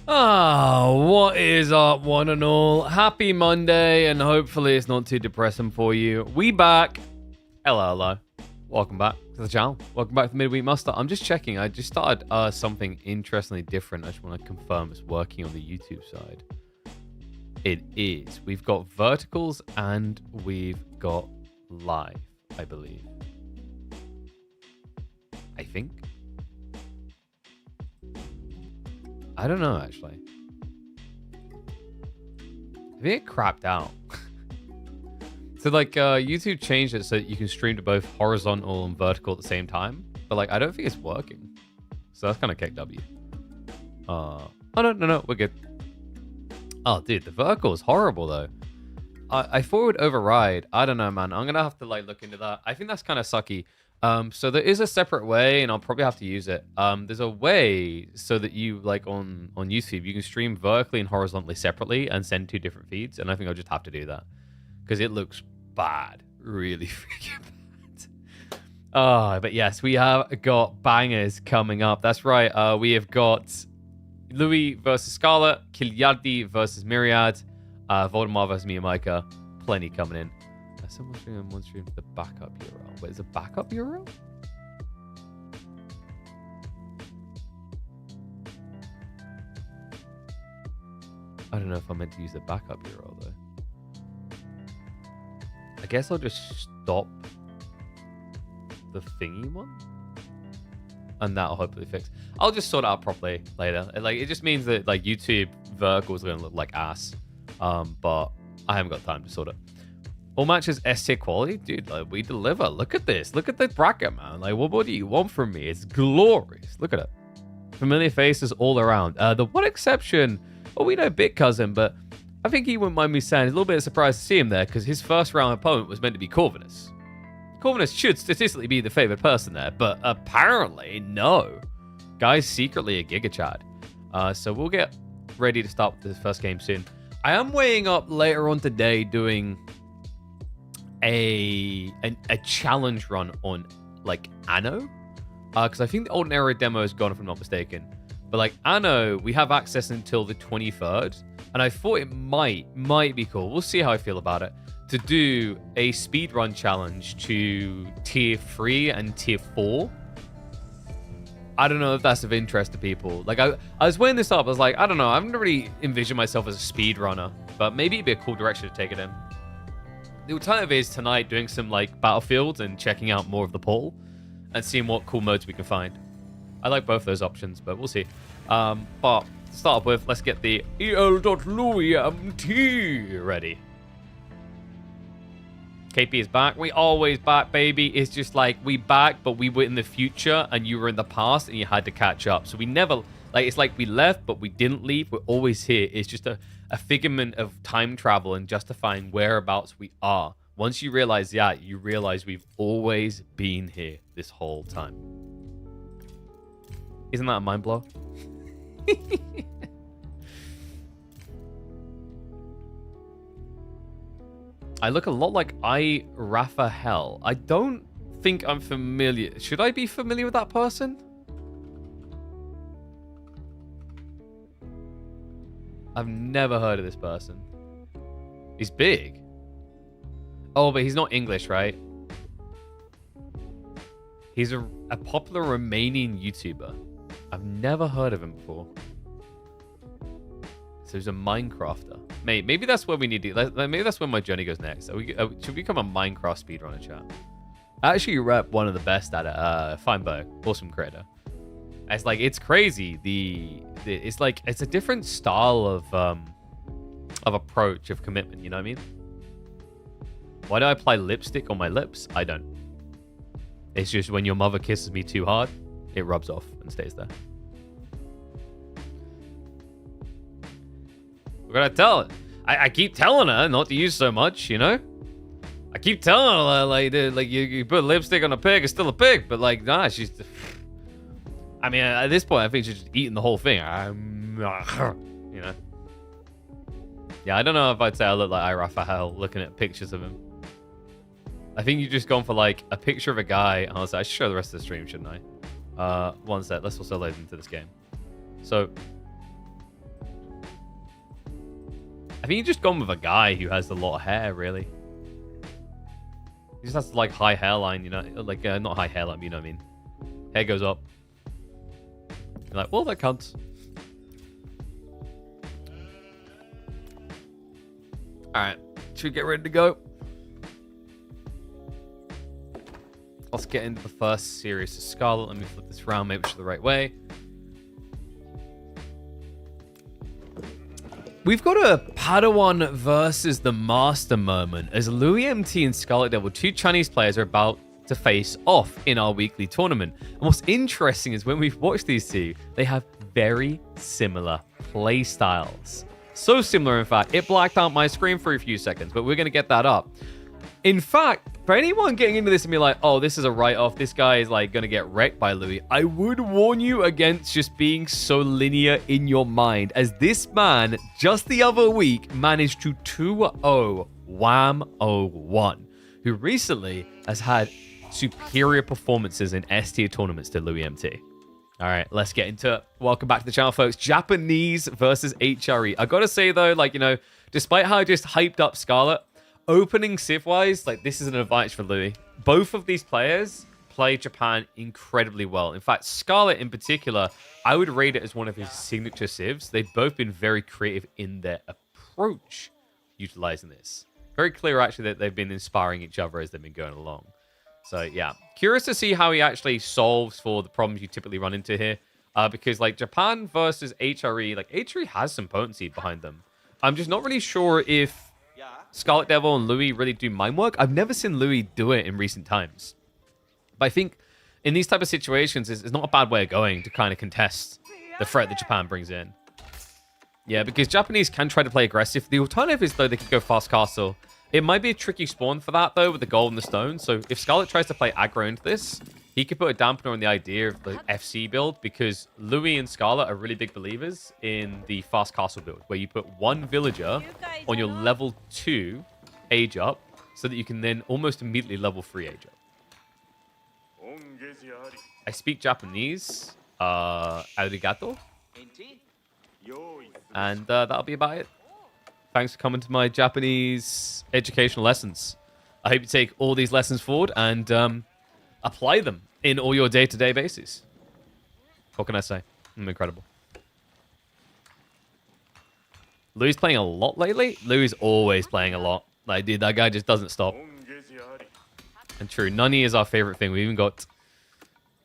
What is up, one and all? Happy Monday, and hopefully it's not too depressing for you. We back. Hello. Welcome back to the channel. Welcome back to the Midweek Muster. I'm just checking. I just started something interestingly different. I just want to confirm it's working on the YouTube side. It is. We've got verticals and we've got live, I believe. I think. I don't know, actually. I think it crapped out. So, like, YouTube changed it so that you can stream to both horizontal and vertical at the same time. But, like, I don't think it's working. So that's kind of KW. Oh, no, we're good. Oh, dude, the vertical is horrible, though. I thought it would override. I don't know, man. I'm going to have to, like, look into that. I think that's kind of sucky. So there is a separate way, and I'll probably have to use it. There's a way so that you, like, on YouTube, you can stream vertically and horizontally separately and send two different feeds, and I think I'll just have to do that. Because it looks bad. Really freaking bad. But yes, we have got bangers coming up. That's right. We have got Louis versus Scarlet, Kiliardi versus Myriad, Voldemort versus Miyamika. Plenty coming in. Someone's streaming one stream the backup URL. Wait, is it backup URL? I don't know if I meant to use the backup URL though. I guess I'll just stop the thingy one, and that'll hopefully fix. I'll just sort it out properly later. Like, it just means that, like, YouTube vertical is going to look like ass, but I haven't got time to sort it. All matches S-tier quality? Dude, like, we deliver. Look at this. Look at the bracket, man. Like, what do you want from me? It's glorious. Look at it. Familiar faces all around. The one exception, well, we know Bit Cousin, but I think he wouldn't mind me saying he's a little bit surprised to see him there because his first round opponent was meant to be Corvinus. Corvinus should statistically be the favored person there, but apparently, no. Guy's secretly a Giga Chad. So we'll get ready to start with the first game soon. I am weighing up later on today doing a challenge run on, like, Anno, because I think the Ordinary demo is gone, if I'm not mistaken. But, like, Anno, we have access until the 23rd, and I thought it might be cool. We'll see how I feel about it, to do a speedrun challenge to tier 3 and tier 4. I don't know if that's of interest to people. Like, I was weighing this up. I was like, I don't know. I haven't really envisioned myself as a speedrunner, but maybe it'd be a cool direction to take it in. The alternative is tonight doing some, like, battlefields and checking out more of the poll and seeing what cool modes we can find. I like both those options, but we'll see. But to start off with, let's get the EL.LouisMT ready. KP is back. We always back, baby. It's just like we back, but we were in the future and you were in the past and you had to catch up. So we never, like, it's like we left, but we didn't leave. We're always here. It's just a figment of time travel and justifying whereabouts we are. Once you realize that, you realize we've always been here this whole time. Isn't that a mind blow? I look a lot like Raphael. I don't think I'm familiar. Should I be familiar with that person? I've never heard of this person. He's big. Oh, but he's not English, right? He's a popular Romanian YouTuber. I've never heard of him before. So he's a Minecrafter. Maybe that's where we need to... Maybe that's where my journey goes next. Should we become a Minecraft speedrunner, chat? I actually rep one of the best at it. Feinberg. Awesome creator. It's like, it's crazy. It's like, it's a different style of approach, of commitment, you know what I mean? Why do I apply lipstick on my lips? I don't. It's just when your mother kisses me too hard, it rubs off and stays there. We're gonna tell her. I keep telling her not to use so much, you know? I keep telling her, like you put lipstick on a pig, it's still a pig, but, like, nah, she's... I mean, at this point, I think she's just eating the whole thing. You know? Yeah, I don't know if I'd say I look like Raphael looking at pictures of him. I think you've just gone for, like, a picture of a guy, and I was like, I should show the rest of the stream, shouldn't I? One sec. Let's also load into this game. So, I think you've just gone with a guy who has a lot of hair, really. He just has, like, high hairline, you know? Like, not high hairline, you know what I mean? Hair goes up. You're like, well, that counts. Alright, should we get ready to go? Let's get into the first series of Scarlet. Let me flip this around, make sure the right way. We've got a Padawan versus the Master moment, as Louis MT and Scarlet Devil, two Chinese players, are about to face off in our weekly tournament. And what's interesting is when we've watched these two, they have very similar play styles. So similar, in fact, it blacked out my screen for a few seconds, but we're going to get that up. In fact, for anyone getting into this and be like, oh, this is a write-off, this guy is like going to get wrecked by Louis, I would warn you against just being so linear in your mind, as this man, just the other week, managed to 2-0 Wham01, who recently has had superior performances in S-tier tournaments to Louis MT. All right, let's get into it. Welcome back to the channel, folks. Japanese versus HRE. I gotta say, though, like, you know, despite how I just hyped up Scarlet, opening Civ-wise, like, this is an advantage for Louis. Both of these players play Japan incredibly well. In fact, Scarlet in particular, I would rate it as one of his signature Civs. They've both been very creative in their approach utilizing this. Very clear, actually, that they've been inspiring each other as they've been going along. So, yeah. Curious to see how he actually solves for the problems you typically run into here. Because, like, Japan versus HRE, like, HRE has some potency behind them. I'm just not really sure if Scarlet Devil and Louis really do mind work. I've never seen Louis do it in recent times. But I think in these type of situations, it's not a bad way of going to kind of contest the threat that Japan brings in. Yeah, because Japanese can try to play aggressive. The alternative is, though, they could go fast castle. It might be a tricky spawn for that, though, with the gold and the stone. So if Scarlet tries to play aggro into this, he could put a dampener on the idea of the FC build, because Louis and Scarlet are really big believers in the fast castle build, where you put one villager on your level 2 age up, so that you can then almost immediately level 3 age up. I speak Japanese. Arigato. And that'll be about it. Thanks for coming to my Japanese educational lessons. I hope you take all these lessons forward and apply them in all your day-to-day basis. What can I say? I'm incredible. Louis playing a lot lately? Louis always playing a lot. Like, dude, that guy just doesn't stop. And true, Nani is our favorite thing. We even got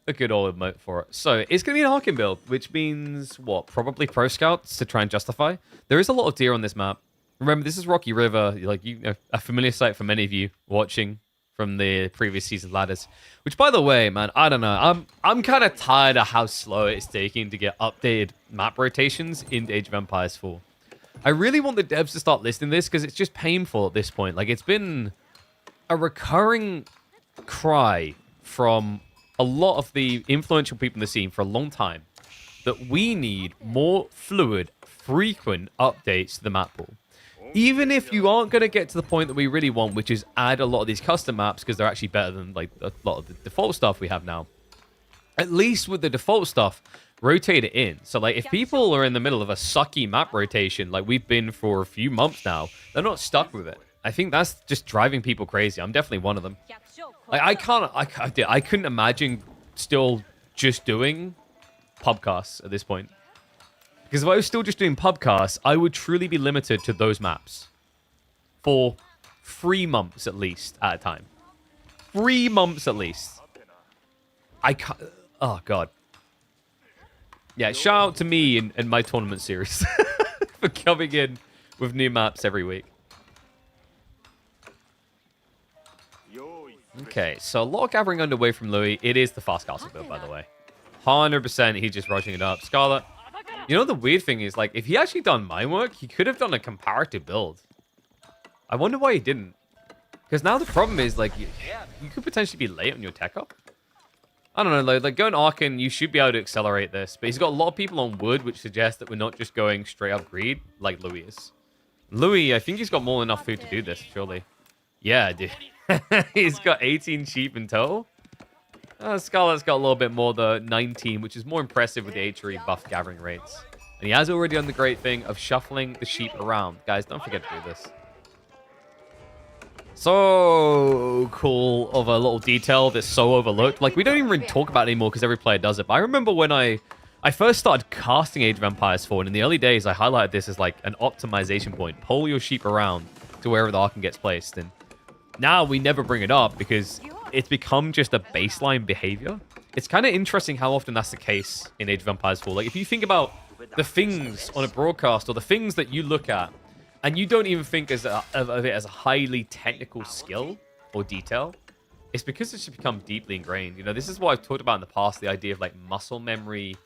a good old emote for it. So, it's going to be an Arkin build, which means, what? Probably pro scouts to try and justify. There is a lot of deer on this map. Remember, this is Rocky River, like, you know, a familiar sight for many of you watching from the previous season ladders. Which, by the way, man, I don't know. I'm kind of tired of how slow it's taking to get updated map rotations in Age of Empires 4. I really want the devs to start listing this, because it's just painful at this point. Like, it's been a recurring cry from a lot of the influential people in the scene for a long time that we need more fluid, frequent updates to the map pool. Even if you aren't going to get to the point that we really want, which is add a lot of these custom maps, because they're actually better than like a lot of the default stuff we have now. At least with the default stuff, rotate it in. So, like, if people are in the middle of a sucky map rotation, like we've been for a few months now, they're not stuck with it. I think that's just driving people crazy. I'm definitely one of them. Like, I couldn't imagine still just doing pubcasts at this point. Because if I was still just doing pubcasts, I would truly be limited to those maps for 3 months at least at a time. 3 months at least. I can't. Oh, God. Yeah, shout out to me and my tournament series for coming in with new maps every week. Okay, so a lot of gathering underway from Louis. It is the fast castle build, by the way. 100% he's just rushing it up. Scarlet. You know, the weird thing is, like, if he actually done mine work, he could have done a comparative build. I wonder why he didn't. Because now the problem is, like, you could potentially be late on your tech up. I don't know, like going Arkin, you should be able to accelerate this. But he's got a lot of people on wood, which suggests that we're not just going straight up greed like Louis is. Louis, I think he's got more than enough food to do this, surely. Yeah, dude. He's got 18 sheep in total. Scarlet's got a little bit more, the 19, which is more impressive with the HRE buff gathering rates. And he has already done the great thing of shuffling the sheep around. Guys, don't forget to do this. So cool of a little detail that's so overlooked. Like, we don't even really talk about it anymore because every player does it. But I remember when I first started casting Age of Empires 4, and in the early days, I highlighted this as like an optimization point. Pull your sheep around to wherever the Archon gets placed. And now we never bring it up because it's become just a baseline behavior. It's kind of interesting how often that's the case in Age of Empires 4. Like, if you think about the things on a broadcast or the things that you look at, and you don't even think of it as a highly technical skill or detail, it's because it's become deeply ingrained. You know, this is what I've talked about in the past, the idea of like muscle memory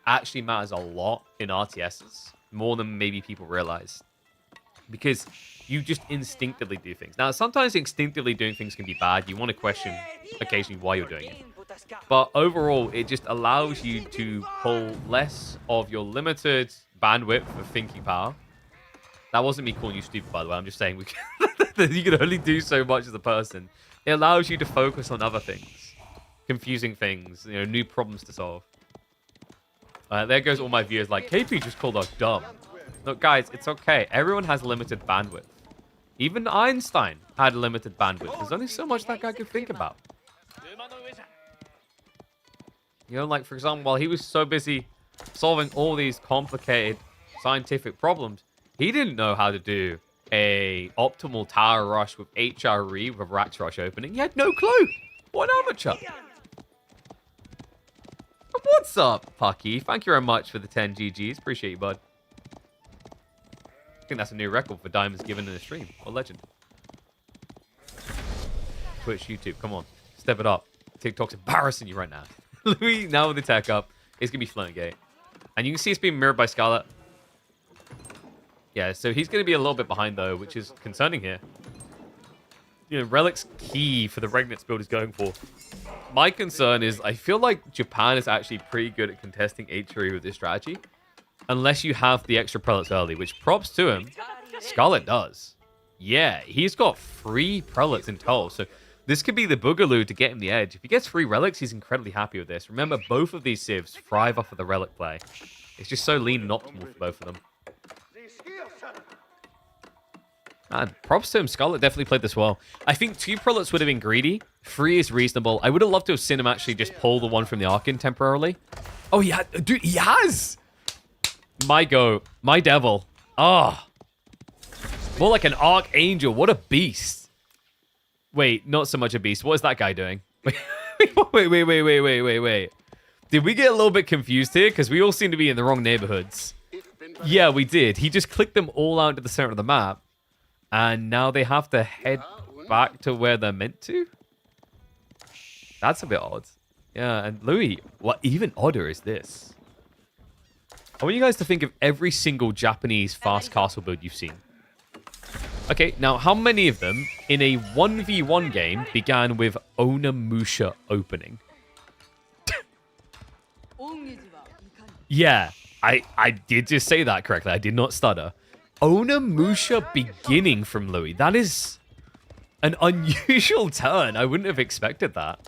actually matters a lot in RTSs, more than maybe people realize. Because you just instinctively do things. Now, sometimes instinctively doing things can be bad. You want to question occasionally why you're doing it. But overall, it just allows you to pull less of your limited bandwidth of thinking power. That wasn't me calling you stupid, by the way. I'm just saying you can only do so much as a person. It allows you to focus on other things. Confusing things, you know, new problems to solve. There goes all my viewers like, KP just called us dumb. Look, guys, it's okay. Everyone has limited bandwidth. Even Einstein had limited bandwidth. There's only so much that guy could think about. You know, like, for example, while he was so busy solving all these complicated scientific problems, he didn't know how to do a optimal tower rush with HRE with Rax Rush opening. He had no clue. What amateur. What's up, Pucky? Thank you very much for the 10 GGs. Appreciate you, bud. I think that's a new record for diamonds given in a stream. What legend. Twitch, YouTube, come on. Step it up. TikTok's embarrassing you right now. Louis, now with the tech up, is going to be Floating Gate. And you can see it's being mirrored by Scarlet. Yeah, so he's going to be a little bit behind, though, which is concerning here. You know, Relic's key for the Regnitz build is going for. My concern is I feel like Japan is actually pretty good at contesting HRE with this strategy. Unless you have the extra prelates early, which props to him. Scarlet does. Yeah, he's got 3 prelates in total. So this could be the boogaloo to get him the edge. If he gets 3 relics, he's incredibly happy with this. Remember, both of these civs thrive off of the relic play. It's just so lean and optimal for both of them. Man, props to him. Scarlet definitely played this well. I think 2 prelates would have been greedy. 3 is reasonable. I would have loved to have seen him actually just pull the one from the Archon temporarily. Oh, yeah. Dude, he has! My go. My devil. Oh. More like an Archangel. What a beast. Wait, not so much a beast. What is that guy doing? Wait. Did we get a little bit confused here? Because we all seem to be in the wrong neighborhoods. Yeah, we did. He just clicked them all out to the center of the map. And now they have to head back to where they're meant to? That's a bit odd. Yeah, and Louis, what even odder is this? I want you guys to think of every single Japanese fast castle build you've seen. Okay, now how many of them in a 1v1 game began with Onimusha opening? Yeah, I did just say that correctly. I did not stutter. Onimusha beginning from Louis. That is an unusual turn. I wouldn't have expected that.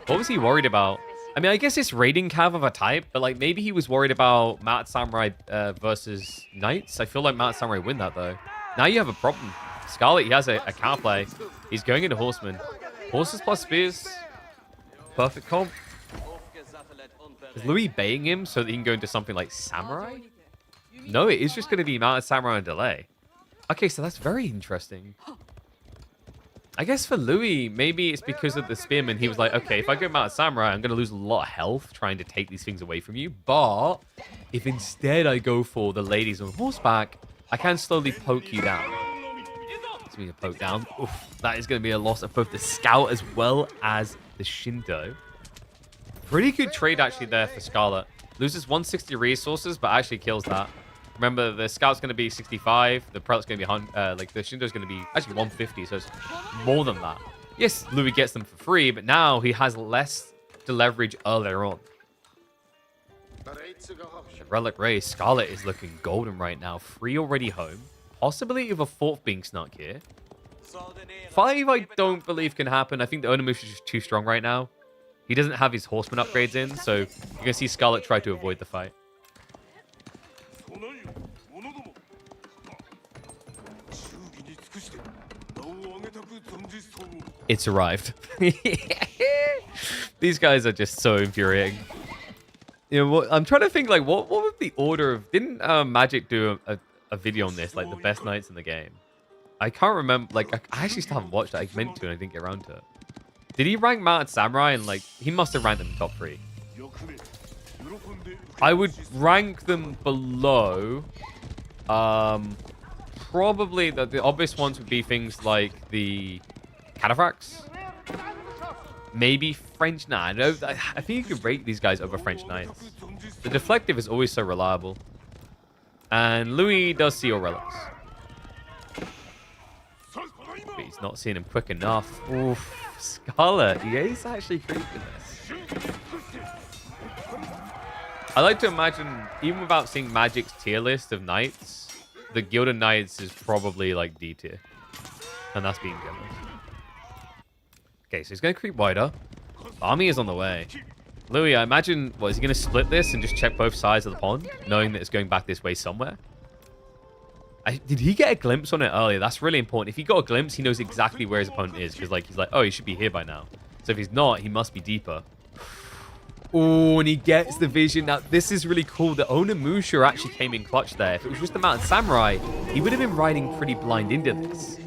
What was he worried about? I mean, I guess it's raiding cav of a type, but like maybe he was worried about Mount Samurai versus Knights. I feel like Mount Samurai win that though. Now you have a problem. Scarlet, he has a counterplay. He's going into Horseman. Horses plus Spears. Perfect comp. Is Louis baiting him so that he can go into something like Samurai? No, it is just going to be Mounted Samurai and delay. Okay, so that's very interesting. I guess for Louis, maybe it's because of the Spearman. He was like, okay, if I go Mounted Samurai, I'm going to lose a lot of health trying to take these things away from you. But if instead I go for the ladies on horseback, I can slowly poke you down. Speaking of poke down, oof, that is going to be a loss of both the Scout as well as the Shinto. Pretty good trade actually there for Scarlet. Loses 160 resources, but actually kills that. Remember, the Scout's going to be 65. The Prelate's going to be, like, the Shinto's going to be actually 150, so it's more than that. Yes, Louis gets them for free, but now he has less to leverage earlier on. The Relic race. Scarlet is looking golden right now. 3 already home. Possibly with a 4th being snuck here. 5, I don't believe can happen. I think the Onimusha is just too strong right now. He doesn't have his horseman upgrades in, so you're going to see Scarlet try to avoid the fight. It's arrived. These guys are just so infuriating. You know, I'm trying to think, like, what would the order of... Didn't Magic do a video on this, like, the best knights in the game? I can't remember. Like, I actually still haven't watched it. I meant to, and I didn't get around to it. Did he rank Mounted Samurai? And, like, he must have ranked them in top 3. I would rank them below... probably the obvious ones would be things like the Cataphracts. Maybe French. Nah, I think you could rate these guys over French Knights. The Deflective is always so reliable. And Louis does see all relics. But he's not seeing him quick enough. Oof. Scarlet. Yeah, he's actually creeping this. I like to imagine, even without seeing Magic's tier list of knights, the Gilded Knights is probably like D tier. And that's being generous. Okay, so he's going to creep wider. Army is on the way. Louis, I imagine, what, is he going to split this and just check both sides of the pond, knowing that it's going back this way somewhere? Did he get a glimpse on it earlier? That's really important. If he got a glimpse, he knows exactly where his opponent is. Because, like, he's like, oh, he should be here by now. So if he's not, he must be deeper. Oh, and he gets the vision. Now, this is really cool. The Onimusha actually came in clutch there. If it was just the Mounted Samurai, he would have been riding pretty blind into this.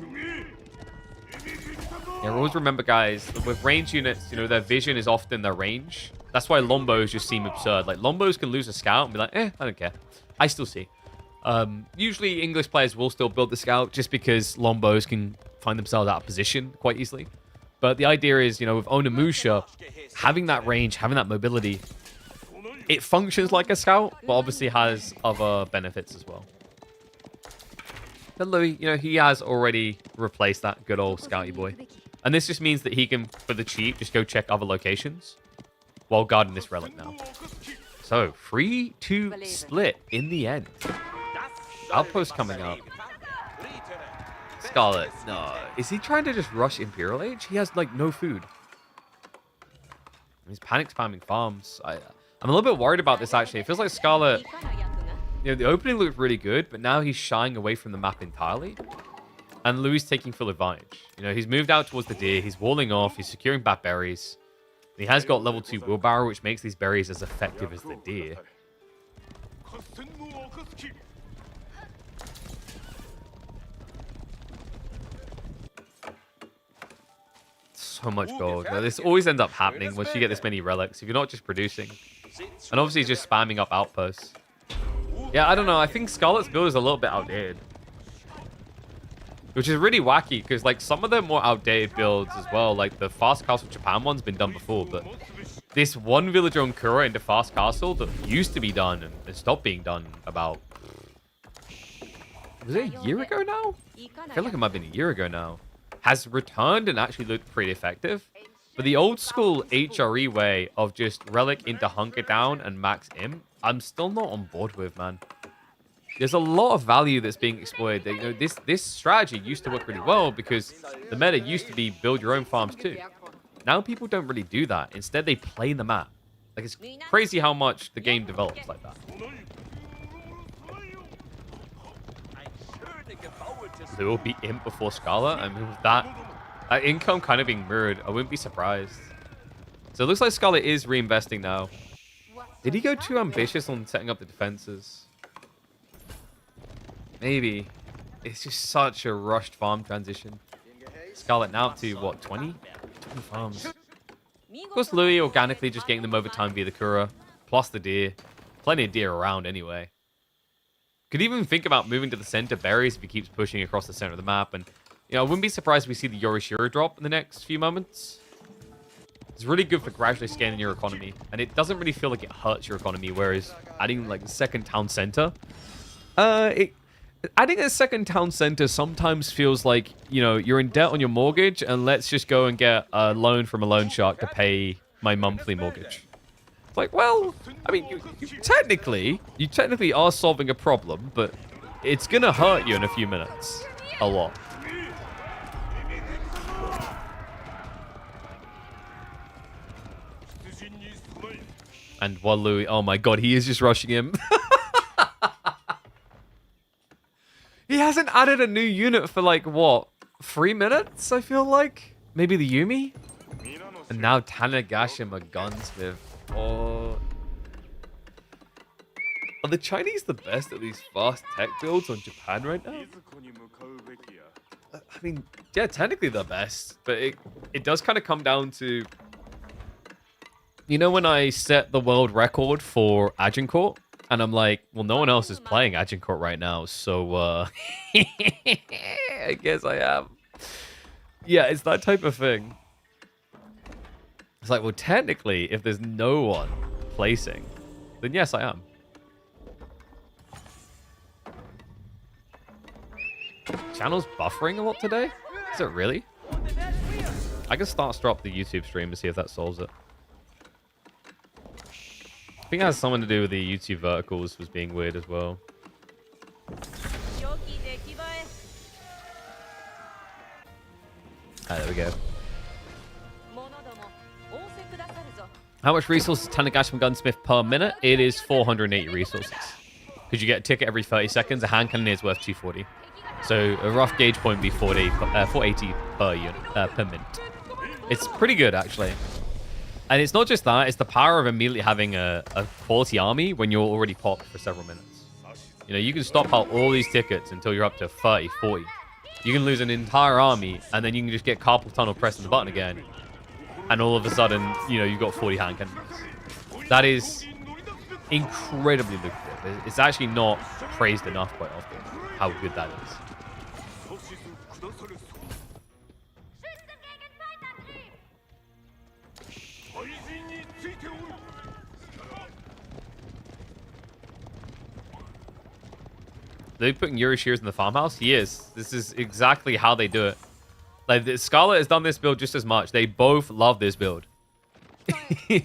Yeah, always remember, guys, with range units, you know, their vision is often their range. That's why Lombos just seem absurd. Like, Lombos can lose a scout and be like, I don't care. I still see. Usually, English players will still build the scout just because Lombos can find themselves out of position quite easily. But the idea is, you know, with Onimusha, having that range, having that mobility, it functions like a scout, but obviously has other benefits as well. But Louis, you know, he has already replaced that good old scouty boy. And this just means that he can, for the cheap, just go check other locations while guarding this relic now. So, 3-2 split in the end. Outpost coming up. Scarlet, no. Is he trying to just rush Imperial Age? He has, like, no food. He's panic spamming farms. I'm a little bit worried about this, actually. It feels like Scarlet... You know, the opening looked really good, but now he's shying away from the map entirely. And Louis taking full advantage. You know, he's moved out towards the deer. He's walling off. He's securing bat berries. He has got level 2 wheelbarrow, which makes these berries as effective as the deer. So much gold. Now, this always ends up happening once you get this many relics. If you're not just producing. And obviously just spamming up outposts. Yeah, I don't know. I think Scarlet's build is a little bit outdated. Which is really wacky, because like some of the more outdated builds as well, like the Fast Castle Japan one's been done before, but this one villager on Kura into Fast Castle that used to be done and stopped being done about... Was it a year ago now? I feel like it might have been a year ago now. Has returned and actually looked pretty effective. But the old school HRE way of just Relic into Hunker Down and Max Imp, I'm still not on board with, man. There's a lot of value that's being exploited. You know, this strategy used to work really well because the meta used to be build your own farms too. Now people don't really do that. Instead, they play the map. Like, it's crazy how much the game develops like that. There will be Imp before Scarlet. I mean, with that income kind of being mirrored, I wouldn't be surprised. So it looks like Scarlet is reinvesting now. Did he go too ambitious on setting up the defenses? Maybe. It's just such a rushed farm transition. Scarlet now up to, what, 20? 20 farms. Of course, Louis organically just getting them over time via the Kura, plus the deer. Plenty of deer around anyway. Could even think about moving to the center berries if he keeps pushing across the center of the map. And, you know, I wouldn't be surprised if we see the Yorishiro drop in the next few moments. It's really good for gradually scaling your economy. And it doesn't really feel like it hurts your economy, whereas adding, like, the second town center... Adding a second town center sometimes feels like, you know, you're in debt on your mortgage and let's just go and get a loan from a loan shark to pay my monthly mortgage. It's like, well, I mean, you technically are solving a problem, but it's going to hurt you in a few minutes. A lot. And while Louis, oh my god, he is just rushing him. He hasn't added a new unit for, like, what? 3 minutes, I feel like. Maybe the Yumi? And now Tanegashima Gunsmith. Oh. Are the Chinese the best at these fast tech builds on Japan right now? I mean, yeah, technically the best. But it does kind of come down to... You know when I set the world record for Agincourt? And I'm like, well, no one else is playing Agincourt right now, so I guess I am. Yeah, it's that type of thing. It's like, well, technically, if there's no one placing, then yes, I am. Channel's buffering a lot today? Is it really? I can stop the YouTube stream to see if that solves it. I think it has something to do with the YouTube verticals was being weird as well. Ah, there we go. How much resources Tanegashima Gunsmith per minute? It is 480 resources. Because you get a ticket every 30 seconds. A hand cannon is worth 240. So a rough gauge point would be 480 per unit, per minute. It's pretty good, actually. And it's not just that, it's the power of immediately having a quality army when you're already popped for several minutes. You know, you can stockpile all these tickets until you're up to 30, 40. You can lose an entire army, and then you can just get carpal tunnel pressing the button again. And all of a sudden, you know, you've got 40 hand cannons. That is incredibly lucrative. It's actually not praised enough quite often, how good that is. Are they putting Yuri-Shears in the farmhouse? He is. This is exactly how they do it. Like, Scarlet has done this build just as much. They both love this build.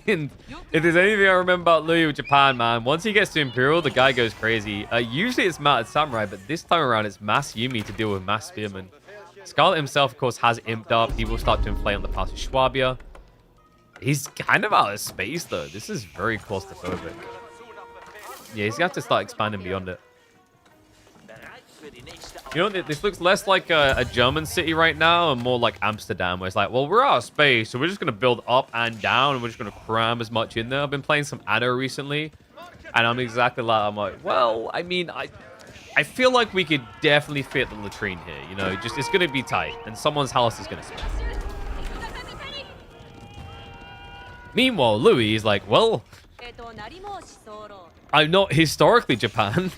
And if there's anything I remember about Louis with Japan, man, once he gets to Imperial, the guy goes crazy. Usually it's Mounted Samurai, but this time around it's Mass Yumi to deal with Mass Spearman. Scarlet himself, of course, has imped up. He will start to inflate on the pass of Schwabia. He's kind of out of space, though. This is very claustrophobic. Yeah, he's going to have to start expanding beyond it. You know, this looks less like a German city right now and more like Amsterdam, where it's like, well, we're out of space, so we're just going to build up and down, and we're just going to cram as much in there. I've been playing some Anno recently, and I'm exactly like, I'm like, well, I mean, I feel like we could definitely fit the latrine here, you know, just, it's going to be tight, and someone's house is going to split. Meanwhile, Louis is like, well, I'm not historically Japan.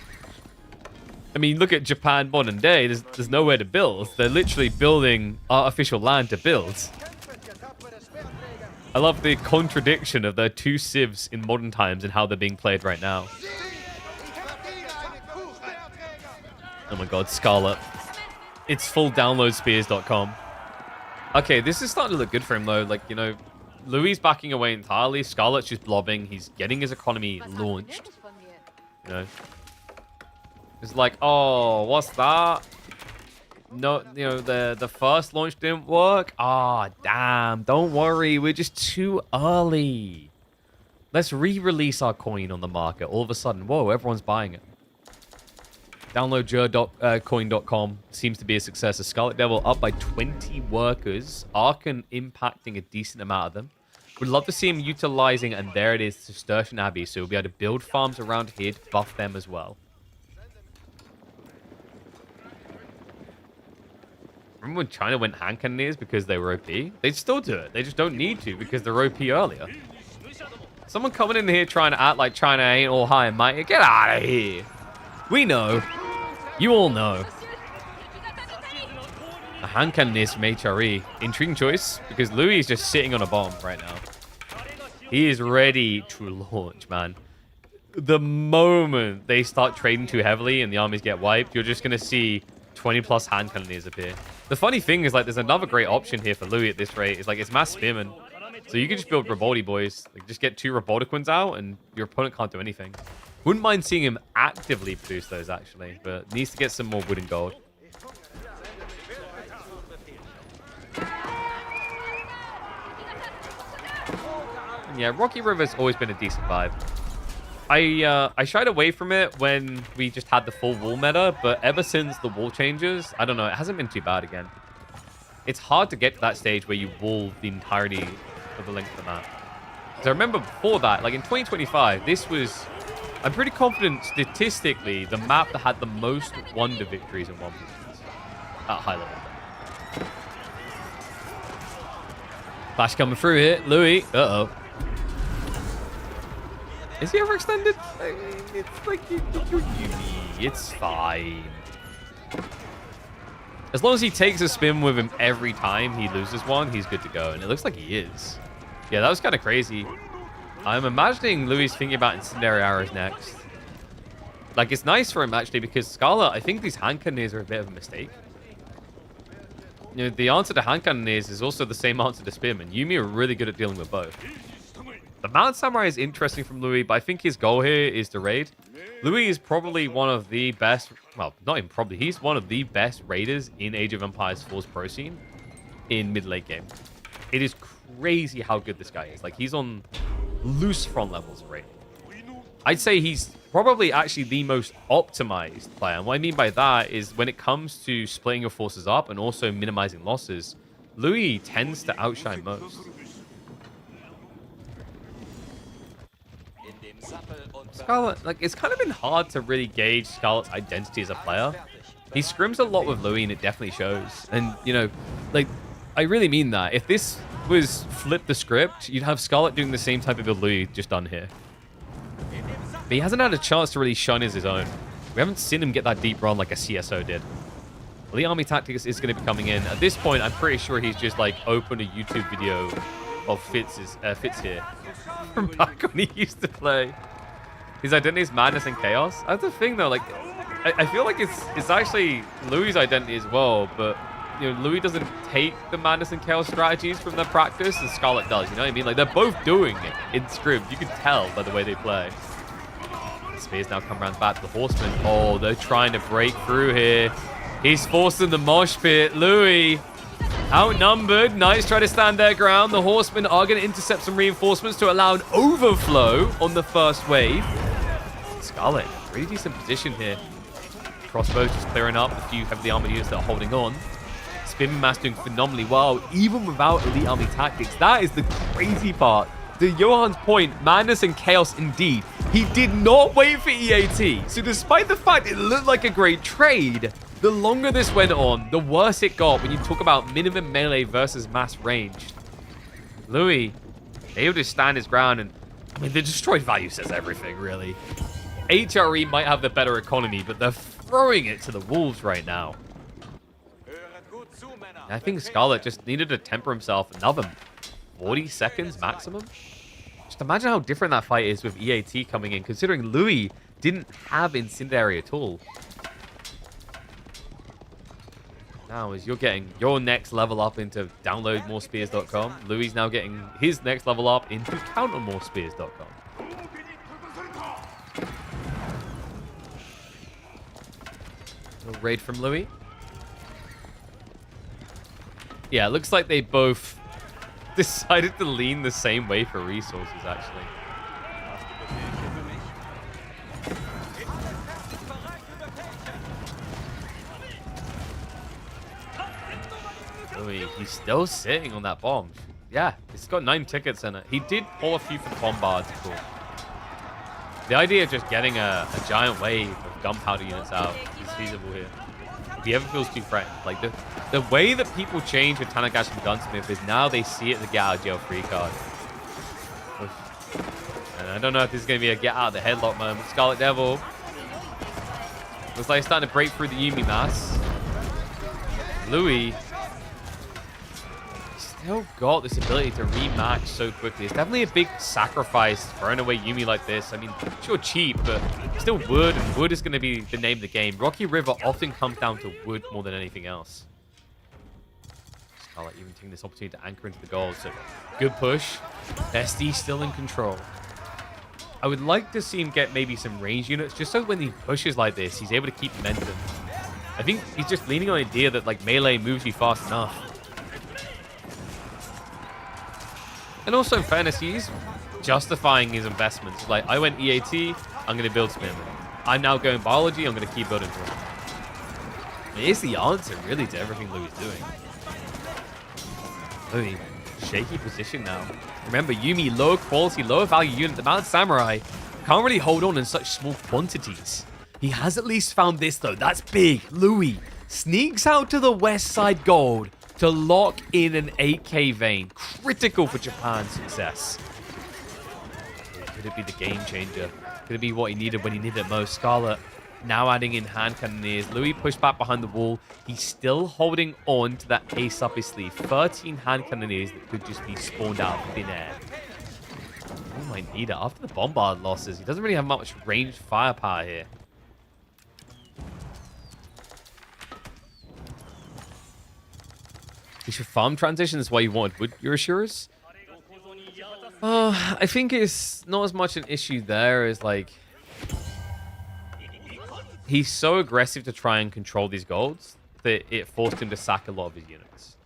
I mean, look at Japan modern day. There's nowhere to build. They're literally building artificial land to build. I love the contradiction of their two civs in modern times and how they're being played right now. Oh my god, Scarlet. It's full downloadspears.com. Okay, this is starting to look good for him though. Like, you know, Louis backing away entirely. Scarlet's just blobbing. He's getting his economy launched. You know. It's like, oh, what's that? No, you know, the first launch didn't work. Ah, oh, damn. Don't worry. We're just too early. Let's re-release our coin on the market. All of a sudden, whoa, everyone's buying it. Download coin.com seems to be a success. A Scarlet Devil up by 20 workers. Arkan impacting a decent amount of them. Would love to see him utilizing, and there it is, Cistercian Abbey. So we'll be able to build farms around here to buff them as well. Remember when China went hand cannoneers because they were OP? They'd still do it. They just don't need to because they're OP earlier. Someone coming in here trying to act like China ain't all high and mighty. Get out of here. We know. You all know. A hand cannoneers from HRE. Intriguing choice because Louis is just sitting on a bomb right now. He is ready to launch, man. The moment they start trading too heavily and the armies get wiped, you're just going to see 20 plus hand cannoneers appear. The funny thing is, like, there's another great option here for Louis at this rate. It's like, it's Mass Spearman. So you can just build Revolty boys. Like, just get 2 Revoltiquins out and your opponent can't do anything. Wouldn't mind seeing him actively produce those, actually. But needs to get some more wood and gold. Yeah, Rocky River's always been a decent vibe. I shied away from it when we just had the full wall meta, but ever since the wall changes, I don't know, it hasn't been too bad again. it's hard to get to that stage where you wall the entirety of the length of the map. Because I remember before that, like in 2025, this was, I'm pretty confident statistically, the map that had the most wonder victories in 1v1s at high level. Flash coming through here. Louis. Uh-oh. Is he overextended? I mean, it's like you're Yumi. It's fine. As long as he takes a spin with him every time he loses one, he's good to go. And it looks like he is. Yeah, that was kind of crazy. I'm imagining Louis thinking about incendiary arrows next. Like, it's nice for him, actually, because Scarlet, I think these hand cannons are a bit of a mistake. You know, the answer to hand cannons is also the same answer to spearman. Yumi are really good at dealing with both. The Mountain Samurai is interesting from Louis, but I think his goal here is to raid. Louis is probably one of the best, well, not even probably, he's one of the best raiders in Age of Empires 4's pro scene in mid-late game. It is crazy how good this guy is. Like, he's on loose front levels of raiding. I'd say he's probably actually the most optimized player. And what I mean by that is when it comes to splitting your forces up and also minimizing losses, Louis tends to outshine most. Scarlet, like, it's kind of been hard to really gauge Scarlet's identity as a player. He scrims a lot with Louis and it definitely shows. And, you know, like, I really mean that. If this was flip the script, you'd have Scarlet doing the same type of build Louis just done here. But he hasn't had a chance to really shine as his own. We haven't seen him get that deep run like a CSO did. Elite Army Tactics is going to be coming in. At this point, I'm pretty sure he's just like opened a YouTube video of Fitz here from back when he used to play. His identity is madness and chaos. That's the thing though, like I feel like it's actually Louis' identity as well, but you know, Louis doesn't take the madness and chaos strategies from their practice, and Scarlet does. You know what I mean? Like, they're both doing it in script. You can tell by the way they play. Spears now come around back to the Horsemen. Oh, they're trying to break through here. He's forcing the mosh pit. Louis, outnumbered. Knights try to stand their ground. The Horsemen are going to intercept some reinforcements to allow an overflow on the first wave. Scarlet, pretty decent position here. Crossbow just clearing up a few heavily armored units that are holding on. Spearman Mass doing phenomenally well, even without Elite Army Tactics. That is the crazy part. To Johan's point, madness and chaos indeed. He did not wait for EAT. So despite the fact it looked like a great trade, the longer this went on, the worse it got when you talk about minimum melee versus mass range. Louis, able to stand his ground, and I mean, the destroyed value says everything, really. HRE might have the better economy, but they're throwing it to the wolves right now. I think Scarlet just needed to temper himself another 40 seconds maximum. Just imagine how different that fight is with EAT coming in, considering Louis didn't have Incendiary at all. Now, as you're getting your next level up into downloadmorespears.com, Louis is now getting his next level up into countermorespears.com. A raid from Louis. Yeah, it looks like they both decided to lean the same way for resources, actually. Louis, he's still sitting on that bomb. Yeah, it's got 9 tickets in it. He did pull a few for the bombards, of course. The idea of just getting a giant wave of gunpowder units out is feasible here. If he ever feels too threatened. Like, the way that people change with Tanagash and Gunsmith is now they see it as a get out of jail free card. And I don't know if this is going to be a get out of the headlock moment. Scarlet Devil looks like he's starting to break through the Yumi mass. Louis still got this ability to rematch so quickly. It's definitely a big sacrifice throwing away Yumi like this. I mean, sure, cheap, but still wood, and wood is going to be the name of the game. Rocky River often comes down to wood more than anything else. Scarlet even taking this opportunity to anchor into the goal, so good push. SD still in control. I would like to see him get maybe some range units, just so when he pushes like this, he's able to keep momentum. I think he's just leaning on the idea that like melee moves you fast enough. And also, in fairness, he's justifying his investments. Like, I went EAT, I'm going to build Spearman. I'm now going biology, I'm going to keep building for him. It's the answer, really, to everything Louis is doing. Very shaky position now. Remember, Yuumi, lower quality, lower value unit. The Mounted Samurai can't really hold on in such small quantities. He has at least found this, though. That's big. Louis sneaks out to the west side gold to lock in an 8k vein. Critical for Japan's success. Could it be the game changer? Could it be what he needed when he needed it most? Scarlet now adding in hand cannoneers. Louis pushed back behind the wall. He's still holding on to that ace up his sleeve. 13 hand cannoneers that could just be spawned out of thin air. Oh, my need it. After the bombard losses, he doesn't really have much ranged firepower here. He should farm transition. That's why you wanted wood, your assurers? I think it's not as much an issue there as like he's so aggressive to try and control these golds that it forced him to sack a lot of his units.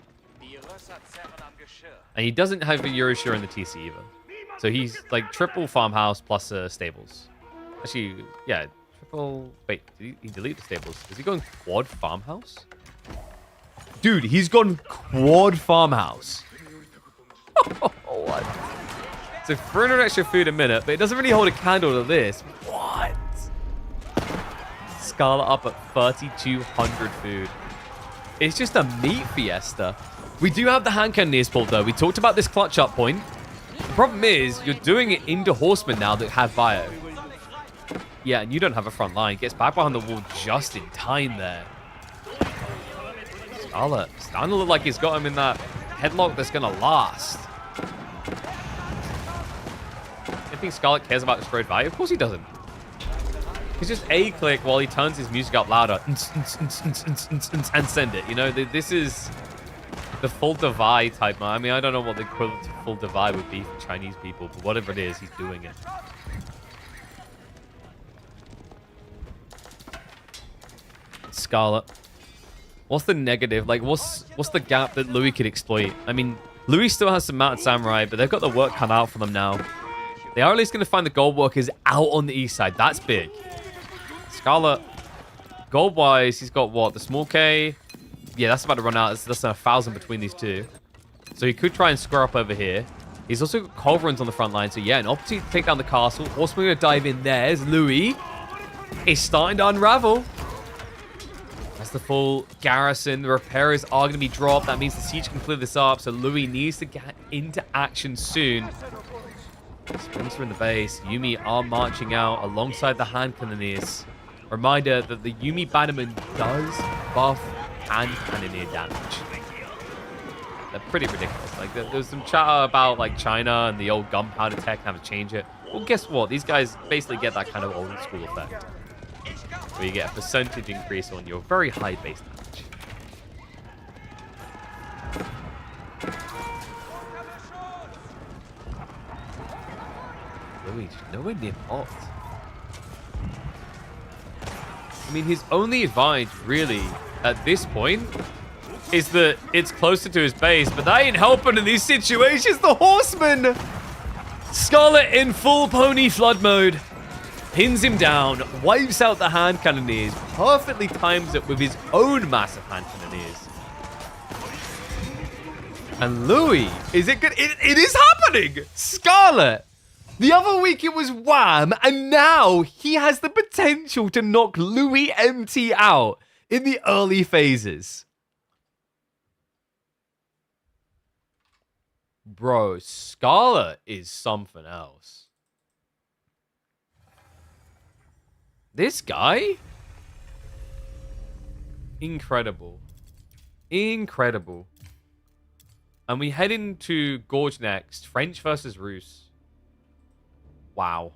And he doesn't have a Eurosure in the TC either. So he's like triple farmhouse plus stables. Actually, yeah, triple... Wait, did he delete the stables? Is he going quad farmhouse? Dude, he's gone quad farmhouse. What? So 300 extra food a minute, but it doesn't really hold a candle to this. What? Scarlet up at 3,200 food. It's just a meat fiesta. We do have the hand cannoneers pulled, though. We talked about this clutch up point. The problem is, you're doing it into horsemen now that have bio. Yeah, and you don't have a front line. Gets back behind the wall just in time there. Scarlet starting to look like he's got him in that headlock that's going to last. I think Scarlet cares about destroyed value. Of course he doesn't. He's just A-click while he turns his music up louder and send it. You know, this is the full divide type. I mean, I don't know what the equivalent to full divide would be for Chinese people, but whatever it is, he's doing it. Scarlet. What's the negative? Like, what's the gap that Louis could exploit? I mean, Louis still has some Mounted Samurai, but they've got the work cut out for them now. They are at least going to find the gold workers out on the east side. That's big. Scarlet, gold-wise, he's got what? The small K? Yeah, that's about to run out. That's 1,000 between these two. So he could try and square up over here. He's also got culverins on the front line. So yeah, an opportunity to take down the castle. Horsemen going to dive in there as Louis is starting to unravel. That's the full garrison. The repairers are going to be dropped. That means the siege can clear this up. So Louis needs to get into action soon. Springs are in the base. Yuumi are marching out alongside the hand cannoneers. Reminder that the Yuumi bannerman does buff hand cannoneer damage. They're pretty ridiculous. Like there's some chatter about like China and the old gunpowder tech and have to change it. Well, guess what? These guys basically get that kind of old school effect, where you get a percentage increase on your very high base damage. Louis, nowhere near pot. I mean, his only advantage, really, at this point, is that it's closer to his base, but that ain't helping in these situations. The horseman! Scarlet in full pony flood mode. Pins him down, wipes out the hand cannoneers, perfectly times it with his own massive hand cannoneers. And Louis, is it good? It is happening! Scarlet! The other week it was Wham, and now he has the potential to knock Louis MT out in the early phases. Bro, Scarlet is something else. This guy? Incredible. Incredible. And we head into Gorge next. French versus Rus. Wow.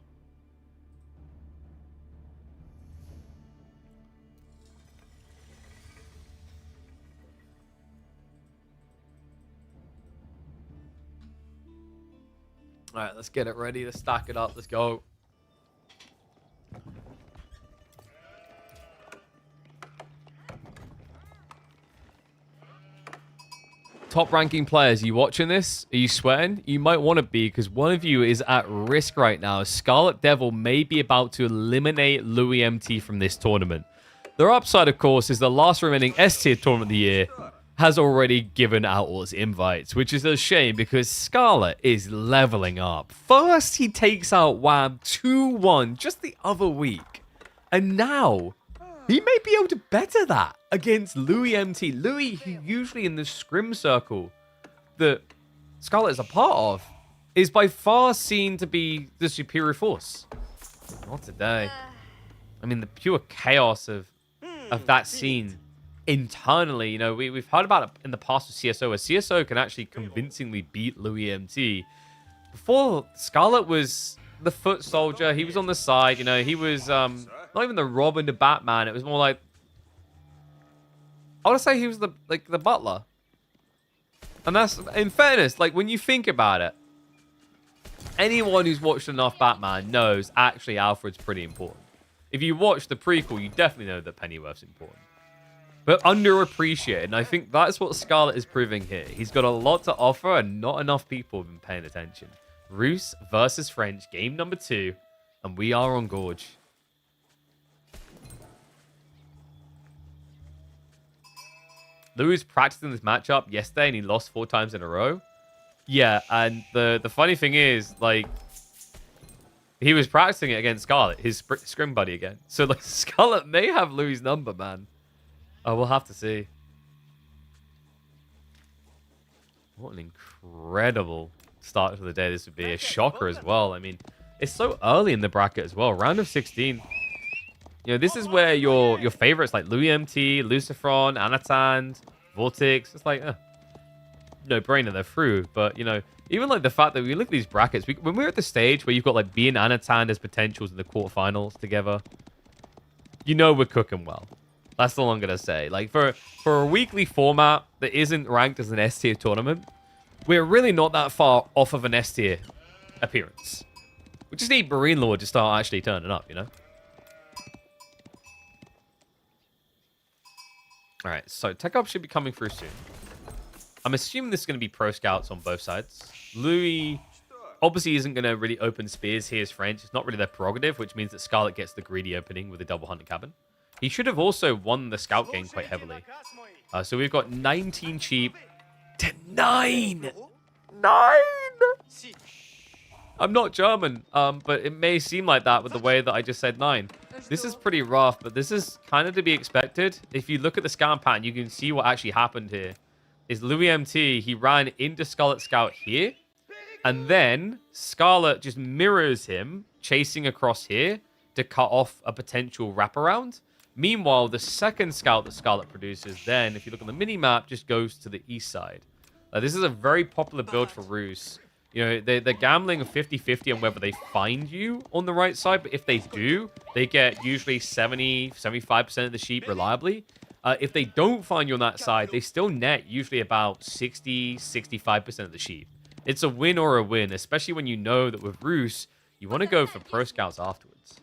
All right, let's get it ready. Let's stack it up. Let's go. Top ranking players, are you watching this? Are you sweating? You might want to be, because one of you is at risk right now. Scarlet Devil may be about to eliminate Louis MT from this tournament. Their upside, of course, is the last remaining S-tier tournament of the year has already given Outlaws invites, which is a shame because Scarlet is leveling up. First, he takes out Wham 2-1 just the other week. And now, he may be able to better that against Louis MT. Louis, who usually in the scrim circle that Scarlet is a part of, is by far seen to be the superior force. Not today. I mean, the pure chaos of that scene internally, you know, we've heard about it in the past with CSO, where CSO can actually convincingly beat Louis MT. Before, Scarlet was the foot soldier. He was on the side, you know, he was not even the Robin to Batman. It was more like, I would say he was the butler. And that's, in fairness, like when you think about it, anyone who's watched enough Batman knows actually Alfred's pretty important. If you watch the prequel, you definitely know that Pennyworth's important. But underappreciated, and I think that's what Scarlet is proving here. He's got a lot to offer, and not enough people have been paying attention. Roos versus French, game number 2, and we are on Gorge. Louis was practicing this matchup yesterday, and he lost 4 times in a row. Yeah, and the funny thing is, like, he was practicing it against Scarlet, his scrim buddy again. So, like, Scarlet may have Louis' number, man. Oh, we'll have to see. What an incredible start to the day this would be. A shocker as well. I mean, it's so early in the bracket as well. Round of 16. You know, this is where your favorites like Louis MT, Lucifron, Anatand, Vortex, it's like, no brainer, they're through. But, you know, even like the fact that we look at these brackets, when we're at the stage where you've got like B and Anatand as potentials in the quarterfinals together, you know we're cooking well. That's all I'm going to say. Like, for a weekly format that isn't ranked as an S-tier tournament, we're really not that far off of an S-tier appearance. We just need Marine Lord to start actually turning up, you know? Alright, so Tech Up should be coming through soon. I'm assuming this is going to be Pro Scouts on both sides. Louis obviously isn't going to really open spears. Here's French. It's not really their prerogative, which means that Scarlet gets the greedy opening with a double hunter cabin. He should have also won the scout game quite heavily. So we've got 19 cheap to 9! 9! I'm not German, but it may seem like that with the way that I just said 9. This is pretty rough, but this is kind of to be expected. If you look at the scan pattern, you can see what actually happened here. Is Louis MT, he ran into Scarlet Scout here, and then Scarlet just mirrors him, chasing across here to cut off a potential wraparound. Meanwhile, the second scout that Scarlet produces then, if you look on the mini-map, just goes to the east side. This is a very popular build for Roos. You know, they're gambling 50-50 on whether they find you on the right side, but if they do, they get usually 70-75% of the sheep reliably. If they don't find you on that side, they still net usually about 60-65% of the sheep. It's a win or a win, especially when you know that with Roos, you want to go for Pro Scouts afterwards.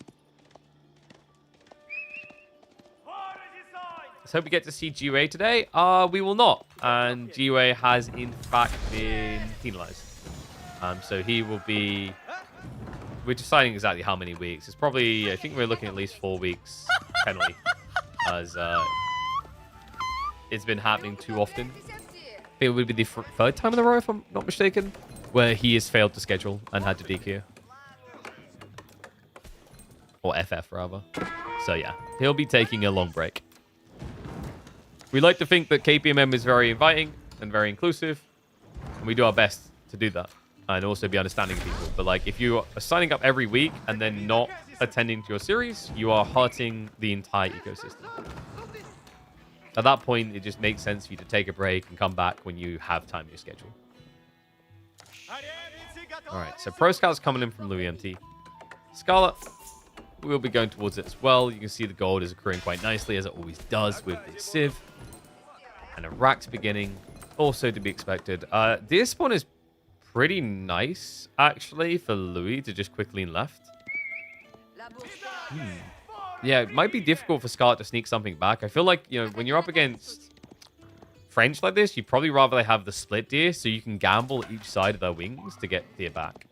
Let's hope we get to see GUA today. We will not. And GUA has, in fact, been penalized. So he will be... We're deciding exactly how many weeks. It's probably... I think we're looking at least 4 weeks penalty. As it's been happening too often. I think it would be the 3rd time in a row, if I'm not mistaken, where he has failed to schedule and had to DQ. Or FF, rather. So, yeah. He'll be taking a long break. We like to think that KPMM is very inviting and very inclusive, and we do our best to do that and also be understanding of people. But like, if you are signing up every week and then not attending to your series, you are hurting the entire ecosystem. At that point, it just makes sense for you to take a break and come back when you have time in your schedule. All right, so Pro Scout's coming in from Louis MT. Scarlet, we'll be going towards it as well. You can see the gold is accruing quite nicely, as it always does with the Civ. And a Rack's beginning, also to be expected. This spawn is pretty nice, actually, for Louis to just quickly lean left. Yeah, it might be difficult for Scarlet to sneak something back. I feel like, you know, when you're up against French like this, you'd probably rather they have the split deer so you can gamble each side of their wings to get deer back.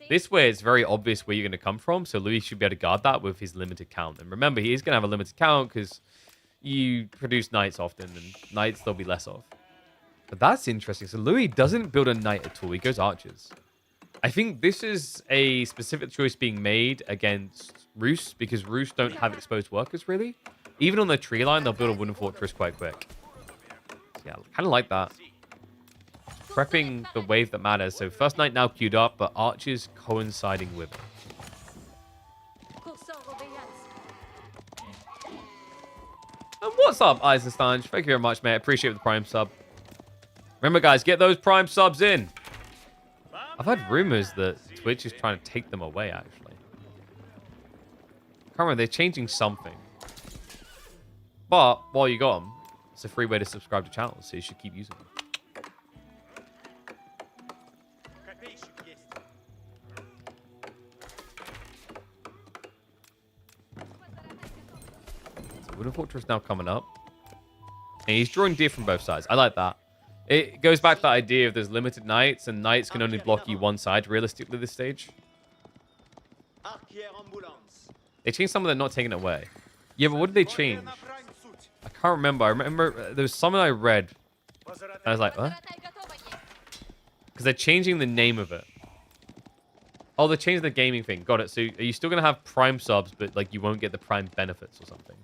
This way, it's very obvious where you're going to come from, so Louis should be able to guard that with his limited count. And remember, he is going to have a limited count because you produce knights often, and knights there'll be less of. But that's interesting. So Louis doesn't build a knight at all. He goes archers. I think this is a specific choice being made against Roos because Roos don't have exposed workers, really. Even on the tree line, they'll build a wooden fortress quite quick. Yeah, kind of like that. Prepping the wave that matters. So first knight now queued up, but archers coinciding with it. And what's up, Eisenstein? Thank you very much, mate. Appreciate the prime sub. Remember, guys, get those prime subs in. I've heard rumors that Twitch is trying to take them away, actually. Can't remember, they're changing something. But while you got them, it's a free way to subscribe to channels, so you should keep using them. So Wooden Fortress now coming up. And he's drawing deer from both sides. I like that. It goes back to the idea of there's limited knights, and knights can only block you one side, realistically, this stage. They changed some of them, not taking it away. Yeah, but what did they change? I can't remember. I remember there was something I read. And I was like, what? Because they're changing the name of it. Oh, they're changing the gaming thing. Got it. So are you still going to have prime subs, but like you won't get the prime benefits or something?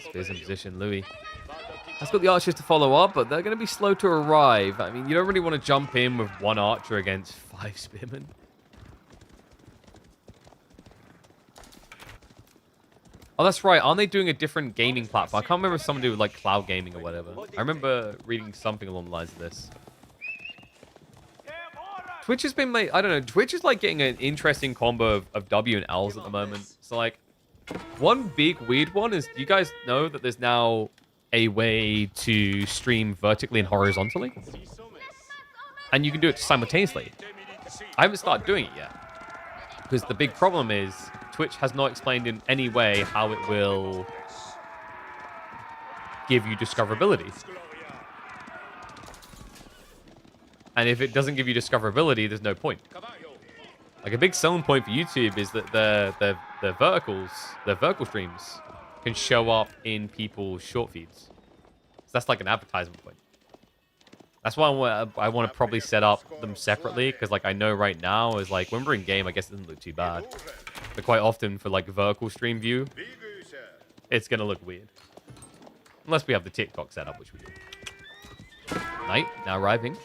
Spears in position, Louis. Has got the archers to follow up, but they're going to be slow to arrive. I mean, you don't really want to jump in with one archer against 5 spearmen. Oh, that's right. Aren't they doing a different gaming platform? I can't remember if someone do like cloud gaming or whatever. I remember reading something along the lines of this. Twitch has been like, I don't know. Twitch is like getting an interesting combo of W and Ls at the moment. So like, one big weird one is, do you guys know that there's now a way to stream vertically and horizontally? And you can do it simultaneously. I haven't started doing it yet. Because the big problem is Twitch has not explained in any way how it will give you discoverability. And if it doesn't give you discoverability, there's no point. Like a big selling point for YouTube is that the vertical streams can show up in people's short feeds. So that's like an advertisement point. That's why I want to probably set up them separately, because like I know right now is like when we're in game, I guess it doesn't look too bad. But quite often for like vertical stream view, it's gonna look weird. Unless we have the TikTok setup, which we do. Knight now arriving.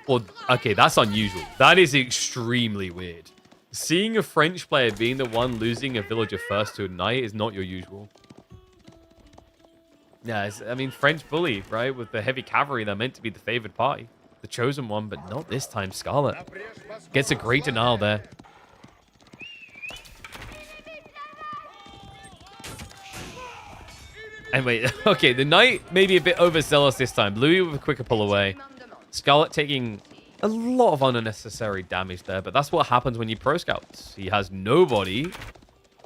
Or okay, that's unusual. That is extremely weird. Seeing a French player being the one losing a villager first to a knight is not your usual. Yeah, I mean, French bully, right? With the heavy cavalry, they're meant to be the favored party. The chosen one, but not this time. Scarlet gets a great denial there. Anyway, okay, the knight may be a bit overzealous this time. Louis with a quicker pull away. Scarlet taking a lot of unnecessary damage there, but that's what happens when you pro scouts. He has nobody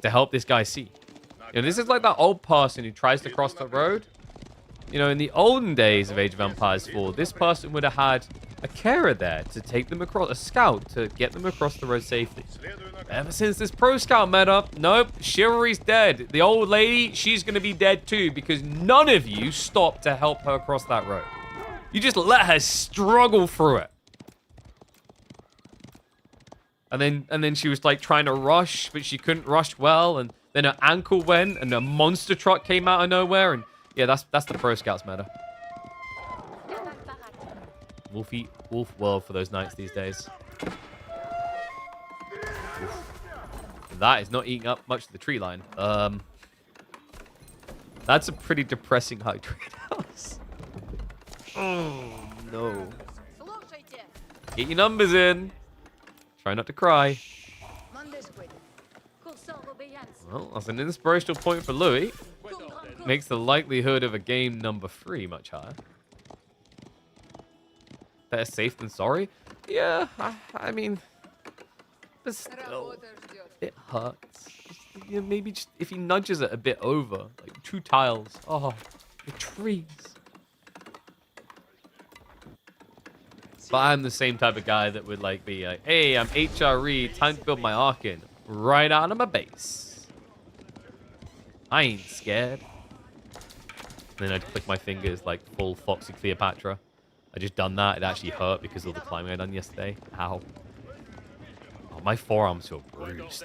to help this guy see. You know, this is like that old person who tries to cross the road. You know, in the olden days of Age of Empires 4, this person would have had a carer there to take them across, a scout to get them across the road safely. Ever since this pro scout meta, nope, chivalry's dead. The old lady, she's going to be dead too, because none of you stopped to help her cross that road. You just let her struggle through it. And then she was like trying to rush, but she couldn't rush well, and then her ankle went, and a monster truck came out of nowhere, and yeah, that's the pro scouts meta. Wolf world for those knights these days. Oof. That is not eating up much of the tree line. That's a pretty depressing high trade house. Oh no. Get your numbers in. Try not to cry. Well, that's an inspirational point for Louis. Makes the likelihood of a game number 3 much higher. Better safe than sorry? Yeah, I mean, but still, it hurts. You know, maybe just if he nudges it a bit over, like 2 tiles. Oh, the trees. But I'm the same type of guy that would like be like, hey, I'm HRE, time to build my Arkin right out of my base. I ain't scared. And then I'd click my fingers like full Foxy Cleopatra. I just done that. It actually hurt because of the climbing I done yesterday. Ow. Oh, my forearms feel bruised.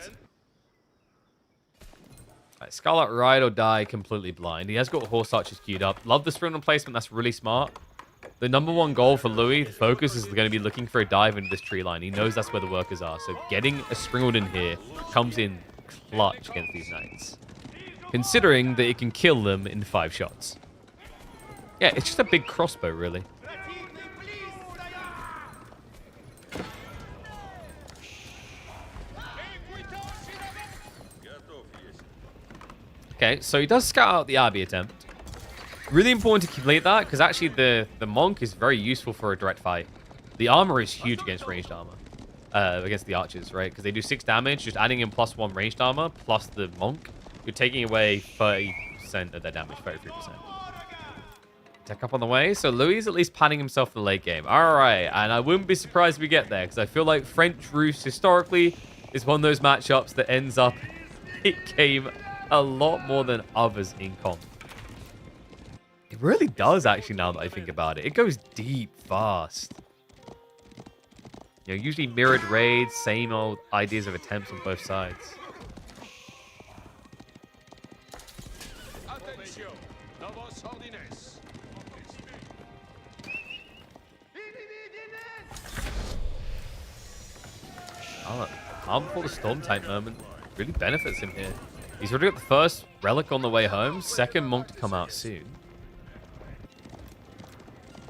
Right, Scarlet ride or die completely blind. He has got horse archers queued up. Love the sprint replacement. That's really smart. The #1 goal for Louis, the focus, is going to be looking for a dive into this tree line. He knows that's where the workers are. So getting a Springald in here comes in clutch against these knights. Considering that it can kill them in 5 shots. Yeah, it's just a big crossbow, really. Okay, so he does scout out the Abbey attempt. Really important to complete that, because actually the Monk is very useful for a direct fight. The armor is huge against ranged armor. Against the archers, right? Because they do 6 damage, just adding in +1 ranged armor, plus the Monk, you're taking away 30% of their damage, 33%. Tech up on the way, so Louis is at least panning himself for the late game. Alright, and I wouldn't be surprised if we get there, because I feel like French-Russe historically is one of those matchups that ends up it game a lot more than others in comp. It really does, actually, now that I think about it. It goes deep fast. You know, usually mirrored raids, same old ideas of attempts on both sides. Calm before the storm type moment really benefits him here. He's already got the first Relic on the way home, second Monk to come out soon.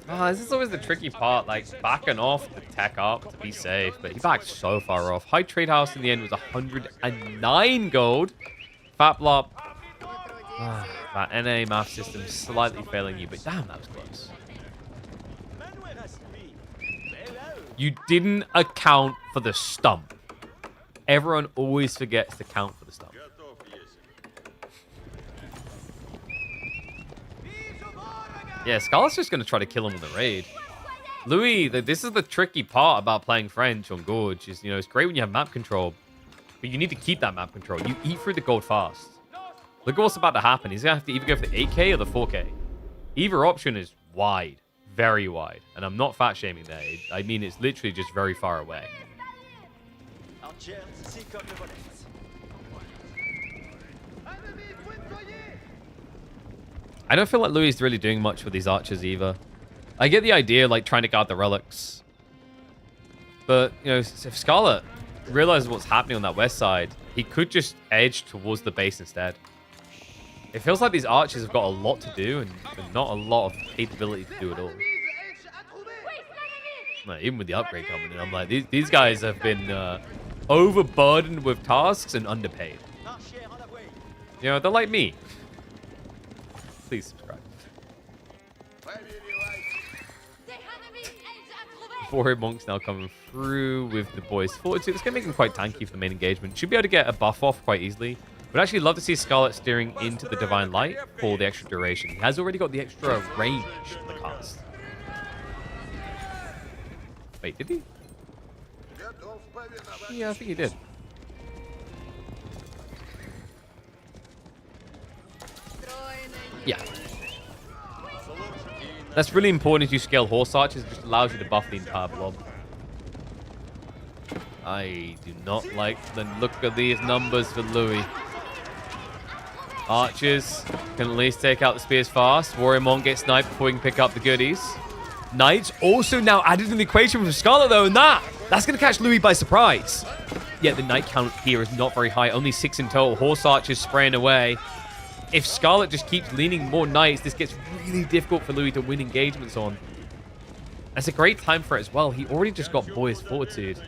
This is always the tricky part, like backing off to tech up to be safe, but he backed so far off. High Trade House in the end was 109 gold. Fat Blop. That NA math system slightly failing you, but damn, that was close. You didn't account for the stump. Everyone always forgets to count for the stump. Yeah, Scarlet's just going to try to kill him in the raid. Louis, this is the tricky part about playing French on Gorge. Is, you know, it's great when you have map control, but you need to keep that map control. You eat through the gold fast. Look at what's about to happen. He's going to have to either go for the 8K or the 4K. Either option is wide, very wide. And I'm not fat shaming there. I mean, it's literally just very far away. I don't feel like Louis is really doing much with these archers either. I get the idea, like, trying to guard the relics. But, you know, if Scarlet realizes what's happening on that west side, he could just edge towards the base instead. It feels like these archers have got a lot to do and not a lot of capability to do it all. Like, even with the upgrade coming in, I'm like, these guys have been overburdened with tasks and underpaid. You know, they're like me. Please subscribe. Warrior Monk's now coming through with the boys' fortitude. It's going to make him quite tanky for the main engagement. Should be able to get a buff off quite easily. Would actually love to see Scarlet steering into the Divine Light for the extra duration. He has already got the extra range on the cast. Wait, did he? Yeah, I think he did. Yeah. That's really important as you scale horse archers. It just allows you to buff the entire blob. I do not like the look of these numbers for Louis. Archers can at least take out the spears fast. Warrior Monk gets sniped before he can pick up the goodies. Knights also now added in the equation for Scarlet, though, and that's going to catch Louis by surprise. Yet the knight count here is not very high. Only 6 in total. Horse archers spraying away. If Scarlet just keeps leaning more knights, this gets really difficult for Louis to win engagements on. That's a great time for it as well. He already just got Boy's Fortitude.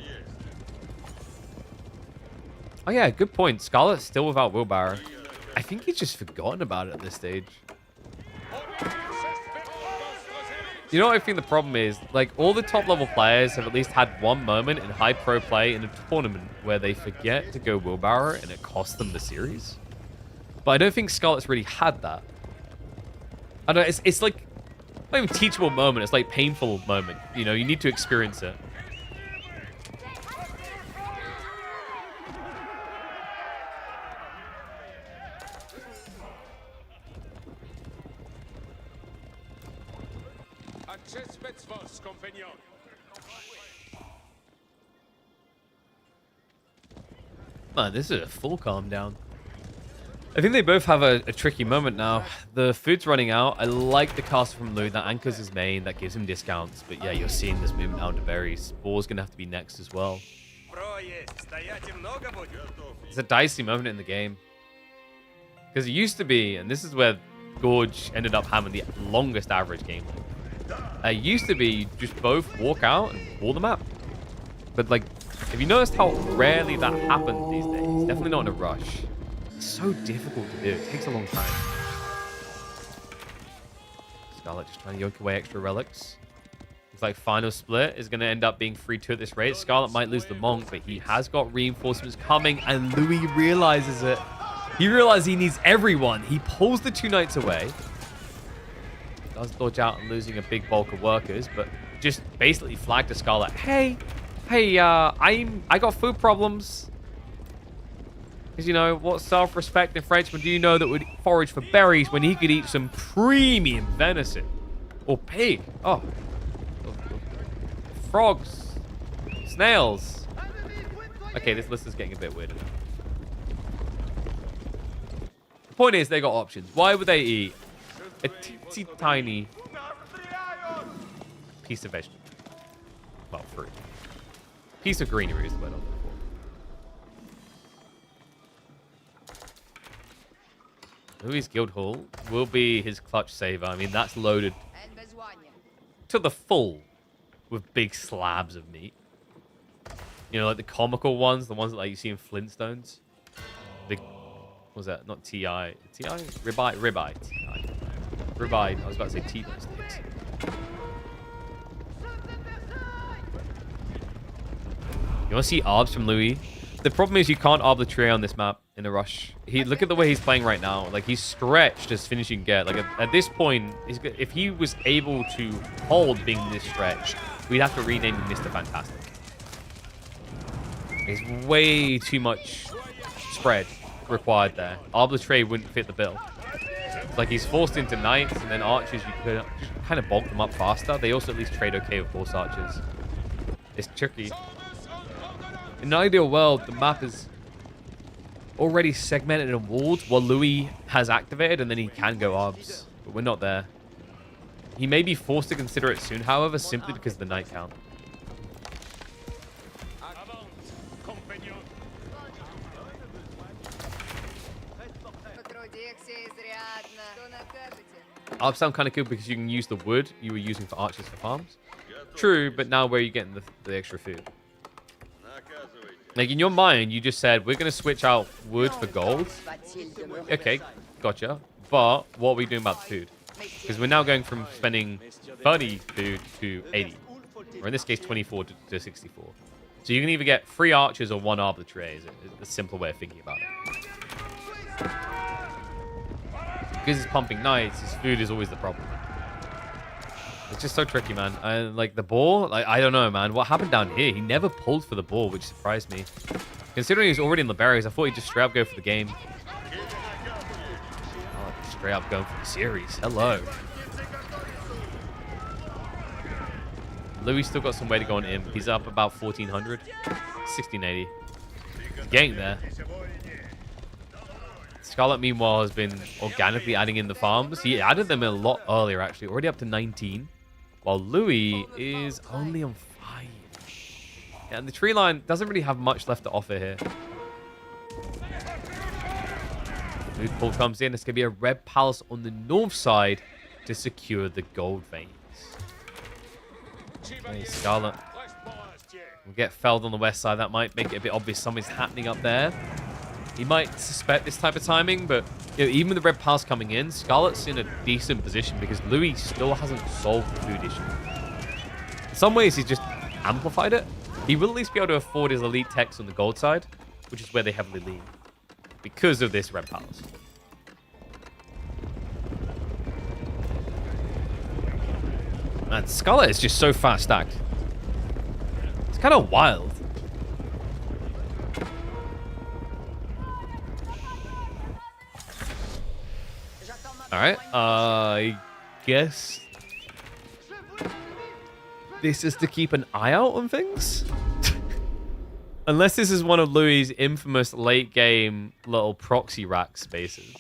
Oh yeah, good point. Scarlet's still without Wheelbarrow. I think he's just forgotten about it at this stage. You know what I think the problem is? Like, all the top level players have at least had one moment in high pro play in a tournament where they forget to go Wheelbarrow and it costs them the series. But I don't think Scarlet's really had that. I don't know, it's like, not even teachable moment, it's like painful moment. You know, you need to experience it. Man, this is a full calm down. I think they both have a tricky moment now. The food's running out. I like the castle from Lou. That anchors his main. That gives him discounts. But yeah, you're seeing this movement down to berries. Boar's going to have to be next as well. It's a dicey moment in the game. Because it used to be, and this is where Gorge ended up having the longest average game. It used to be you just both walk out and wall the map. But like, have you noticed how rarely that happens these days? Definitely not in a rush. It's so difficult to do. It takes a long time. Scarlet just trying to yoke away extra relics. It's like final split is going to end up being 3-2 at this rate. Scarlet might lose the Monk, but he has got reinforcements coming, and Louis realizes it. He realizes he needs everyone. He pulls the 2 knights away. Does dodge out and losing a big bulk of workers, but just basically flagged to Scarlet. Hey, I got food problems. Because, you know, what self-respecting Frenchman do you know that would forage for berries when he could eat some premium venison? Or pig. Oh. Frogs. Snails. Okay, this list is getting a bit weird. The point is, they got options. Why would they eat a teensy tiny piece of vegetable? Well, fruit. Piece of greenery is the word I'm looking for. Louis' guild hall will be his clutch saver. I mean, that's loaded to the full with big slabs of meat. You know, like the comical ones, the ones that like you see in Flintstones. Big, what was that? Not T.I. T.I.? Ribeye. T.I. Ribeye. I was about to say T-bone steaks. You want to see arbs from Louis? The problem is you can't arb the trio on this map in a rush. Look at the way he's playing right now. Like, he's stretched as finishing get. Like, at this point, if he was able to hold being this stretched, we'd have to rename him Mr. Fantastic. There's way too much spread required there. Arb the trio wouldn't fit the bill. Like, he's forced into knights, and then archers, you could just kind of bulk them up faster. They also at least trade okay with horse archers. It's tricky. In an ideal world, the map is already segmented and walled while Louis has activated, and then he can go arbs. But we're not there. He may be forced to consider it soon, however, simply because of the knight count. Arbs sound kind of cool because you can use the wood you were using for archers for farms. True, but now where are you getting the extra food? Like, in your mind, you just said, we're going to switch out wood for gold. Okay, gotcha. But what are we doing about the food? Because we're now going from spending 30 food to 80. Or in this case, 24 to 64. So you can either get 3 archers or 1 arbitrary. Is a simple way of thinking about it. Because he's pumping knights, his food is always the problem. It's just so tricky, man. And like the boar, like I don't know, man. What happened down here? He never pulled for the boar, which surprised me. Considering he's already in the berries, I thought he'd just straight up go for the game. Oh, straight up going for the series. Hello. Louis still got some way to go on Imp. He's up about 1400, 1680. He's getting there. Scarlet, meanwhile, has been organically adding in the farms. He added them a lot earlier, actually. Already up to 19. While Louis is only on 5. Yeah, and the tree line doesn't really have much left to offer here. Food pull comes in. It's going to be a red palace on the north side to secure the gold veins. Okay, Scarlet will get felled on the west side. That might make it a bit obvious something's happening up there. He might suspect this type of timing, but you know, even with the red pass coming in, Scarlet's in a decent position because Louis still hasn't solved the food issue. In some ways, he's just amplified it. He will at least be able to afford his elite techs on the gold side, which is where they heavily lean because of this red palace. Man, Scarlet is just so fast stacked. It's kind of wild. All right, I guess this is to keep an eye out on things? Unless this is one of Louis' infamous late game little proxy rack spaces.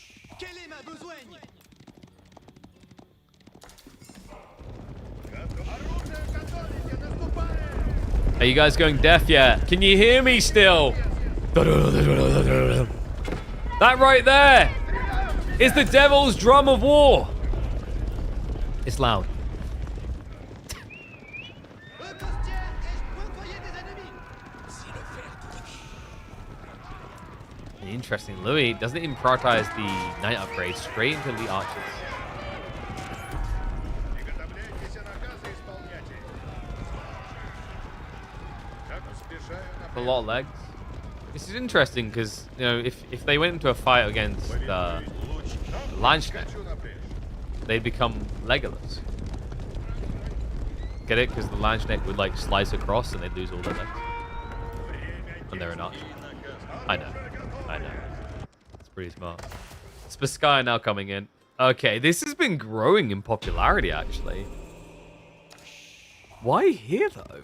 Are you guys going deaf yet? Can you hear me still? That right there is the devil's drum of war. It's loud. Interesting. Louis doesn't even prioritize the knight upgrade, straight into the archers. A lot of legs. This is interesting because, you know, if they went into a fight against the Lancaster, they'd become Legolas. Get it? Because the Lancaster would like slice across and they'd lose all their legs. And they're an archer. I know. It's pretty smart. Sky now coming in. Okay, this has been growing in popularity, actually. Why here, though?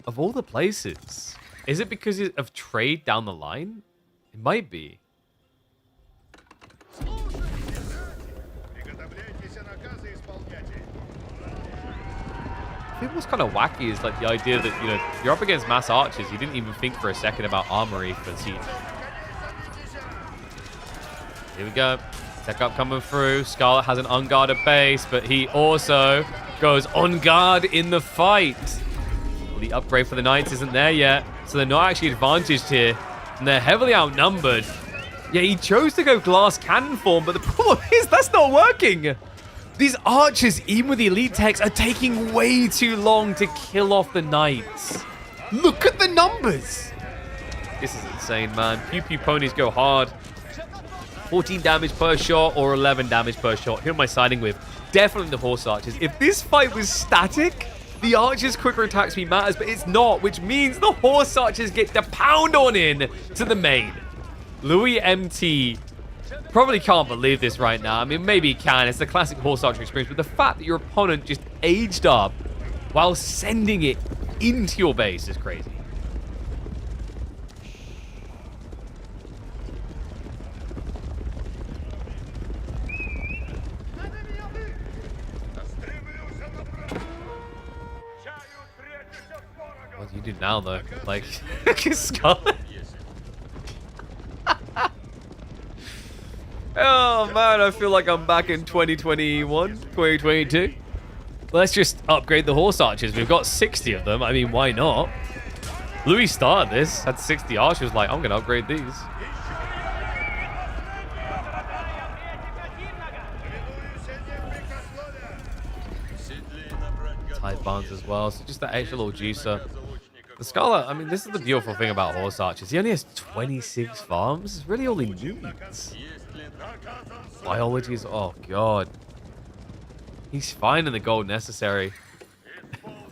Of all the places. Is it because of trade down the line? It might be. I think what's kind of wacky is like the idea that, you know, you're up against mass archers. You didn't even think for a second about armory for siege. Here we go. Tech up coming through. Scarlet has an unguarded base, but he also goes on guard in the fight. Well, the upgrade for the Knights isn't there yet, so they're not actually advantaged here. And they're heavily outnumbered. Yeah, he chose to go glass cannon form, but the problem is that's not working. These archers, even with the elite techs, are taking way too long to kill off the Knights. Look at the numbers. This is insane, man. Pew pew ponies go hard. 14 damage per shot or 11 damage per shot. Who am I siding with? Definitely the horse archers. If this fight was static, the archers' quicker attack speed matters, but it's not, which means the horse archers get to pound on in to the main. Louis MT probably can't believe this right now. I mean, maybe he can. It's the classic horse archer experience, but the fact that your opponent just aged up while sending it into your base is crazy. What do you do now, though? Like, Scarlet? Oh, man, I feel like I'm back in 2021, 2022. Let's just upgrade the horse archers. We've got 60 of them. I mean, why not? Louis started this, had 60 archers, like, I'm going to upgrade these. Tide barns as well, so just that extra little juicer. The Scarlet, I mean, this is the beautiful thing about horse archers. He only has 26 farms. It's really all he needs. Biology is, oh god. He's finding the gold necessary.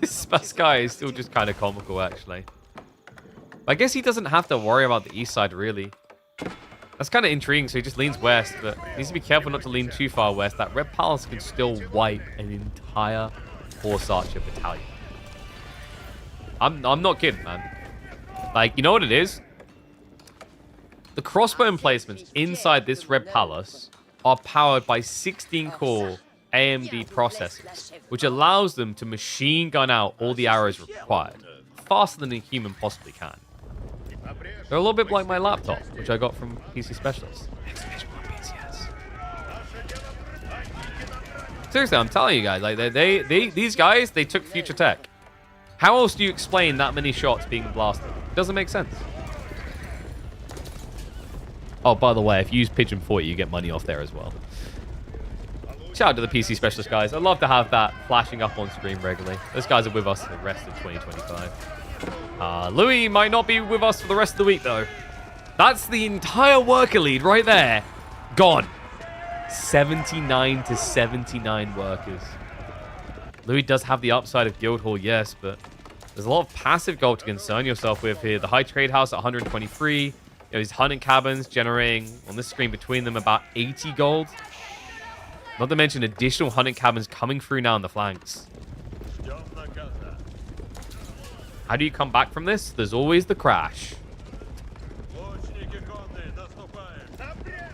This guy is still just kind of comical, actually. I guess he doesn't have to worry about the east side, really. That's kind of intriguing, so he just leans west, but he needs to be careful not to lean too far west. That Red Palace can still wipe an entire horse archer battalion. I'm not kidding, man. Like, you know what it is? The crossbow emplacements inside this Red Palace are powered by 16-core AMD processors, which allows them to machine gun out all the arrows required, faster than a human possibly can. They're a little bit like my laptop, which I got from PC Specialist. Seriously, I'm telling you guys, like these guys, they took future tech. How else do you explain that many shots being blasted? It doesn't make sense. Oh, by the way, if you use Pigeon 40, you get money off there as well. Shout out to the PC Specialist guys. I'd love to have that flashing up on screen regularly. Those guys are with us for the rest of 2025. Louis might not be with us for the rest of the week, though. That's the entire worker lead right there. Gone. 79 to 79 workers. Louis does have the upside of Guildhall, yes, but there's a lot of passive gold to concern yourself with here. The High Trade House at 123. You know, his hunting cabins generating on this screen between them about 80 gold. Not to mention additional hunting cabins coming through now on the flanks. How do you come back from this? There's always the crash.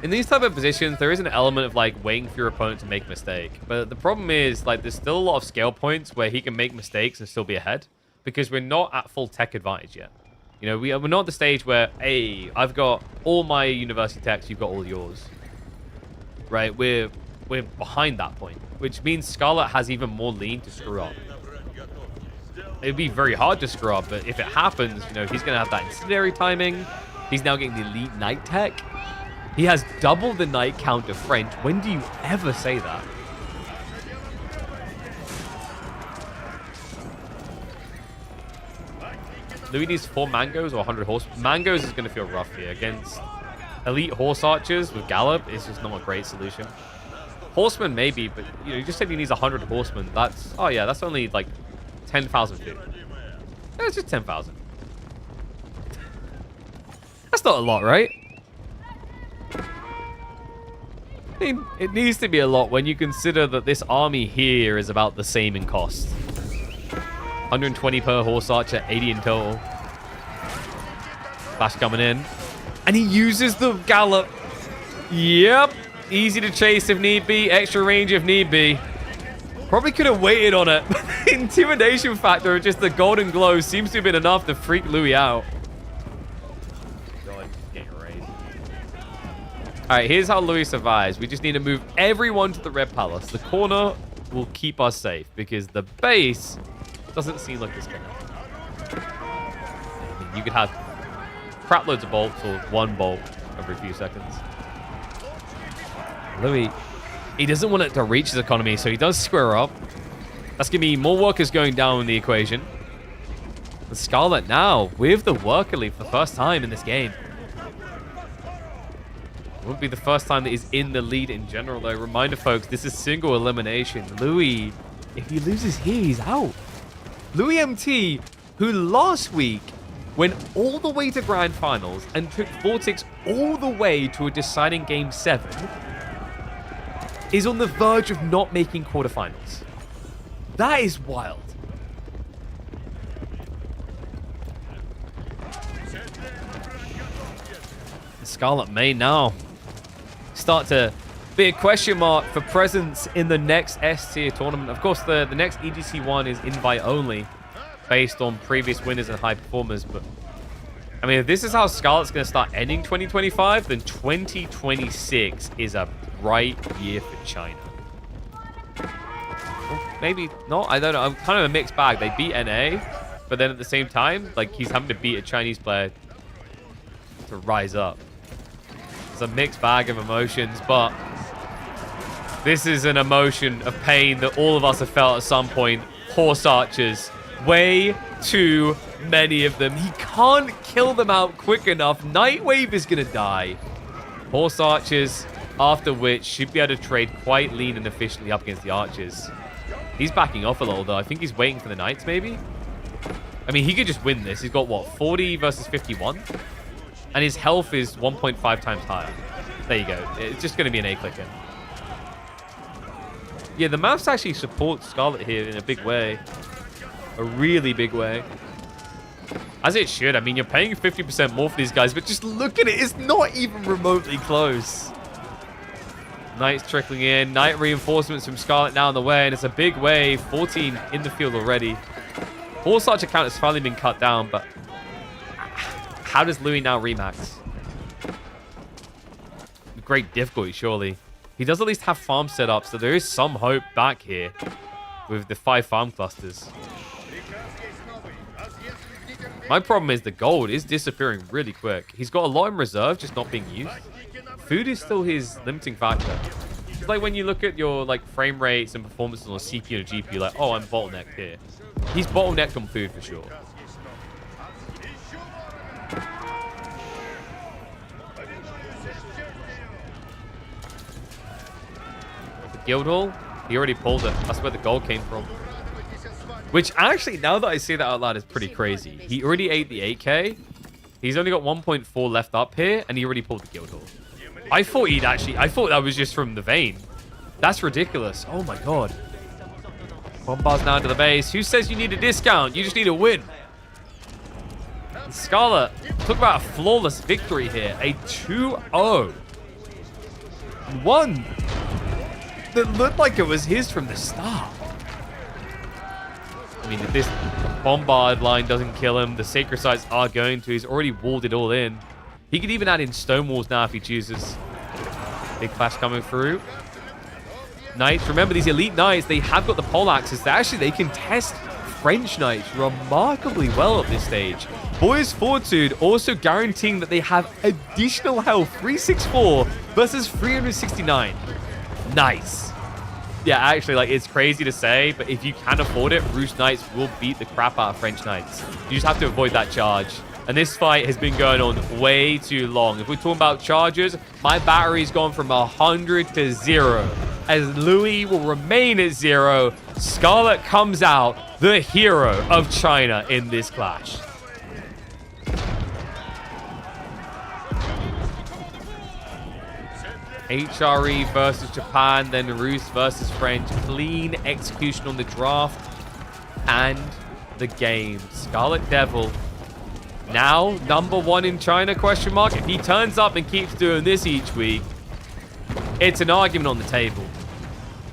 In these type of positions, there is an element of like waiting for your opponent to make a mistake. But the problem is like there's still a lot of scale points where he can make mistakes and still be ahead because we're not at full tech advantage yet. You know, we're not at the stage where, hey, I've got all my university techs, you've got all yours. Right? We're behind that point, which means Scarlet has even more lean to screw up. It'd be very hard to screw up, but if it happens, you know, he's going to have that incendiary timing. He's now getting the elite knight tech. He has double the knight count of French. When do you ever say that? Louis needs 4 mangoes or 100 horse. Mangoes is going to feel rough here. Against elite horse archers with Gallop is just not a great solution. Horsemen maybe, but you know, you just said he needs 100 horsemen. That's, oh yeah, that's only like 10,000 food. That's just 10,000. That's not a lot, right? I mean, it needs to be a lot when you consider that this army here is about the same in cost. 120 per horse archer, 80 in total. Flash coming in. And he uses the Gallop. Yep. Easy to chase if need be. Extra range if need be. Probably could have waited on it. The intimidation factor of just the golden glow seems to have been enough to freak Louis out. Alright, here's how Louis survives. We just need to move everyone to the Red Palace. The corner will keep us safe because the base doesn't seem like it's going to. I mean, you could have crap loads of bolts or 1 bolt every few seconds. Louis, he doesn't want it to reach his economy, so he does square up. That's going to be more workers going down in the equation. The Scarlet now with the worker lead for the first time in this game. Won't be the first time that he's in the lead in general, though. Reminder, folks, this is single elimination. Louis, if he loses here, he's out. Louis MT, who last week went all the way to Grand Finals and took Vortex all the way to a deciding Game 7, is on the verge of not making quarterfinals. That is wild. Scarlet may now start to be a question mark for presence in the next S-tier tournament. Of course, the next EGC one is invite only based on previous winners and high performers. But I mean, if this is how Scarlet's going to start ending 2025, then 2026 is a bright year for China. Well, maybe not. I don't know. I'm kind of a mixed bag. They beat NA, but then at the same time, like, he's having to beat a Chinese player to rise up. It's a mixed bag of emotions, but this is an emotion of pain that all of us have felt at some point. Horse archers, way too many of them. He can't kill them out quick enough. Nightwave is going to die. Horse archers, after which should be able to trade quite lean and efficiently up against the archers. He's backing off a little, though. I think he's waiting for the knights, maybe? I mean, he could just win this. He's got, what, 40 versus 51? And his health is 1.5 times higher. There you go. It's just going to be an A-clicker. Yeah, the maps actually support Scarlet here in a big way. A really big way. As it should. I mean, you're paying 50% more for these guys, but just look at it. It's not even remotely close. Knights trickling in. Knight reinforcements from Scarlet now on the way, and it's a big wave. 14 in the field already. Horse archer count has finally been cut down, but how does Louis now remax? Great difficulty, surely. He does at least have farm set up, so there is some hope back here with the 5 farm clusters. My problem is the gold is disappearing really quick. He's got a lot in reserve, just not being used. Food is still his limiting factor. It's like when you look at your like frame rates and performances on a CPU and a GPU, like, oh, I'm bottlenecked here. He's bottlenecked on food for sure. Guildhall, he already pulled it. That's where the gold came from. Which actually, now that I say that out loud, is pretty crazy. He already ate the 8k. He's only got 1.4 left up here, and he already pulled the Guildhall. I thought that was just from the vein. That's ridiculous. Oh my god. Bombard's now into the base. Who says you need a discount? You just need a win. Scarlet, talk about a flawless victory here. A 2-0. One that looked like it was his from the start. I mean, if this bombard line doesn't kill him, the sacred sites are going to. He's already walled it all in. He could even add in stone walls now if he chooses. Big flash coming through. Knights, remember these elite knights, they have got the pole axes. They can test French knights remarkably well at this stage. Boy's Fortitude also guaranteeing that they have additional health. 364 versus 369. Nice. Yeah, actually, like, it's crazy to say, but if you can afford it, Rouge Knights will beat the crap out of French Knights. You just have to avoid that charge. And this fight has been going on way too long. If we're talking about charges, my battery's gone from 100 to 0. As Louis will remain at 0, Scarlet comes out, the hero of China in this clash. HRE versus Japan, then Rus versus French. Clean execution on the draft and the game. Scarlet Devil, now #1 in China, question mark. If he turns up and keeps doing this each week, it's an argument on the table.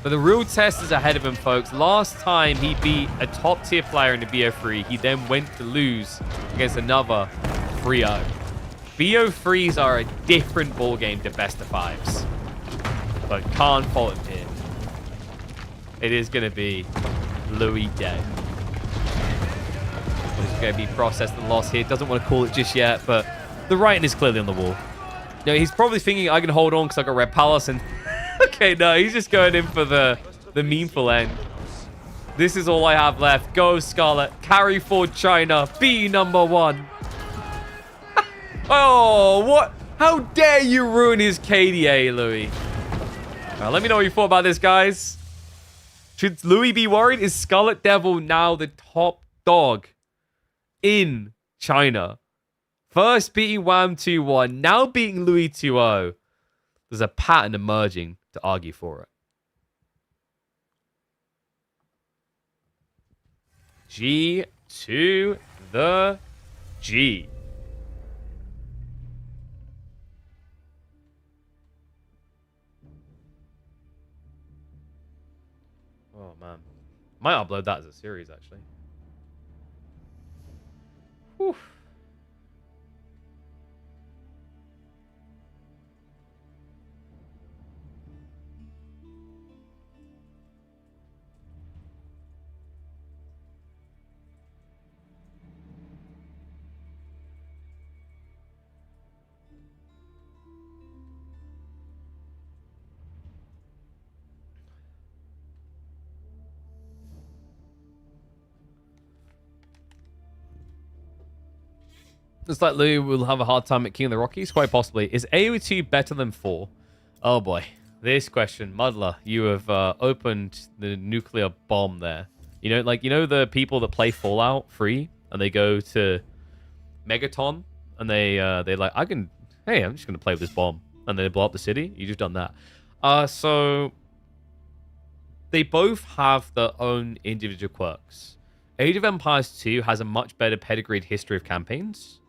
But the real test is ahead of him, folks. Last time he beat a top-tier player in the BO3, he then went to lose against another 3-0. BO3s are a different ballgame to best of 5s. But can't fault him here. It is going to be Louis dead. He's going to be processed and lost here. Doesn't want to call it just yet, but the writing is clearly on the wall. You know, he's probably thinking, I can hold on because I got Red Palace. And okay, no, he's just going in for the meaningful end. This is all I have left. Go, Scarlet. Carry for China. Be #1. Oh, what? How dare you ruin his KDA, Louis? Let me know what you thought about this, guys. Should Louis be worried? Is Scarlet Devil now the top dog in China? First beating Wham 2-1, now beating Louis 2-0. There's a pattern emerging to argue for it. G to the G. Oh, man. Might upload that as a series, actually. Whew. Looks like Louis will have a hard time at King of the Rockies, quite possibly. Is AoE2 better than 4? Oh boy, this question. Muddler, you have opened the nuclear bomb there. You know the people that play Fallout free and they go to Megaton and they like, hey, I'm just gonna play with this bomb, and they blow up the city. You just done that. So they both have their own individual quirks. Age of Empires 2 has a much better pedigreed history of campaigns.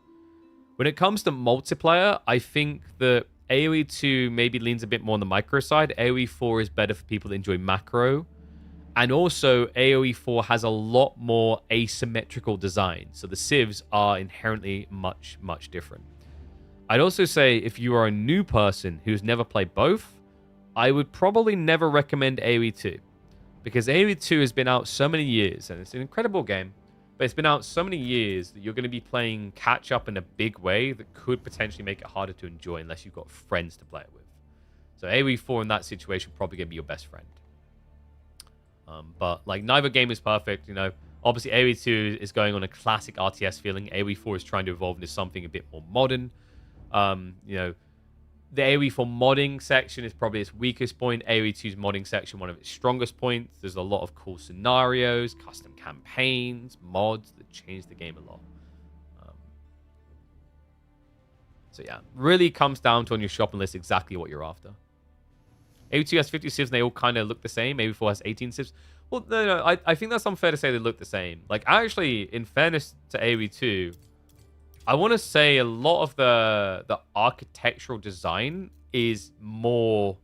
When it comes to multiplayer, I think that AoE 2 maybe leans a bit more on the micro side. AoE 4 is better for people that enjoy macro. And also, AoE 4 has a lot more asymmetrical design. So the civs are inherently much, much different. I'd also say if you are a new person who's never played both, I would probably never recommend AoE 2. Because AoE 2 has been out so many years, and it's an incredible game, but it's been out so many years that you're going to be playing catch-up in a big way that could potentially make it harder to enjoy unless you've got friends to play it with. So AoE 4 in that situation probably going to be your best friend. But like neither game is perfect, you know. Obviously AoE 2 is going on a classic RTS feeling. AoE 4 is trying to evolve into something a bit more modern. You know, the AoE 4 modding section is probably its weakest point. AoE 2's modding section, one of its strongest points. There's a lot of cool scenarios, custom campaigns, mods that change the game a lot. So yeah, really comes down to on your shopping list exactly what you're after. AoE 2 has 50 civs and they all kind of look the same. AoE 4 has 18 civs. Well, no, I think that's unfair to say they look the same. Like, actually, in fairness to AoE 2, I want to say a lot of the architectural design is more...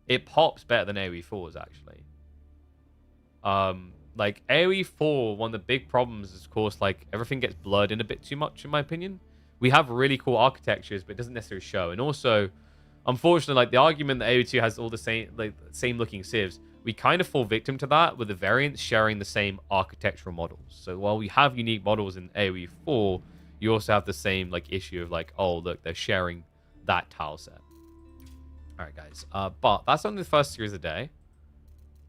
It pops better than AoE 4's, actually. Like, AoE 4, one of the big problems is, of course, like, everything gets blurred in a bit too much, in my opinion. We have really cool architectures, but it doesn't necessarily show. And also, unfortunately, like, the argument that AoE 2 has all the same looking civs, we kind of fall victim to that with the variants sharing the same architectural models. So while we have unique models in AoE 4, you also have the same, like, issue of, like, oh, look, they're sharing that tile set. All right, guys. But that's only the first series of the day.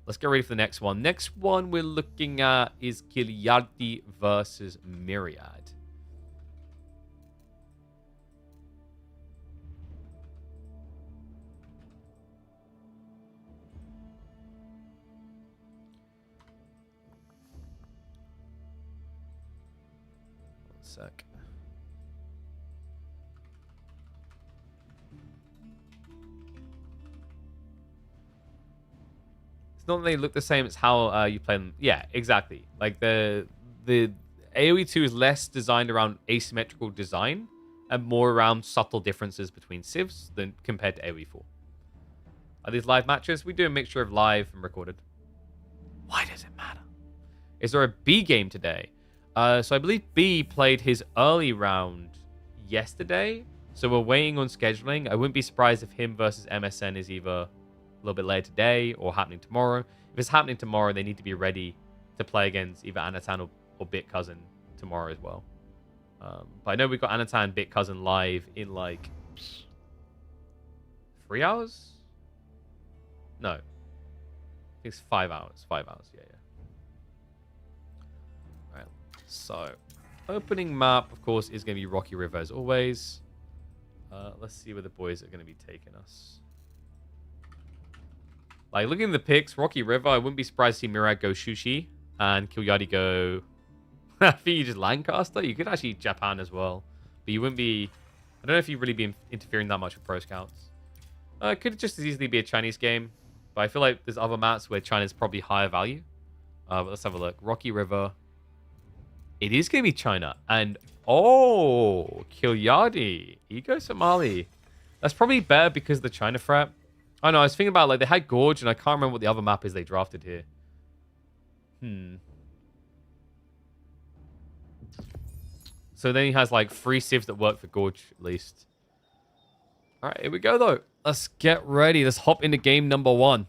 Let's get ready for the next one. Next one we're looking at is Kiliardi versus Myriad. One sec. It's not that they look the same, it's how you play them. Yeah, exactly. Like the AoE 2 is less designed around asymmetrical design and more around subtle differences between civs than compared to AoE 4. Are these live matches? We do a mixture of live and recorded. Why does it matter? Is there a B game today? So I believe B played his early round yesterday. So we're waiting on scheduling. I wouldn't be surprised if him versus MSN is either a little bit later today or happening tomorrow. If it's happening tomorrow, they need to be ready to play against either Anatan or Bit Cousin tomorrow as well. But I know we've got Anatan Bit Cousin live in like 3 hours? No. I think it's 5 hours. 5 hours, yeah. Alright, so opening map, of course, is going to be Rocky River as always. Let's see where the boys are going to be taking us. Like, looking at the picks, Rocky River, I wouldn't be surprised to see Myriad go Shushi and Kiliardi go... I think you just Lancaster. You could actually Japan as well. But you wouldn't be... I don't know if you'd really be interfering that much with Pro Scouts. It could just as easily be a Chinese game. But I feel like there's other maps where China's probably higher value. But let's have a look. Rocky River. It is going to be China. And, oh, Kiliardi. He goes Somali. That's probably better because of the China threat. I know, I was thinking about, like, they had Gorge, and I can't remember what the other map is they drafted here. So then he has, like, 3 civs that work for Gorge, at least. All right, here we go, though. Let's get ready. Let's hop into game number 1.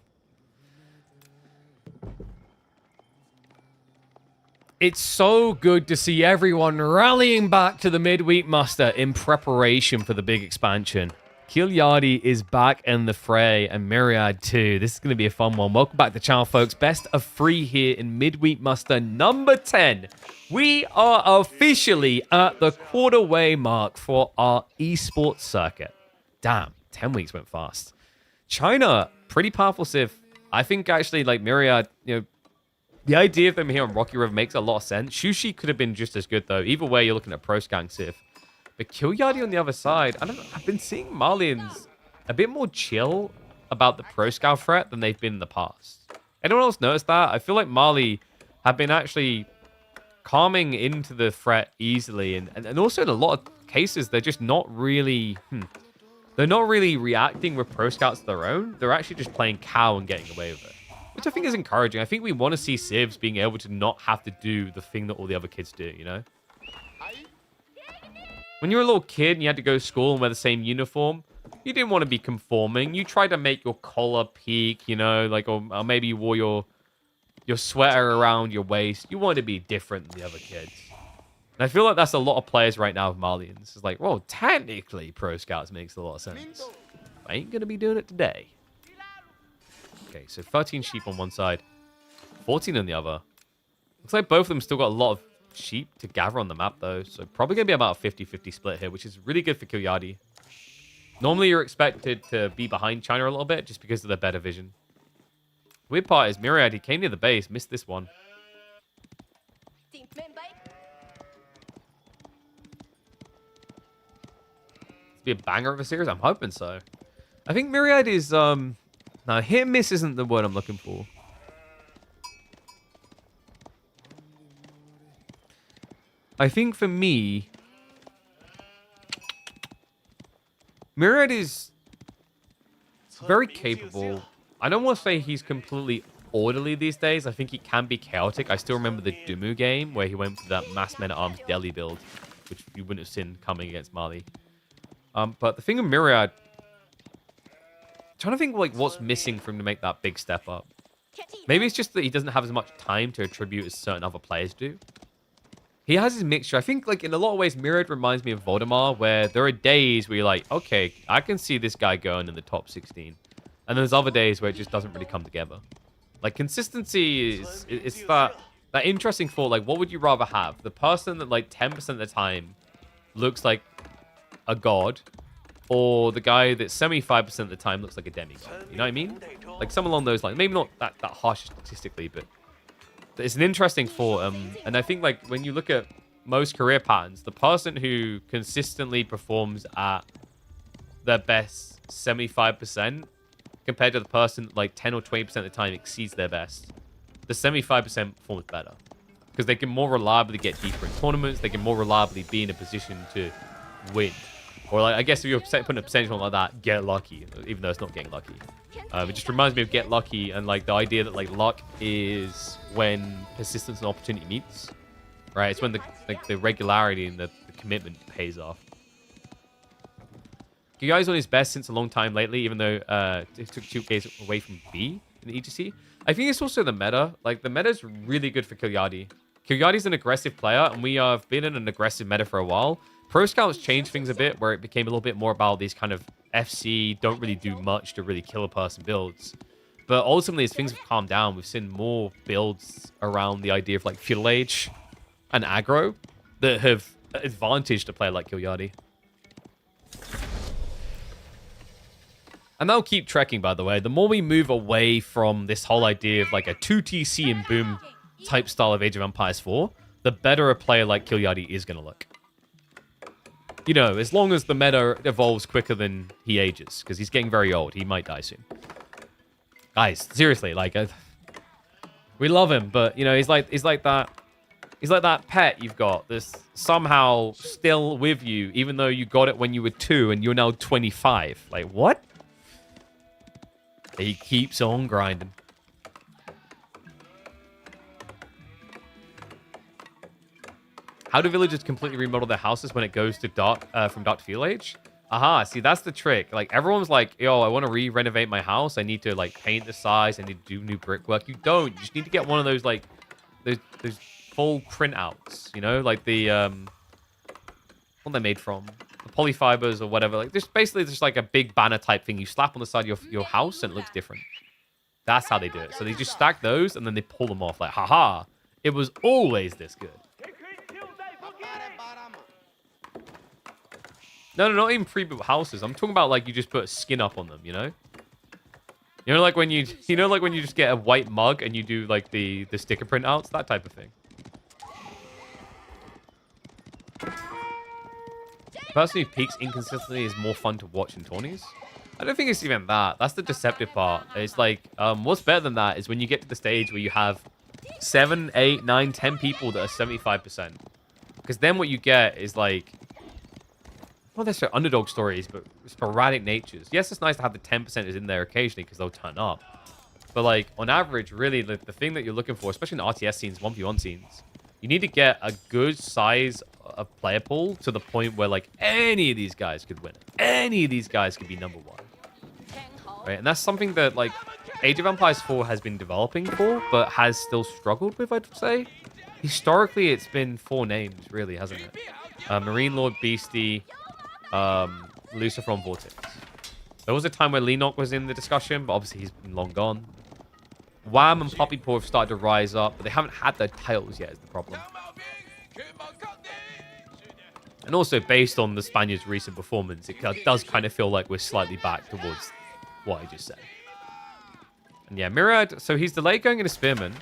It's so good to see everyone rallying back to the midweek muster in preparation for the big expansion. Kiliardi is back in the fray, and Myriad too. This is going to be a fun one. Welcome back to the channel, folks. Best of 3 here in midweek muster number 10. We are officially at the quarter-way mark for our esports circuit. Damn, 10 weeks went fast. China, pretty powerful civ. I think actually, like Myriad, you know, the idea of them here on Rocky River makes a lot of sense. Shushi could have been just as good, though. Either way, you're looking at Pro Scan civ. But Kiliardi on the other side, I don't know. I've been seeing Malians a bit more chill about the Pro Scout threat than they've been in the past. Anyone else notice that? I feel like Mali have been actually calming into the threat easily. And also in a lot of cases, they're just not really... They're not really reacting with Pro Scouts of their own. They're actually just playing cow and getting away with it. Which I think is encouraging. I think we want to see civs being able to not have to do the thing that all the other kids do, you know? When you were a little kid and you had to go to school and wear the same uniform, you didn't want to be conforming. You tried to make your collar peak, you know, like, or maybe you wore your sweater around your waist. You wanted to be different than the other kids. And I feel like that's a lot of players right now with Malians. It's like, well, technically, Pro Scouts makes a lot of sense. I ain't going to be doing it today. Okay, so 13 sheep on one side, 14 on the other. Looks like both of them still got a lot of sheep to gather on the map, though. So probably going to be about a 50-50 split here, which is really good for Kiliardi. Normally, you're expected to be behind China a little bit just because of their better vision. Weird part is Myriad, he came near the base, missed this one. Be a banger of a series? I'm hoping so. I think Myriad is, no, hit and miss isn't the word I'm looking for. I think for me, Myriad is very capable. I don't want to say he's completely orderly these days. I think he can be chaotic. I still remember the Dumu game where he went for that mass men-at-arms Delhi build, which you wouldn't have seen coming against Mali. But the thing with Myriad, I'm trying to think like what's missing for him to make that big step up. Maybe it's just that he doesn't have as much time to attribute as certain other players do. He has his mixture. I think, like, in a lot of ways, Myriad reminds me of Voldemar, where there are days where you're like, okay, I can see this guy going in the top 16. And there's other days where it just doesn't really come together. Like, consistency is it's that interesting thought. Like, what would you rather have? The person that, like, 10% of the time looks like a god, or the guy that 75% of the time looks like a demigod? You know what I mean? Like, something along those lines. Maybe not that harsh statistically, but it's an interesting thought. And I think, like, when you look at most career patterns, the person who consistently performs at their best 75% compared to the person that, like, 10 or 20% of the time exceeds their best, the 75% performs better. Because they can more reliably get deeper in tournaments. They can more reliably be in a position to win. Or, like, I guess if you're putting a percentage on like that, get lucky, even though it's not getting lucky. It just reminds me of get lucky and, like, the idea that, like, luck is when persistence and opportunity meets, right? It's when the regularity and the commitment pays off. Kyogai's on his best since a long time lately, even though it took 2 games away from B in the EGC. I think it's also the meta. Like, the meta is really good for Kyogei. Kyogei's an aggressive player, and we have been in an aggressive meta for a while. Pro Scouts changed things a bit, where it became a little bit more about these kind of FC, don't really do much to really kill a person builds. But ultimately, as things have calmed down, we've seen more builds around the idea of, like, Feudal Age and aggro that have advantaged a player like Kyogei. And that'll keep trekking, by the way. The more we move away from this whole idea of, like, a 2TC and boom type style of Age of Empires 4, the better a player like Kyogei is going to look. You know, as long as the meta evolves quicker than he ages, because he's getting very old. He might die soon. Guys, seriously, like, we love him, but, you know, he's like that pet you've got that's somehow still with you, even though you got it when you were 2 and you're now 25. Like, what? He keeps on grinding. How do villagers completely remodel their houses when it goes to dark, from dark to Feudal Age? Aha, see, that's the trick. Like, everyone's like, yo, I want to re-renovate my house. I need to, like, paint the sides. I need to do new brickwork. You don't. You just need to get one of those, like, those full printouts, you know? Like the, what they're made from? The polyfibers or whatever. Like, just basically just like a big banner type thing you slap on the side of your house and it looks different. That's how they do it. So they just stack those and then they pull them off. Like, haha, it was always this good. No, not even pre-built houses. I'm talking about, like, you just put a skin up on them, you know? You know, like when you just get a white mug and you do, like, the sticker printouts, that type of thing. The person who peaks inconsistently is more fun to watch in tourneys. I don't think it's even that. That's the deceptive part. It's like, what's better than that is when you get to the stage where you have 7, 8, 9, 10 people that are 75%. Because then what you get is, like, not necessarily underdog stories, but sporadic natures. Yes, it's nice to have the 10% is in there occasionally because they'll turn up. But, like, on average, really, the thing that you're looking for, especially in RTS scenes, 1v1 scenes, you need to get a good size of player pool to the point where, like, any of these guys could win. Any of these guys could be number 1. Right? And that's something that, like, Age of Empires 4 has been developing for, but has still struggled with, I'd say. Historically, it's been 4 names, really, hasn't it? Marine Lord, Beastie, Lucifer on Vortex. There was a time where Lenok was in the discussion, but obviously he's been long gone. Wham and Poppy Paw have started to rise up, but they haven't had their titles yet is the problem. And also, based on the Spaniards' recent performance, it does kind of feel like we're slightly back towards what I just said. And yeah, Myriad, so he's delayed going into Spearman,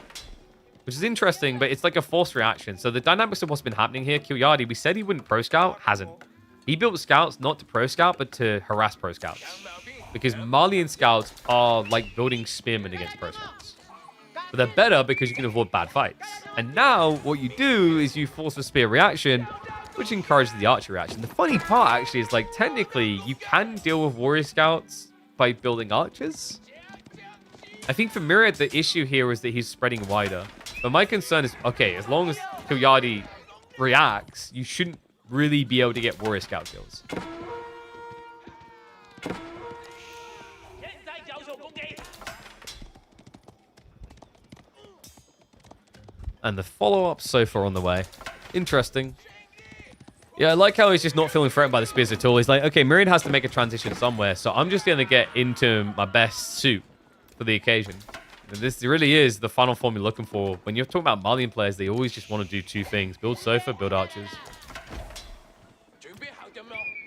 which is interesting, but it's like a forced reaction. So the dynamics of what's been happening here, Kyogei, we said he wouldn't pro scout, hasn't. He built scouts not to pro scout, but to harass pro scouts. Because Malian scouts are like building spearmen against pro scouts. But they're better because you can avoid bad fights. And now what you do is you force a spear reaction, which encourages the archer reaction. The funny part, actually, is, like, technically, you can deal with warrior scouts by building archers. I think for Myriad, the issue here is that he's spreading wider. But my concern is, okay, as long as Kilyadi reacts, you shouldn't really be able to get warrior scout kills. And the follow-up so far on the way. Interesting. Yeah, I like how he's just not feeling threatened by the spears at all. He's like, okay, Myriad has to make a transition somewhere, so I'm just going to get into my best suit for the occasion. And this really is the final form you're looking for. When you're talking about Malian players, they always just want to do two things. Build Sofa, build archers.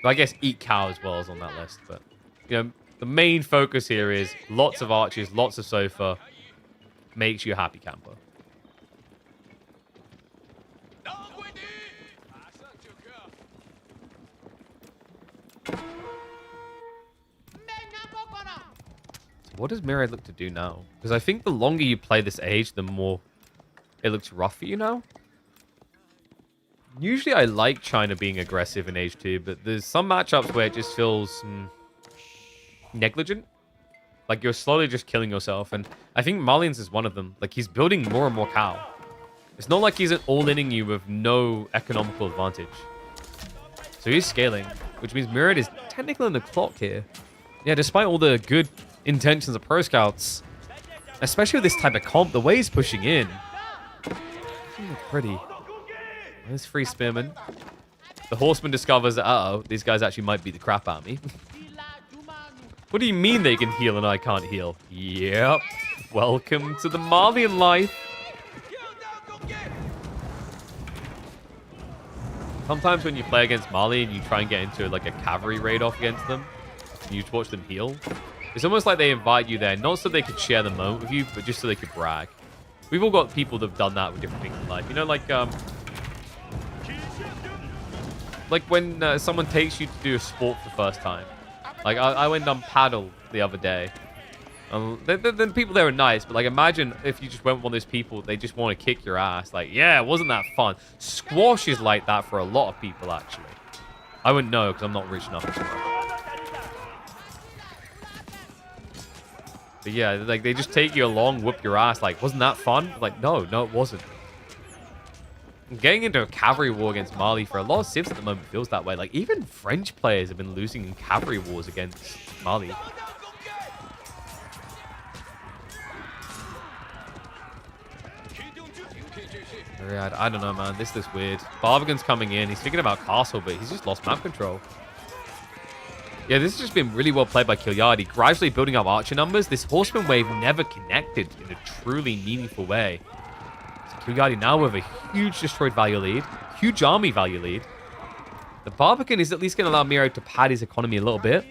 But I guess eat cow as well is on that list. But, you know, the main focus here is lots of archers, lots of Sofa. Makes you a happy camper. What does Myriad look to do now? Because I think the longer you play this age, the more it looks rough for you now. Usually I like China being aggressive in Age 2, but there's some matchups where it just feels negligent. Like you're slowly just killing yourself. And I think Malians is one of them. Like he's building more and more cow. It's not like he's all-inning you with no economical advantage. So he's scaling, which means Myriad is technically on the clock here. Yeah, despite all the good intentions of pro scouts, especially with this type of comp, the way he's pushing in, doesn't look pretty. There's free spearman. The horseman discovers that, uh-oh, these guys actually might beat the crap out of me. What do you mean they can heal and I can't heal? Yep. Welcome to the Malian life. Sometimes when you play against Mali and you try and get into like a cavalry raid off against them, and you watch them heal, it's almost like they invite you there, not so they could share the moment with you, but just so they could brag. We've all got people that have done that with different things in life. You know, like when someone takes you to do a sport for the first time. Like, I went on paddle the other day. The people there are nice, but like, imagine if you just went with one of those people, they just want to kick your ass. Like, yeah, wasn't that fun? Squash is like that for a lot of people, actually. I wouldn't know, because I'm not rich enough to know. But yeah, like they just take you along, whip your ass. Like, wasn't that fun? Like, no, it wasn't. Getting into a cavalry war against Mali for a lot of civs at the moment feels that way. Like, even French players have been losing in cavalry wars against Mali. I don't know, man. This looks weird. Barbican's coming in. He's thinking about castle, but he's just lost map control. Yeah, this has just been really well played by Kilyadi, gradually building up archer numbers. This horseman wave never connected in a truly meaningful way. So Kilyadi now with a huge destroyed value lead, huge army value lead. The Barbican is at least going to allow Miro to pad his economy a little bit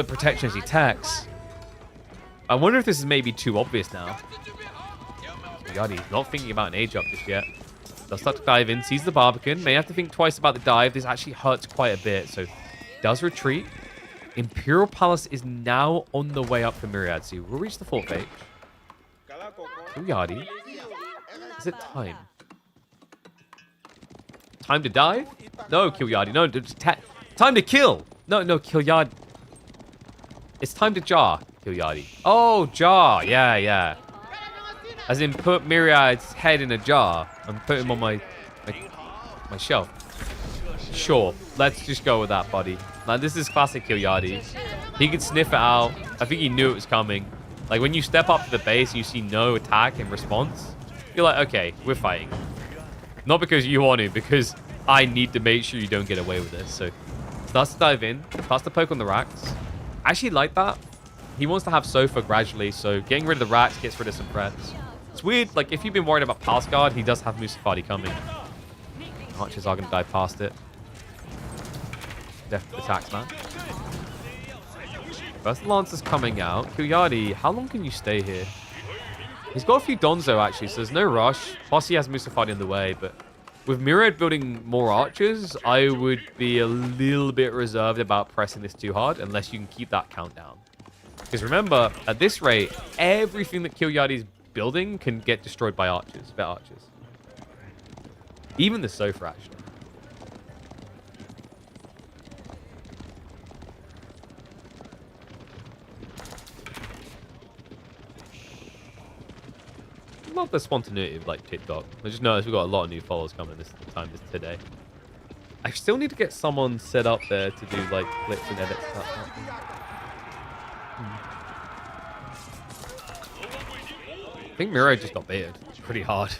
protection as he attacks. I wonder if this is maybe too obvious now. Kilyadi is not thinking about an age up just yet. Does start to dive in, sees the Barbican, may have to think twice about the dive. This actually hurts quite a bit, so does retreat. Imperial Palace is now on the way up for Myriad. So we'll reach the 4th age. Kilyadi. Is it time? Time to dive? No, Kilyadi. No, time to kill. No, Kilyadi. It's time to jar, Kilyadi. Oh, jar. Yeah. As in, put Myriad's head in a jar and put him on my shelf. Sure, let's just go with that, buddy. Now, this is classic Kilyadi. He could sniff it out. I think he knew it was coming. Like, when you step up to the base and you see no attack in response, you're like, okay, we're fighting. Not because you want to, because I need to make sure you don't get away with this. So, starts to dive in. Starts to poke on the racks. I actually like that. He wants to have Sofa gradually, so getting rid of the racks gets rid of some threats. It's weird, like, if you've been worried about Palace Guard, he does have Musafadi coming. Archers are going to dive past it. Definitely attacks, man. First Lancer's coming out. Kilyadi, how long can you stay here? He's got a few Donzo, actually, so there's no rush. Plus, he has Musafadi in the way, but with Myriad building more archers, I would be a little bit reserved about pressing this too hard, unless you can keep that countdown. Because remember, at this rate, everything that Kilyadi's building can get destroyed by archers, even the Sofa, actually. love the spontaneity of like TikTok. I just noticed we've got a lot of new followers coming this today. I still need to get someone set up there to do like clips and edits. I think Miro just got baited pretty hard.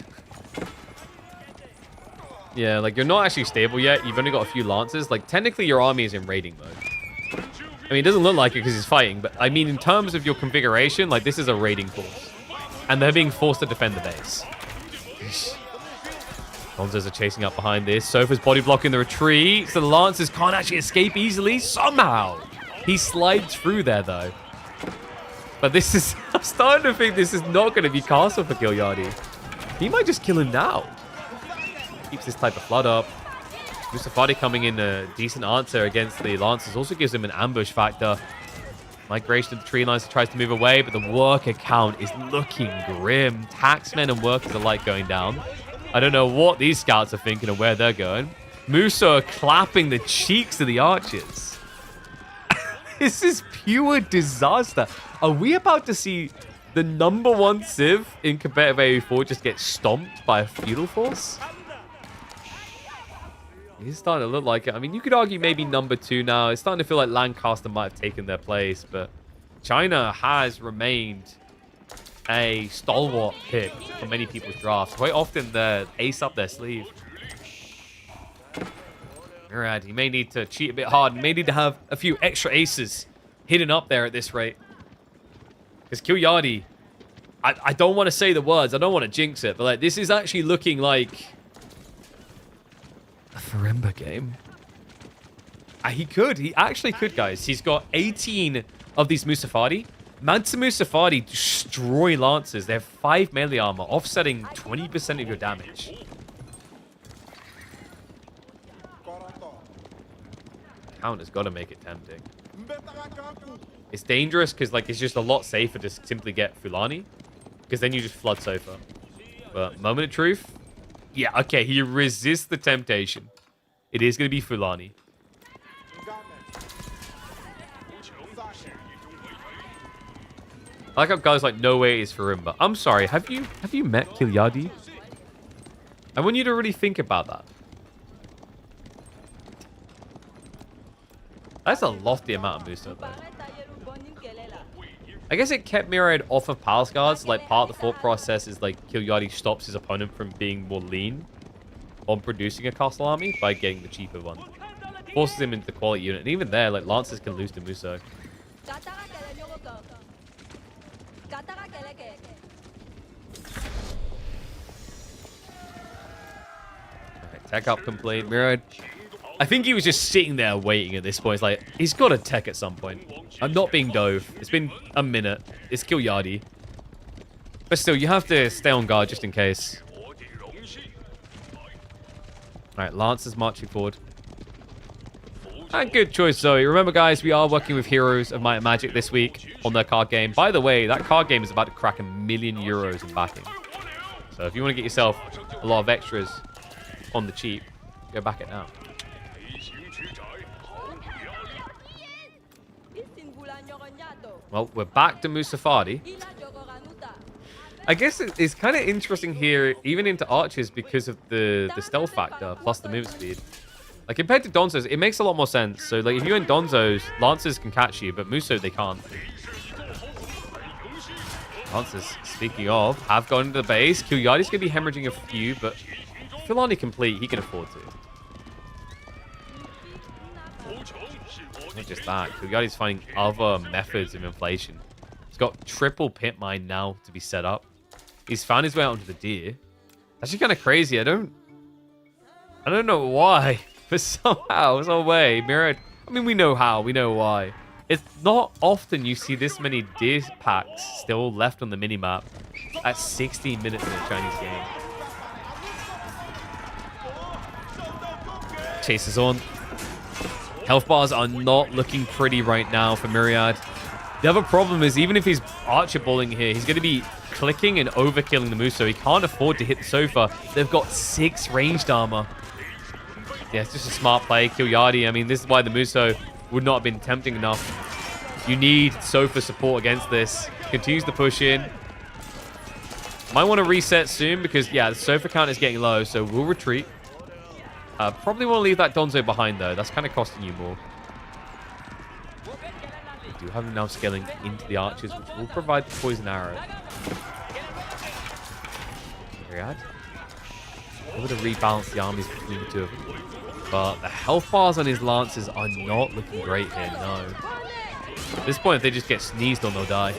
Yeah, like you're not actually stable yet. You've only got a few lances. Like technically your army is in raiding mode. I mean, it doesn't look like it because he's fighting, but I mean in terms of your configuration, like this is a raiding force. And they're being forced to defend the base. Gonzos are chasing up behind this. Sofa's body blocking the retreat. So the Lancers can't actually escape easily. Somehow. He slides through there, though. But this is... I'm starting to think this is not going to be castle for Kilyadi. He might just kill him now. Keeps this type of flood up. Mustafadi coming in a decent answer against the Lancers. Also gives him an ambush factor. Migration of the tree lines tries to move away, but the worker count is looking grim. Taxmen and workers alike going down. I don't know what these scouts are thinking of where they're going. Muso are clapping the cheeks of the archers. This is pure disaster. Are we about to see the #1 Civ in competitive AE4 just get stomped by a feudal force? It's starting to look like it. I mean, you could argue maybe #2 now. It's starting to feel like Lancaster might have taken their place, but China has remained a stalwart pick for many people's drafts. Quite often, they're ace up their sleeve. Murad, he may need to cheat a bit hard. May need to have a few extra aces hidden up there at this rate. Because Kilyadi, I don't want to say the words. I don't want to jinx it, but like this is actually looking like a Farimba game. He actually could, guys. He's got 18 of these Mustafadi. Mansa Mustafadi destroy Lancers. They have 5 melee armor, offsetting 20% of your damage. Count has got to make it tempting. It's dangerous because like it's just a lot safer to simply get Fulani, because then you just flood Sofa. But moment of truth, yeah, okay, he resists the temptation. It is going to be Fulani. I like how guys like no way is Farimba. I'm sorry, have you met Kilyadi? I want you to really think about that. That's a lofty amount of booster though. I guess it kept Myriad off of Palace Guards. Like part of the thought process is like Kilyadi stops his opponent from being more lean on producing a castle army by getting the cheaper one. Forces him into the quality unit. And even there, like Lancers can lose to Muso. Alright, tech up complete. Myriad. I think he was just sitting there waiting at this point. It's like, he's got to tech at some point. I'm not being dove. It's been a minute. It's Kilyadi. But still, you have to stay on guard just in case. Alright, Lance is marching forward. And good choice, Zoe. Remember, guys, we are working with Heroes of Might and Magic this week on their card game. By the way, that card game is about to crack €1 million in backing. So if you want to get yourself a lot of extras on the cheap, go back it now. Well, we're back to Mustafadi. I guess it's kind of interesting here, even into archers, because of the stealth factor plus the move speed. Like compared to Donzos, it makes a lot more sense. So like if you're in Donzos, Lancers can catch you, but Muso they can't. Lancers, speaking of, have gone into the base. Kilyadi's going to be hemorrhaging a few, but Fulani complete, he can afford to. Not just that, Kilyadi's finding other methods of inflation. He's got triple pit mine now to be set up. He's found his way out onto the deer. Actually kind of crazy. I don't know why, but somehow, some way, Mirror. I mean, we know how, we know why. It's not often you see this many deer packs still left on the minimap at 16 minutes in a Chinese game. Chases on. Health bars are not looking pretty right now for Myriad. The other problem is, even if he's archer balling here, he's going to be clicking and overkilling the Muso. He can't afford to hit the Sofa. They've got 6 ranged armor. Yeah, it's just a smart play. Kilyadi, I mean, this is why the Muso would not have been tempting enough. You need Sofa support against this. Continues to push in. Might want to reset soon because, yeah, the sofa count is getting low, so we'll retreat. Probably want to leave that Donzo behind, though. That's kind of costing you more. We do have him now scaling into the archers, which will provide the poison arrow. Myriad. Able to rebalance the armies between the two of them. But the health bars on his lances are not looking great here, no. At this point, if they just get sneezed on, they'll die.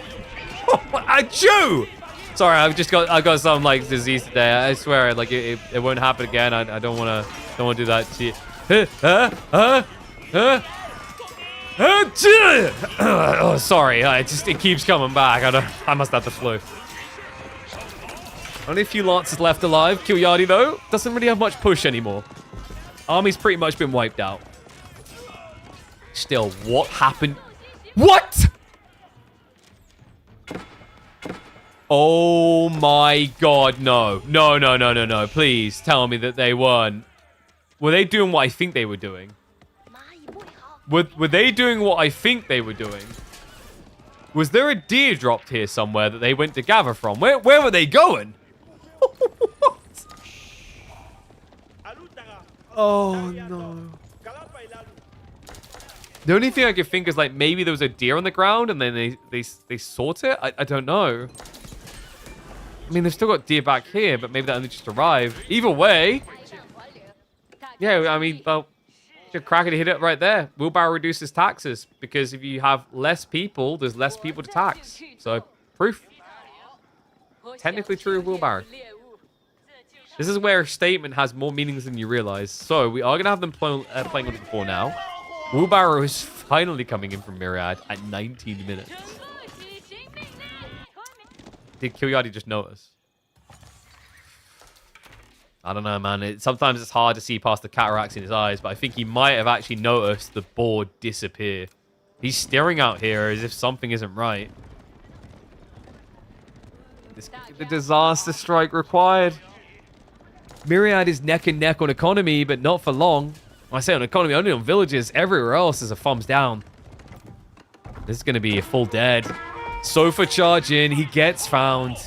Oh, achoo! Sorry, I got some like disease today. I swear, like it won't happen again. I don't want to do that to you. Oh, sorry. It keeps coming back. I must have the flu. Only a few lances left alive. Kilyadi though doesn't really have much push anymore. Army's pretty much been wiped out. Still, what happened? What? Oh my god, no. No. Please tell me that they weren't. Were they doing what I think they were doing? Were they doing what I think they were doing? Was there a deer dropped here somewhere that they went to gather from? Where were they going? What? Oh no. The only thing I could think is like maybe there was a deer on the ground and then they sought it. I don't know. I mean, they've still got deer back here, but maybe that only just arrived. Either way, yeah, I mean, well, just crackety hit it right there. Wheelbarrow reduces taxes because if you have less people, there's less people to tax. So, proof. Technically true of Wheelbarrow. This is where a statement has more meanings than you realize. So, we are going to have them playing on it before now. Wheelbarrow is finally coming in from Myriad at 19 minutes. Did Kilyadi just notice? I don't know, man. Sometimes it's hard to see past the cataracts in his eyes, but I think he might have actually noticed the board disappear. He's staring out here as if something isn't right. This could be the disaster strike required. Myriad is neck and neck on economy, but not for long. When I say on economy, only on villages. Everywhere else is a thumbs down. This is going to be a full dead. Sofa charge in. He gets found.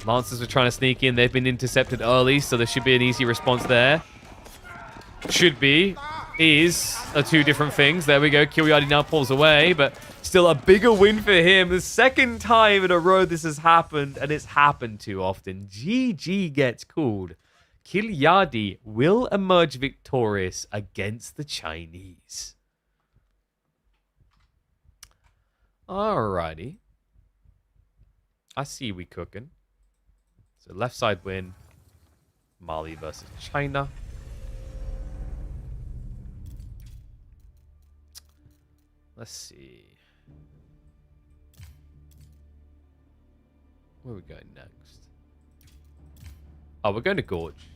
Lancers were trying to sneak in. They've been intercepted early, so there should be an easy response there. Should be. Are two different things. There we go. Kilyadi now pulls away, but still a bigger win for him. The second time in a row this has happened, and it's happened too often. GG gets called. Kilyadi will emerge victorious against the Chinese. Alrighty. I see we cooking. So left side win. Mali versus China. Let's see. Where are we going next? Oh, we're going to Gorge.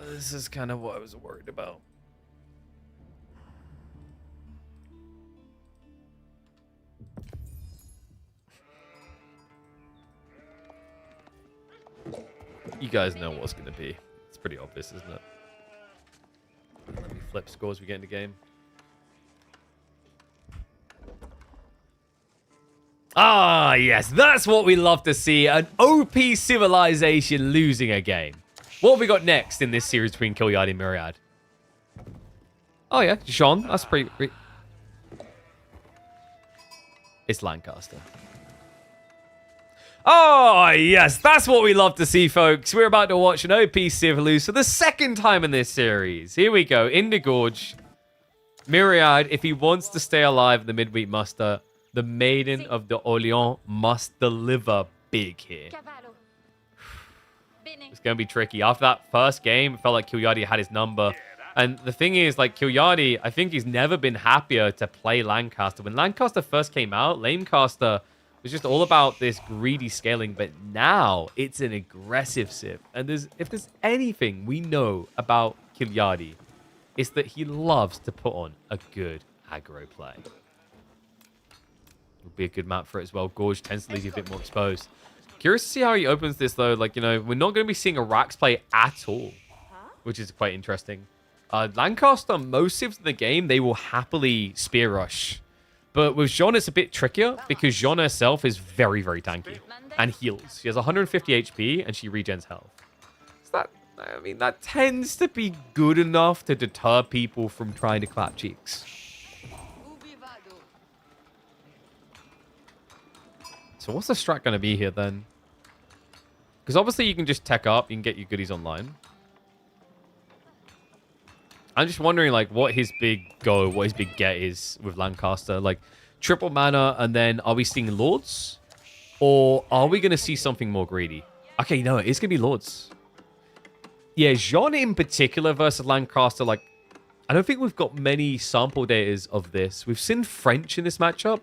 This is kind of what I was worried about. You guys know what's going to be. It's pretty obvious, isn't it? Let me flip scores we get in the game. Ah, yes. That's what we love to see. An OP civilization losing a game. What have we got next in this series between Kilyadi and Myriad? Oh, yeah. Jean. That's pretty... It's Lancaster. Oh, yes. That's what we love to see, folks. We're about to watch an OP Civ lose for the second time in this series. Here we go. In the Gorge. Myriad, if he wants to stay alive in the midweek muster, the Maiden of the Orleans must deliver big here. It's going to be tricky. After that first game, it felt like Kilyadi had his number. And the thing is, like, Kilyadi, I think he's never been happier to play Lancaster. When Lancaster first came out, Lancaster was just all about this greedy scaling. But now, it's an aggressive Civ. And if there's anything we know about Kilyadi, it's that he loves to put on a good aggro play. Would be a good map for it as well. Gorge tends to leave you a bit more exposed. Curious to see how he opens this, though. Like, you know, we're not going to be seeing a Rax play at all, which is quite interesting. Lancaster, most civs in the game, they will happily spear rush But with Jean, it's a bit trickier because Jean herself is very, very tanky and heals. She has 150 HP and she regens health. So that, I mean, that tends to be good enough to deter people from trying to clap cheeks. So what's the strat going to be here then? Because obviously you can just tech up, you can get your goodies online. I'm just wondering, like, what his big go, what his big get is with Lancaster. Like, triple mana, and then are we seeing Lords? Or are we going to see something more greedy? Okay, no, it's going to be Lords. Yeah, Jean in particular versus Lancaster, like, I don't think we've got many sample datas of this. We've seen French in this matchup,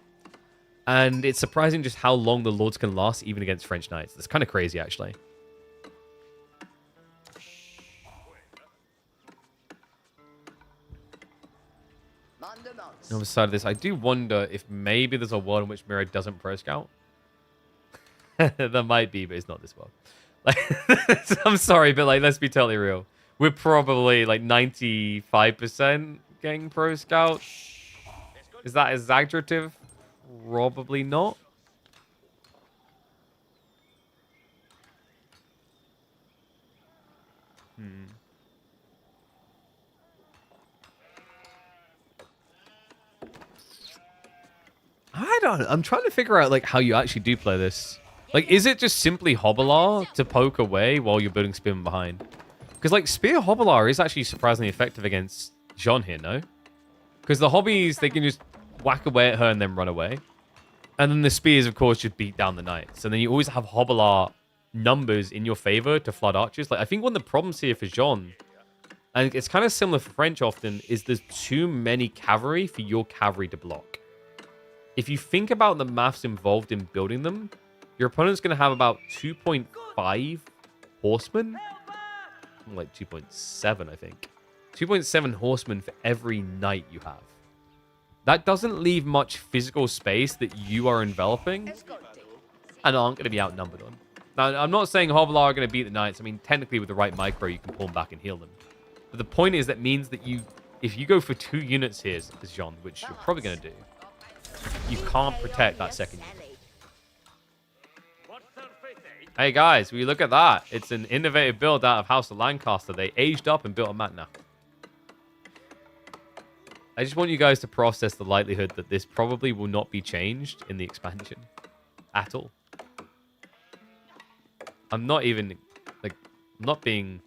and it's surprising just how long the Lords can last, even against French Knights. That's kind of crazy, actually. On the other side of this, I do wonder if maybe there's a world in which Mira doesn't pro scout. There might be, but it's not this world. Like, I'm sorry, but like, let's be totally real. We're probably like 95% getting pro scout. Is that exaggerative? Probably not. I'm trying to figure out like how you actually do play this. Like, is it just simply Hobbler to poke away while you're building Spearman behind? Because like Spear Hobbler is actually surprisingly effective against Jean here, no? Because the hobbies, they can just whack away at her and then run away. And then the spears, of course, just beat down the knights. And then you always have Hobbler numbers in your favor to flood archers. Like, I think one of the problems here for Jean, and it's kind of similar for French often, is there's too many cavalry for your cavalry to block. If you think about the maths involved in building them, your opponent's going to have about 2.5 horsemen. Like 2.7, I think. 2.7 horsemen for every knight you have. That doesn't leave much physical space that you are enveloping and aren't going to be outnumbered on. Now, I'm not saying Hobbler are going to beat the knights. I mean, technically with the right micro, you can pull them back and heal them. But the point is that means that if you go for 2 units here as Jean, which you're probably going to do, you can't protect that second unit. Hey guys, will you look at that? It's an innovative build out of House of Lancaster. They aged up and built a mat now. I just want you guys to process the likelihood that this probably will not be changed in the expansion at all. I'm not even, like, I'm not being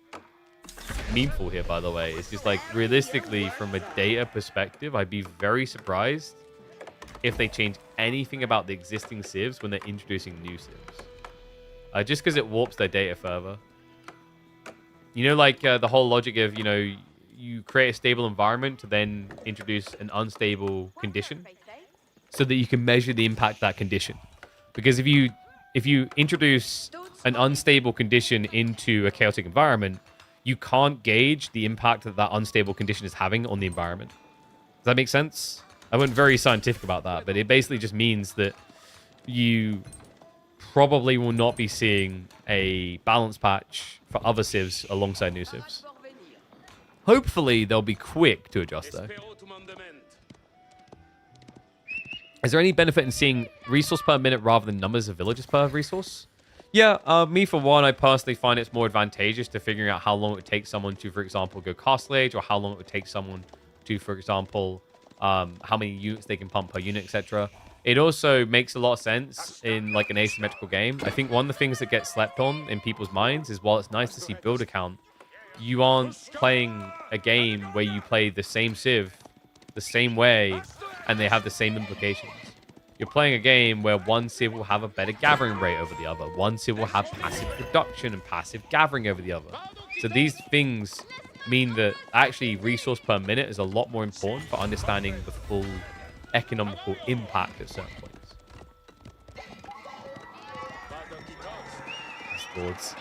meanful here, by the way. It's just like, realistically, from a data perspective, I'd be very surprised if they change anything about the existing civs when they're introducing new civs. Just because it warps their data further. You know, like the whole logic of, you know, you create a stable environment to then introduce an unstable condition so that you can measure the impact of that condition. Because if you introduce an unstable condition into a chaotic environment, you can't gauge the impact that unstable condition is having on the environment. Does that make sense? I went very scientific about that, but it basically just means that you probably will not be seeing a balance patch for other civs alongside new civs. Hopefully, they'll be quick to adjust, though. Is there any benefit in seeing resource per minute rather than numbers of villages per resource? Yeah, me for one, I personally find it's more advantageous to figuring out how long it would take someone to, for example, go Castle Age, or how long it would take someone to, for example, how many units they can pump per unit, etc. It also makes a lot of sense in like an asymmetrical game. I think one of the things that gets slept on in people's minds is while it's nice to see builder count, you aren't playing a game where you play the same civ the same way and they have the same implications. You're playing a game where one civ will have a better gathering rate over the other. One civ will have passive production and passive gathering over the other. So these things mean that actually resource per minute is a lot more important for understanding the full economical impact at certain points. Lords.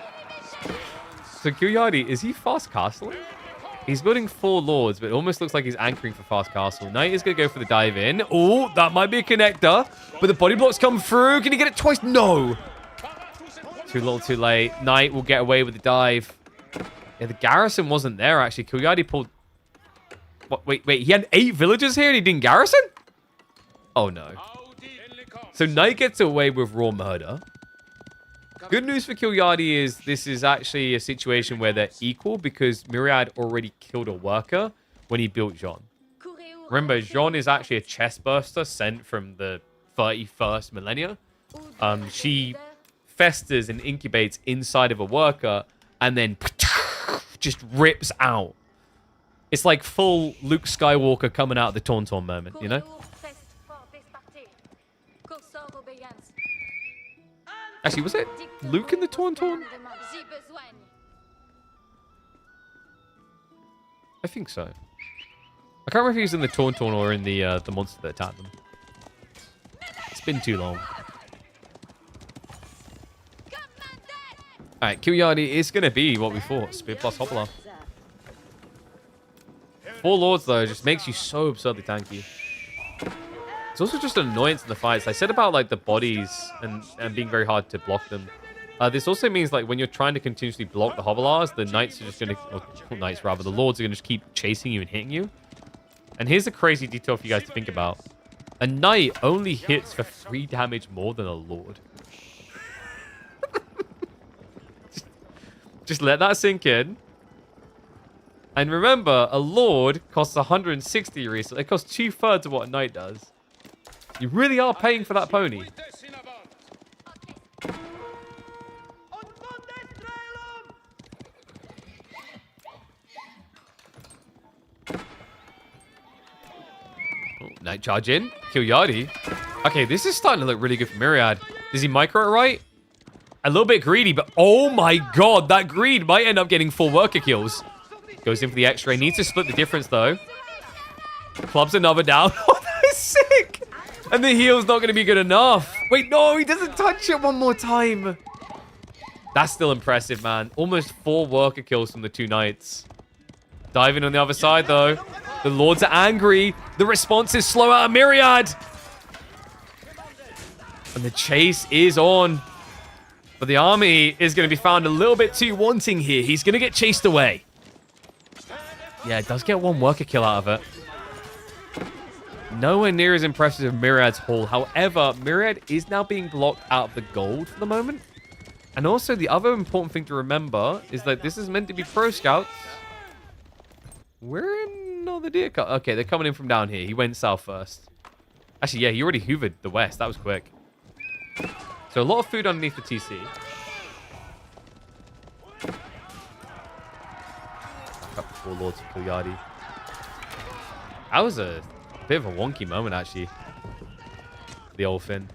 So Kuyadi, is he fast castling? He's building 4 lords, but it almost looks like he's anchoring for fast castle. Knight is going to go for the dive in. Oh, that might be a connector. But the body blocks come through. Can he get it twice? No. Too little, too late. Knight will get away with the dive. Yeah, the garrison wasn't there, actually. Kuyadi pulled... What, wait. He had 8 villagers here and he didn't garrison? Oh, no. So Knight gets away with raw murder. Good news for Kilyadi is this is actually a situation where they're equal because Myriad already killed a worker when he built Jean. Remember, Jean is actually a chest burster sent from the 31st millennia. She festers and incubates inside of a worker and then just rips out. It's like full Luke Skywalker coming out of the Tauntaun moment, you know? Actually, was it Luke in the Tauntaun? I think so. I can't remember if he was in the Tauntaun or in the monster that attacked them. It's been too long. Alright, Kilyadi is going to be what we thought. Spear plus Hoppler. 4 Lords, though, just makes you so absurdly tanky. It's also just an annoyance in the fights. I said about, like, the bodies and being very hard to block them. This also means, like, when you're trying to continuously block the Hobblars, the Knights are just going to... Or Knights, rather. The Lords are going to just keep chasing you and hitting you. And here's a crazy detail for you guys to think about. A Knight only hits for 3 damage more than a Lord. Just let that sink in. And remember, a Lord costs 160 resources. It costs 2/3 of what a Knight does. You really are paying for that pony. Oh, Knight charge in. Kilyadi. Okay, this is starting to look really good for Myriad. Does he micro it right? A little bit greedy, but oh my god, that greed might end up getting 4 worker kills. Goes in for the X-ray. Needs to split the difference, though. Clubs another down. Oh, that is sick. And the heal's not going to be good enough. Wait, no, he doesn't touch it one more time. That's still impressive, man. Almost 4 worker kills from the 2 Knights. Diving on the other side, though. The Lords are angry. The response is slow out of Myriad. And the chase is on. But the army is going to be found a little bit too wanting here. He's going to get chased away. Yeah, it does get 1 worker kill out of it. Nowhere near as impressive as Myriad's haul. However, Myriad is now being blocked out of the gold for the moment. And also, the other important thing to remember is that this is meant to be pro scouts. We're in another deer cut. Okay, they're coming in from down here. He went south first. Actually, yeah, he already hoovered the west. That was quick. So a lot of food underneath the TC. Back up the 4 Lords of Kilyadi. That was a bit of a wonky moment, actually. The old Finn.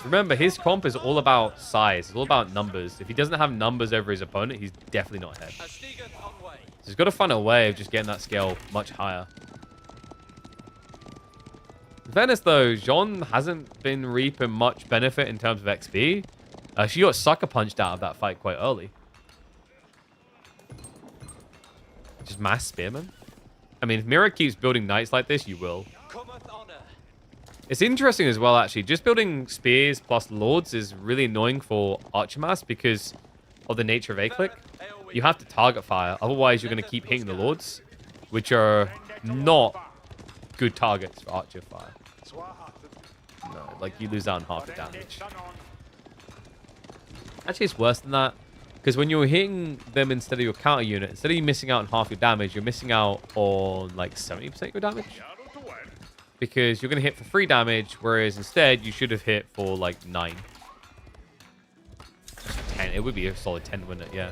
Remember, his comp is all about size. It's all about numbers. If he doesn't have numbers over his opponent, he's definitely not ahead. So he's got to find a way of just getting that scale much higher. In fairness, though, Jean hasn't been reaping much benefit in terms of XP. She got sucker punched out of that fight quite early. Just mass spearman. I mean, if Mira keeps building knights like this, you will. It's interesting as well, actually. Just building spears plus lords is really annoying for Archimass because of the nature of A-click. You have to target fire. Otherwise, you're going to keep hitting the lords, which are not good targets for Archer fire. No, like you lose out on half the damage. Actually, it's worse than that. Because when you're hitting them instead of your counter unit, instead of you missing out on half your damage, you're missing out on like 70% of your damage. Because you're going to hit for 3 damage, whereas instead you should have hit for like 9. 10. It would be a solid 10, wouldn't it? Yeah.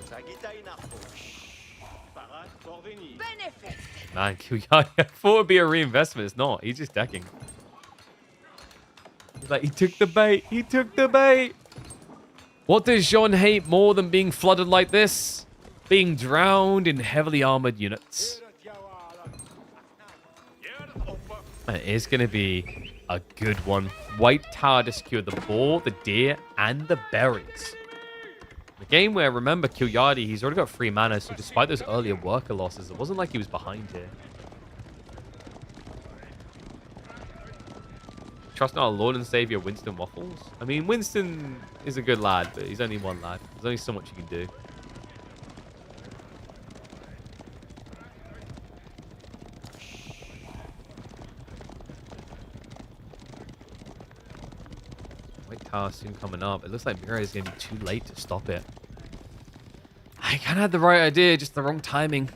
Man, Kilyadi, I thought it would be a reinvestment. It's not. He's just decking. He's like, he took the bait. He took the bait. What does Jean hate more than being flooded like this? Being drowned in heavily armored units. And it is going to be a good one. White Tower to secure the boar, the deer, and the berries. The game where, remember, Kilyadi, he's already got 3 mana, so despite those earlier worker losses, it wasn't like he was behind here. Trusting our Lord and Savior, Winston Waffles? I mean, Winston is a good lad, but he's only one lad. There's only so much you can do. Epic tower soon coming up. It looks like Myriad is going to be too late to stop it. I kind of had the right idea, just the wrong timing.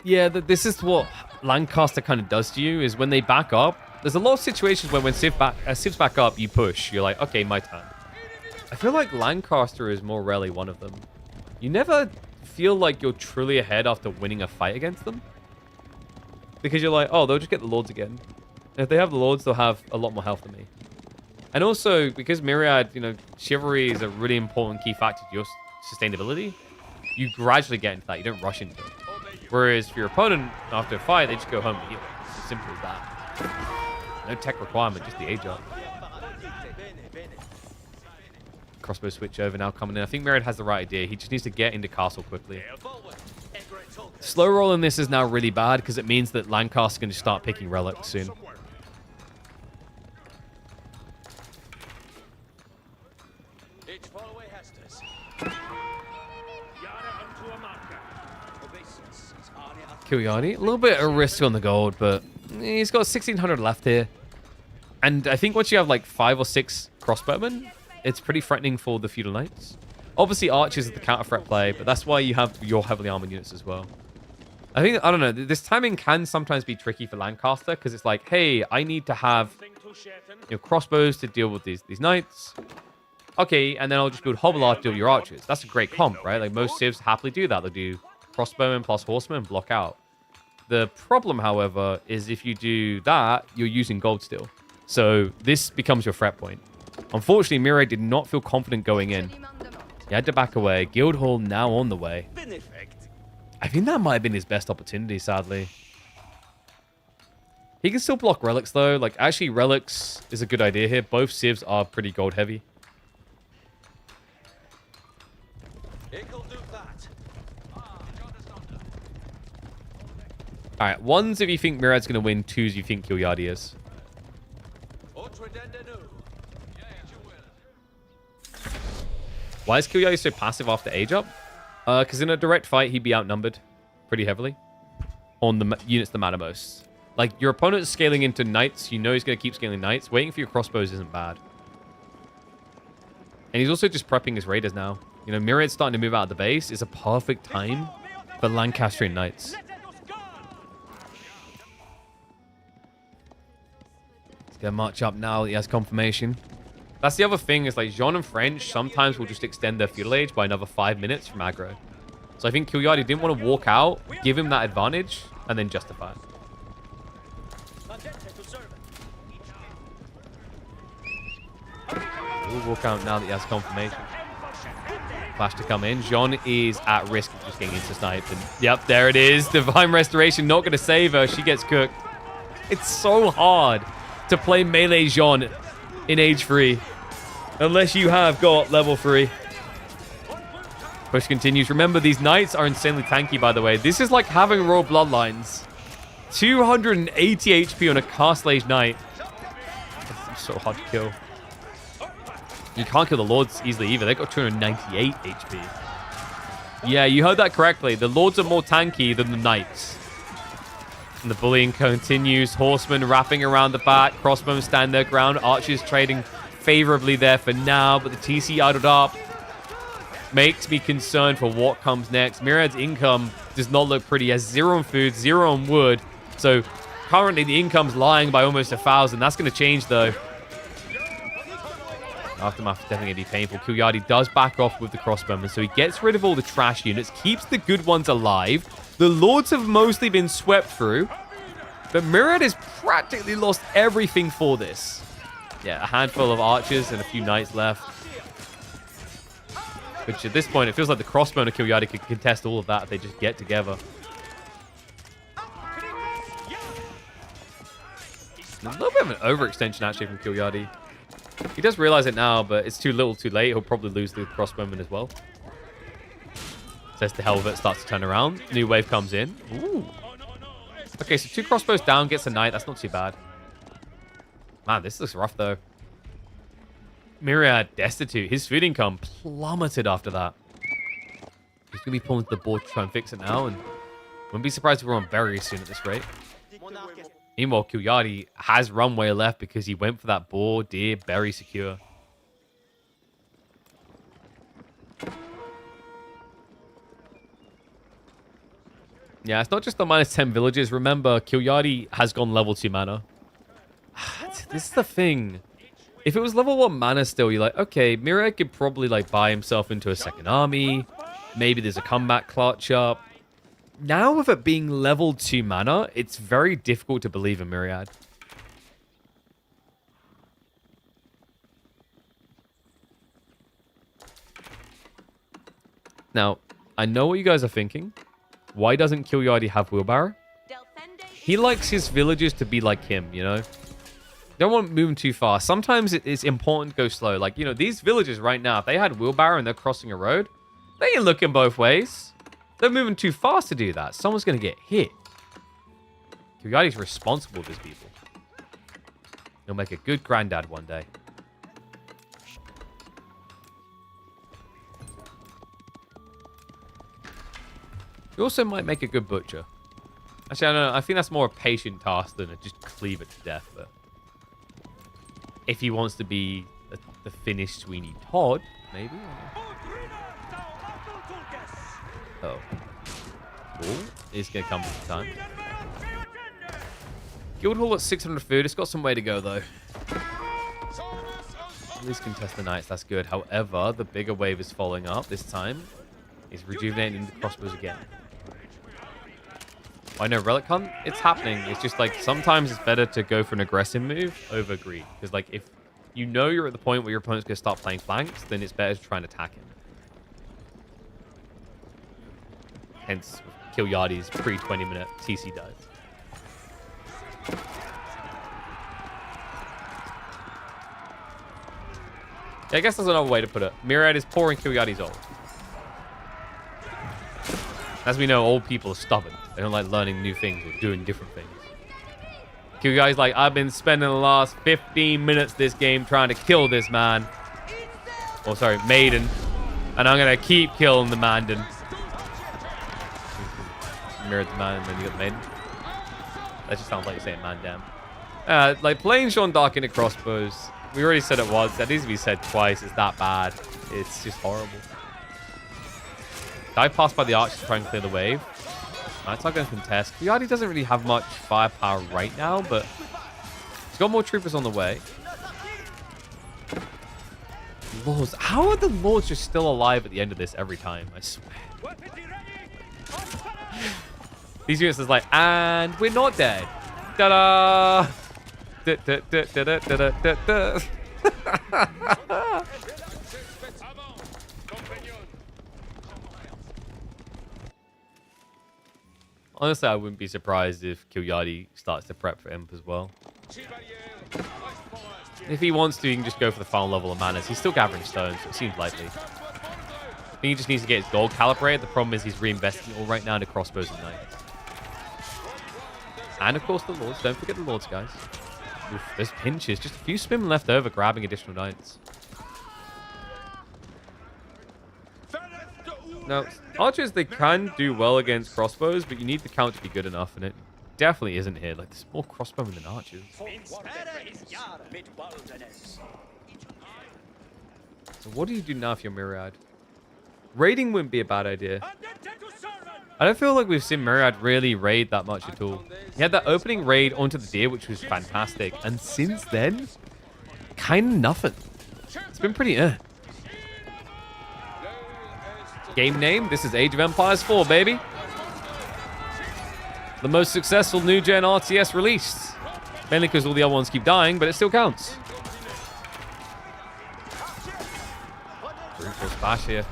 Yeah, this is what Lancaster kind of does to you, is when they back up. There's a lot of situations when Civ's back up, you push. You're like, okay, my turn. I feel like Lancaster is more rarely one of them. You never feel like you're truly ahead after winning a fight against them. Because you're like, oh, they'll just get the Lords again. And if they have the Lords, they'll have a lot more health than me. And also, because Myriad, you know, Chivalry is a really important key factor to your sustainability, you gradually get into that. You don't rush into it. Whereas for your opponent, after a fight, they just go home and heal. It's as simple as that. No tech requirement, just the age up. Crossbow switch over now coming in. I think Myriad has the right idea. He just needs to get into castle quickly. Slow rolling this is now really bad because it means that Lancaster can just start picking relics soon. Kilyadi, a little bit of risk on the gold, but he's got 1,600 left here. And I think once you have like 5 or 6 crossbowmen, it's pretty threatening for the Feudal Knights. Obviously, archers is the counter threat play, but that's why you have your heavily armored units as well. I don't know, this timing can sometimes be tricky for Lancaster, because it's like, hey, I need to have crossbows to deal with these knights. Okay, and then I'll just build Hobbler to deal with your archers. That's a great comp, right? Like, most civs happily do that. They'll do crossbowmen plus horsemen and block out. The problem, however, is if you do that, you're using gold still. So this becomes your threat point. Unfortunately, Myriad did not feel confident going in. He had to back away. Guildhall now on the way. I think that might have been his best opportunity, sadly. He can still block relics, though. Like, actually, relics is a good idea here. Both civs are pretty gold heavy. Alright, ones if you think Myriad's going to win, twos you think Kilyadi is. Why is Kilyadi so passive after age up? Because in a direct fight, he'd be outnumbered pretty heavily on the units that matter most. Like, your opponent's scaling into knights. You know he's going to keep scaling knights. Waiting for your crossbows isn't bad. And he's also just prepping his raiders now. You know, Myriad's starting to move out of the base. It's a perfect time for Lancastrian knights. He's going to march up now. He has confirmation. That's the other thing, is like Jean and French sometimes will just extend their feudal age by another 5 minutes from aggro. So I think Kilyadi didn't want to walk out, give him that advantage, and then justify it. We'll walk out now that he has confirmation. Flash to come in. Jean is at risk of just getting into sniped. And yep, there it is. Divine Restoration not going to save her. She gets cooked. It's so hard to play melee Jean in age 3. Unless you have got level 3. Push continues. Remember, these knights are insanely tanky, by the way. This is like having Royal Bloodlines. 280 HP on a Castle Age Knight. That's so hard to kill. You can't kill the Lords easily either. They've got 298 HP. Yeah, you heard that correctly. The Lords are more tanky than the Knights. And the bullying continues. Horsemen wrapping around the back. Crossbows stand their ground. Archers trading favorably there for now. But the TC idled up. Makes me concerned for what comes next. Myriad's income does not look pretty. He has 0 on food, 0 on wood. So currently the income's lying by almost 1,000. That's going to change though. Aftermath is definitely going to be painful. Kilyadi does back off with the crossbowmen, so he gets rid of all the trash units, keeps the good ones alive. The Lords have mostly been swept through, but Myriad has practically lost everything for this. Yeah, a handful of archers and a few knights left. Which at this point, it feels like the crossbow and Kilyadi could contest all of that if they just get together. A little bit of an overextension actually from Kilyadi. He does realize it now, but it's too little too late. He'll probably lose the crossbowman as well. Says the Helvet starts to turn around. New wave comes in. Ooh. Okay, so 2 crossbows down, gets a knight. That's not too bad. Man, this looks rough though. Myriad destitute. His food income plummeted after that. He's going to be pulling to the board to try and fix it now. And wouldn't be surprised if we're on berries soon at this rate. Meanwhile, Kilyadi has runway left because he went for that boar, deer, very secure. Yeah, it's not just the -10 villages. Remember, Kilyadi has gone level 2 mana. This is the thing. If it was level 1 mana still, you're like, okay, Myriad could probably like buy himself into a second army. Maybe there's a comeback clutch up. Now with it being level 2 mana, it's very difficult to believe in Myriad. Now, I know what you guys are thinking. Why doesn't Kilyadi have wheelbarrow? He likes his villagers to be like him, you know? Don't want to move them too fast. Sometimes it's important to go slow. Like, you know, these villagers right now, if they had wheelbarrow and they're crossing a road, they ain't looking both ways. They're moving too fast to do that. Someone's going to get hit. Kilyadi's responsible for his people. He'll make a good granddad one day. He also might make a good butcher. Actually, I don't know. I think that's more a patient task than a just cleave it to death. But if he wants to be the finished Sweeney Todd, maybe. Oh. Cool. It's going to come with time. Guildhall at 600 food. It's got some way to go, though. At least contest the knights. That's good. However, the bigger wave is following up this time. He's rejuvenating the crossbows again. I know Relic Hunt, it's happening. It's just like sometimes it's better to go for an aggressive move over greed. Because like if you know you're at the point where your opponent's going to start playing flanks, then it's better to try and attack him. Hence Kilyadi's pre-20 minute TC dive. Yeah, I guess that's another way to put it. Myriad is pouring Kilyadi's ult. As we know, old people are stubborn. They don't like learning new things or doing different things. Kilyadi's like, I've been spending the last 15 minutes this game trying to kill this man. Oh, sorry, maiden. And I'm going to keep killing the maiden. Mirrored the man and then you got the maiden. That just sounds like you're saying man damn. Like playing Sean Dark into crossbows. We already said it once. That needs to be said twice. It's that bad. It's just horrible. Dive past by the arch to try and clear the wave. Knight's not going to contest. Kilyadi doesn't really have much firepower right now, but he's got more troopers on the way. Lords. How are the Lords just still alive at the end of this every time? I swear. These units is like, and we're not dead. Ta-da! Da-da-da-da-da-da-da-da. Honestly, I wouldn't be surprised if Kilyadi starts to prep for Imp as well. If he wants to, he can just go for the final level of manas. He's still gathering stones, so it seems likely. I think he just needs to get his gold calibrated. The problem is he's reinvesting it all right now into crossbows and knights. And of course the Lords. Don't forget the Lords, guys. Oof, there's pinches. Just a few spin left over, grabbing additional knights. Now, archers, they can do well against crossbows, but you need the count to be good enough, and it definitely isn't here. Like, there's more crossbowmen than archers. So what do you do now if you're Myriad? Raiding wouldn't be a bad idea. I don't feel like we've seen Myriad really raid that much at all. He had that opening raid onto the deer, which was fantastic, and since then, kind of nothing. It's been pretty Game name, this is Age of Empires 4, baby. The most successful new-gen RTS released. Mainly because all the other ones keep dying, but it still counts. Brutal splash here.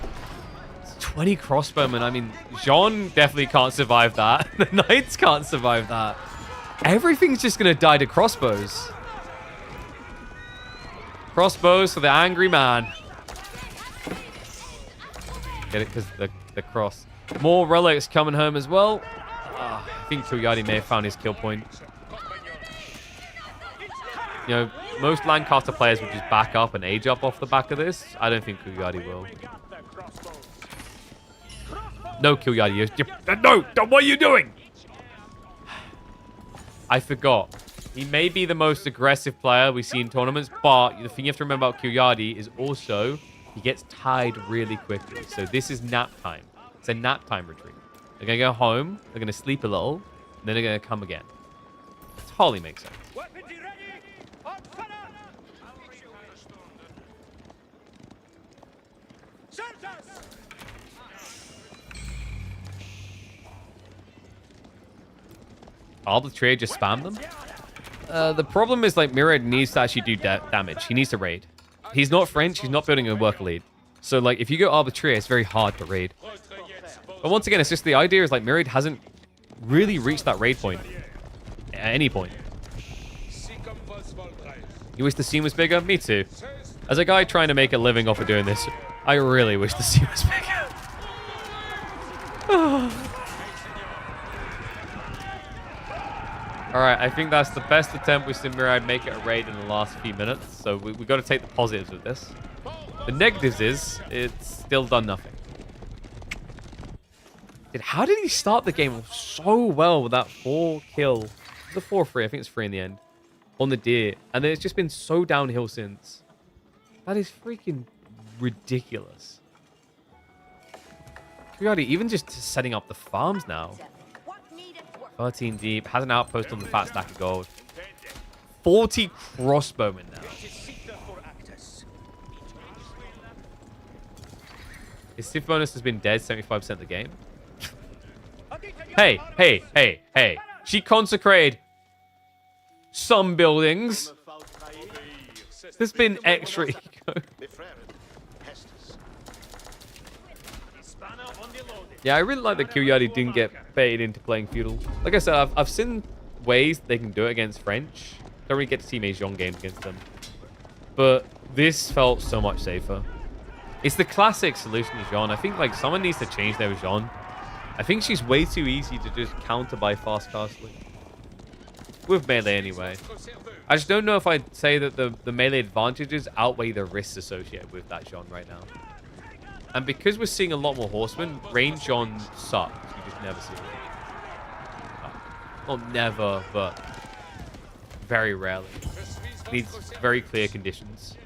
It's 20 crossbowmen. I mean, Jean definitely can't survive that. The Knights can't survive that. Everything's just going to die to crossbows. Crossbows for the angry man. Get it? Because the cross. More relics coming home as well. I think Kilyadi may have found his kill point. You know, most Lancaster players would just back up and age up off the back of this. I don't think Kilyadi will. No, Kilyadi. No! What are you doing? I forgot. He may be the most aggressive player we see in tournaments, but the thing you have to remember about Kiryadi is also he gets tired really quickly. So this is nap time. It's a nap time retreat. They're going to go home, they're going to sleep a little, and then they're going to come again. It totally makes sense. Arbitrary just spam them. The problem is like Mirad needs to actually do damage. He needs to raid. He's not French. He's not building a worker lead. So like if you go arbitrary, it's very hard to raid. But once again, it's just the idea is like Mirad hasn't really reached that raid point at any point. You wish the scene was bigger? Me too. As a guy trying to make a living off of doing this, I really wish the scene was bigger. Alright, I think that's the best attempt we've seen Mirad make it a raid in the last few minutes. So we got to take the positives of this. The negatives is, it's still done nothing. Dude, how did he start the game so well with that 4-kill? The 4-3, I think it's 3 in the end. On the deer. And then it's just been so downhill since. That is freaking ridiculous. Kiryadi, even just setting up the farms now. 13 deep, has an outpost on the fat stack of gold. 40 crossbowmen now. His Civ bonus has been dead 75% of the game. Hey. She consecrated some buildings. There's been extra eco. Yeah, I really like that Kiryadi didn't get baited into playing feudal. Like I said, I've seen ways they can do it against French. Don't really get to see Mahjong games against them. But this felt so much safer. It's the classic solution to Jean. I think like someone needs to change their Jean. I think she's way too easy to just counter by fast castling. With melee anyway. I just don't know if I'd say that the melee advantages outweigh the risks associated with that Jean right now. And because we're seeing a lot more horsemen, range on sucks. You just never see it. Well, never, but very rarely. Needs very clear conditions.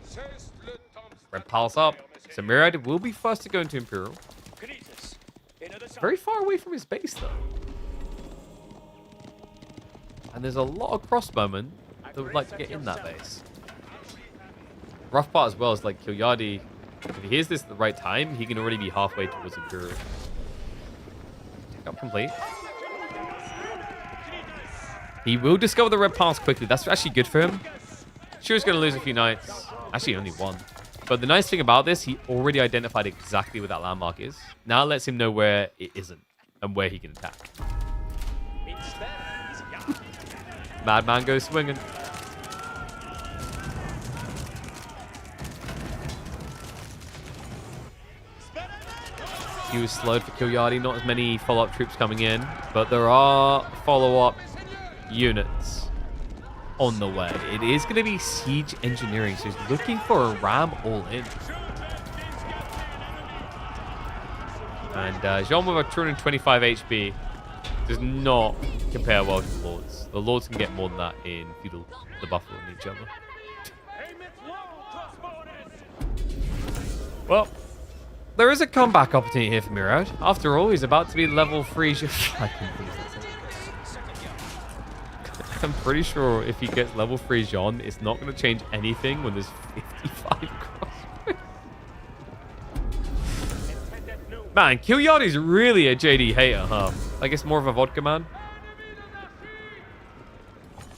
Red pulse up. So Mirad will be first to go into Imperial. Very far away from his base, though. And there's a lot of crossbowmen that would like to get in that base. Rough part as well is like Kiryadi. If he hears this at the right time, he can already be halfway towards Imperial. Take up complete. He will discover the red pass quickly. That's actually good for him. Sure, he's going to lose a few knights. Actually, only one. But the nice thing about this, he already identified exactly where that landmark is. Now it lets him know where it isn't and where he can attack. Madman goes swinging. He was slowed for Kiryadi. Not as many follow-up troops coming in, but there are follow-up units on the way. It is going to be siege engineering, so he's looking for a ram all in. And Jean with a 225 HP does not compare well to the Lords. The Lords can get more than that in Feudal, the Buffalo and each other. Well, there is a comeback opportunity here for Mirad. After all, he's about to be level 3. I'm pretty sure if he gets level 3 Jean, it's not going to change anything when there's 55 crossbows. Man, Kiryadi's really a JD hater, huh? I guess more of a vodka man.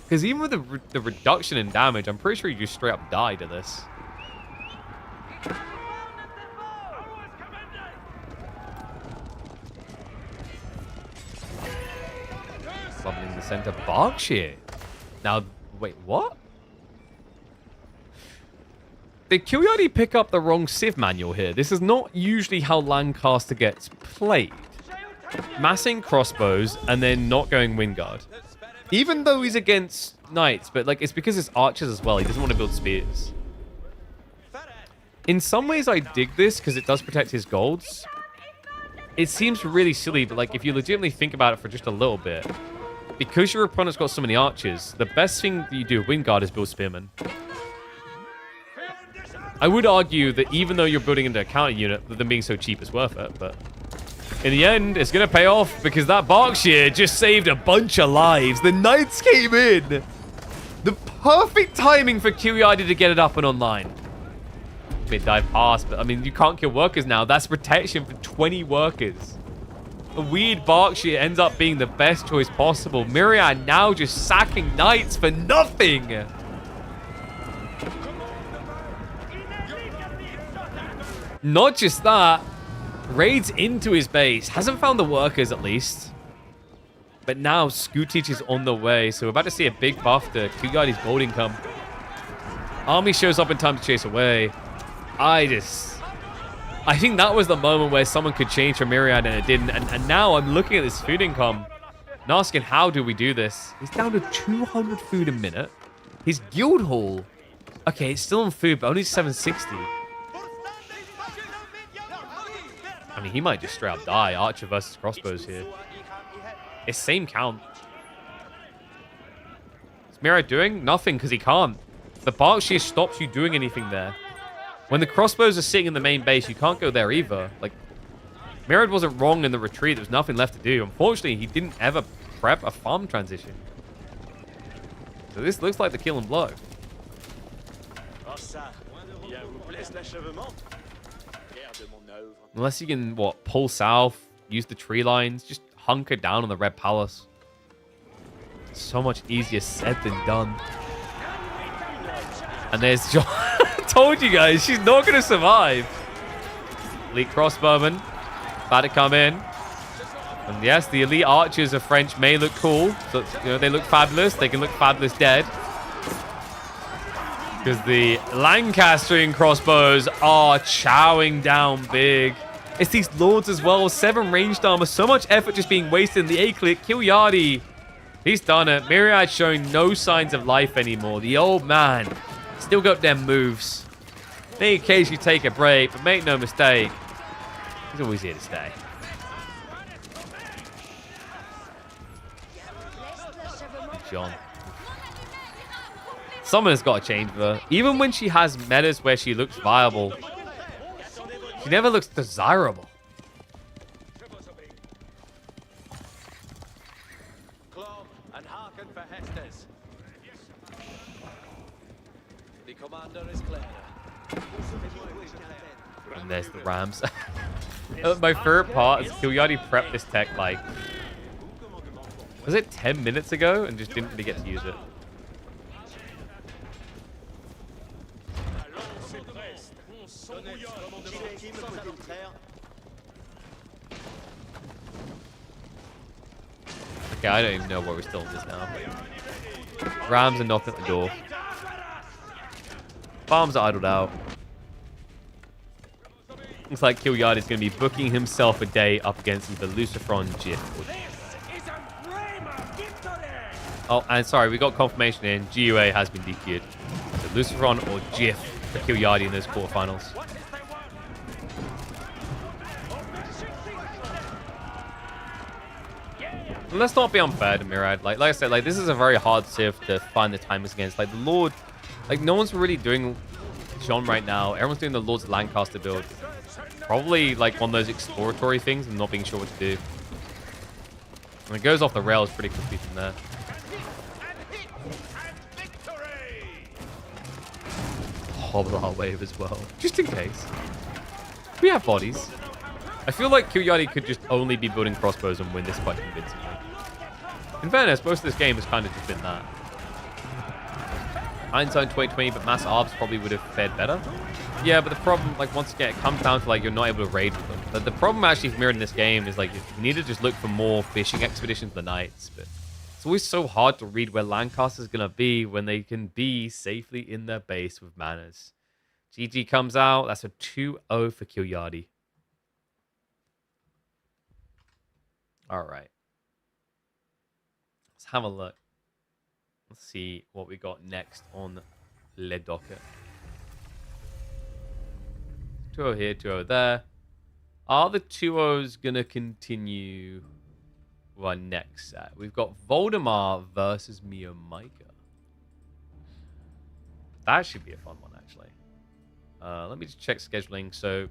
Because even with the reduction in damage, I'm pretty sure you just straight up die to this. Bubbling the center. Berkshire. Now, wait, what? Did Kiryadi pick up the wrong Civ manual here? This is not usually how Lancaster gets played. Massing crossbows and then not going windguard. Even though he's against knights, but like it's because it's archers as well. He doesn't want to build spears. In some ways, I dig this because it does protect his golds. It seems really silly, but like if you legitimately think about it for just a little bit, because your opponent's got so many archers, the best thing that you do with Wingguard is build spearmen. I would argue that even though you're building into a counter unit, that them being so cheap is worth it, but in the end, it's going to pay off because that Berkshire just saved a bunch of lives. The Knights came in. The perfect timing for Kiwiadi to get it up and online. It died past, but I mean, you can't kill workers now. That's protection for 20 workers. A weird Berkshire ends up being the best choice possible. Myriad now just sacking Knights for nothing. Not just that, raids into his base. Hasn't found the workers, at least. But now, Scooteach is on the way. So we're about to see a big buff to Kiwiadi's gold income. Army shows up in time to chase away. I think that was the moment where someone could change for Myriad and it didn't. And now I'm looking at this food income and asking, how do we do this? He's down to 200 food a minute. His guild hall. Okay, it's still on food, but only 760. I mean, he might just straight up die. Archer versus crossbows here. It's same count. What's Myriad doing? Nothing, because he can't. The Berkshire stops you doing anything there. When the crossbows are sitting in the main base, you can't go there either. Like, Myriad wasn't wrong in the retreat. There was nothing left to do. Unfortunately, he didn't ever prep a farm transition. So this looks like the kill and blow. Unless you can, what, pull south, use the tree lines, just hunker down on the Red Palace. So much easier said than done. And there's John. Told you guys, she's not going to survive. Elite crossbowmen about to come in. And yes, the elite archers of French may look cool. So, you know, they look fabulous. They can look fabulous dead. Because the Lancastrian crossbows are chowing down big. It's these lords as well. 7 ranged armor. So much effort just being wasted in the A-click. Kiwiadi. He's done it. Myriad showing no signs of life anymore. The old man still got them moves. May occasionally take a break, but make no mistake, he's always here to stay. John. Someone's got to change her. Even when she has metas where she looks viable, she never looks desirable. The commander is clear. And there's the Rams. My favorite part is Kiwiadi prepped this tech like, was it 10 minutes ago and just didn't really get to use it. Okay, I don't even know where we're still in this now. Rams are knocking at the door. Farms are idled out. Looks like Kiwiadi is going to be booking himself a day up against either Lucifron, Jif, or... Oh, and sorry, we got confirmation in. GUA has been DQ'd. So Lucifron or Jif for Kiwiadi in those quarterfinals. Let's not be unfair to Myriad. Like I said, like this is a very hard civ to find the timers against. Like the Lord, like no one's really doing Jean right now. Everyone's doing the Lord's Lancaster build. Probably like one of those exploratory things and not being sure what to do. And it goes off the rails pretty quickly from there. Hoblar wave as well, just in case. We have bodies. I feel like Kiwiadi could just only be building crossbows and win this quite convincingly. In fairness, most of this game has kind of just been that. Hindsight 2020, but mass arbs probably would have fared better. Yeah, but the problem, like, once again, it comes down to, like, you're not able to raid with them. But the problem actually mirrored in this game is, like, you need to just look for more fishing expeditions for the Knights. But it's always so hard to read where Lancaster's going to be when they can be safely in their base with manners. GG comes out. That's a 2-0 for Kiwiadi. All right. Let's have a look. Let's see what we got next on Le Docket. 2-0 here, 2-0 there. Are the 2-0s going to continue? with our next set. We've got Voldemar versus Mio-Mika. That should be a fun one, actually. Let me just check scheduling. So,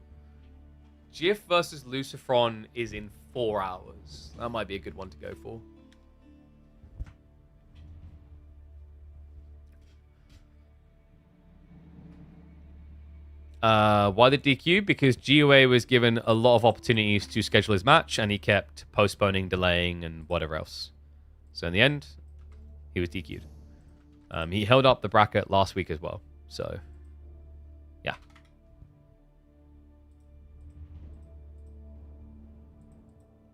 Jif versus Lucifron is in 4 hours. That might be a good one to go for. Why the DQ? Because GOA was given a lot of opportunities to schedule his match, and he kept postponing, delaying, and whatever else. So in the end, he was DQ'd. He held up the bracket last week as well. So, yeah.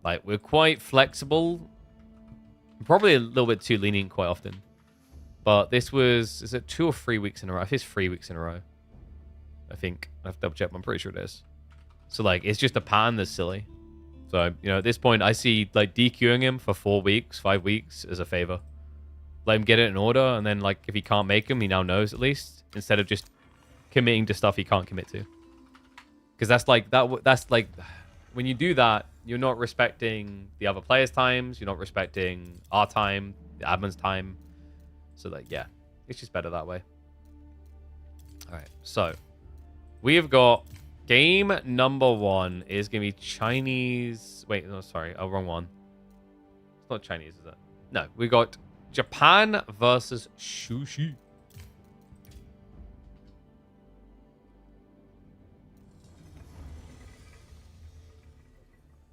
Like, we're quite flexible. Probably a little bit too lenient quite often. But this was... Is it 2 or 3 weeks in a row? I think it's 3 weeks in a row. I think. I have to double check, but I'm pretty sure it is. So, like, it's just a pattern that's silly. So, you know, at this point, I see, like, DQing him for 4 weeks, 5 weeks as a favor. Let him get it in order, and then, like, if he can't make him, he now knows, at least. Instead of just committing to stuff he can't commit to. Because that's, like, when you do that, you're not respecting the other players' times. You're not respecting our time, the admin's time. So, like, yeah. It's just better that way. All right, so... We have got game number 1 is going to be Chinese. Wait, no, sorry. Oh, wrong one. It's not Chinese, is it? No, we got Japan versus Sushi.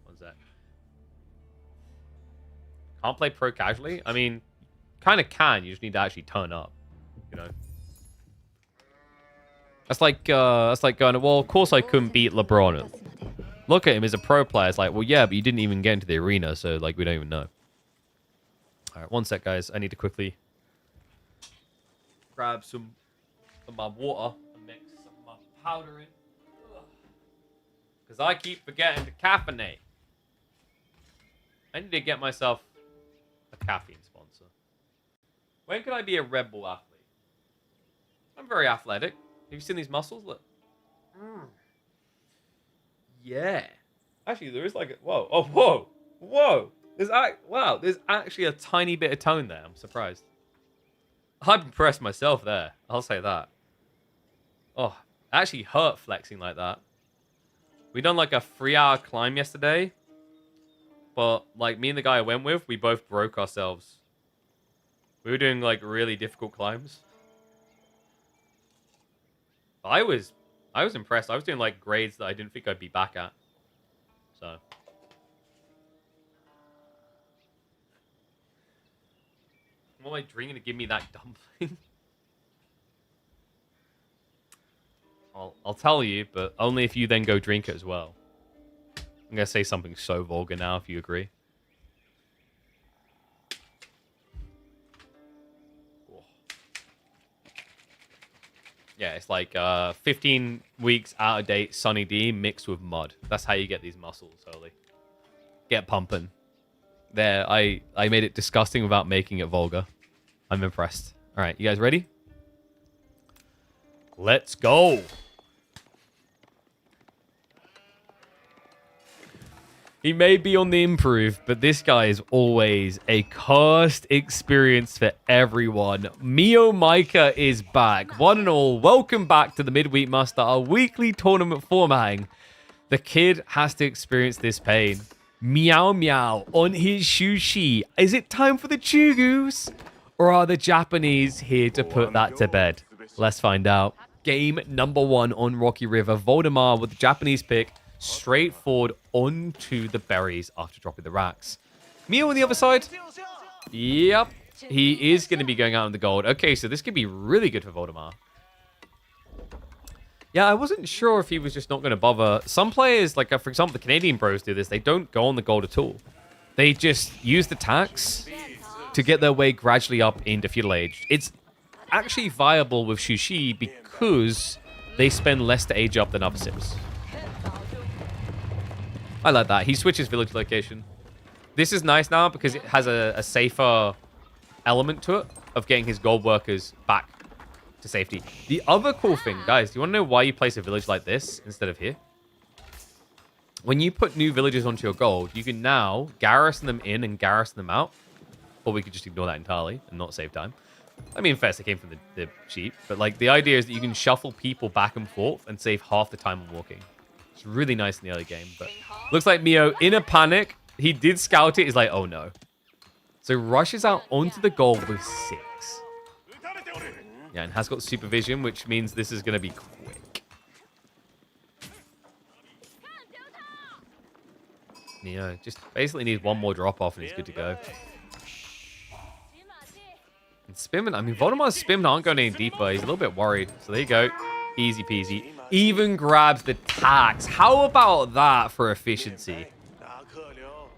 What's that? Can't play pro casually? I mean, kind of can. You just need to actually turn up, you know? That's like going, well, of course I couldn't beat LeBron. Look at him as a pro player. It's like, well, yeah, but you didn't even get into the arena, so, like, we don't even know. All right, one sec, guys. I need to quickly grab some of my water and mix some of my powder in. Because I keep forgetting to caffeinate. I need to get myself a caffeine sponsor. When can I be a Red Bull athlete? I'm very athletic. Have you seen these muscles? Look. Yeah. Actually, there is like a... Whoa. Oh, whoa. Whoa. Wow. There's actually a tiny bit of tone there. I'm surprised. I'm impressed myself there. I'll say that. Oh, it actually hurt flexing like that. We done like a 3-hour climb yesterday. But like me and the guy I went with, we both broke ourselves. We were doing like really difficult climbs. I was impressed. I was doing like grades that I didn't think I'd be back at. So. What am I drinking to give me that dumpling? I'll tell you, but only if you then go drink it as well. I'm going to say something so vulgar now, if you agree. Yeah, it's like 15 weeks out of date Sunny D mixed with mud. That's how you get these muscles, Holy. Get pumping. There, I made it disgusting without making it vulgar. I'm impressed. All right, you guys ready? Let's go. He may be on the improve, but this guy is always a cursed experience for everyone. Mio-Mika is back. One and all, welcome back to the Midweek Muster, our weekly tournament formatting. The kid has to experience this pain. Meow meow on his sushi. Is it time for the Chugus? Or are the Japanese here to put that to bed? Let's find out. Game number 1 on Rocky River. Voldemar with the Japanese pick. Straightforward onto the berries after dropping the racks. Mio on the other side. Yep. He is going to be going out on the gold. Okay, so this could be really good for Voldemar. Yeah, I wasn't sure if he was just not going to bother. Some players, like for example, the Canadian bros do this. They don't go on the gold at all. They just use the tax to get their way gradually up into Feudal Age. It's actually viable with Sushi because they spend less to age up than other sims. I like that. He switches village location. This is nice now because it has a safer element to it of getting his gold workers back to safety. The other cool thing, guys, do you want to know why you place a village like this instead of here? when you put new villagers onto your gold, you can now garrison them in and garrison them out. Or we could just ignore that entirely and not save time. I mean, first, it came from the sheep. But, like, the idea is that you can shuffle people back and forth and save half the time of walking. It's really nice in the early game. But looks like Mio, in a panic, he did scout it. He's like, oh, no. So rushes out onto the gold with 6. Yeah, and has got supervision, which means this is going to be quick. Mio just basically needs one more drop-off and he's good to go. And Spimmin, I mean, Voldemar's Spimmin aren't going any deeper. He's a little bit worried. So there you go. Easy peasy. Even grabs the tax. How about that for efficiency?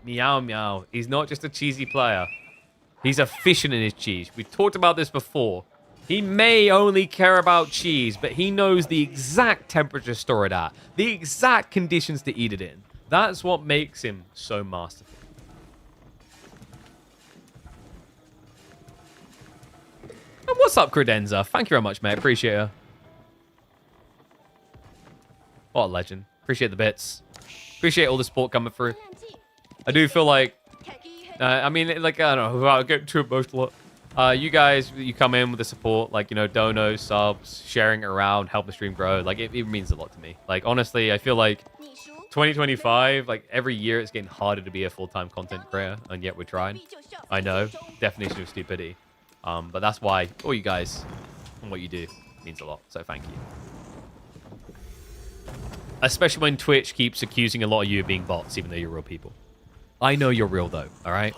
Meow meow. He's not just a cheesy player. He's efficient in his cheese. We talked about this before. He may only care about cheese, but he knows the exact temperature to store it at. The exact conditions to eat it in. That's what makes him so masterful. And what's up, Credenza? Thank you very much, mate. Appreciate you. What a legend. Appreciate the bits. Appreciate all the support coming through. I do feel like... I mean, like, I don't know, without getting too emotional. You guys, you come in with the support, like, you know, donos, subs, sharing it around, help the stream grow. Like, it means a lot to me. Like, honestly, I feel like 2025, like, every year it's getting harder to be a full-time content creator, and yet we're trying. I know. Definition of stupidity. But that's why all you guys and what you do means a lot. So thank you. Especially when Twitch keeps accusing a lot of you of being bots, even though you're real people. I know you're real, though. All right?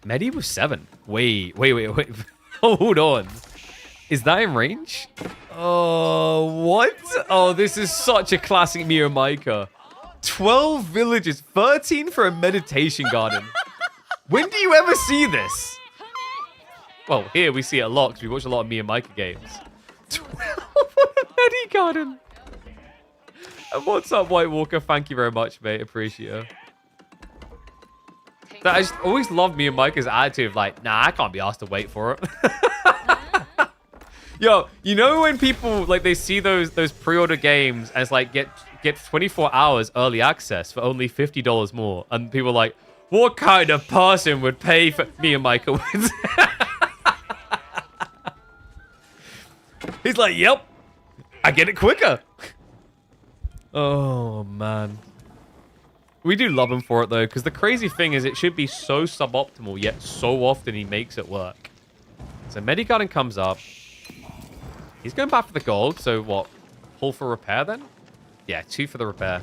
Medi was 7. Wait. Hold on. Is that in range? Oh, what? Oh, this is such a classic Mio Micah. 12 villages, 13 for a meditation garden. When do you ever see this? Well, here we see it a lot because we watch a lot of Mia Micah games. 12 for a medi garden. And what's up, White Walker? Thank you very much, mate. Appreciate it. I just always loved Mia Micah's attitude of like, nah, I can't be asked to wait for it. Yo, you know when people like they see those pre-order games as like get 24 hours early access for only $50 more, and people are like, what kind of person would pay for Mia Micah wins? He's like, yep, I get it quicker. Oh man. We do love him for it, though, because the crazy thing is it should be so suboptimal, yet so often he makes it work. So Medigarden comes up. He's going back for the gold, so what? Pull for repair, then? Yeah, 2 for the repair.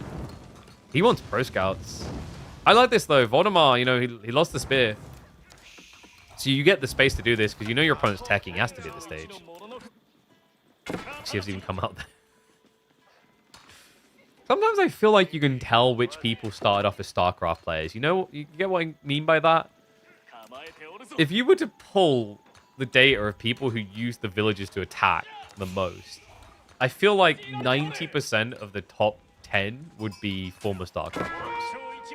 He wants pro scouts. I like this, though. Voldemar, you know, he lost the spear. So you get the space to do this, because you know your opponent's teching. He has to be at the stage. See if he even come out there. Sometimes I feel like you can tell which people started off as StarCraft players. You know, you get what I mean by that? If you were to pull the data of people who use the villages to attack the most, I feel like 90% of the top 10 would be former StarCraft pros.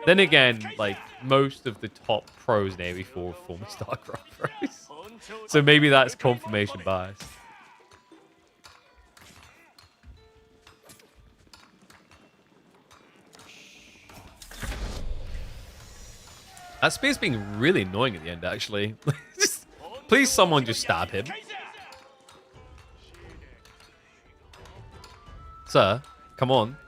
Then again, like, most of the top pros in AoE4 are former StarCraft pros. So maybe that's confirmation bias. That spear's being really annoying at the end, actually. Please, someone just stab him. Sir, come on.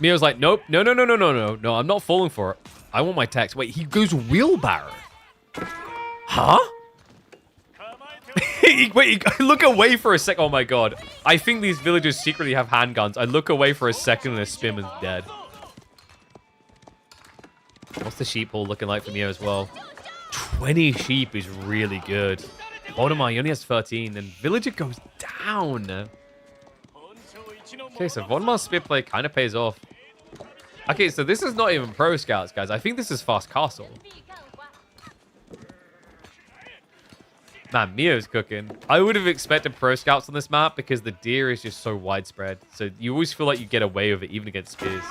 Mio's like, nope, no, I'm not falling for it. I want my text. Wait, he goes wheelbarrow. Huh? Wait, look away for a sec. Oh my god. I think these villagers secretly have handguns. I look away for a second and a Spimman's dead. What's the sheep haul looking like from here as well? 20 sheep is really good. Voldemar, he only has 13, and Villager goes down. Okay, so Voldemar's spear play kind of pays off. Okay, so this is not even pro scouts, guys. I think this is fast castle. Man, Mio's cooking. I would have expected pro scouts on this map because the deer is just so widespread. So you always feel like you get away with it, even against spears.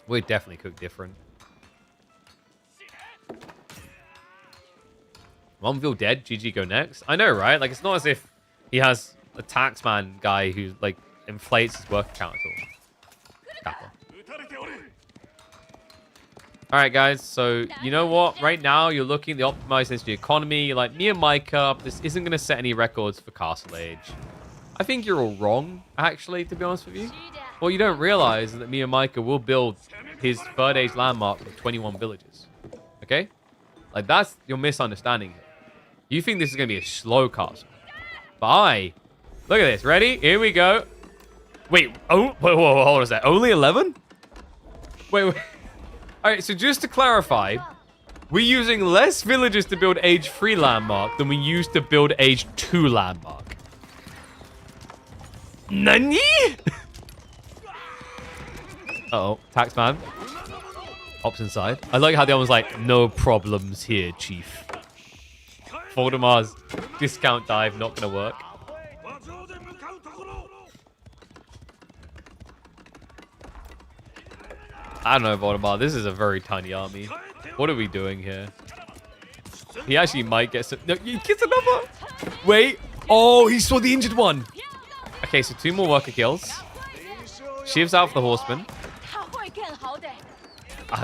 We definitely cook different. Monville dead. GG go next. I know, right? Like, it's not as if he has a taxman guy who's, like, inflates his worker count at all. Kappa. Alright, guys, so you know what? Right now, you're looking at the optimized energy economy. You're like, me and Micah, this isn't going to set any records for Castle Age. I think you're all wrong, actually, to be honest with you. What you don't realize is that me and Micah will build his third age landmark with 21 villages. Okay? Like, that's your misunderstanding here. You think this is going to be a slow castle. But look at this. Ready? Here we go. Wait, whoa, hold on a sec. Only 11? Wait. All right, so just to clarify, we're using less villages to build Age 3 landmark than we used to build Age 2 landmark. Nani? Uh-oh, taxman. Hops inside. I like how the other one's like, no problems here, chief. Voldemar's discount dive not gonna work. I don't know, Voldemar. This is a very tiny army. What are we doing here? He actually might get some... No, he gets another... Wait. Oh, he saw the injured one. Okay, so 2 more worker kills. Shiv's out for the horseman.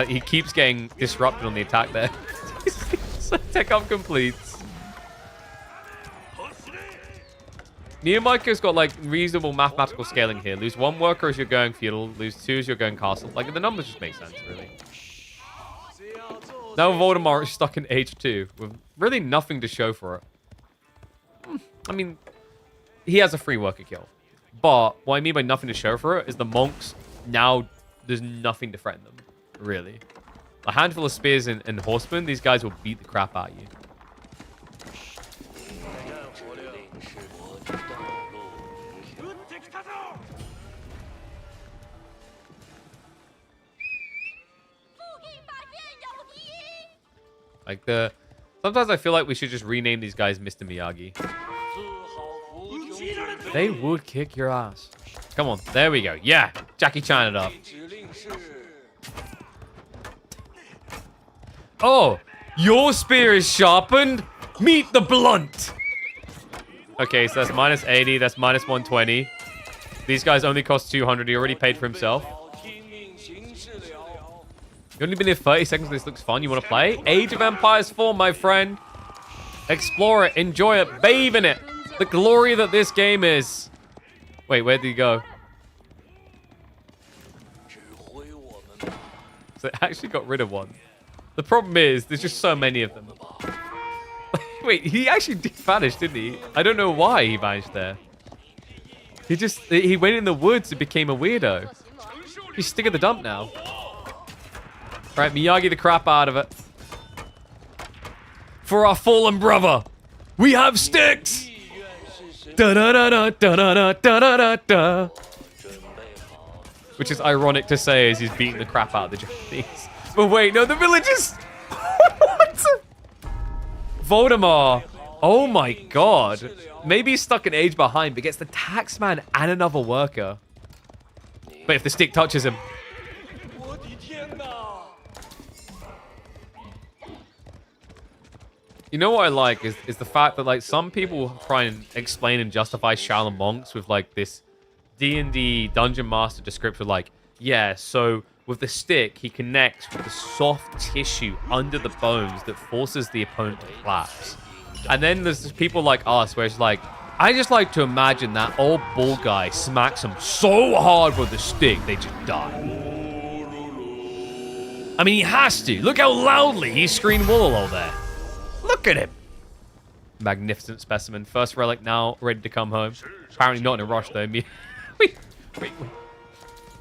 He keeps getting disrupted on the attack there. So tech up completes. Neomyca's got like reasonable mathematical scaling here. Lose 1 worker as you're going feudal, lose 2 as you're going castle. Like the numbers just make sense, really. Now Voldemar is stuck in Age 2 with really nothing to show for it. I mean, he has a free worker kill. But what I mean by nothing to show for it is the monks now there's nothing to threaten them, really. A handful of spears and horsemen, these guys will beat the crap out of you. Like sometimes I feel like we should just rename these guys Mr. Miyagi. They would kick your ass. Come on, there we go. Yeah, Jackie Chan it up. Oh, your spear is sharpened. Meet the blunt. Okay, so that's minus 80. That's minus 120. These guys only cost 200. He already paid for himself. You've only been here 30 seconds. This looks fun. You want to play? Age of Empires 4, my friend. Explore it. Enjoy it. Bathe in it. The glory that this game is. Wait, where did he go? So it actually got rid of one. The problem is, there's just so many of them. Wait, he actually did vanish, didn't he? I don't know why he vanished there. He went in the woods and became a weirdo. He's sticking the dump now. Right, Miyagi the crap out of it. For our fallen brother, we have sticks! Da-da-da-da-da-da-da-da-da-da. Which is ironic to say as he's beating the crap out of the Japanese. But wait, no, the villagers... What? Voldemar. Oh my god. Maybe he's stuck an age behind, but gets the taxman and another worker. But if the stick touches him... You know what I like is the fact that like some people try and explain and justify Shaolin monks with like this D&D dungeon master description like, yeah, so with the stick he connects with the soft tissue under the bones that forces the opponent to collapse. And then there's people like us where it's like, I just like to imagine that old bald guy smacks them so hard with the stick they just die. I mean, he has to. Look how loudly he's screamed Wololo there. Look at him. Magnificent specimen. First relic now, ready to come home. Apparently not in a rush, though. Wait.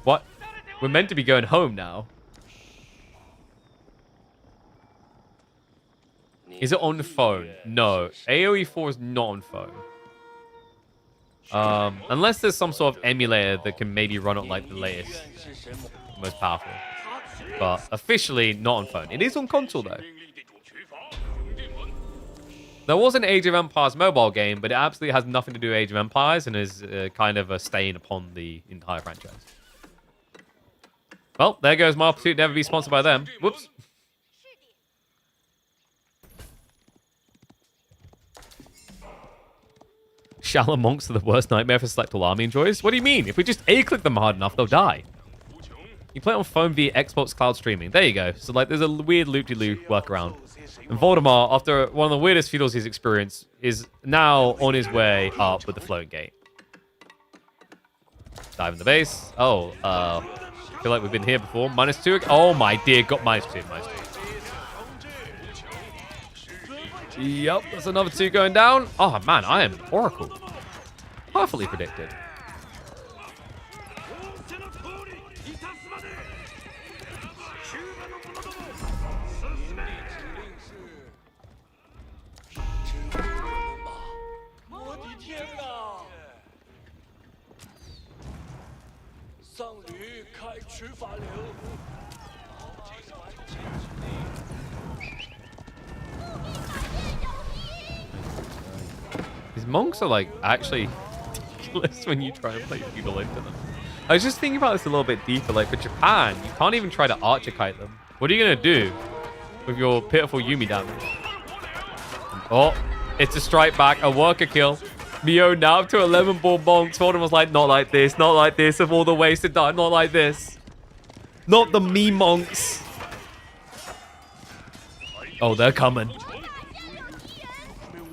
What? We're meant to be going home now. Is it on phone? No. AoE 4 is not on phone. Unless there's some sort of emulator that can maybe run on like the latest, most powerful. But officially not on phone. It is on console, though. There was an Age of Empires mobile game, but it absolutely has nothing to do with Age of Empires and is kind of a stain upon the entire franchise. Well, there goes my pursuit. Never be sponsored by them. Whoops. Shallow monks are the worst nightmare for select all army enjoyers? What do you mean? If we just A-click them hard enough, they'll die. You play it on phone via Xbox Cloud Streaming. There you go. So, like, there's a weird loop-de-loop workaround. And Voldemort, after one of the weirdest feudals he's experienced, is now on his way up with the floating gate. Dive in the base. Oh, feel like we've been here before. -2. Oh, my dear. Got -2. Yep, that's another 2 going down. Oh, man, I am Oracle. Perfectly predicted. These monks are like actually ridiculous when you try and play feudal into them. I was just thinking about this a little bit deeper. Like for Japan, you can't even try to archer kite them. What are you gonna do with your pitiful Yumi damage? Oh, it's a strike back, a worker kill. Mio now up to 11 ball monks. Voldemort was like, not like this, not like this. Of all the ways to die, not like this. Not the me monks. Oh, they're coming.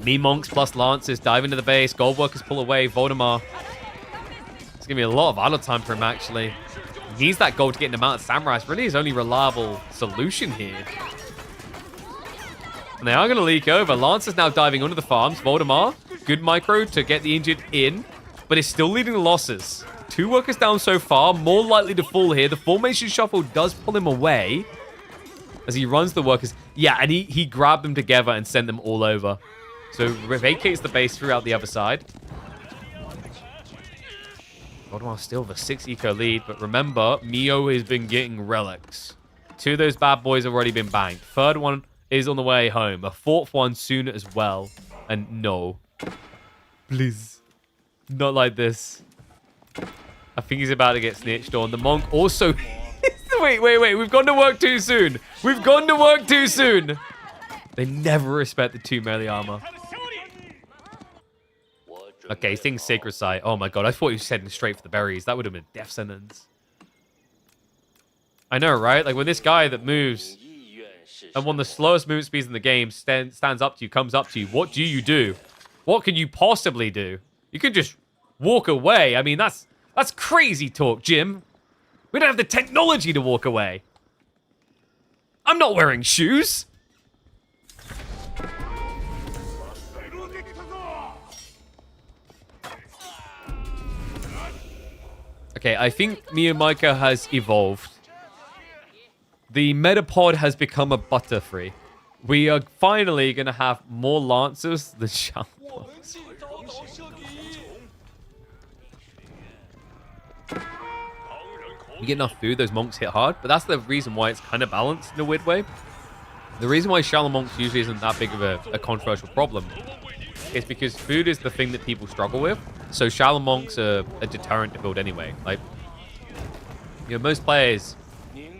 Me monks plus lancers dive into the base. Gold workers pull away. Voldemort. It's going to be a lot of idle time for him, actually. He needs that gold to get him out of samurai. It's really his only reliable solution here. And they are going to leak over. Lancers now diving under the farms. Voldemort, good micro to get the injured in, but it's still leading the losses. 2 workers down so far, more likely to fall here. The formation shuffle does pull him away as he runs the workers. Yeah, and he grabbed them together and sent them all over. So vacates the base throughout the other side. Voldemort still with a 6 eco lead, but remember, Mio has been getting relics. 2 of those bad boys have already been banked. 3rd one is on the way home. A 4th one soon as well. And no. Please. Not like this. I think he's about to get snitched on. The monk also... wait. We've gone to work too soon. We've gone to work too soon. They never respect the 2 melee armor. Okay, he's taking Sacred Sight. Oh my god, I thought he was heading straight for the berries. That would have been a death sentence. I know, right? Like when this guy that moves and one of the slowest movement speeds in the game stands up to you, comes up to you, what do? What can you possibly do? You could just walk away. I mean, that's crazy talk, Jim. We don't have the technology to walk away. I'm not wearing shoes. Okay, I think Miyamika has evolved. The Metapod has become a Butterfree. We are finally going to have more Lancers than Shamblocks. You get enough food, those monks hit hard, but that's the reason why it's kind of balanced in a weird way. The reason why shallow monks usually isn't that big of a controversial problem is because food is the thing that people struggle with. So shallow monks are a deterrent to build anyway. Like, you know, most players,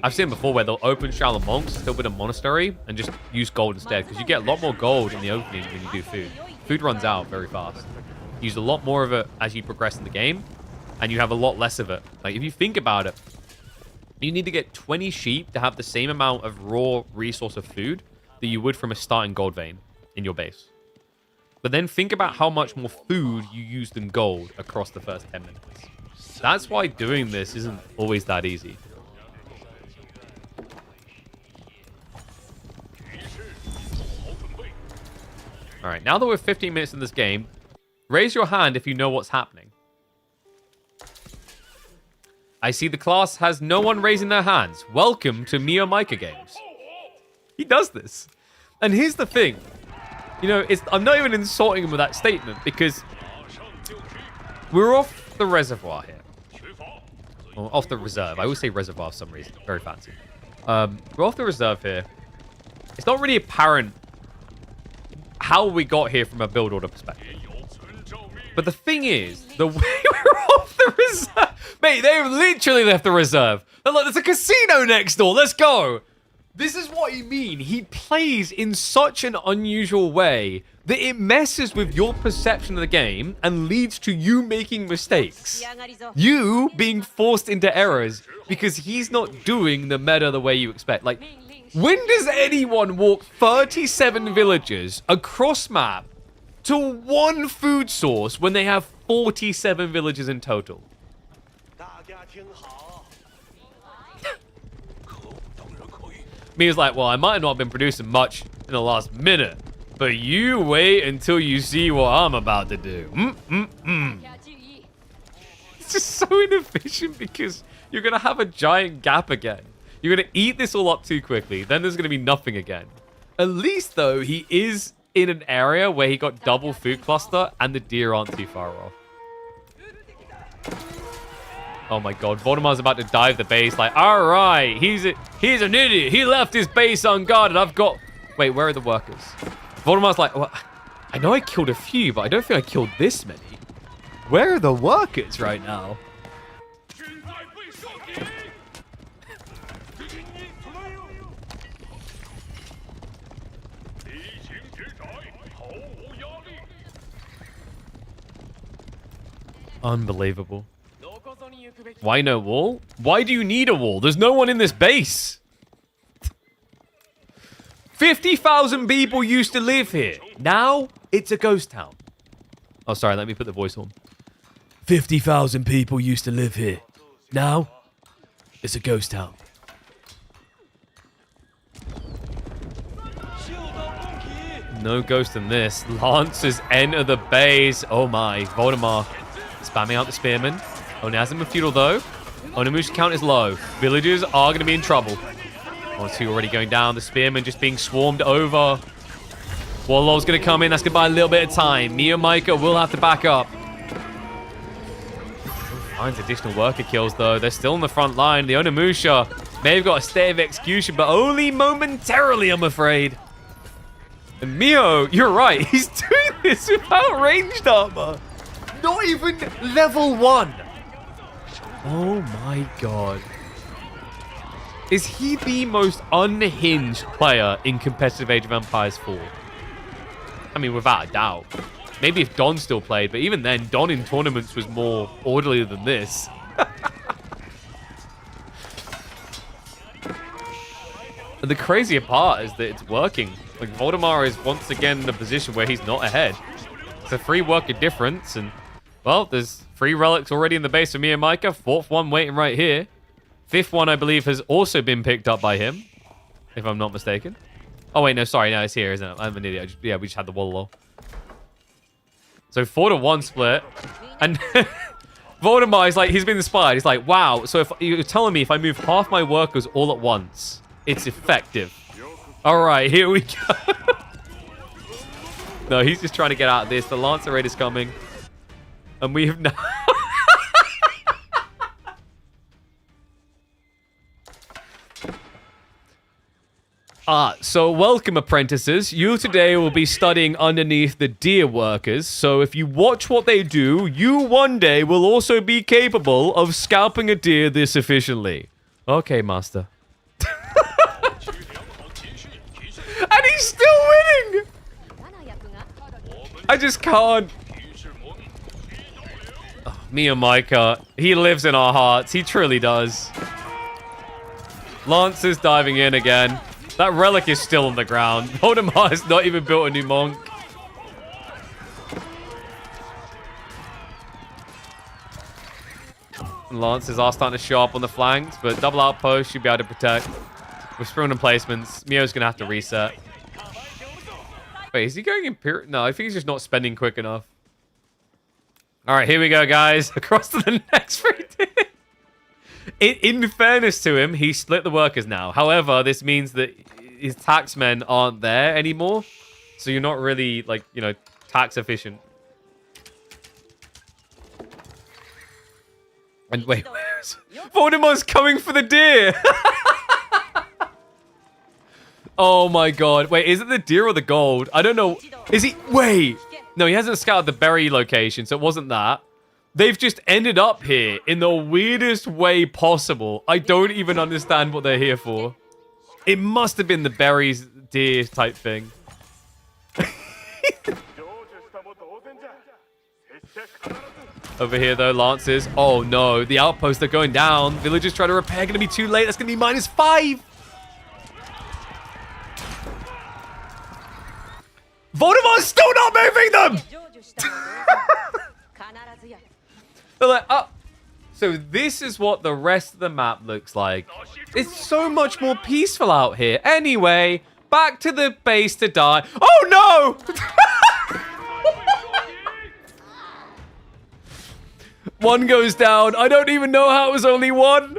I've seen before where they'll open shallow monks, still build a monastery, and just use gold instead, because you get a lot more gold in the opening when you do food. Food runs out very fast. You use a lot more of it as you progress in the game, and you have a lot less of it. Like, if you think about it, you need to get 20 sheep to have the same amount of raw resource of food that you would from a starting gold vein in your base. But then think about how much more food you used in gold across the first 10 minutes. That's why doing this isn't always that easy. Alright, now that we're 15 minutes in this game, raise your hand if you know what's happening. I see the class has no one raising their hands. Welcome to Mio Micah Games. He does this. And here's the thing. You know, I'm not even insulting him with that statement because we're off the reservoir here. Or off the reserve. I always say reservoir for some reason. Very fancy. We're off the reserve here. It's not really apparent how we got here from a build order perspective. But the thing is, the way we're off the reserve... Mate, they've literally left the reserve. They're like, there's a casino next door. Let's go. This is what you mean. He plays in such an unusual way that it messes with your perception of the game and leads to you making mistakes. You being forced into errors because he's not doing the meta the way you expect. Like, when does anyone walk 37 villages across map to one food source when they have 47 villages in total? Me is like, well, I might have not been producing much in the last minute, but you wait until you see what I'm about to do. It's just so inefficient because you're going to have a giant gap again. You're going to eat this all up too quickly. Then there's going to be nothing again. At least, though, he is in an area where he got double food cluster and the deer aren't too far off. Oh my god, Voldemar's about to dive the base. Like, all right, he's an idiot. He left his base unguarded. I've got... Wait, where are the workers? Voldemar's like, well, I know I killed a few, but I don't think I killed this many. Where are the workers right now? Unbelievable. Why no wall? Why do you need a wall? There's no one in this base. 50,000 people used to live here. Now, it's a ghost town. Oh, sorry, let me put the voice on. 50,000 people used to live here. Now, it's a ghost town. No ghost in this. Lancers enter the base. Oh my, Voldemar spamming out the spearmen. Onasm feudal though. Onamu's count is low. Villagers are going to be in trouble. 1-2 already going down. The spearmen just being swarmed over. Warlord's going to come in. That's going to buy a little bit of time. Mia Micah will have to back up. Finds additional worker kills though. They're still in the front line. The Onamusha may have got a state of execution, but only momentarily, I'm afraid. And Mio, you're right. He's doing this without ranged armor. Not even level 1. Oh my god. Is he the most unhinged player in competitive Age of Empires 4? I mean, without a doubt. Maybe if Don still played, but even then, Don in tournaments was more orderly than this. And the crazier part is that it's working. Like, Voldemar is once again in a position where he's not ahead. It's a 3 worker difference, and, well, there's 3 relics already in the base for Mia Micah. 4th one waiting right here. 5th one, I believe, has also been picked up by him, if I'm not mistaken. Oh, wait, no, sorry. No, it's here, isn't it? I'm an idiot. Yeah, we just had the wall. So 4-1 split. And Voldemar is like, he's been inspired. He's like, wow. So if you're telling me if I move half my workers all at once, it's effective. All right, here we go. No, he's just trying to get out of this. The Lancer Raid is coming. And we have now... So welcome, apprentices. You today will be studying underneath the deer workers. So if you watch what they do, you one day will also be capable of scalping a deer this efficiently. Okay, master. And he's still winning! I just can't. Oh, Mia Micah, he lives in our hearts. He truly does. Lance is diving in again. That relic is still on the ground. Voldemar has not even built a new monk. Lancers are starting to show up on the flanks, but double outpost should be able to protect. With sprung placements, Mio's going to have to reset. Wait, is he going Imperial? No, I think he's just not spending quick enough. All right, here we go, guys. Across to the next free tier. In fairness to him, he split the workers now. However, this means that his taxmen aren't there anymore. So you're not really, like, you know, tax efficient. And wait, Voldemar's coming for the deer. Oh my god. Wait, is it the deer or the gold? I don't know. Is he? Wait. No, he hasn't scouted the berry location, so it wasn't that. They've just ended up here in the weirdest way possible. I don't even understand what they're here for. It must have been the berries deer type thing. Over here, though, Lancers. Oh, no. The outposts are going down. Villagers try to repair. Going to be too late. That's going to be -5. Voldemar's still not moving them! They're like, oh. So this is what the rest of the map looks like. It's so much more peaceful out here. Anyway, back to the base to die. Oh, no! One goes down. I don't even know how it was only one.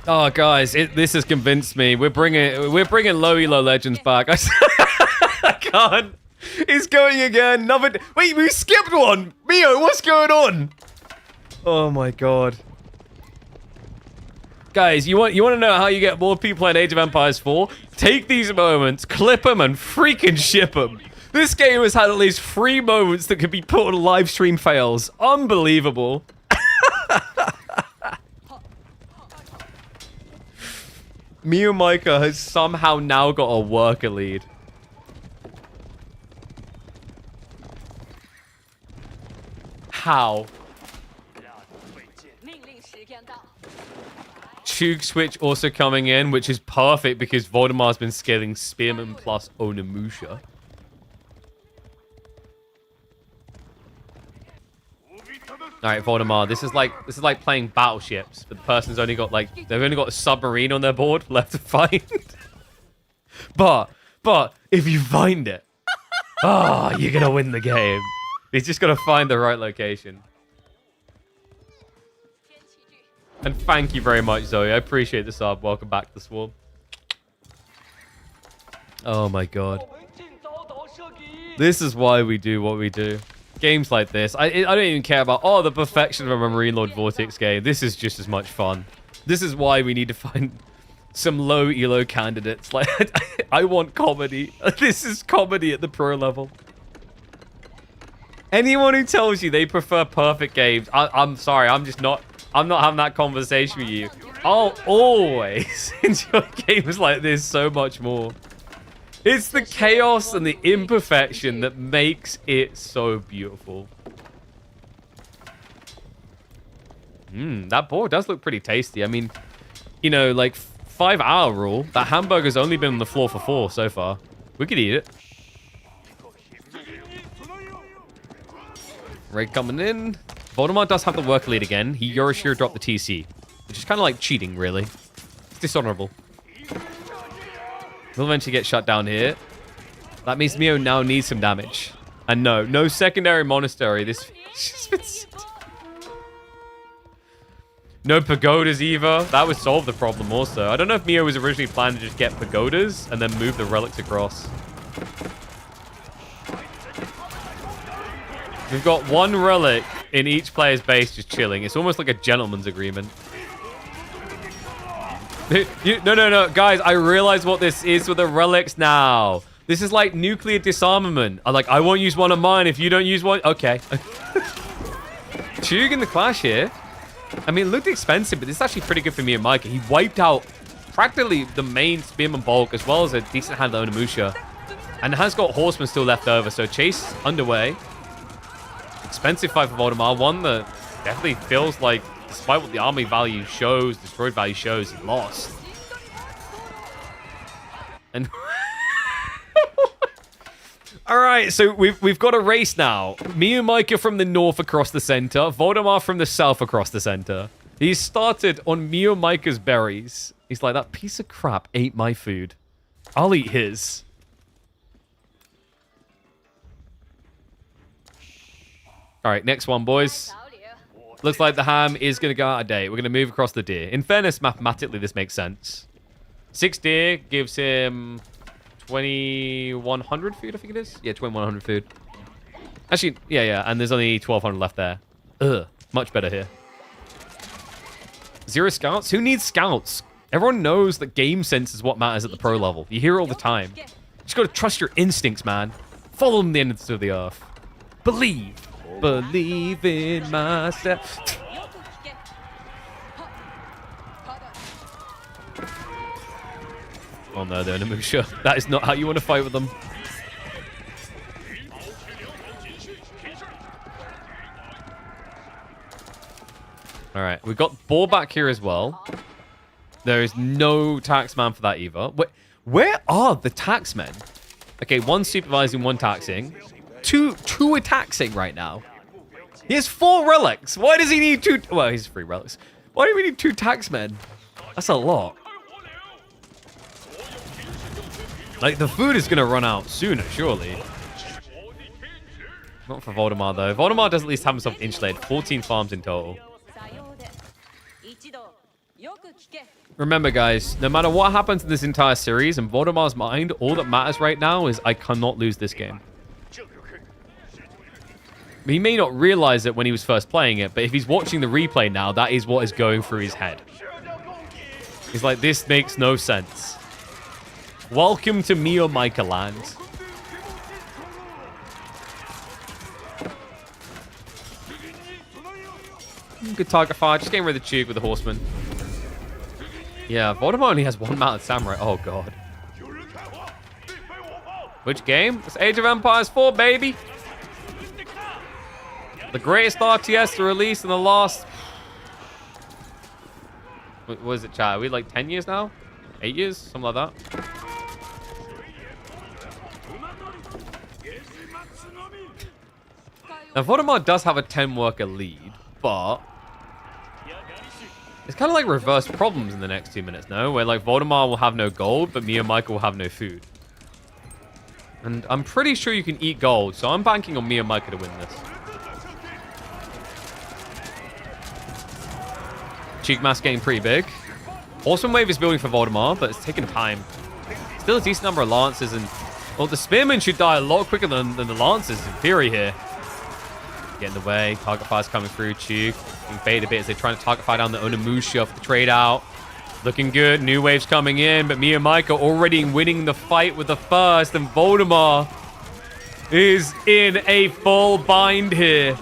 Oh, guys, this has convinced me. We're bringing low elo legends back. I can't. He's going again. Wait, we skipped one. Mio, what's going on? Oh my god. Guys, you want to know how you get more people in Age of Empires 4? Take these moments, clip them, and freaking ship them. This game has had at least 3 moments that could be put on live stream fails. Unbelievable. Mio Micah has somehow now got a worker lead. How? Chug switch also coming in, which is perfect because Voldemar's been scaling Spearman plus Onimusha. Alright, Voldemar, this is like playing battleships, but the person's only got they've only got a submarine on their board left to find. but if you find it, you're gonna win the game. He's just gotta find the right location. And thank you very much, Zoe. I appreciate the sub. Welcome back to the Swarm. Oh my god. This is why we do what we do. Games like this. I don't even care about, the perfection of a Marine Lord Vortex game. This is just as much fun. This is why we need to find some low elo candidates. Like, I want comedy. This is comedy at the pro level. Anyone who tells you they prefer perfect games, I'm sorry. I'm not having that conversation with you. I'll always enjoy games like this so much more. It's the chaos and the imperfection that makes it so beautiful. That board does look pretty tasty. I mean, you know, like 5-hour rule. That hamburger's only been on the floor for 4 so far. We could eat it. Raid coming in. Voldemar does have the work lead again. He Yorishiro dropped the TC, which is kind of like cheating, really. It's dishonorable. We'll eventually get shut down here. That means Mio now needs some damage. And no secondary monastery. No pagodas either. That would solve the problem also. I don't know if Mio was originally planning to just get pagodas and then move the relics across. We've got 1 relic in each player's base just chilling. It's almost like a gentleman's agreement. No. Guys, I realize what this is with the relics now. This is like nuclear disarmament. I won't use one of mine if you don't use one. Okay. Chug in the clash here. I mean, it looked expensive, but this is actually pretty good for me and Micah. He wiped out practically the main Spearman bulk as well as a decent hand of Onimusha. And has got Horsemen still left over, so chase underway. Expensive fight for Voldemar. One that definitely feels like, despite what the army value shows, destroyed value shows, he lost. And all right, so we've got a race now. Me and Micah from the north across the center, Voldemar from the south across the center. He started on Mio Micah's berries. He's like, that piece of crap ate my food. I'll eat his. All right, next one, boys. Looks like the ham is going to go out of date. We're going to move across the deer. In fairness, mathematically, this makes sense. 6 deer gives him 2,100 food, I think it is. Yeah, 2,100 food. Actually, yeah. And there's only 1,200 left there. Ugh, much better here. 0 scouts? Who needs scouts? Everyone knows that game sense is what matters at the pro level. You hear it all the time. You just got to trust your instincts, man. Follow them the ends of the earth. Believe. Believe in myself. Oh no, they're Namusha. That is not how you want to fight with them. All right, we've got Boar back here as well. There is no taxman for that either. Where are the taxmen? Okay, one supervising, one taxing. Two are taxing right now. He has 4 relics. Why does he need 2? Well, he's 3 relics. Why do we need 2 taxmen? That's a lot. Like, the food is going to run out sooner, surely. Not for Voldemar, though. Voldemar does at least have himself insulated. 14 farms in total. Remember, guys, no matter what happens in this entire series, in Voldemar's mind, all that matters right now is I cannot lose this game. He may not realize it when he was first playing it, but if he's watching the replay now, that is what is going through his head. He's like, this makes no sense. Welcome to me or Micah land. Good target fire. Just getting rid of the Chug with the horseman. Yeah, Voldemar only has 1 mounted samurai. Oh, God. Which game? It's Age of Empires 4, baby. The greatest RTS to release in the last... What is it, chat? Are we like 10 years now? 8 years? Something like that. Now, Voldemar does have a 10-worker lead, but... It's kind of like reverse problems in the next 2 minutes, no? Where, like, Voldemar will have no gold, but me and Michael will have no food. And I'm pretty sure you can eat gold, so I'm banking on me and Micah to win this. Cheek mask getting pretty big. Horseman wave is building for Voldemar, but it's taking time. Still a decent number of lances, and well, the spearmen should die a lot quicker than the lances in theory here. Get in the way. Target fire's coming through. Chug being baited a bit as they're trying to target fire down the Onimusha for the trade out. Looking good. New waves coming in, but me and Micah already winning the fight with the first, and Voldemar is in a full bind here.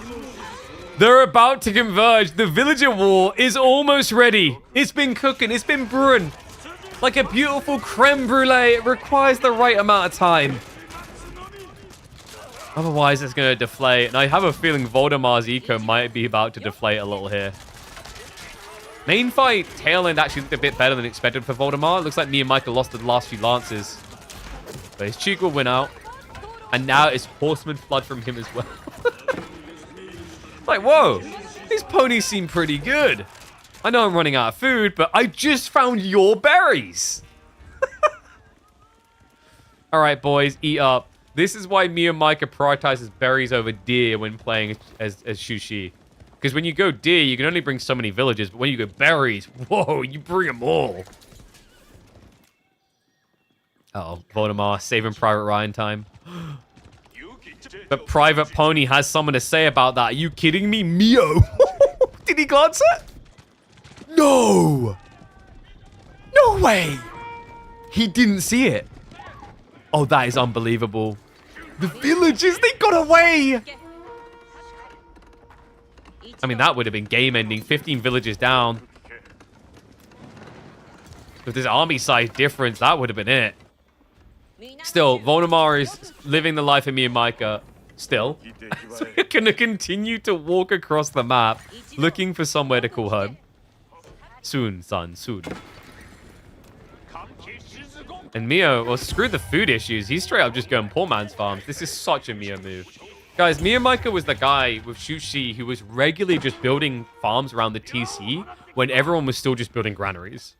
They're about to converge. The villager war is almost ready. It's been cooking. It's been brewing. Like a beautiful creme brulee. It requires the right amount of time. Otherwise, it's going to deflate. And I have a feeling Voldemar's eco might be about to deflate a little here. Main fight, tail end actually looked a bit better than expected for Voldemar. It looks like me and Michael lost the last few lances. But his cheek will win out. And now it's Horseman Flood from him as well. Like, whoa, these ponies seem pretty good. I know I'm running out of food, but I just found your berries. All right, boys, eat up. This is why me and Micah prioritizes berries over deer when playing as Shushi. Because when you go deer, you can only bring so many villages, but when you go berries, whoa, you bring them all. Uh-oh, Voldemar saving Private Ryan time. But Private Pony has something to say about that. Are you kidding me? Mio! Did he glance it? No! No way! He didn't see it. Oh, that is unbelievable. The villagers, they got away! I mean, that would have been game-ending. 15 villages down. With this army size difference, that would have been it. Still, Voldemar is living the life of me and Micah. Still. So we're going to continue to walk across the map, looking for somewhere to call home. Soon, son, soon. And Mio, well, screw the food issues. He's straight up just going poor man's farms. This is such a Mio move. Guys, Mio Micah was the guy with Shushi who was regularly just building farms around the TC when everyone was still just building granaries.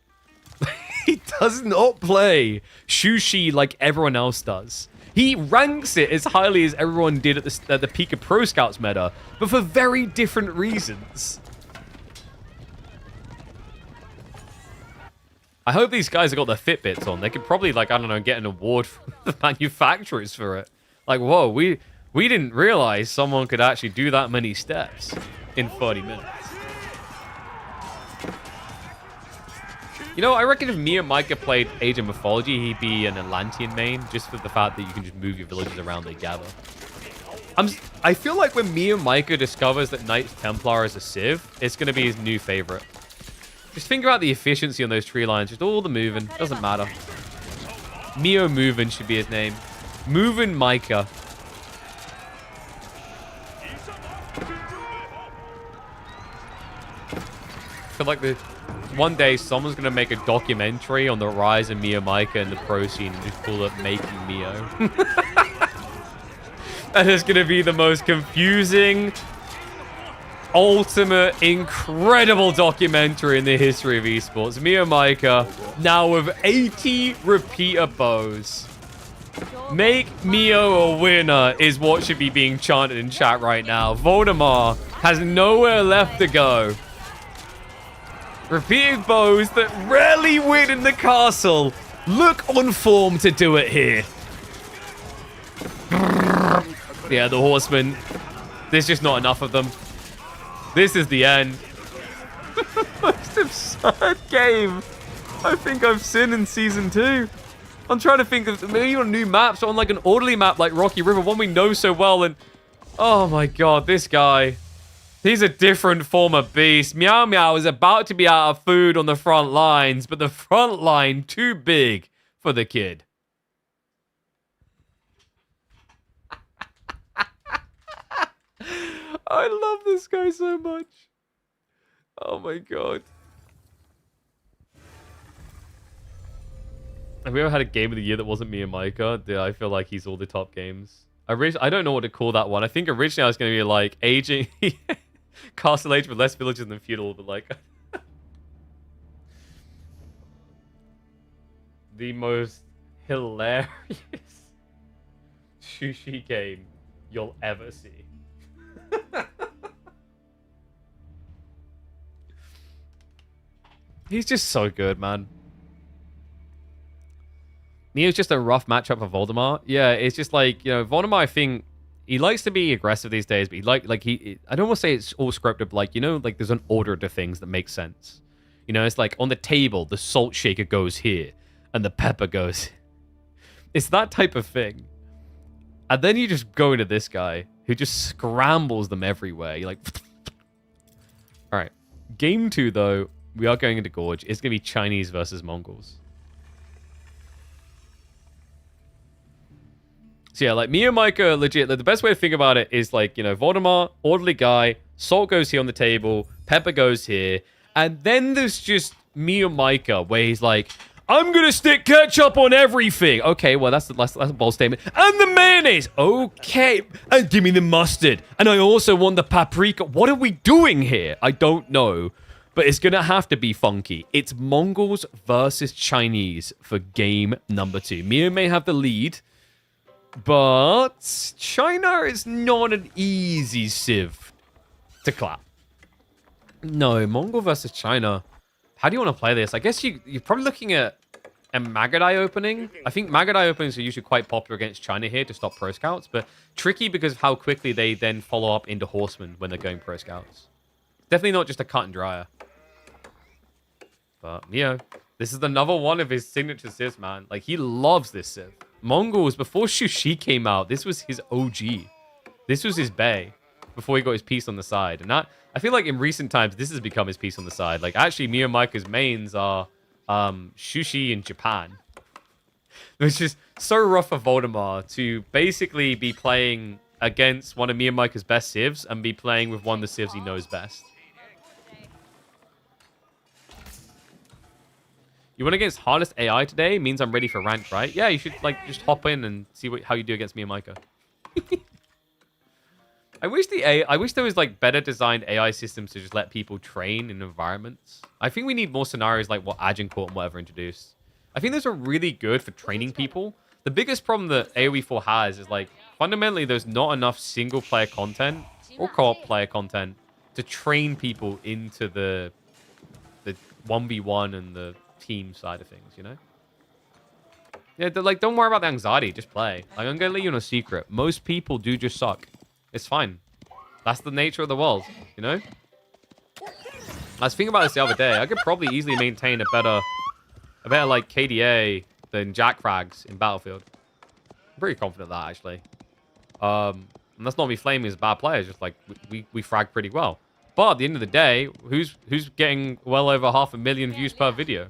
He does not play Shushi like everyone else does. He ranks it as highly as everyone did at the peak of Pro Scouts meta, but for very different reasons. I hope these guys have got their Fitbits on. They could probably, like, I don't know, get an award from the manufacturers for it. Like, whoa, we didn't realize someone could actually do that many steps in 30 minutes. You know, I reckon if me and Micah played Age of Mythology, he'd be an Atlantean main, just for the fact that you can just move your villages around together. I feel like when me and Micah discovers that Knights Templar is a civ, it's going to be his new favorite. Just think about the efficiency on those tree lines. Just all the moving. Doesn't matter. Mio Movin should be his name. Movin Micah. I feel like one day someone's going to make a documentary on the rise of Mio Micah and the pro scene and just call it Making Mio. And it's going to be the most confusing, ultimate, incredible documentary in the history of esports. Mio Micah, now with 80 repeater bows. Make Mio a winner is what should be being chanted in chat right now. Voldemar has nowhere left to go. Repeated bows that rarely win in the castle look on form to do it here. Yeah, the horsemen. There's just not enough of them. This is the end. The most absurd game I think I've seen in Season 2. I'm trying to think of maybe on new maps or on like an orderly map like Rocky River, one we know so well. And oh my god, this guy. He's a different form of beast. Meow Meow is about to be out of food on the front lines, but the front line too big for the kid. I love this guy so much. Oh my god. Have we ever had a game of the year that wasn't me and Micah? Yeah, I feel like he's all the top games. I don't know what to call that one. I think originally I was going to be like aging... Castle Age with less villages than feudal, but like... the most hilarious sushi game you'll ever see. He's just so good, man. Neo's just a rough matchup for Voldemar. Yeah, it's just like, you know, Voldemar, I think, he likes to be aggressive these days, but I don't want to say it's all scripted, but like, you know, like there's an order to things that makes sense. You know, it's like on the table, the salt shaker goes here, and the pepper goes. It's that type of thing. And then you just go into this guy, who just scrambles them everywhere. You're like... Alright. Game 2, though, we are going into Gorge. It's going to be Chinese versus Mongols. So yeah, like, Mio Micah, legit, like, the best way to think about it is, like, you know, Voldemar, orderly guy, salt goes here on the table, pepper goes here, and then there's just Mio Micah, where he's like, I'm gonna stick ketchup on everything. Okay, well, that's a bold statement. And the mayonnaise. Okay. And give me the mustard. And I also want the paprika. What are we doing here? I don't know. But it's gonna have to be funky. It's Mongols versus Chinese for game number 2. Mio may have the lead, but China is not an easy sieve to clap. No, Mongol versus China. How do you want to play this? I guess you're probably looking at a Magadai opening. I think Magadai openings are usually quite popular against China here to stop pro scouts, but tricky because of how quickly they then follow up into horsemen when they're going pro scouts. Definitely not just a cut and dryer. But, you know, this is another one of his signature civs, man. Like, he loves this civ. Mongols, before Shushi came out, this was his OG. This was his bae before he got his piece on the side. And that, I feel like in recent times, this has become his piece on the side. Like, actually, Mio Micah's mains are Shushi in Japan. Which is so rough for Voldemar to basically be playing against one of Mio Micah's best civs and be playing with one of the civs he knows best. You went against hardest AI today? Means I'm ready for ranked, right? Yeah, you should like just hop in and see how you do against Mio Micah. I wish there was like better designed AI systems to just let people train in environments. I think we need more scenarios like what Agincourt and whatever introduced. I think those are really good for training people. The biggest problem that AoE 4 has is like fundamentally there's not enough single player content or co-op player content to train people into the 1v1 and the team side of things, you know? Yeah, like don't worry about the anxiety, just play. Like I'm gonna let you know a secret. Most people do just suck. It's fine. That's the nature of the world, you know? I was thinking about this the other day. I could probably easily maintain a better like KDA than Jack Frags in Battlefield. I'm pretty confident of that actually. And that's not me flaming as a bad player, it's just like we frag pretty well. But at the end of the day, who's getting well over 500,000 views per video?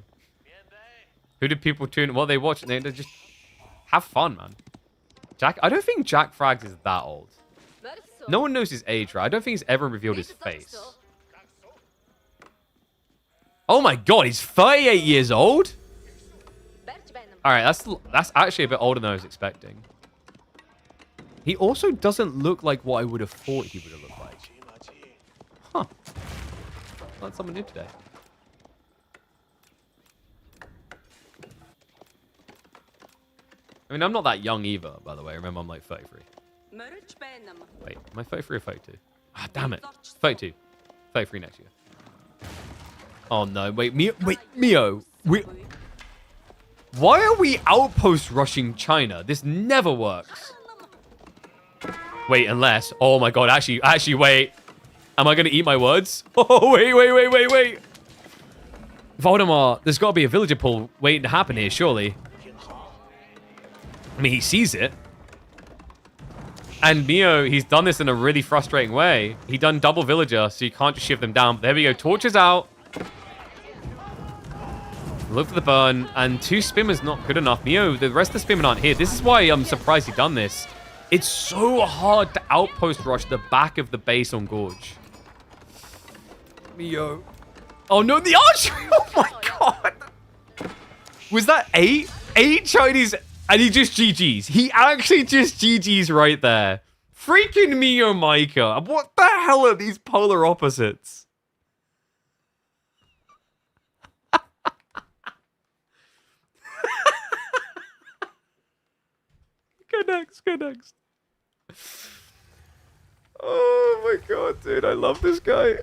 Who did people tune? Well, they watch it. They're just have fun, man. I don't think Jack Frags is that old. No one knows his age, right? I don't think he's ever revealed his face. Oh my god, he's 38 years old? Alright, that's actually a bit older than I was expecting. He also doesn't look like what I would have thought he would have looked like. Huh. Learned something new today. I mean, I'm not that young either, by the way. Remember, I'm like 33. Wait, am I 33 or 32? Ah, damn it. 32. 33 next year. Oh, no. Wait, Mio. Why are we outpost rushing China? This never works. Wait, unless... Oh, my God. Actually, wait. Am I going to eat my words? Oh, wait. Voldemort, there's got to be a villager pull waiting to happen here, surely. I mean, he sees it. And Mio, he's done this in a really frustrating way. He done double villager, so you can't just shift them down. But there we go. Torches out. Look for the burn. And 2 spimmers not good enough. Mio, the rest of the spimmers aren't here. This is why I'm surprised he done this. It's so hard to outpost rush the back of the base on Gorge. Mio. Oh, no, the archery. Oh, my God. Was that 8? 8 Chinese... And he just GG's. He actually just GG's right there. Freaking Mio Micah. What the hell are these polar opposites? Go next. Oh my god, dude. I love this guy.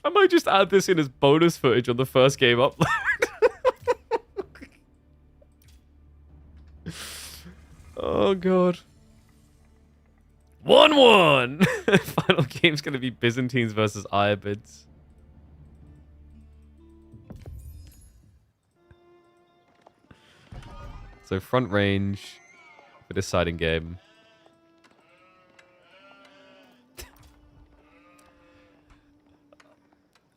I might just add this in as bonus footage on the first game upload. Oh, God. 1-1! Final game's going to be Byzantines versus Iobids. So front range for deciding game.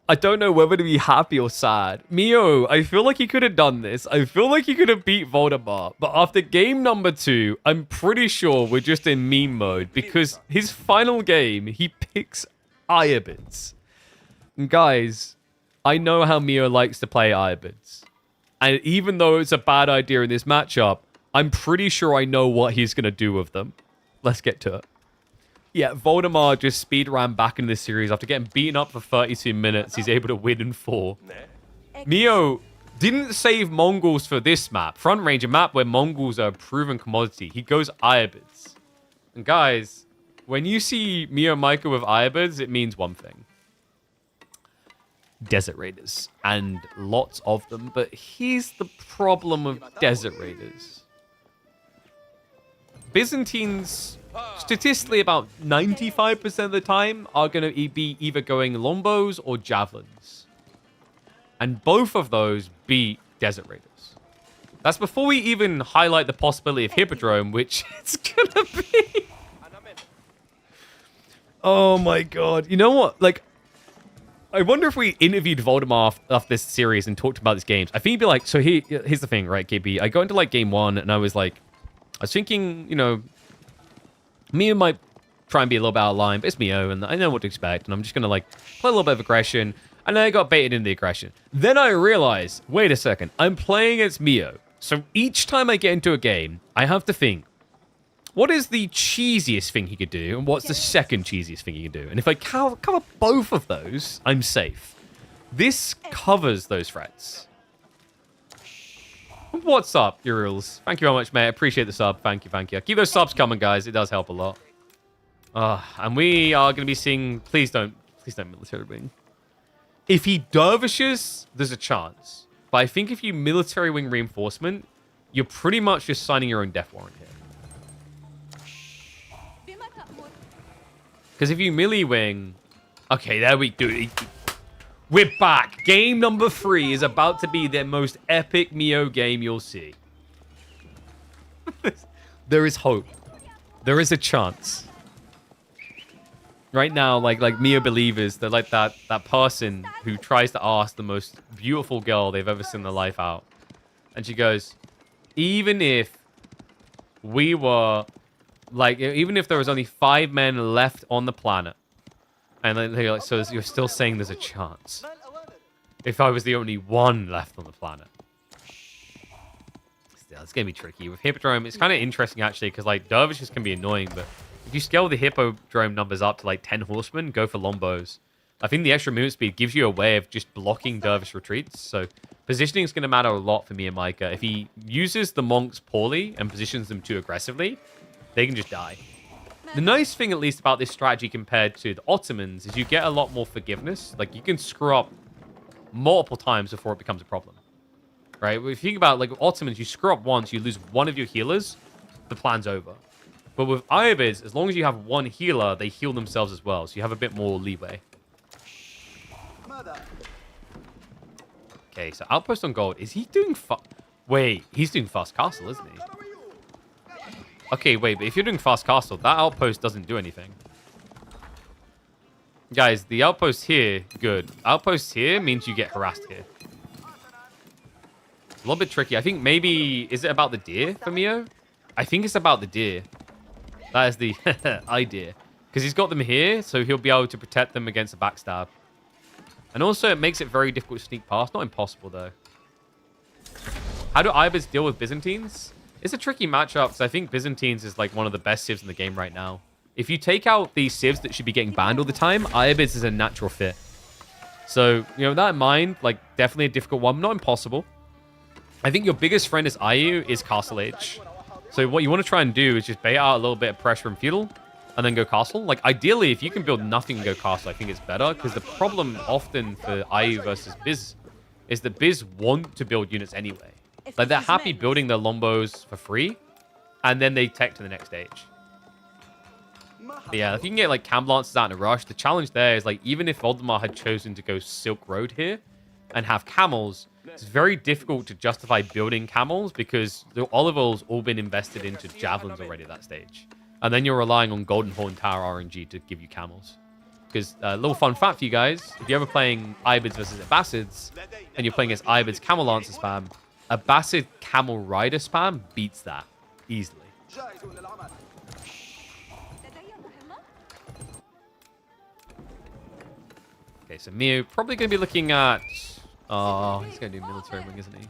I don't know whether to be happy or sad. Mio, I feel like he could have done this. I feel like he could have beat Voldemort. But after game number 2, I'm pretty sure we're just in meme mode. Because his final game, he picks Iobids. And guys, I know how Mio likes to play Iobids. And even though it's a bad idea in this matchup, I'm pretty sure I know what he's going to do with them. Let's get to it. Yeah, Voldemort just speed ran back in this series after getting beaten up for 32 minutes. He's able to win in 4. Mio didn't save Mongols for this map. Front range, a map where Mongols are a proven commodity. He goes Iobids. And guys, when you see Mio Micah with Iobids, it means one thing. Desert Raiders. And lots of them. But here's the problem with Desert Raiders. Byzantines... statistically, about 95% of the time are going to be either going longbows or javelins. And both of those beat Desert Raiders. That's before we even highlight the possibility of Hippodrome, which it's going to be. Oh my god. You know what? Like, I wonder if we interviewed Voldemort after this series and talked about these games. I think he'd be like, so here's the thing, right, KB? I got into like game 1 and I was thinking, you know, Mio might try and be a little bit out of line, but it's Mio, and I know what to expect, and I'm just going to, like, play a little bit of aggression, and then I got baited into the aggression. Then I realized, wait a second, I'm playing as Mio, so each time I get into a game, I have to think, what is the cheesiest thing he could do, and what's the second cheesiest thing he can do? And if I cover both of those, I'm safe. This covers those threats. What's up, Uriels? Thank you very much, mate. I appreciate the sub. Thank you. Keep those subs coming, guys. It does help a lot. And we are going to be seeing... Please don't military wing. If he dervishes, there's a chance. But I think if you military wing reinforcement, you're pretty much just signing your own death warrant here. Because if you melee wing... Okay, there we do. We're back. Game number 3 is about to be the most epic Mio game you'll see. There is hope. There is a chance. Right now, like Mio believers, they're like that person who tries to ask the most beautiful girl they've ever seen their life out. And she goes, even if we were, like, even if there was only 5 men left on the planet, and then they're like, so you're still saying there's a chance. If I was the only one left on the planet. Still, it's going to be tricky. With Hippodrome, it's kind of interesting, actually, because, like, Dervishes can be annoying, but if you scale the Hippodrome numbers up to, like, 10 horsemen, go for Lombos. I think the extra movement speed gives you a way of just blocking Dervish retreats, so positioning is going to matter a lot for me and Micah. If he uses the monks poorly and positions them too aggressively, they can just die. The nice thing, at least, about this strategy compared to the Ottomans is you get a lot more forgiveness. Like, you can screw up multiple times before it becomes a problem. Right? If you think about, like, Ottomans, you screw up once, you lose one of your healers, the plan's over. But with Ayabids, as long as you have one healer, they heal themselves as well, so you have a bit more leeway. Okay, so Outpost on gold. Is he doing Wait, he's doing fast castle, isn't he? Okay, wait, but if you're doing fast castle, that outpost doesn't do anything. Guys, the outpost here, good. Outpost here means you get harassed here. A little bit tricky. I think maybe... Is it about the deer for Mio? I think it's about the deer. That is the idea. Because he's got them here, so he'll be able to protect them against a backstab. And also, it makes it very difficult to sneak past. Not impossible, though. How do Ibids deal with Byzantines? It's a tricky matchup, because I think Byzantines is like one of the best civs in the game right now. If you take out these civs that should be getting banned all the time, Ibids is a natural fit. So, you know, with that in mind, like, definitely a difficult one. Not impossible. I think your biggest friend as IU is Castle Age. So what you want to try and do is just bait out a little bit of pressure and feudal, and then go castle. Like, ideally, if you can build nothing and go castle, I think it's better, because the problem often for IU versus Biz is that Biz want to build units anyway. Like, they're happy building their Lombos for free, and then they tech to the next stage. But yeah, if you can get, like, Cam Lancers out in a rush, the challenge there is, like, even if Voldemar had chosen to go Silk Road here and have camels, it's very difficult to justify building camels because the olive oil's all been invested into javelins already at that stage. And then you're relying on Golden Horn Tower RNG to give you camels. Because a little fun fact for you guys, if you're ever playing Ibids versus Abbasids, and you're playing against Ibids Camel Lancer spam, Abbasid Camel Rider spam beats that easily. Okay, so Mio probably going to be looking at... Oh, he's going to do military wing, isn't he?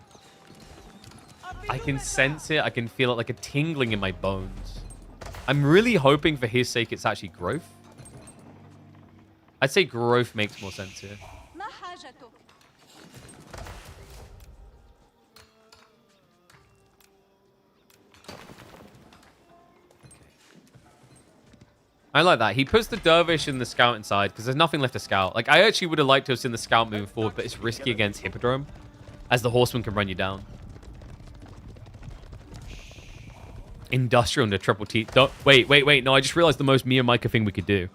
I can sense it. I can feel it like a tingling in my bones. I'm really hoping for his sake it's actually growth. I'd say growth makes more sense here. I like that. He puts the Dervish in the scout inside because there's nothing left to scout. Like, I actually would have liked to have seen the scout moving forward, but it's risky against Hippodrome as the horseman can run you down. Industrial into triple T. Don't, wait. No, I just realized the most Mia Micah thing we could do.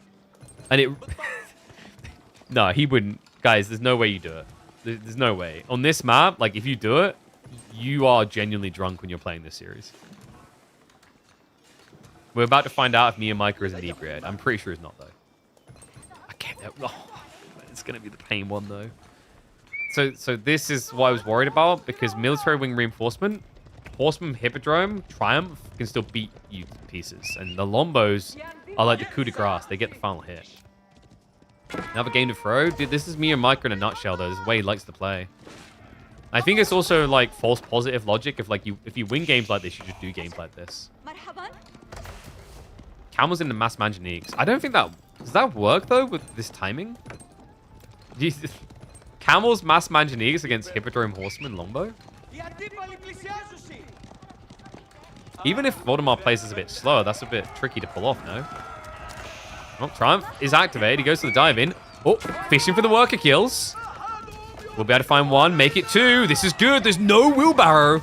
And it... No, he wouldn't. Guys, there's no way you do it. There's no way. On this map, like, if you do it, you are genuinely drunk when you're playing this series. We're about to find out if Mia Micah is inebriated. I'm pretty sure he's not, though. I can't... Oh, it's going to be the pain one, though. So this is what I was worried about, because military wing reinforcement, Horseman Hippodrome, Triumph can still beat you to pieces. And the Lombos are like the coup de grace. They get the final hit. Another game to throw. Dude, this is Mia Micah in a nutshell, though. This is the way he likes to play. I think it's also, like, false positive logic. If you win games like this, you just do games like this. Camels into mass manganiques. I don't think that... Does that work, though, with this timing? Jesus. Camels mass manganiques against Hippodrome Horseman Lombo? Even if Voldemar plays this a bit slower, that's a bit tricky to pull off, no? Well, Triumph is activated. He goes to the dive in. Oh, fishing for the worker kills. We'll be able to find one, make it two. This is good. There's no wheelbarrow.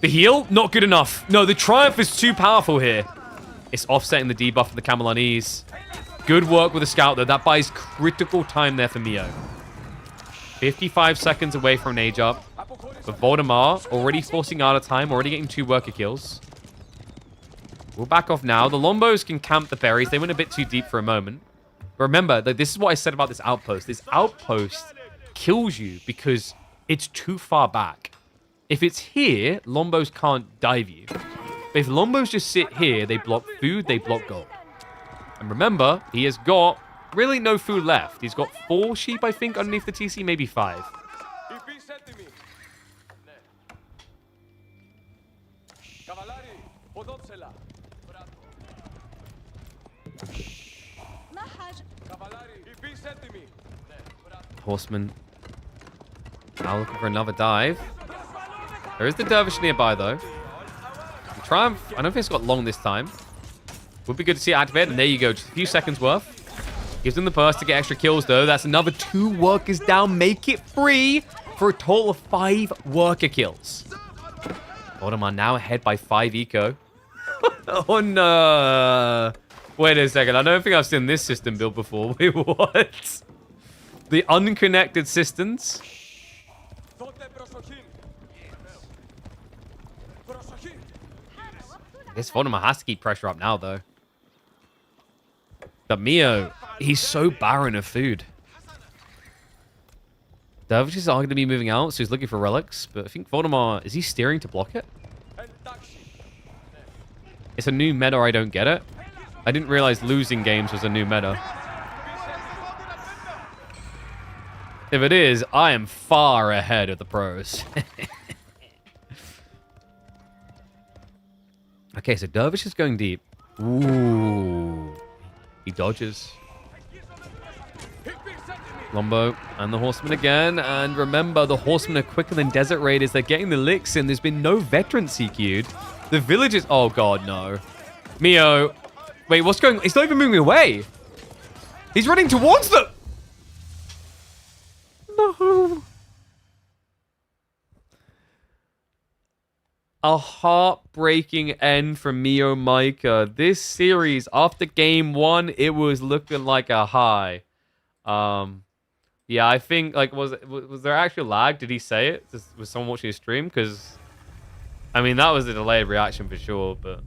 The heal, not good enough. No, the Triumph is too powerful here. It's offsetting the debuff of the Camel on ease. Good work with the scout, though. That buys critical time there for Mio. 55 seconds away from an age up. But Voldemar already forcing out of time, already getting 2 worker kills. We'll back off now. The Lombos can camp the berries. They went a bit too deep for a moment. But remember, that this is what I said about this outpost. This outpost kills you because it's too far back. If it's here, Lombos can't dive you. But if Lombos just sit here, they block food, they block gold. And remember, he has got really no food left. He's got 4 sheep, I think, underneath the TC, maybe 5. Horseman now looking for another dive. There is the dervish nearby, though. Triumph, I don't think it's got long this time. Would be good to see it activate, and there you go. Just a few seconds worth. Gives them the burst to get extra kills, though. That's another 2 workers down. Make it free for a total of 5 worker kills. Voldemar now ahead by 5 eco. Oh, no. Wait a second. I don't think I've seen this system built before. Wait, what? The unconnected systems? I guess Voldemar has to keep pressure up now, though. But Mio, he's so barren of food. Dervishes are going to be moving out, so he's looking for relics. But I think Voldemar, is he steering to block it? It's a new meta, I don't get it. I didn't realize losing games was a new meta. If it is, I am far ahead of the pros. Okay, so Dervish is going deep. Ooh. He dodges. Lombo and the Horseman again. And remember, the Horsemen are quicker than Desert Raiders. They're getting the licks in. There's been no veteran CQ'd. The villagers... Oh, God, no. Mio. Wait, what's going on? He's not even moving away. He's running towards them. No. A heartbreaking end for Mio Micah. This series, after game 1, it was looking like a high. Yeah, I think, like, was there actual lag? Did he say it? Was someone watching his stream? Because, I mean, that was a delayed reaction for sure, but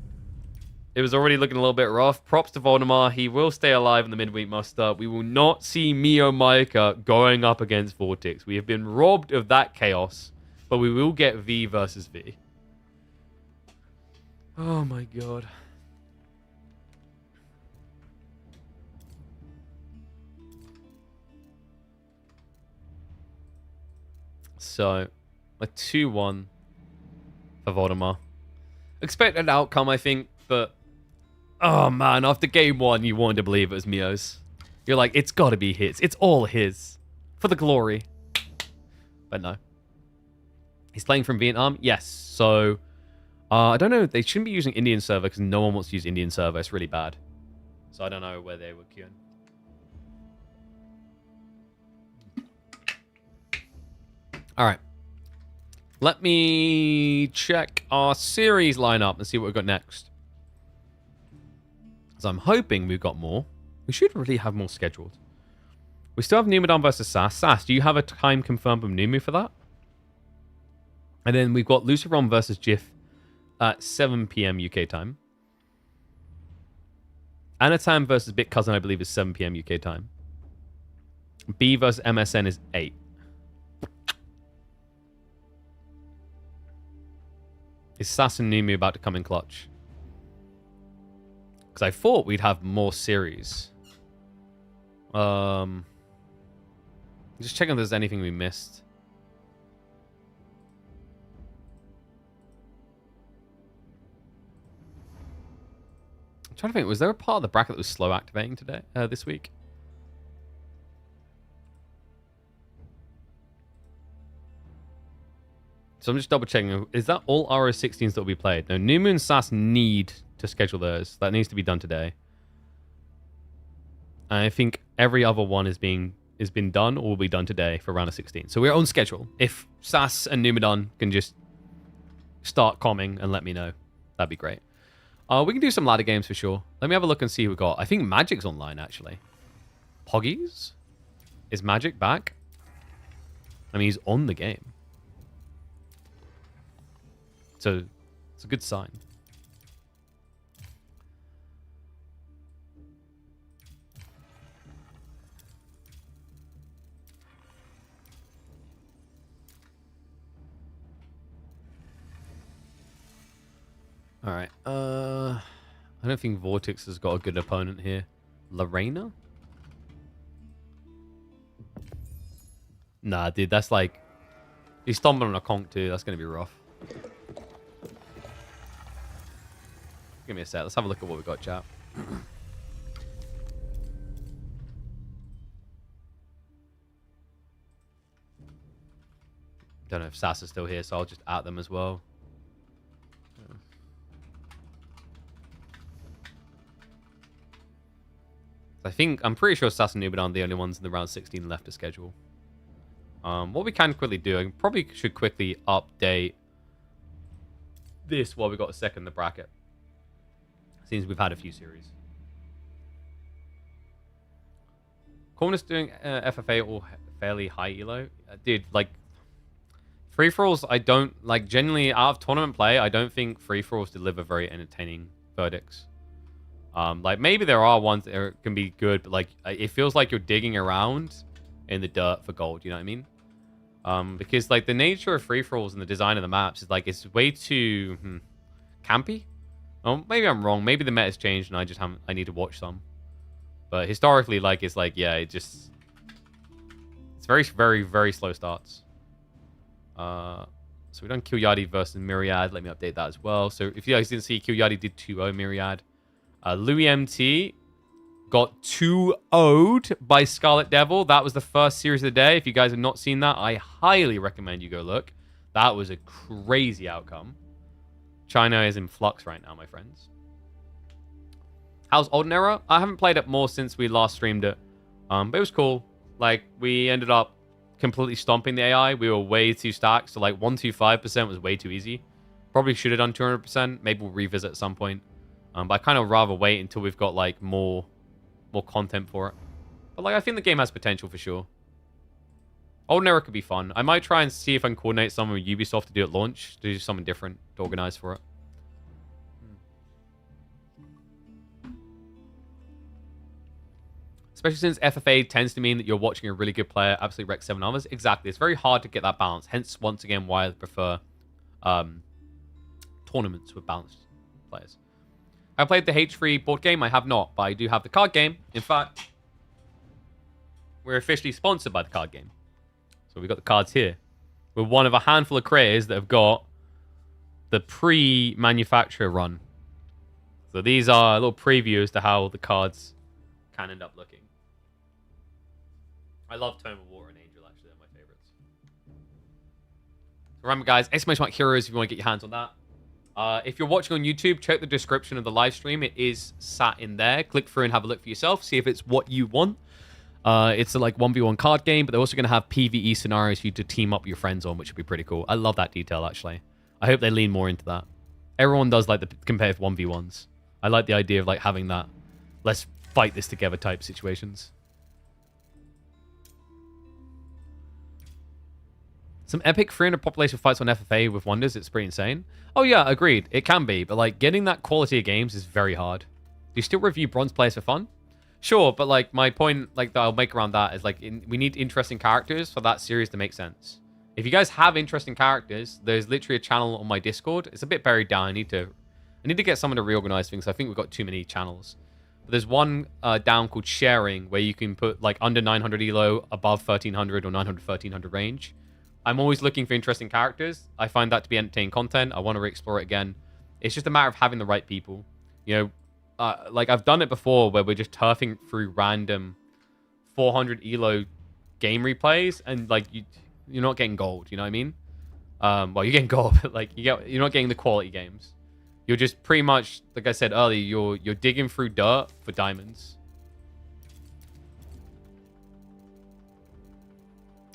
it was already looking a little bit rough. Props to Voldemar. He will stay alive in the midweek muster. We will not see Mio Micah going up against Vortex. We have been robbed of that chaos, but we will get V versus V. Oh my God. So, a 2-1 for Voldemar. Expected outcome, I think, but oh man, after game 1, you wanted to believe it was Mio's. You're like, it's got to be his. It's all his. For the glory. But no. He's playing from Vietnam? Yes. So, I don't know. They shouldn't be using Indian server because no one wants to use Indian server. It's really bad. So I don't know where they were queuing. All right. Let me check our series lineup and see what we've got next. So I'm hoping we've got more. We should really have more scheduled. We still have Numidan versus Sass. Sass, do you have a time confirmed from Numu for that? And then we've got Luciferon versus Jif at 7 p.m. UK time. Anatam versus Bit Cousin, I believe, is 7 p.m. UK time. B versus MSN is 8. Is Sass and Numu about to come in clutch? Because I thought we'd have more series. Just checking if there's anything we missed. I'm trying to think, was there a part of the bracket that was slow activating today, this week? So I'm just double checking. Is that all RO16s that will be played? No, New Moon Sass need to schedule those. That needs to be done today. And I think every other one has been done or will be done today for round of 16. So we're on schedule. If Sass and Numidan can just start calming and let me know, that'd be great. We can do some ladder games for sure. Let me have a look and see who we got. I think Magic's online, actually. Poggies? Is Magic back? I mean, he's on the game. So, it's a good sign. All right. I don't think Vortex has got a good opponent here. Lorena? Nah, dude, that's like... He's stomping on a conch too. That's going to be rough. Give me a sec. Let's have a look at what we got, chat. Don't know if Sass is still here, so I'll just at them as well. I'm pretty sure Sass and Nubin are the only ones in the round 16 left to schedule. What we can quickly do, I probably should quickly update this while we got a second in the bracket. Seems we've had a few series. Cornus doing FFA or fairly high elo. Dude, like, free-for-alls, I don't, like, genuinely, out of tournament play, I don't think free-for-alls deliver very entertaining verdicts. Like, maybe there are ones that can be good, but, like, it feels like you're digging around in the dirt for gold, you know what I mean? Because, like, the nature of free-for-alls and the design of the maps is, like, it's way too campy. Oh, maybe I'm wrong. Maybe the meta's changed and I need to watch some. But historically, like, it's like, yeah, it's very, very, very slow starts. So we done Kilyadi versus Myriad. Let me update that as well. So if you guys didn't see, Kilyadi did 2-0 Myriad. Louis MT got 2-0'd by Scarlet Devil. That was the first series of the day. If you guys have not seen that, I highly recommend you go look. That was a crazy outcome. China is in flux right now, my friends. How's Olden Era? I haven't played it more since we last streamed it. But it was cool. Like, we ended up completely stomping the AI. We were way too stacked. So, like, 125% was way too easy. Probably should have done 200%. Maybe we'll revisit at some point. But I kind of rather wait until we've got, like, more content for it. But, like, I think the game has potential for sure. Olden Era could be fun. I might try and see if I can coordinate something with Ubisoft to do at launch. To do something different to organize for it. Especially since FFA tends to mean that you're watching a really good player absolutely wreck 7 others. Exactly. It's very hard to get that balance. Hence, once again, why I prefer tournaments with balanced players. I played the H3 board game. I have not, but I do have the card game. In fact, we're officially sponsored by the card game. So we've got the cards here. We're one of a handful of creators that have got the pre-manufacturer run. So these are a little preview as to how the cards can end up looking. I love Tome of Water and Angel, actually. They're my favorites. So remember, guys, exclamation mark heroes if you want to get your hands on that. If you're watching on YouTube, check the description of the live stream. It is sat in there. Click through and have a look for yourself. See if it's what you want. It's a like 1v1 card game, but they're also going to have PvE scenarios for you to team up your friends on, which would be pretty cool. I love that detail, actually. I hope they lean more into that. Everyone does like the competitive 1v1s. I like the idea of like having that let's fight this together type situations. Some epic 300 population fights on FFA with Wonders, it's pretty insane. Oh yeah, agreed. It can be, but like getting that quality of games is very hard. Do you still review bronze players for fun? Sure, but like my point like that I'll make around that is like we need interesting characters for that series to make sense. If you guys have interesting characters, there's literally a channel on my Discord. It's a bit buried down. I need to get someone to reorganize things. I think we've got too many channels. But there's one down called sharing where you can put like under 900 elo, above 1300 or 900 1300 range. I'm always looking for interesting characters. I find that to be entertaining content. I want to re-explore it again. It's just a matter of having the right people. You know, like I've done it before where we're just turfing through random 400 elo game replays and like you're not getting gold. You know what I mean? Well, you're getting gold, but like you're not getting the quality games. You're just pretty much, like I said earlier, you're digging through dirt for diamonds.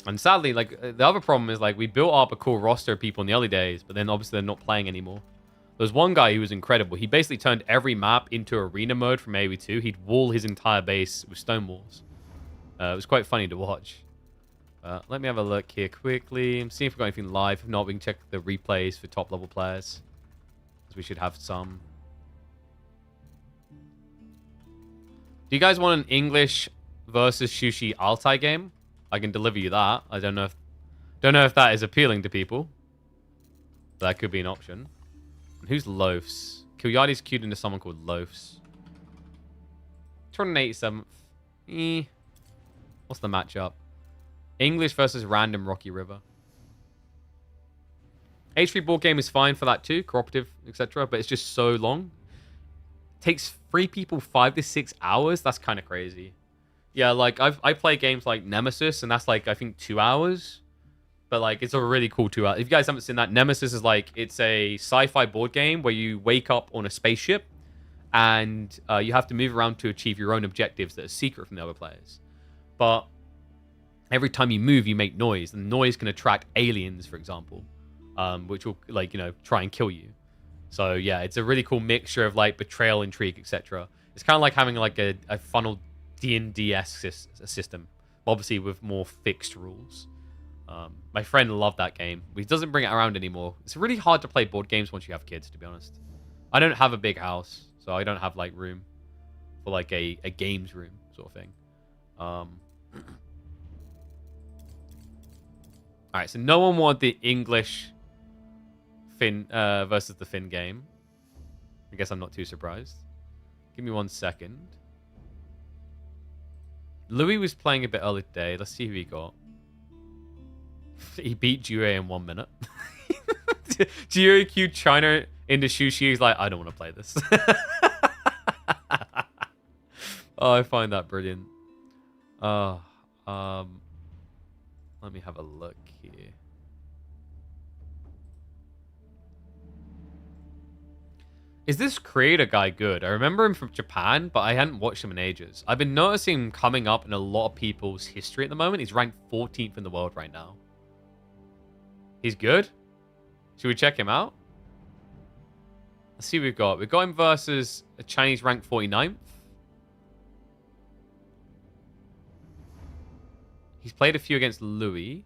And sadly, like, the other problem is, like, we built up a cool roster of people in the early days, but then obviously they're not playing anymore. There's one guy who was incredible. He basically turned every map into arena mode from AoE2. He'd wall his entire base with stone walls. It was quite funny to watch. Let me have a look here quickly. I'm seeing if we've got anything live. If not, we can check the replays for top-level players. Because we should have some. Do you guys want an English versus Sushi Altai game? I can deliver you that. I don't know if that is appealing to people. That could be an option. Who's Loafs? Kilyadi's queued into someone called Loafs. 287th. What's the matchup? English versus random Rocky River. H3 board game is fine for that too, cooperative, etc. But it's just so long. Takes 3 people 5 to 6 hours. That's kind of crazy. Yeah, like I play games like Nemesis, and that's like I think 2 hours. But like it's a really cool 2 hours. If you guys haven't seen that, Nemesis is like it's a sci-fi board game where you wake up on a spaceship, and you have to move around to achieve your own objectives that are secret from the other players. But every time you move, you make noise, and noise can attract aliens, for example. Which will, like, you know, try and kill you. So, yeah, it's a really cool mixture of, like, betrayal, intrigue, etc. It's kind of like having, like, a funnel D&D-esque system. Obviously, with more fixed rules. My friend loved that game. He doesn't bring it around anymore. It's really hard to play board games once you have kids, to be honest. I don't have a big house, so I don't have, like, room for, like, a games room sort of thing. Alright, so no one wanted the English... Finn versus the Finn game. I guess I'm not too surprised. Give me 1 second. Louis was playing a bit early today. Let's see who he got. He beat Jue in 1 minute. Jue queued China into Shushi. He's like, I don't want to play this. Oh, I find that brilliant. Let me have a look here. Is this creator guy good? I remember him from Japan, but I hadn't watched him in ages. I've been noticing him coming up in a lot of people's history at the moment. He's ranked 14th in the world right now. He's good? Should we check him out? Let's see what we've got. We've got him versus a Chinese ranked 49th. He's played a few against Louis.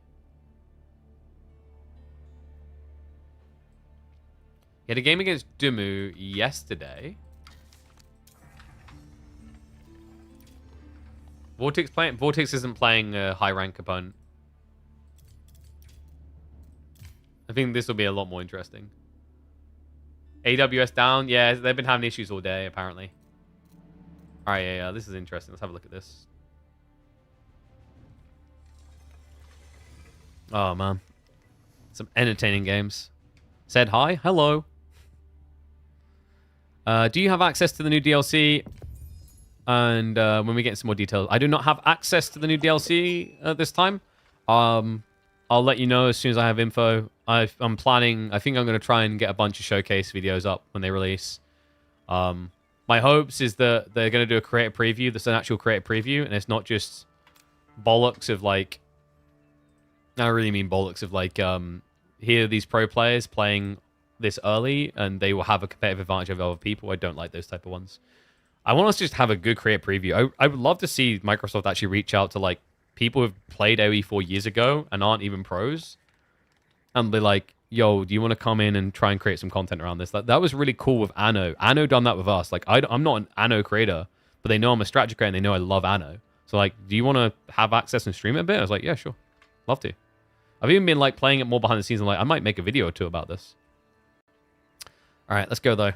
He had a game against Dumu yesterday. Vortex isn't playing a high rank opponent. I think this will be a lot more interesting. AWS down. Yeah, they've been having issues all day, apparently. Alright, yeah, this is interesting. Let's have a look at this. Oh, man. Some entertaining games. Said hi. Hello. Do you have access to the new DLC? And when we get some more details, I do not have access to the new DLC at this time. I'll let you know as soon as I have info. I'm planning. I think I'm going to try and get a bunch of showcase videos up when they release. My hopes is that they're going to do a creative preview. That's an actual creative preview, and it's not just bollocks of like. I really mean bollocks of like. Here are these pro players playing this early, and they will have a competitive advantage over other people. I don't like those type of ones. I want us to just have a good creative preview. I would love to see Microsoft actually reach out to like people who've played AoE 4 years ago and aren't even pros, and be like, "Yo, do you want to come in and try and create some content around this?" That was really cool with Anno. Anno done that with us. Like, I'm not an Anno creator, but they know I'm a strategy creator and they know I love Anno. So like, do you want to have access and stream it a bit? I was like, yeah, sure, love to. I've even been like playing it more behind the scenes. I'm like, I might make a video or two about this. All right, let's go though.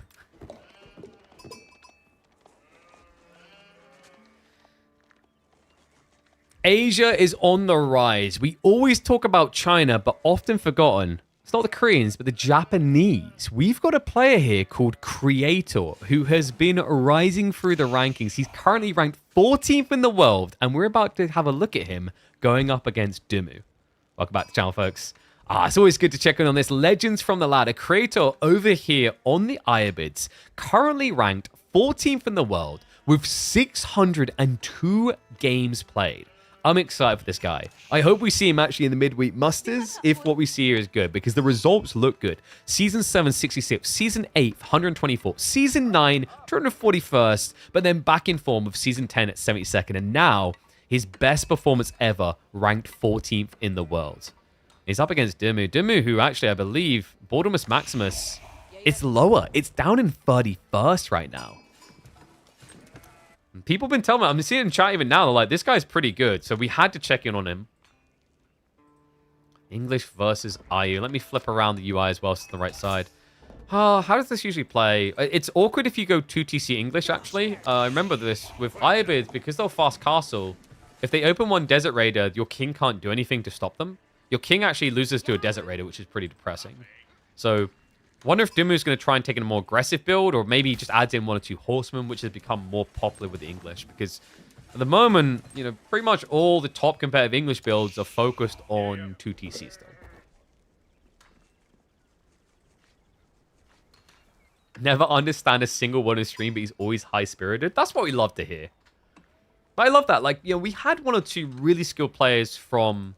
Asia is on the rise. We always talk about China, but often forgotten. It's not the Koreans, but the Japanese. We've got a player here called Creator, who has been rising through the rankings. He's currently ranked 14th in the world, and we're about to have a look at him going up against Dumu. Welcome back to the channel, folks. It's always good to check in on this. Legends from the ladder. Creator over here on the Iobids, currently ranked 14th in the world with 602 games played. I'm excited for this guy. I hope we see him actually in the midweek musters if what we see here is good, because the results look good. Season 7, 66. Season 8, 124. Season 9, 241st. But then back in form of Season 10 at 72nd. And now, his best performance ever, ranked 14th in the world. He's up against Dumu. Dumu, who actually, I believe, Bordermus Maximus, it's lower. It's down in 31st right now. People have been telling me, I'm seeing in chat even now, they're like, this guy's pretty good. So we had to check in on him. English versus IU. Let me flip around the UI as well, so it's the right side. How does this usually play? It's awkward if you go 2TC English, actually. I remember this with Irobids, because they'll fast castle. If they open one Desert Raider, your king can't do anything to stop them. Your king actually loses to a Desert Raider, which is pretty depressing. So, wonder if Dumu's going to try and take in a more aggressive build, or maybe just adds in 1 or 2 horsemen, which has become more popular with the English. Because at the moment, you know, pretty much all the top competitive English builds are focused on 2TC still. Never understand a single one in stream, but he's always high-spirited. That's what we love to hear. But I love that. Like, you know, we had 1 or 2 really skilled players from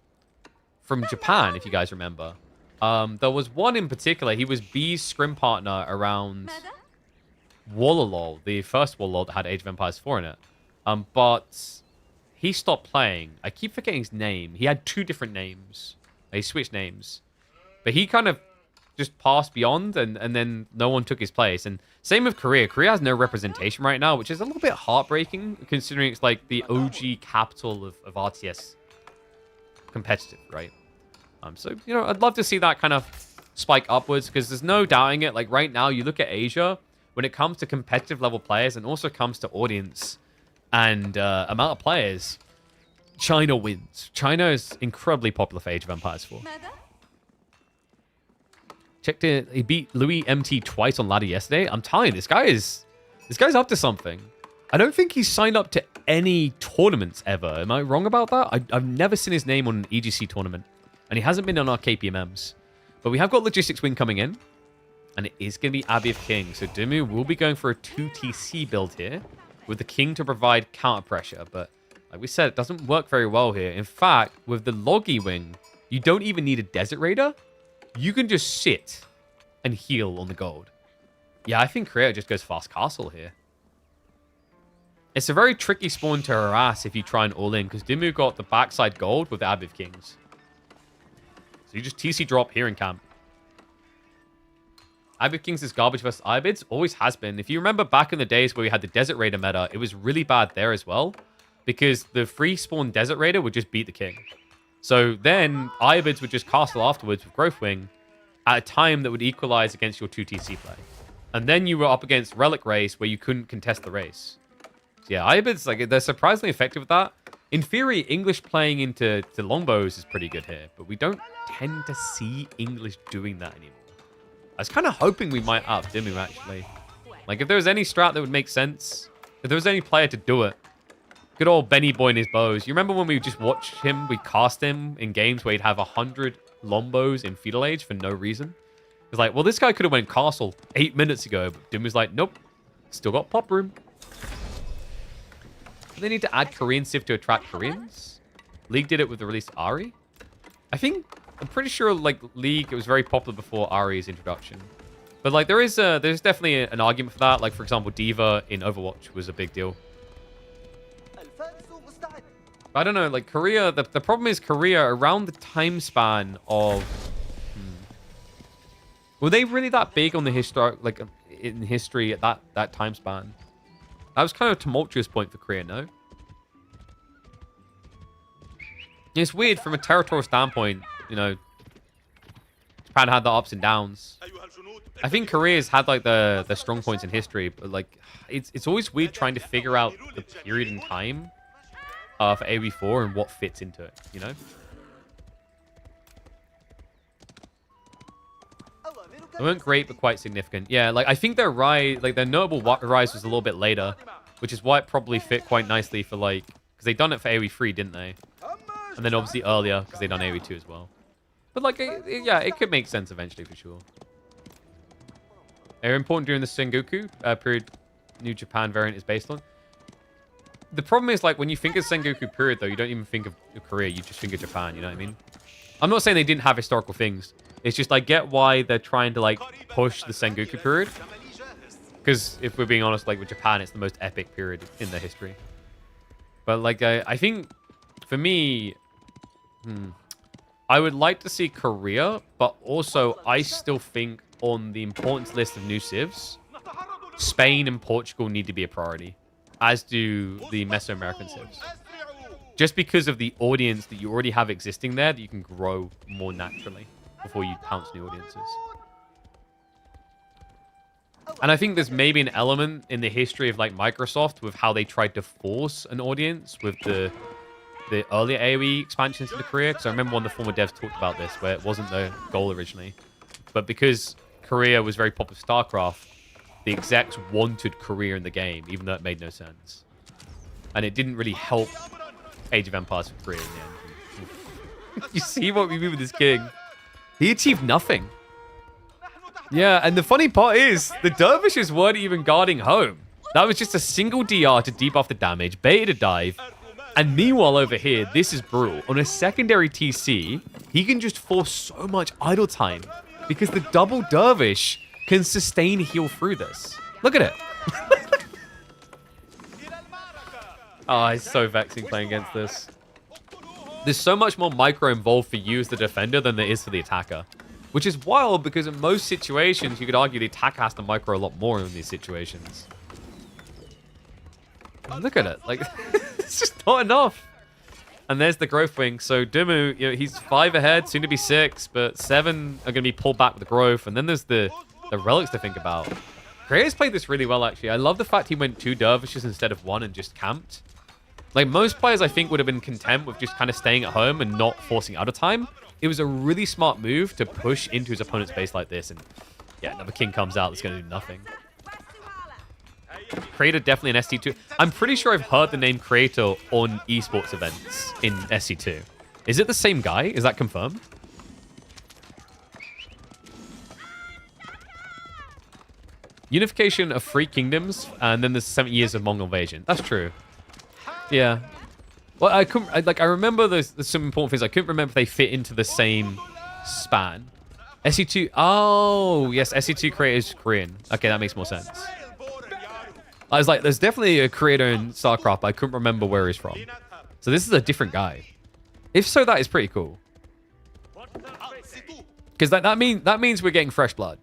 Japan, if you guys remember. There was one in particular. He was B's scrim partner around Wallalol, the first Wallalol that had Age of Empires 4 in it. But he stopped playing. I keep forgetting his name. He had 2 different names. He switched names. But he kind of just passed beyond, and then no one took his place. And same with Korea. Korea has no representation right now, which is a little bit heartbreaking, considering it's like the OG capital of RTS competitive, right? So, you know, I'd love to see that kind of spike upwards, because there's no doubting it. Like, right now, you look at Asia, when it comes to competitive level players, and also comes to audience and amount of players, China wins. China is incredibly popular for Age of Empires 4. Checked it. He beat Louis MT twice on ladder yesterday. I'm telling you, this guy's up to something. I don't think he's signed up to any tournaments ever. Am I wrong about that? I've never seen his name on an EGC tournament, and he hasn't been on our KPMMs. But we have got Logistics Wing coming in, and it is going to be Abbey of King. So Dumu will be going for a 2TC build here, with the King to provide counter pressure. But like we said, it doesn't work very well here. In fact, with the Loggy Wing, you don't even need a Desert Raider. You can just sit and heal on the gold. Yeah, I think Korea just goes fast castle here. It's a very tricky spawn to harass if you try and all in, because Dimu got the backside gold with the Abbey of Kings. So you just TC drop here in camp. Abbey of Kings is garbage versus Ibids. Always has been. If you remember back in the days where we had the Desert Raider meta, it was really bad there as well, because the free spawn Desert Raider would just beat the King. So then, Ibids would just castle afterwards with Growth Wing at a time that would equalize against your 2TC play. And then you were up against Relic race where you couldn't contest the race. So yeah, Ibids, like, they're surprisingly effective with that. In theory, English playing into longbows is pretty good here, but we don't tend to see English doing that anymore. I was kind of hoping we might up Dimu, actually. Like, if there was any strat that would make sense, if there was any player to do it, good old Benny Boy and his bows. You remember when we just watched him, we cast him in games where he'd have 100 lombos in Feudal Age for no reason? It's like, well, this guy could have went castle 8 minutes ago, but Dim was like, nope, still got pop room. Do they need to add Korean Civ to attract Koreans? League did it with the release of Ari. I'm pretty sure, like, League, it was very popular before Ari's introduction. But, like, there's definitely an argument for that. Like, for example, Diva in Overwatch was a big deal. I don't know, like, Korea, the problem is Korea, around the time span of... Were they really that big on the in history at that time span? That was kind of a tumultuous point for Korea, no? It's weird from a territorial standpoint, you know, Japan had the ups and downs. I think Korea's had, like, the strong points in history, but, like, it's always weird trying to figure out the period in time for AoE4 and what fits into it, you know? They weren't great, but quite significant. Yeah, like, I think their rise, like, their notable rise was a little bit later, which is why it probably fit quite nicely for, like, because they done it for AoE3, didn't they? And then obviously earlier, because they done AoE2 as well. But, like, yeah, it could make sense eventually, for sure. They're important during the Sengoku period New Japan variant is based on. The problem is, like, when you think of Sengoku period, though, you don't even think of Korea. You just think of Japan, you know what I mean? I'm not saying they didn't have historical things. It's just, I get why they're trying to, like, push the Sengoku period. Because, if we're being honest, like, with Japan, it's the most epic period in their history. But, like, I think, for me... I would like to see Korea, but also, I still think on the importance list of new civs, Spain and Portugal need to be a priority. As do the Mesoamerican civs. Just because of the audience that you already have existing there, that you can grow more naturally before you pounce new audiences. And I think there's maybe an element in the history of like Microsoft with how they tried to force an audience with the earlier AoE expansions into Korea. Because I remember one of the former devs talked about this, where it wasn't the goal originally. But because Korea was very popular with StarCraft, the execs wanted Korea in the game, even though it made no sense. And it didn't really help Age of Empires for Korea in the end. You see what we do with this king? He achieved nothing. Yeah, and the funny part is, the dervishes weren't even guarding home. That was just a single DR to debuff the damage, baited a dive, and meanwhile over here, this is brutal. On a secondary TC, he can just force so much idle time because the double dervish can sustain heal through this. Look at it. Oh, it's so vexing playing against this. There's so much more micro involved for you as the defender than there is for the attacker. Which is wild, because in most situations, you could argue the attacker has to micro a lot more in these situations. And look at it. Like, it's just not enough. And there's the growth wing. So Dimu, you know, he's 5 ahead, soon to be 6, but 7 are going to be pulled back with the growth. And then there's the relics to think about. Creator's played this really well, actually. I love the fact he went 2 dervishes instead of 1 and just camped. Like, most players, I think, would have been content with just kind of staying at home and not forcing out of time. It was a really smart move to push into his opponent's base like this. And, yeah, another king comes out that's going to do nothing. Creator definitely an SC2. I'm pretty sure I've heard the name Creator on esports events in SC2. Is it the same guy? Is that confirmed? Unification of 3 kingdoms, and then there's 70 years of Mongol invasion. That's true. Yeah. Well, I remember there's some important things. I couldn't remember if they fit into the same span. SC2. Oh, yes. SC2 creator is Korean. Okay, that makes more sense. I was like, there's definitely a creator in StarCraft, but I couldn't remember where he's from. So this is a different guy. If so, that is pretty cool. Because that means we're getting fresh blood.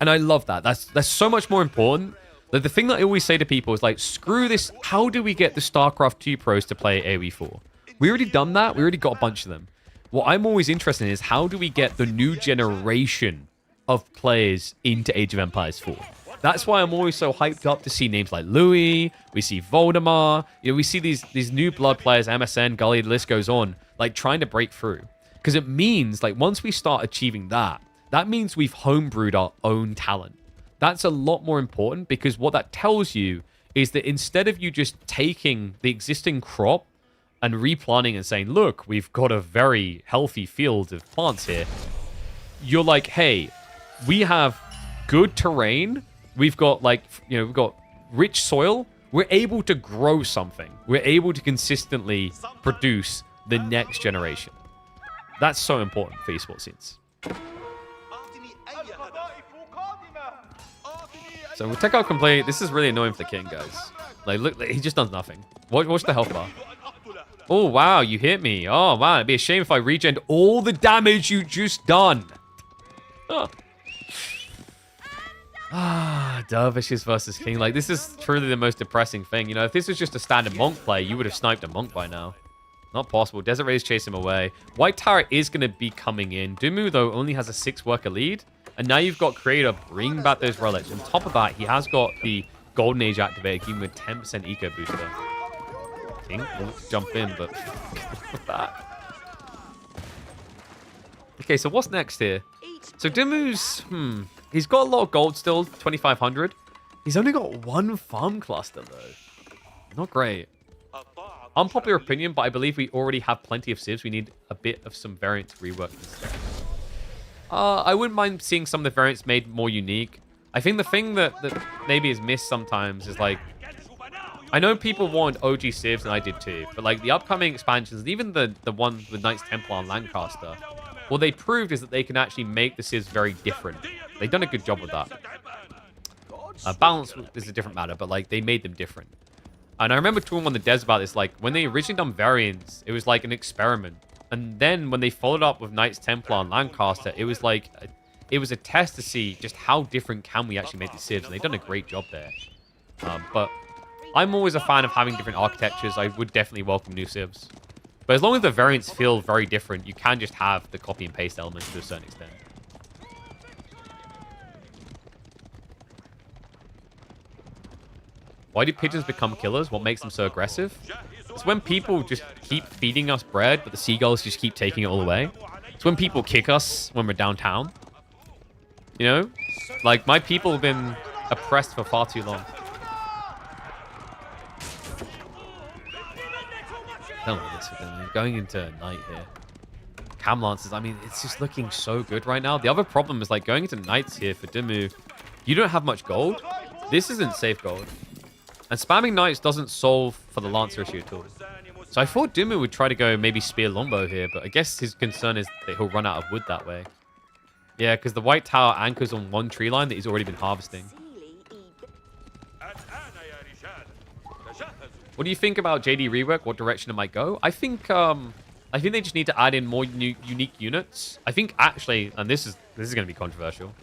And I love that. That's so much more important. Like, the thing that I always say to people is like, screw this. How do we get the StarCraft 2 pros to play AoE 4? We already done that. We already got a bunch of them. What I'm always interested in is how do we get the new generation of players into Age of Empires 4? That's why I'm always so hyped up to see names like Louis. We see Voldemar. You know, we see these new blood players, MSN, Gully, the list goes on, like trying to break through. Because it means, like, once we start achieving that, that means we've homebrewed our own talent. That's a lot more important, because what that tells you is that instead of you just taking the existing crop and replanting and saying, look, we've got a very healthy field of plants here, you're like, hey, we have good terrain. We've got, like, you know, we've got rich soil. We're able to grow something. We're able to consistently produce the next generation. That's so important for esports scenes. So we'll take out complete. This is really annoying for the king, guys. Like, look, he just does nothing. Watch the health bar. Oh, wow, you hit me. Oh, wow, it'd be a shame if I regened all the damage you just done. Oh. Dervishes versus king. Like, this is truly the most depressing thing. You know, if this was just a standard monk play, you would have sniped a monk by now. Not possible. Desert Raiders chase him away. White Tower is going to be coming in. Dumu, though, only has a 6-worker lead. And now you've got Creator bringing back those relics. On top of that, he has got the Golden Age activated, giving him a 10% eco booster. King will jump in, but that. Okay, so what's next here? So Dimu's, he's got a lot of gold still, 2,500. He's only got 1 farm cluster, though. Not great. Unpopular opinion, but I believe we already have plenty of civs. We need a bit of some variants reworked instead. I wouldn't mind seeing some of the variants made more unique. I think the thing that maybe is missed sometimes is, like, I know people want OG civs, and I did too, but, like, the upcoming expansions, and even the one with Knights Templar and Lancaster, what they proved is that they can actually make the civs very different. They've done a good job with that. Balance is a different matter, but, like, they made them different. And I remember talking on the devs about this, like, when they originally done variants, it was like an experiment. And then when they followed up with Knights Templar and Lancaster, it was like, it was a test to see just how different can we actually make the civs, and they've done a great job there. But I'm always a fan of having different architectures. I would definitely welcome new civs. But as long as the variants feel very different, you can just have the copy and paste elements to a certain extent. Why do pigeons become killers? What makes them so aggressive? It's when people just keep feeding us bread, but the seagulls just keep taking it all away. It's when people kick us when we're downtown. You know? Like, my people have been oppressed for far too long. I don't like this for them. Going into night here. Cam Lancers, I mean, it's just looking so good right now. The other problem is, like, going into knights here for Dimmu, you don't have much gold. This isn't safe gold. And spamming knights doesn't solve for the Lancer issue at all. So I thought Dimmu would try to go maybe spear longbow here, but I guess his concern is that he'll run out of wood that way. Yeah, because the white tower anchors on one tree line that he's already been harvesting. What do you think about JD rework? What direction it might go? I think they just need to add in more unique units. I think actually, and this is going to be controversial,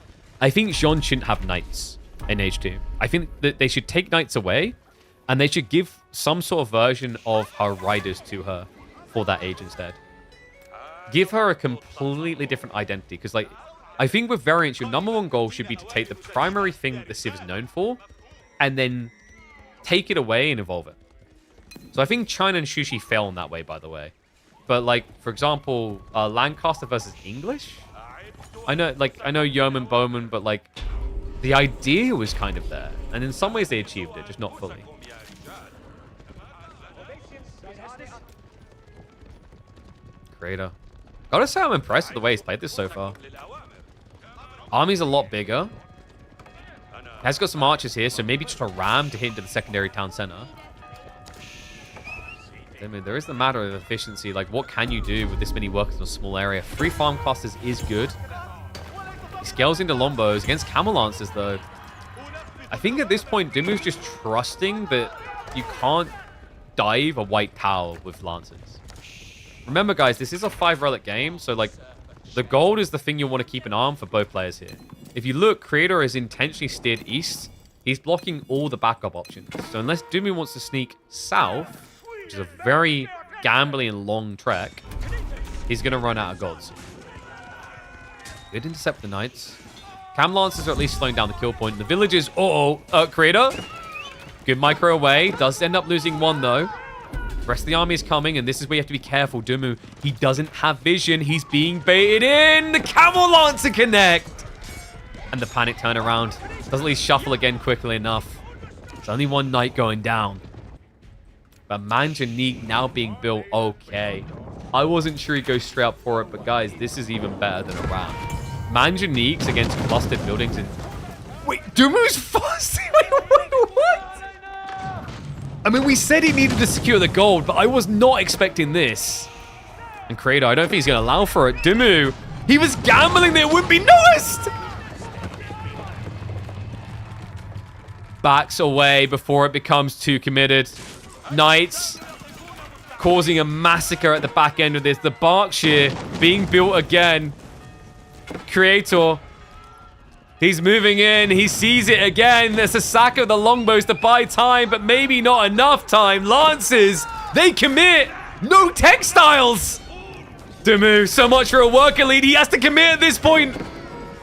I think Jean shouldn't have knights in H2. I think that they should take knights away, and they should give some sort of version of her riders to her for that age instead. Give her a completely different identity, because like, I think with variants, your #1 goal should be to take the primary thing that the Civ is known for, and then take it away and evolve it. So I think China and Shushi fail in that way, by the way. But like, for example, Lancaster versus English. I know Yeoman Bowman, but like, the idea was kind of there, and in some ways they achieved it, just not fully. Creator. Gotta say, I'm impressed with the way he's played this so far. Army's a lot bigger. Has got some archers here, so maybe just a ram to hit into the secondary town center. I mean, there is the matter of efficiency. Like, what can you do with this many workers in a small area? 3 farm clusters is good. He scales into Lombos. Against Camel Lancers, though, I think at this point, Dimmu's just trusting that you can't dive a white tower with Lancers. Remember, guys, this is a 5 relic game, so, like, the gold is the thing you want to keep an eye on for both players here. If you look, Creator is intentionally steered east. He's blocking all the backup options. So unless Dimmu wants to sneak south, which is a very gambly and long trek, he's going to run out of gold soon. Good intercept the knights. Cam Lancers are at least slowing down the kill point. The villagers, Creator. Good micro away. Does end up losing 1, though. The rest of the army is coming, and this is where you have to be careful. Dimmu, he doesn't have vision. He's being baited in. The Camel Lancer connect. And the panic turnaround. Doesn't at least shuffle again quickly enough. There's only 1 knight going down. But Manjanique now being built okay. I wasn't sure he'd go straight up for it, but guys, this is even better than a ram. Manjaniques against clustered buildings and... Wait, Dimmu's fussy? Wait, what? I mean, we said he needed to secure the gold, but I was not expecting this. And Creator, I don't think he's going to allow for it. Dimmu, he was gambling that it wouldn't be noticed. Backs away before it becomes too committed. Knights causing a massacre at the back end of this. The Berkshire being built again. Creator, he's moving in. He sees it again. There's a sack of the longbows to buy time, but maybe not enough time. Lancers, they commit. No textiles. Dimmu, so much for a worker lead. He has to commit at this point.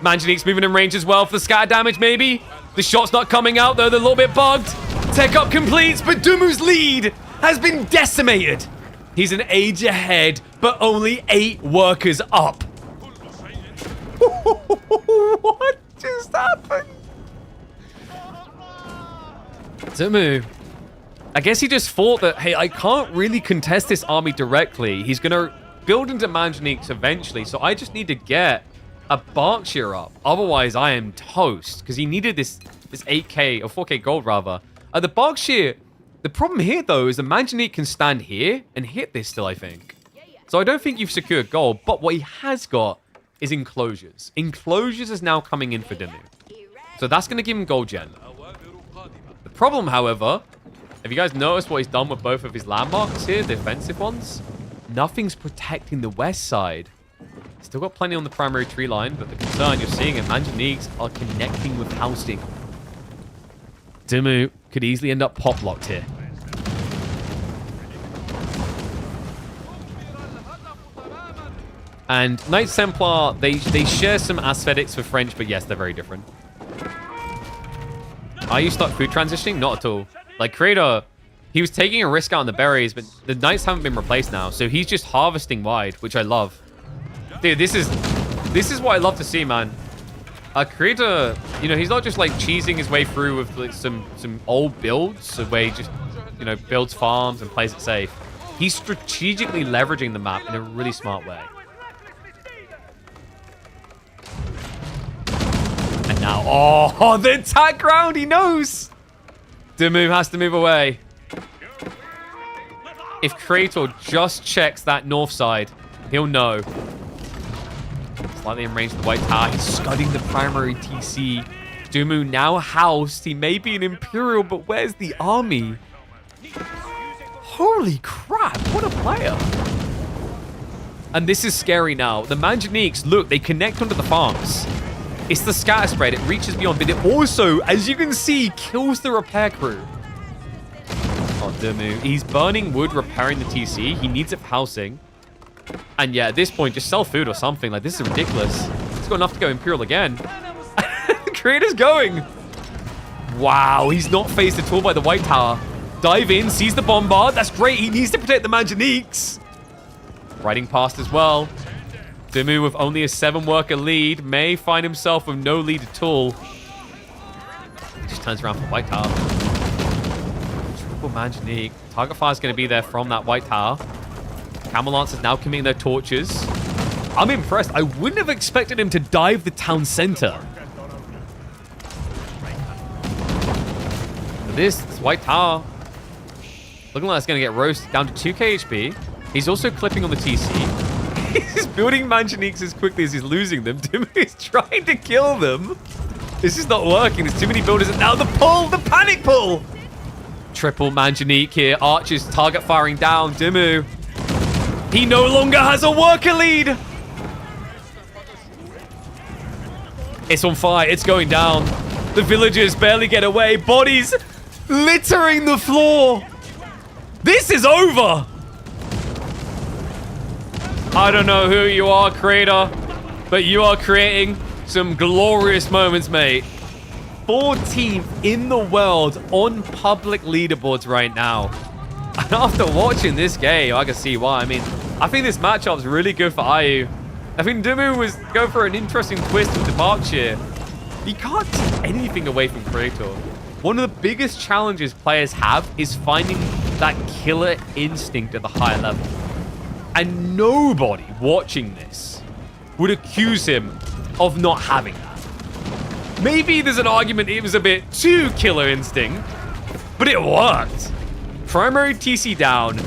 Manjanique's moving in range as well for the scatter damage, maybe. The shot's not coming out, though. They're a little bit bugged. Tech up completes, but Dimmu's lead has been decimated. He's an age ahead, but only 8 workers up. What just happened? Dimmu, I guess he just thought that, hey, I can't really contest this army directly. He's going to build into Manjaniques eventually, so I just need to get a Berkshire up. Otherwise, I am toast, because he needed this 8k, or 4k gold, rather. The Berkshire, the problem here, though, is the Manjanique can stand here and hit this still, I think. So I don't think you've secured gold, but what he has got is enclosures. Enclosures is now coming in for Dimmu. So that's going to give him gold gen. The problem, however, have you guys noticed what he's done with both of his landmarks here, the defensive ones? Nothing's protecting the west side. Still got plenty on the primary tree line, but the concern you're seeing is Manjaniques are connecting with housing. Dimmu could easily end up pop-locked here. And Knights Templar, they share some aesthetics with French, but yes, they're very different. Are you stuck food transitioning? Not at all. Like, Creator, he was taking a risk out on the berries, but the knights haven't been replaced now, so he's just harvesting wide, which I love. Dude, this is what I love to see, man. Creator, you know, he's not just like cheesing his way through with like some old builds where he just, you know, builds farms and plays it safe. He's strategically leveraging the map in a really smart way. And now, oh, the attack ground, he knows. Dumu has to move away. If Creator just checks that north side, he'll know. Slightly in range of the white tower. He's scudding the primary TC. Dumu now housed. He may be an Imperial, but where's the army? Holy crap, what a player. And this is scary now. The Manjaniques, look, they connect onto the farms. It's the scatter spread. It reaches beyond, but it also, as you can see, kills the repair crew. Oh, Dumu. He's burning wood, repairing the TC. He needs it for housing. And yeah, at this point, just sell food or something. Like, this is ridiculous. He's got enough to go Imperial again. Creator's going. Wow, he's not phased at all by the white tower. Dive in, sees the bombard. That's great. He needs to protect the Manjaniques. Riding past as well. Dumu with only a 7-worker lead may find himself with no lead at all. He just turns around for the white tower. Triple Manjanique. Target fire is going to be there from that white tower. Camel Lancers now committing their torches. I'm impressed. I wouldn't have expected him to dive the town center. This white tower looking like it's going to get roasted down to 2k HP. He's also clipping on the TC. He's building Manjaniques as quickly as he's losing them. He's trying to kill them. This is not working. There's too many builders. And now the pull, the panic pull. Triple Manjanique here. Archers target firing down. Dumu. He no longer has a worker lead. It's on fire. It's going down. The villagers barely get away. Bodies littering the floor. This is over. I don't know who you are, Creator, but you are creating some glorious moments, mate. 14th in the world on public leaderboards right now. And after watching this game, I can see why. I mean, I think this matchup's really good for IU. I think Dumu was going for an interesting twist with the Berkshire. You can't take anything away from Creator. One of the biggest challenges players have is finding that killer instinct at the higher level. And nobody watching this would accuse him of not having that. Maybe there's an argument it was a bit too killer instinct, but it worked. Primary TC down,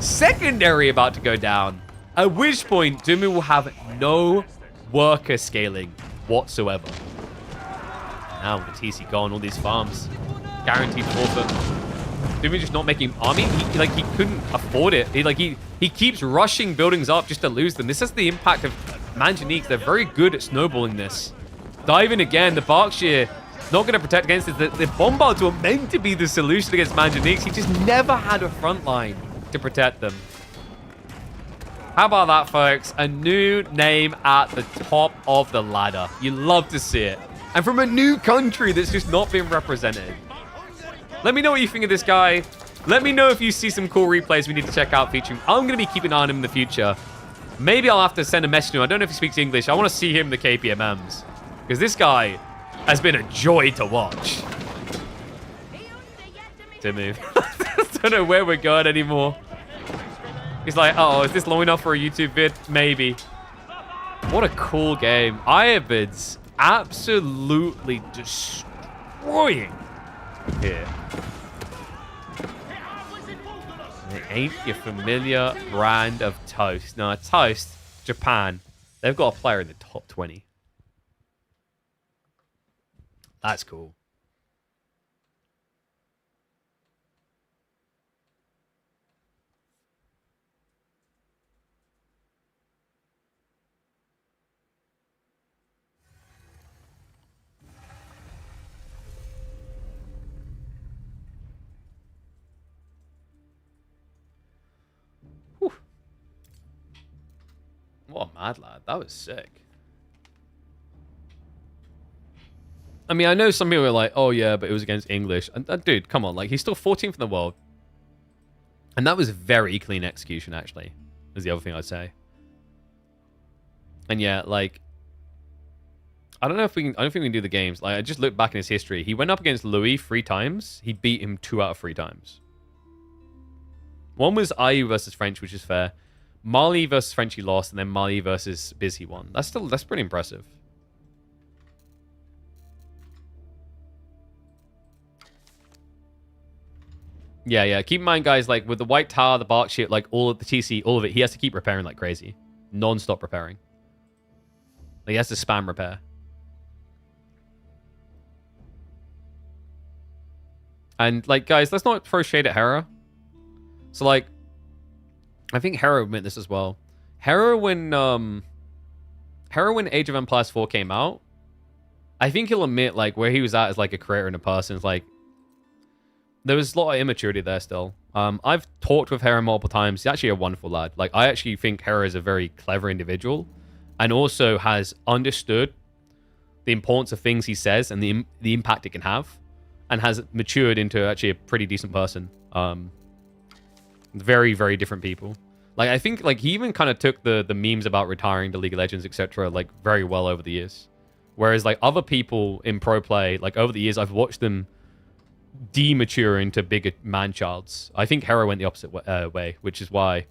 secondary about to go down, at which point Dumu will have no worker scaling whatsoever. Now with the TC gone, all these farms guaranteed forfeit. Dumu just not making army. He couldn't afford it. He keeps rushing buildings up just to lose them. This is the impact of Manjaniques. They're very good at snowballing this. Diving again, the Berkshire not going to protect against it. The bombards were meant to be the solution against Manjaniques. He just never had a front line to protect them. How about that, folks? A new name at the top of the ladder. You love to see it. And from a new country that's just not been represented. Let me know what you think of this guy. Let me know if you see some cool replays we need to check out featuring. I'm going to be keeping an eye on him in the future. Maybe I'll have to send a message to him. I don't know if he speaks English. I want to see him in the KPMMs. Because this guy has been a joy to watch. To move. I don't know where we're going anymore. He's like, oh, is this long enough for a YouTube vid? Maybe. What a cool game. Iabid's absolutely destroying here. It ain't your familiar brand of toast. No, toast, Japan. They've got a player in the top 20. That's cool. Whew. What a mad lad. That was sick. I mean, I know some people are like, oh yeah, but it was against English. And dude, come on, like he's still 14th in the world. And that was very clean execution, actually, is the other thing I'd say. And yeah, like, I don't know if we can, I don't think we can do the games. Like, I just looked back in his history. He went up against Louis 3 times. He beat him 2 out of 3 times. One was IU versus French, which is fair. Mali versus French he lost, and then Mali versus Biz he won. That's pretty impressive. Yeah. Keep in mind, guys, like with the White Tower, the Bark Ship, like all of the TC, all of it, he has to keep repairing like crazy. Non-stop repairing. Like, he has to spam repair. And, like, guys, let's not throw shade at Hera. So, like, I think Hera admit this as well. Hera, when Age of Empires 4 came out, I think he'll admit, like, where he was at as, like, a creator and a person is, like, there was a lot of immaturity there still. I've talked with Hera multiple times. He's actually a wonderful lad. Like, I actually think Hera is a very clever individual and also has understood the importance of things he says and the impact it can have and has matured into actually a pretty decent person. Very, very different people. Like, I think, like, he even kind of took the memes about retiring to League of Legends, etc., like, very well over the years. Whereas, like, other people in pro play, like, over the years, I've watched them demature into bigger man-childs. I think Hera went the opposite way, which is why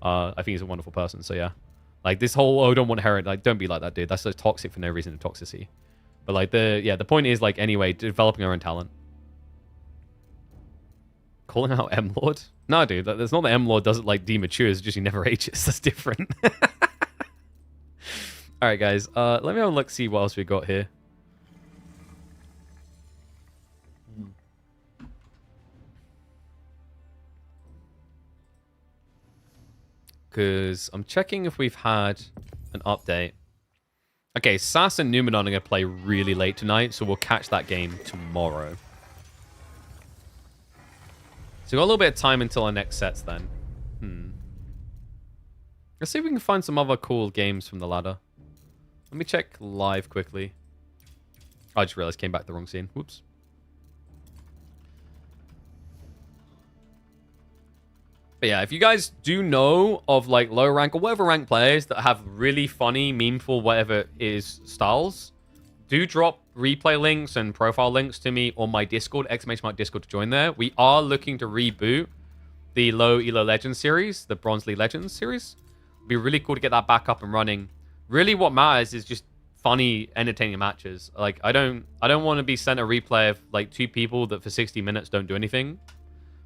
I think he's a wonderful person. So yeah, like this whole oh don't want Hera, like don't be like that, dude. That's so toxic for no reason of toxicity. But like the point is like anyway, developing our own talent. Calling out M Lord? No, dude, that's not that M Lord doesn't like demature. It's just he never ages. That's different. All right, guys. Let me have a look, see what else we got here. Because I'm checking if we've had an update. Okay, Sass and Numenon are going to play really late tonight, so we'll catch that game tomorrow. So we've got a little bit of time until our next sets then. Let's see if we can find some other cool games from the ladder. Let me check live quickly. I just realized I came back to the wrong scene. Whoops. But yeah, if you guys do know of like low rank or whatever rank players that have really funny, memeful, whatever it is styles, do drop replay links and profile links to me on my Discord, !Discord to join there. We are looking to reboot the low Elo Legends series, the Bronze League Legends series. It'd be really cool to get that back up and running. Really what matters is just funny, entertaining matches. Like I don't want to be sent a replay of like 2 people that for 60 minutes don't do anything.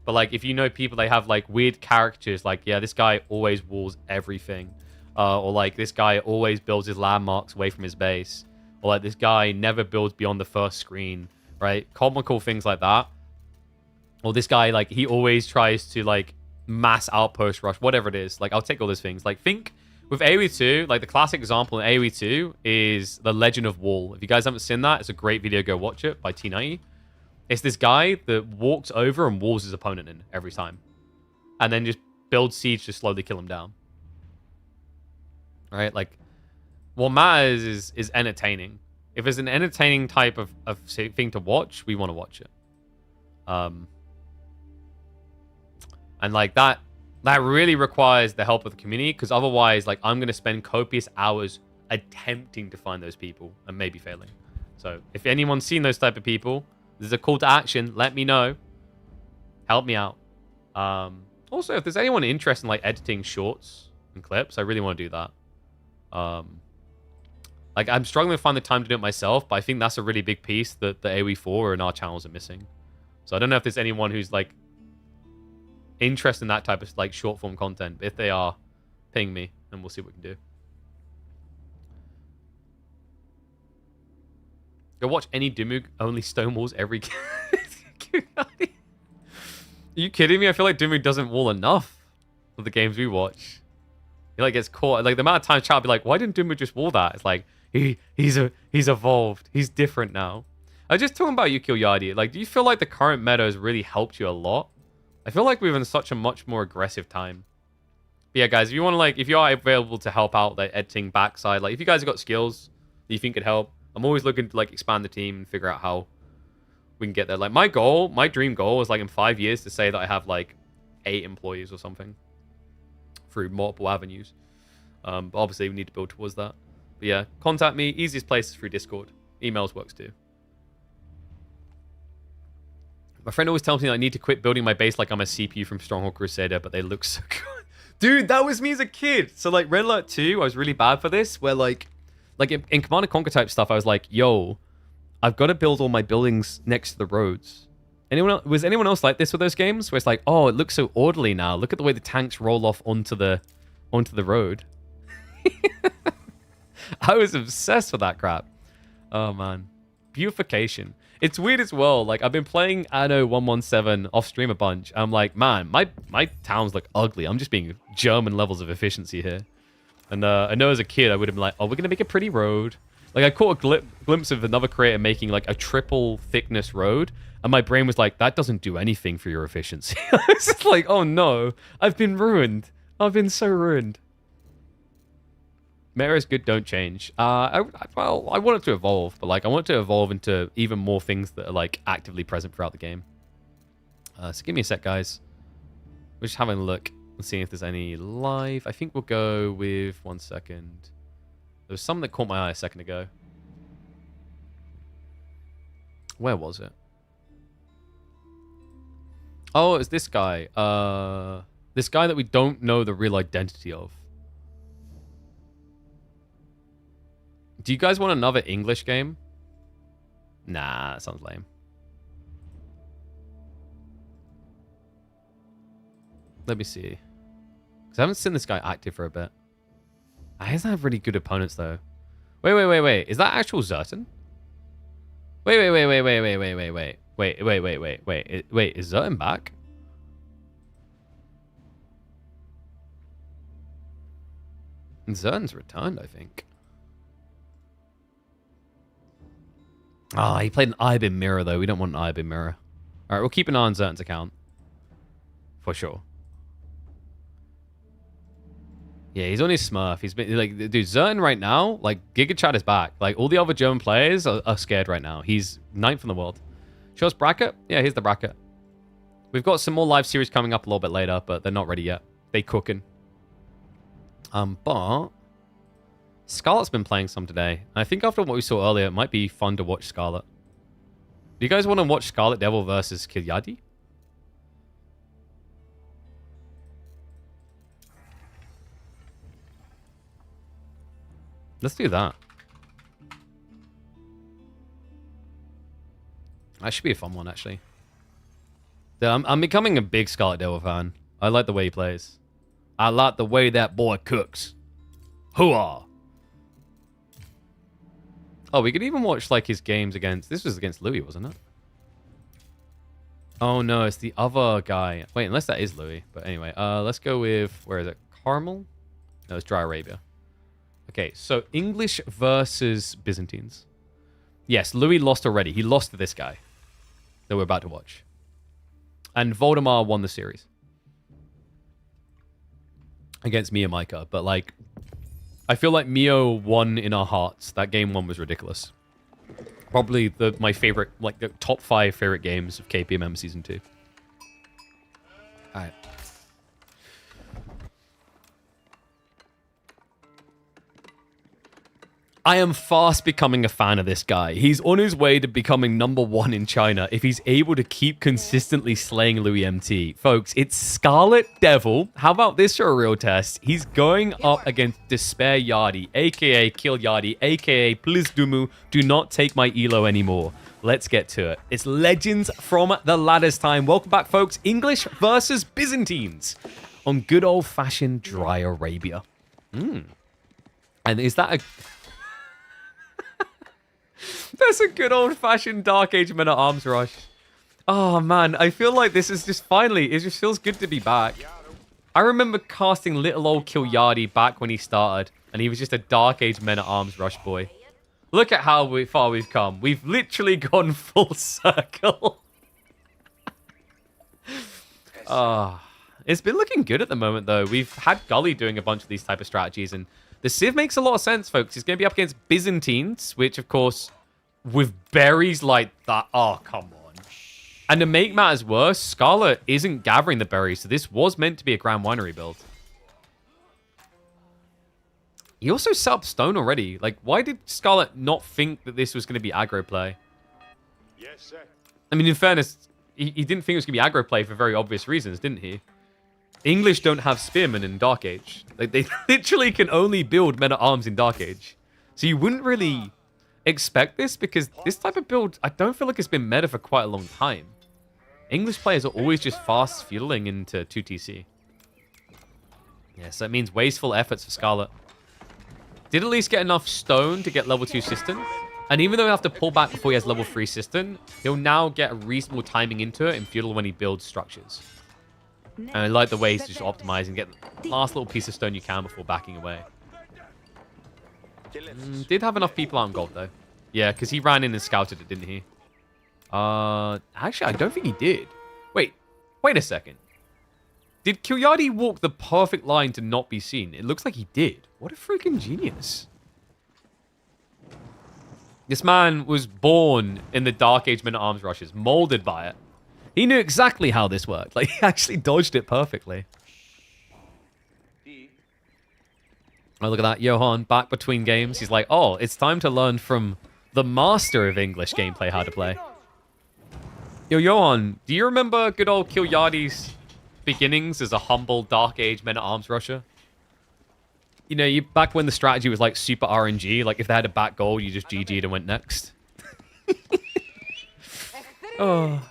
But, like, if you know people, they have, like, weird characters. Like, yeah, this guy always walls everything. Or, like, this guy always builds his landmarks away from his base. Or, like, this guy never builds beyond the first screen, right? Comical things like that. Or this guy, like, he always tries to, like, mass outpost rush. Whatever it is. Like, I'll take all those things. Like, think with AoE 2, like, the classic example in AoE 2 is The Legend of Wall. If you guys haven't seen that, it's a great video. Go watch it by T90. It's this guy that walks over and walls his opponent in every time. And then just builds siege to slowly kill him down. Right? Like, what matters is entertaining. If it's an entertaining type of thing to watch, we want to watch it. And, like, that really requires the help of the community. Because otherwise, like, I'm going to spend copious hours attempting to find those people and maybe failing. So, if anyone's seen those type of people... There's a call to action. Let me know. Help me out. Also, if there's anyone interested in like editing shorts and clips, I really want to do that. Like I'm struggling to find the time to do it myself, but I think that's a really big piece that the AoE4 and our channels are missing. So I don't know if there's anyone who's like interested in that type of like short form content. If they are, ping me and we'll see what we can do. Go watch any Dimug, only Stonewalls every Are you kidding me? I feel like Dimug doesn't wall enough for the games we watch. He like gets caught. Like the amount of time chat be like, why didn't Dimug just wall that? It's like he's evolved. He's different now. I was just talking about Yukio Yadi. Like, do you feel like the current meta has really helped you a lot? I feel like we're in such a much more aggressive time. But yeah, guys, if you want to like, if you are available to help out like editing backside, like if you guys have got skills that you think could help, I'm always looking to like expand the team and figure out how we can get there. Like my dream goal is like in 5 years to say that I have like 8 employees or something through multiple avenues. But obviously we need to build towards that. But yeah, contact me. Easiest place is through Discord. Emails works too. My friend always tells me that I need to quit building my base like I'm a CPU from Stronghold Crusader, but they look so good. Dude, that was me as a kid. So like Red Alert 2, I was really bad for this, where like in Command and Conquer type stuff, I was like, yo, I've got to build all my buildings next to the roads. Was anyone else like this with those games? Where it's like, oh, it looks so orderly now. Look at the way the tanks roll off onto the road. I was obsessed with that crap. Oh man. Beautification. It's weird as well. Like, I've been playing Anno 117 off stream a bunch. I'm like, man, my towns look ugly. I'm just being German levels of efficiency here. And I know as a kid, I would have been like, oh, we're going to make a pretty road. Like, I caught a glimpse of another creator making, like, a triple thickness road. And my brain was like, that doesn't do anything for your efficiency. I was just like, oh, no. I've been ruined. I've been so ruined. Meta is good, don't change. Well, I want it to evolve, but like I want it to evolve into even more things that are like actively present throughout the game. So give me a sec, guys. We're just having a look and seeing if there's any live. I think we'll go with 1 second. There was something that caught my eye a second ago. Where was it? Oh, it's this guy. This guy that we don't know the real identity of. Do you guys want another English game? Nah, that sounds lame. Let me see. Because I haven't seen this guy active for a bit. He doesn't have really good opponents, though. Wait. Is that actual Zertan? Wait. Wait, is Zertan back? Zertan's returned, I think. Ah, he played an Ibin Mirror, though. We don't want an Ibin Mirror. All right, we'll keep an eye on Zertan's account. For sure. Yeah, he's on his Smurf. He's been, like, dude, Zertan right now, like, Giga Chad is back. Like, all the other German players are scared right now. He's 9th in the world. Show us bracket? Yeah, here's the bracket. We've got some more live series coming up a little bit later, but they're not ready yet. They cooking. But Scarlet's been playing some today. I think after what we saw earlier, it might be fun to watch Scarlet. Do you guys want to watch Scarlet Devil versus Kilyadi? Let's do that. That should be a fun one, actually. Yeah, I'm becoming a big Scarlet Devil fan. I like the way he plays. I like the way that boy cooks. Hooah! Oh, we could even watch, like, his games against... This was against Louis, wasn't it? Oh, no, it's the other guy. Wait, unless that is Louis. But anyway, let's go with... Where is it? Carmel? No, it's Dry Arabia. Okay, so English versus Byzantines. Yes, Louis lost already. He lost to this guy that we're about to watch. And Voldemar won the series. Against Mia Micah. But, like... I feel like Mio won in our hearts. That game 1 was ridiculous. Probably my favorite, like the top 5 favorite games of KPMM Season 2. Alright. I am fast becoming a fan of this guy. He's on his way to becoming #1 in China if he's able to keep consistently slaying Louis MT. Folks, it's Scarlet Devil. How about this for a real test? He's going up against Despair Yardi, aka Kill Yardi, aka Please Dumu, do not take my elo anymore. Let's get to it. It's Legends from the Ladder's time. Welcome back, folks. English versus Byzantines on good old-fashioned Dry Arabia. And is that a... That's a good old-fashioned Dark Age Men-at-Arms rush. Oh, man. I feel like this is just finally... It just feels good to be back. I remember casting little old Kilyadi back when he started, and he was just a Dark Age Men-at-Arms rush boy. Look at how far we've come. We've literally gone full circle. It's been looking good at the moment, though. We've had Gully doing a bunch of these type of strategies, and The Civ makes a lot of sense, folks. It's going to be up against Byzantines, which, of course, with berries like that... Oh, come on. And to make matters worse, Scarlet isn't gathering the berries, so this was meant to be a Grand Winery build. He also set up stone already. Like, why did Scarlet not think that this was going to be aggro play? Yes, sir. I mean, in fairness, he didn't think it was going to be aggro play for very obvious reasons, didn't he? English don't have spearmen in Dark Age. Like, they literally can only build men-at-arms in Dark Age. So you wouldn't really expect this, because this type of build, I don't feel like it's been meta for quite a long time. English players are always just fast fueling into 2TC. Yeah, so that means wasteful efforts for Scarlet. Did at least get enough stone to get level 2 Cistern. And even though he'll have to pull back before he has level 3 Cistern, he'll now get a reasonable timing into it in Feudal when he builds structures. And I like the way he's just optimizing and get the last little piece of stone you can before backing away. Did have enough people out in gold, though. Yeah, because he ran in and scouted it, didn't he? Actually, I don't think he did. Wait a second. Did Kilyadi walk the perfect line to not be seen? It looks like he did. What a freaking genius. This man was born in the Dark Age men-at-arms rushes, molded by it. He knew exactly how this worked. Like, he actually dodged it perfectly. Oh, look at that. Johan, back between games. He's like, oh, it's time to learn from the master of English gameplay how to play. Yo, Johan, do you remember good old Kilyadi's beginnings as a humble Dark Age men-at-arms rusher? You know, back when the strategy was like super RNG, like if they had a back goal, you just GG'd and went next. Oh.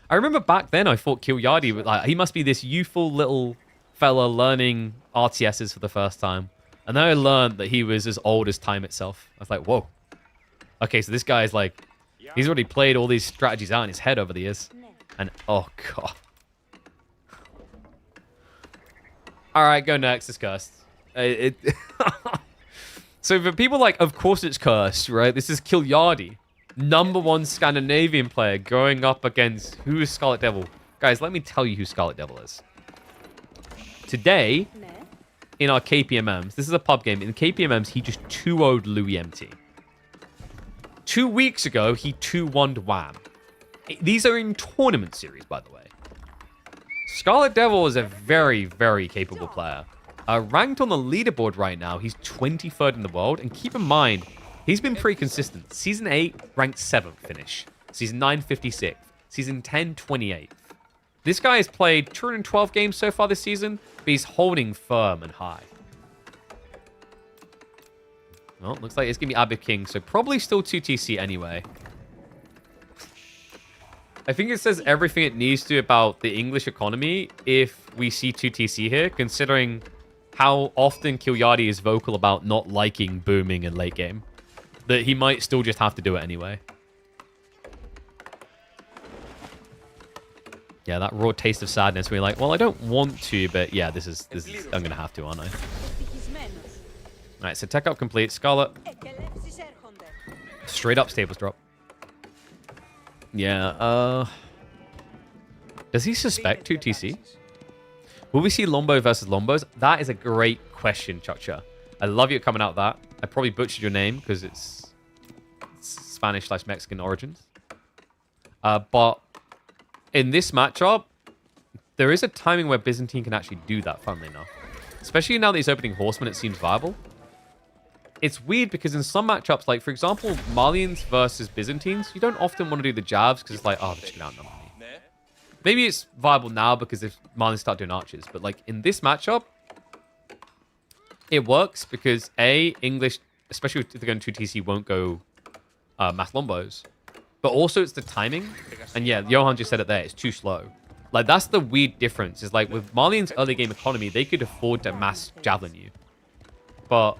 I remember back then I thought Kilyadi was like, he must be this youthful little fella learning RTSs for the first time. And then I learned that he was as old as time itself. I was like, whoa. Okay, so this guy is like, he's already played all these strategies out in his head over the years. And, oh, God. All right, go next. It's cursed. So for people like, of course it's cursed, right? This is Kilyadi, #1 Scandinavian player going up against who is Scarlet Devil. Guys, let me tell you who Scarlet Devil is. Today, in our KPMMs, this is a pub game. In KPMMs, he just 2-0'd Louis MT. 2 weeks ago, he 2-1'd Wham. These are in tournament series, by the way. Scarlet Devil is a very, very capable player. Ranked on the leaderboard right now, he's 23rd in the world. And keep in mind, he's been pretty consistent. Season 8, ranked 7th finish. Season 9, 56th. Season 10, 28th. This guy has played 212 games so far this season, but he's holding firm and high. Well, looks like it's going to be Abby King, so probably still 2TC anyway. I think it says everything it needs to about the English economy if we see 2TC here, considering how often Kilyadi is vocal about not liking booming in late game. That he might still just have to do it anyway. Yeah, that raw taste of sadness where you're like, well, I don't want to, but yeah, this is I'm going to have to, aren't I? Alright, so tech up complete. Scarlet. Straight up Staples drop. Yeah, does he suspect 2TC? Will we see Lombo versus Lombos? That is a great question, Chucha. I love you coming out with that. I probably butchered your name because it's Spanish/Mexican origins. But in this matchup, there is a timing where Byzantine can actually do that, funnily enough. Especially now that he's opening Horseman, it seems viable. It's weird because in some matchups, like, for example, Malians versus Byzantines, you don't often want to do the jabs because it's like, oh, they're just going to outnumber me. Maybe it's viable now because if Malians start doing archers. But, like, in this matchup, it works because, A, English, especially if they're going 2TC, won't go mass lombos. But also it's the timing. And yeah, Johan just said it there. It's too slow. Like, that's the weird difference. Is like, with Malian's early game economy, they could afford to mass javelin you. But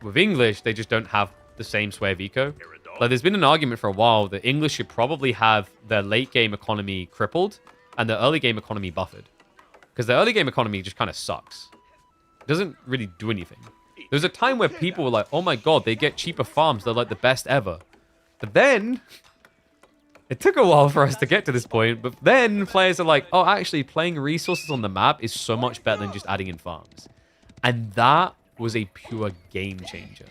with English, they just don't have the same sway of eco. Like, there's been an argument for a while that English should probably have their late game economy crippled and their early game economy buffered. Because the early game economy just kind of sucks. It doesn't really do anything. There's a time where people were like, oh my god, they get cheaper farms. They're like the best ever. But then, it took a while for us to get to this point. But then players are like, oh, actually, playing resources on the map is so much better than just adding in farms. And that was a pure game changer.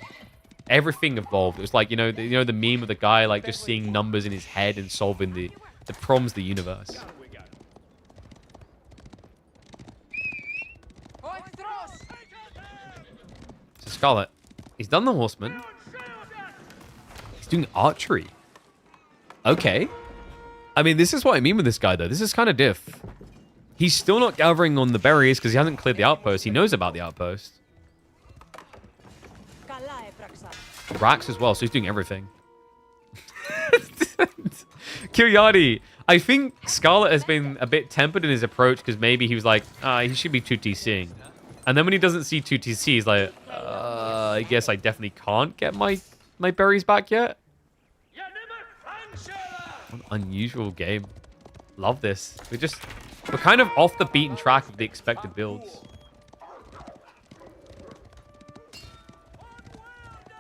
Everything evolved. It was like, the meme of the guy like just seeing numbers in his head and solving the problems of the universe. So Scarlet, he's done the horseman. He's doing archery. Okay. I mean, this is what I mean with this guy, though. This is kind of diff. He's still not gathering on the berries because he hasn't cleared the outpost. He knows about the outpost. Rax as well, so he's doing everything. Kiryadi. I think Scarlet has been a bit tempered in his approach because maybe he was like, he should be 2TCing. And then when he doesn't see 2TC, he's like, I guess I definitely can't get my berries back yet. What an unusual game. Love this. We're kind of off the beaten track of the expected builds.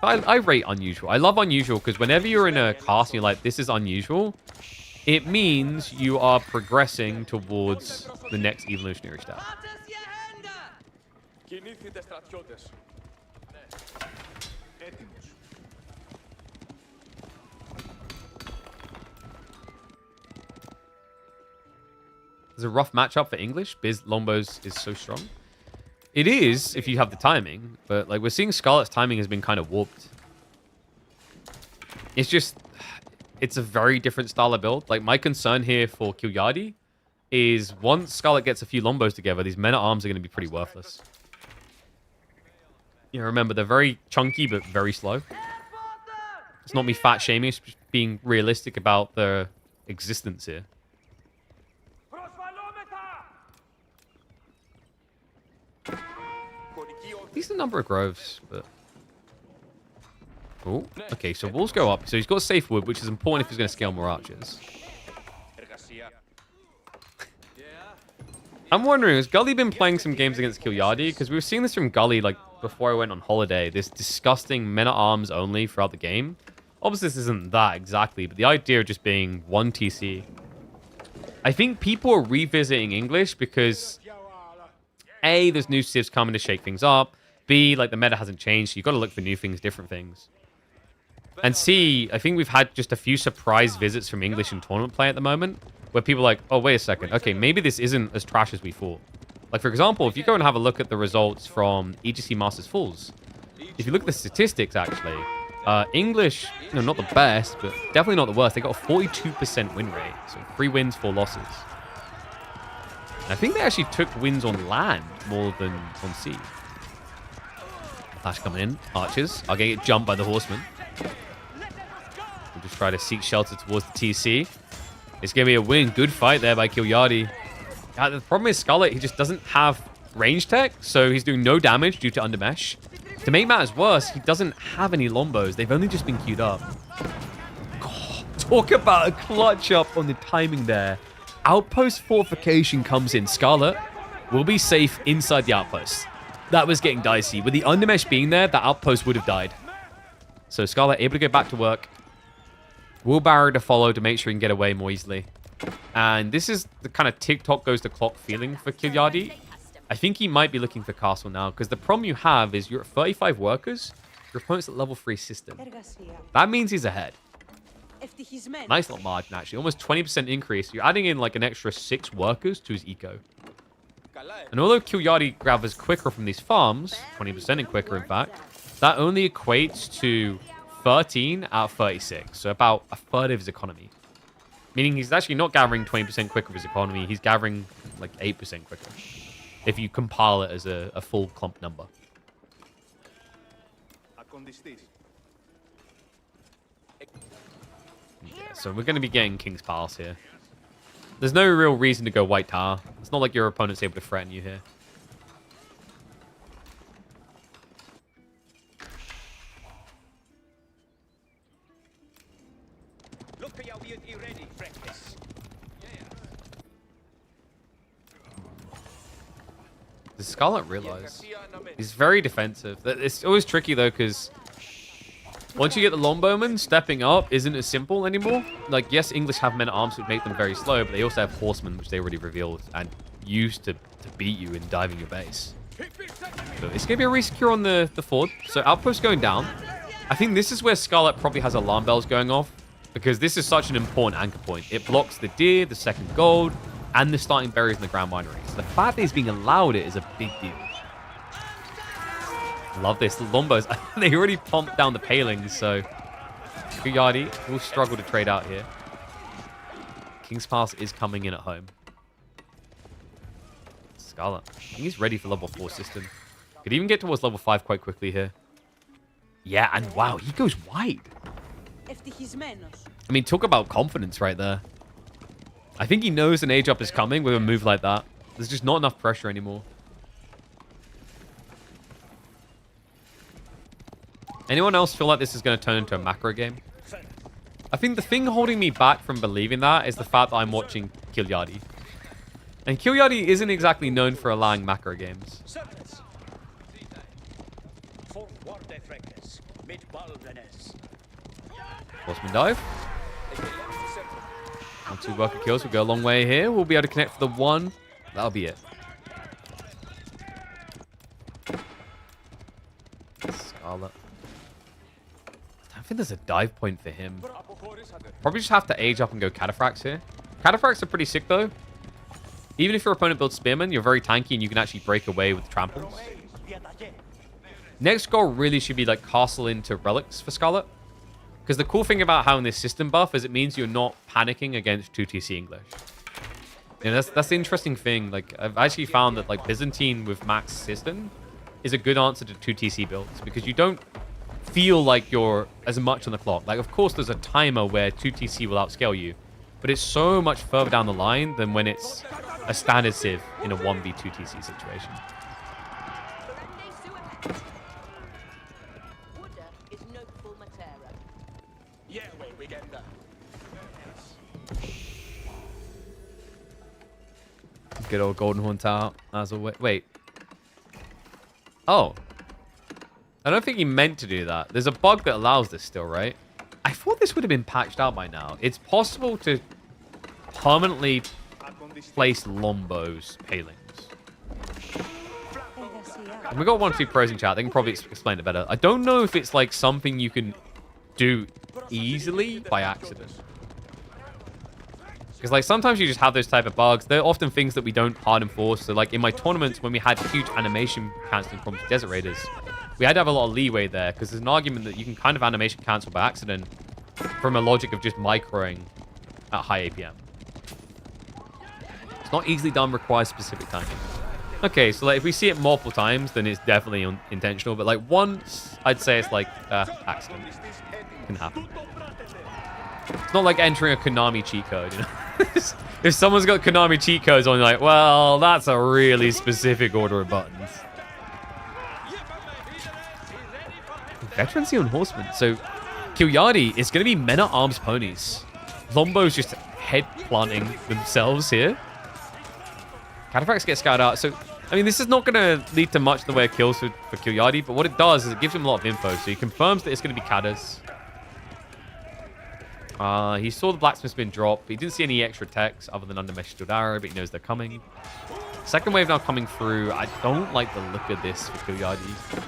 I rate unusual. I love unusual because whenever you're in a cast and you're like, this is unusual, it means you are progressing towards the next evolutionary step. It's a rough matchup for English. Biz Lombos is so strong. It is, if you have the timing, but like we're seeing Scarlet's timing has been kind of warped. It's a very different style of build. Like my concern here for Kiryadi is once Scarlet gets a few Lombos together, these men-at-arms are going to be pretty worthless. Remember, they're very chunky, but very slow. It's not me fat shaming, it's just being realistic about their existence here. Decent number of groves, but... Oh, okay, so walls go up. So he's got safe wood, which is important if he's going to scale more archers. I'm wondering, has Gully been playing some games against Kiryadi? Because we were seeing this from Gully, like, before I went on holiday. This disgusting men-at-arms only throughout the game. Obviously, this isn't that exactly, but the idea of just being 1 TC. I think people are revisiting English because... A, there's new civs coming to shake things up. B, like the meta hasn't changed, so you've got to look for new things, different things. And C, I think we've had just a few surprise visits from English in tournament play at the moment, where people are like, oh, wait a second. Okay, maybe this isn't as trash as we thought. Like, for example, if you go and have a look at the results from EGC Masters Falls, if you look at the statistics, actually, English, not the best, but definitely not the worst. They got a 42% win rate, so 3 wins, 4 losses. I think they actually took wins on land more than on sea. Flash coming in. Archers are going to get jumped by the horsemen. We'll just try to seek shelter towards the TC. It's going to be a win. Good fight there by Kiryadi. The problem is Scarlet, he just doesn't have range tech, so he's doing no damage due to undermesh. To make matters worse, he doesn't have any Lombos. They've only just been queued up. God, talk about a clutch up on the timing there. Outpost fortification comes in. Scarlet will be safe inside the outpost. That was getting dicey. With the undermesh being there, the outpost would have died. So Scarlet able to go back to work. Wheelbarrow to follow to make sure he can get away more easily. And this is the kind of TikTok goes to clock feeling for Kiryadi. I think he might be looking for castle now, because the problem you have is you're at 35 workers. Your opponent's at level 3 system. That means he's ahead. Nice little margin, actually. Almost 20% increase. You're adding in like an extra 6 workers to his eco. And although Kiryadi gathers quicker from these farms, 20% and quicker in fact, that only equates to 13 out of 36. So about a third of his economy. Meaning he's actually not gathering 20% quicker of his economy. He's gathering like 8% quicker. If you compile it as a full clump number. Yeah, so we're going to be getting King's Palace here. There's no real reason to go White Tower. It's not like your opponent's able to threaten you here. Does Scarlet realize? He's very defensive. It's always tricky though, because once you get the Longbowmen, stepping up isn't as simple anymore. Like, yes, English have men-at-arms which make them very slow, but they also have horsemen, which they already revealed and used to beat you in diving your base. So it's going to be a resecure on the ford. So Outpost going down. I think this is where Scarlet probably has alarm bells going off, because this is such an important anchor point. It blocks the deer, the second gold, and the starting berries in the Grand Winery. So the fact that he's being allowed it is a big deal. Love this. The Lombos, they already pumped down the palings, so Kuyadi will struggle to trade out here. King's Pass is coming in at home. Scarlet, I think he's ready for level 4 system. Could even get towards level 5 quite quickly here. Yeah, and wow, he goes wide. I mean, talk about confidence right there. I think he knows an age up is coming with a move like that. There's just not enough pressure anymore. Anyone else feel like this is going to turn into a macro game? I think the thing holding me back from believing that is the fact that I'm watching Kilyadi. And Kilyadi isn't exactly known for allowing macro games. Horseman dive. 1-2 worker kills will go a long way here. We'll be able to connect for the 1. That'll be it. Scarlet. I think there's a dive point for him. Probably just have to age up and go Cataphracts here. Cataphracts are pretty sick, though. Even if your opponent builds Spearman, you're very tanky and you can actually break away with tramples. Next goal really should be like castle into relics for Scarlet. Because the cool thing about having this system buff is it means you're not panicking against 2TC English. You know, that's the interesting thing. Like, I've actually found that like Byzantine with max system is a good answer to 2TC builds, because you don't feel like you're as much on the clock. Like, of course, there's a timer where 2TC will outscale you, but it's so much further down the line than when it's a standard Civ in a 1v2TC situation. Good old Golden Horn Tower as always. Wait. Oh. I don't think he meant to do that. There's a bug that allows this still, right? I thought this would have been patched out by now. It's possible to permanently place Lombo's palings. And we got 1-2 pros in chat. They can probably explain it better. I don't know if it's like something you can do easily by accident. Because like sometimes you just have those type of bugs. They're often things that we don't hard enforce. So like in my tournaments when we had huge animation canceling problems with Desert Raiders, we had to have a lot of leeway there, because there's an argument that you can kind of animation cancel by accident from a logic of just microing at high APM. It's not easily done, requires specific timing. Okay, so like if we see it multiple times, then it's definitely intentional. But like once, I'd say it's like accident. Can happen. It's not like entering a Konami cheat code, you know? If someone's got Konami cheat codes on, you're like, well, that's a really specific order of buttons. Veterancy on Horsemen. So, Kilyadi is going to be men-at-arms ponies. Lombo's just head planting themselves here. Cataphracts get scouted out. So, I mean, this is not going to lead to much in the way of kills for Kilyadi, but what it does is it gives him a lot of info. So, he confirms that it's going to be Cadders. He saw the blacksmith's been dropped. He didn't see any extra techs other than under Mesh Shield Arrow, but he knows they're coming. Second wave now coming through. I don't like the look of this for Kilyadi.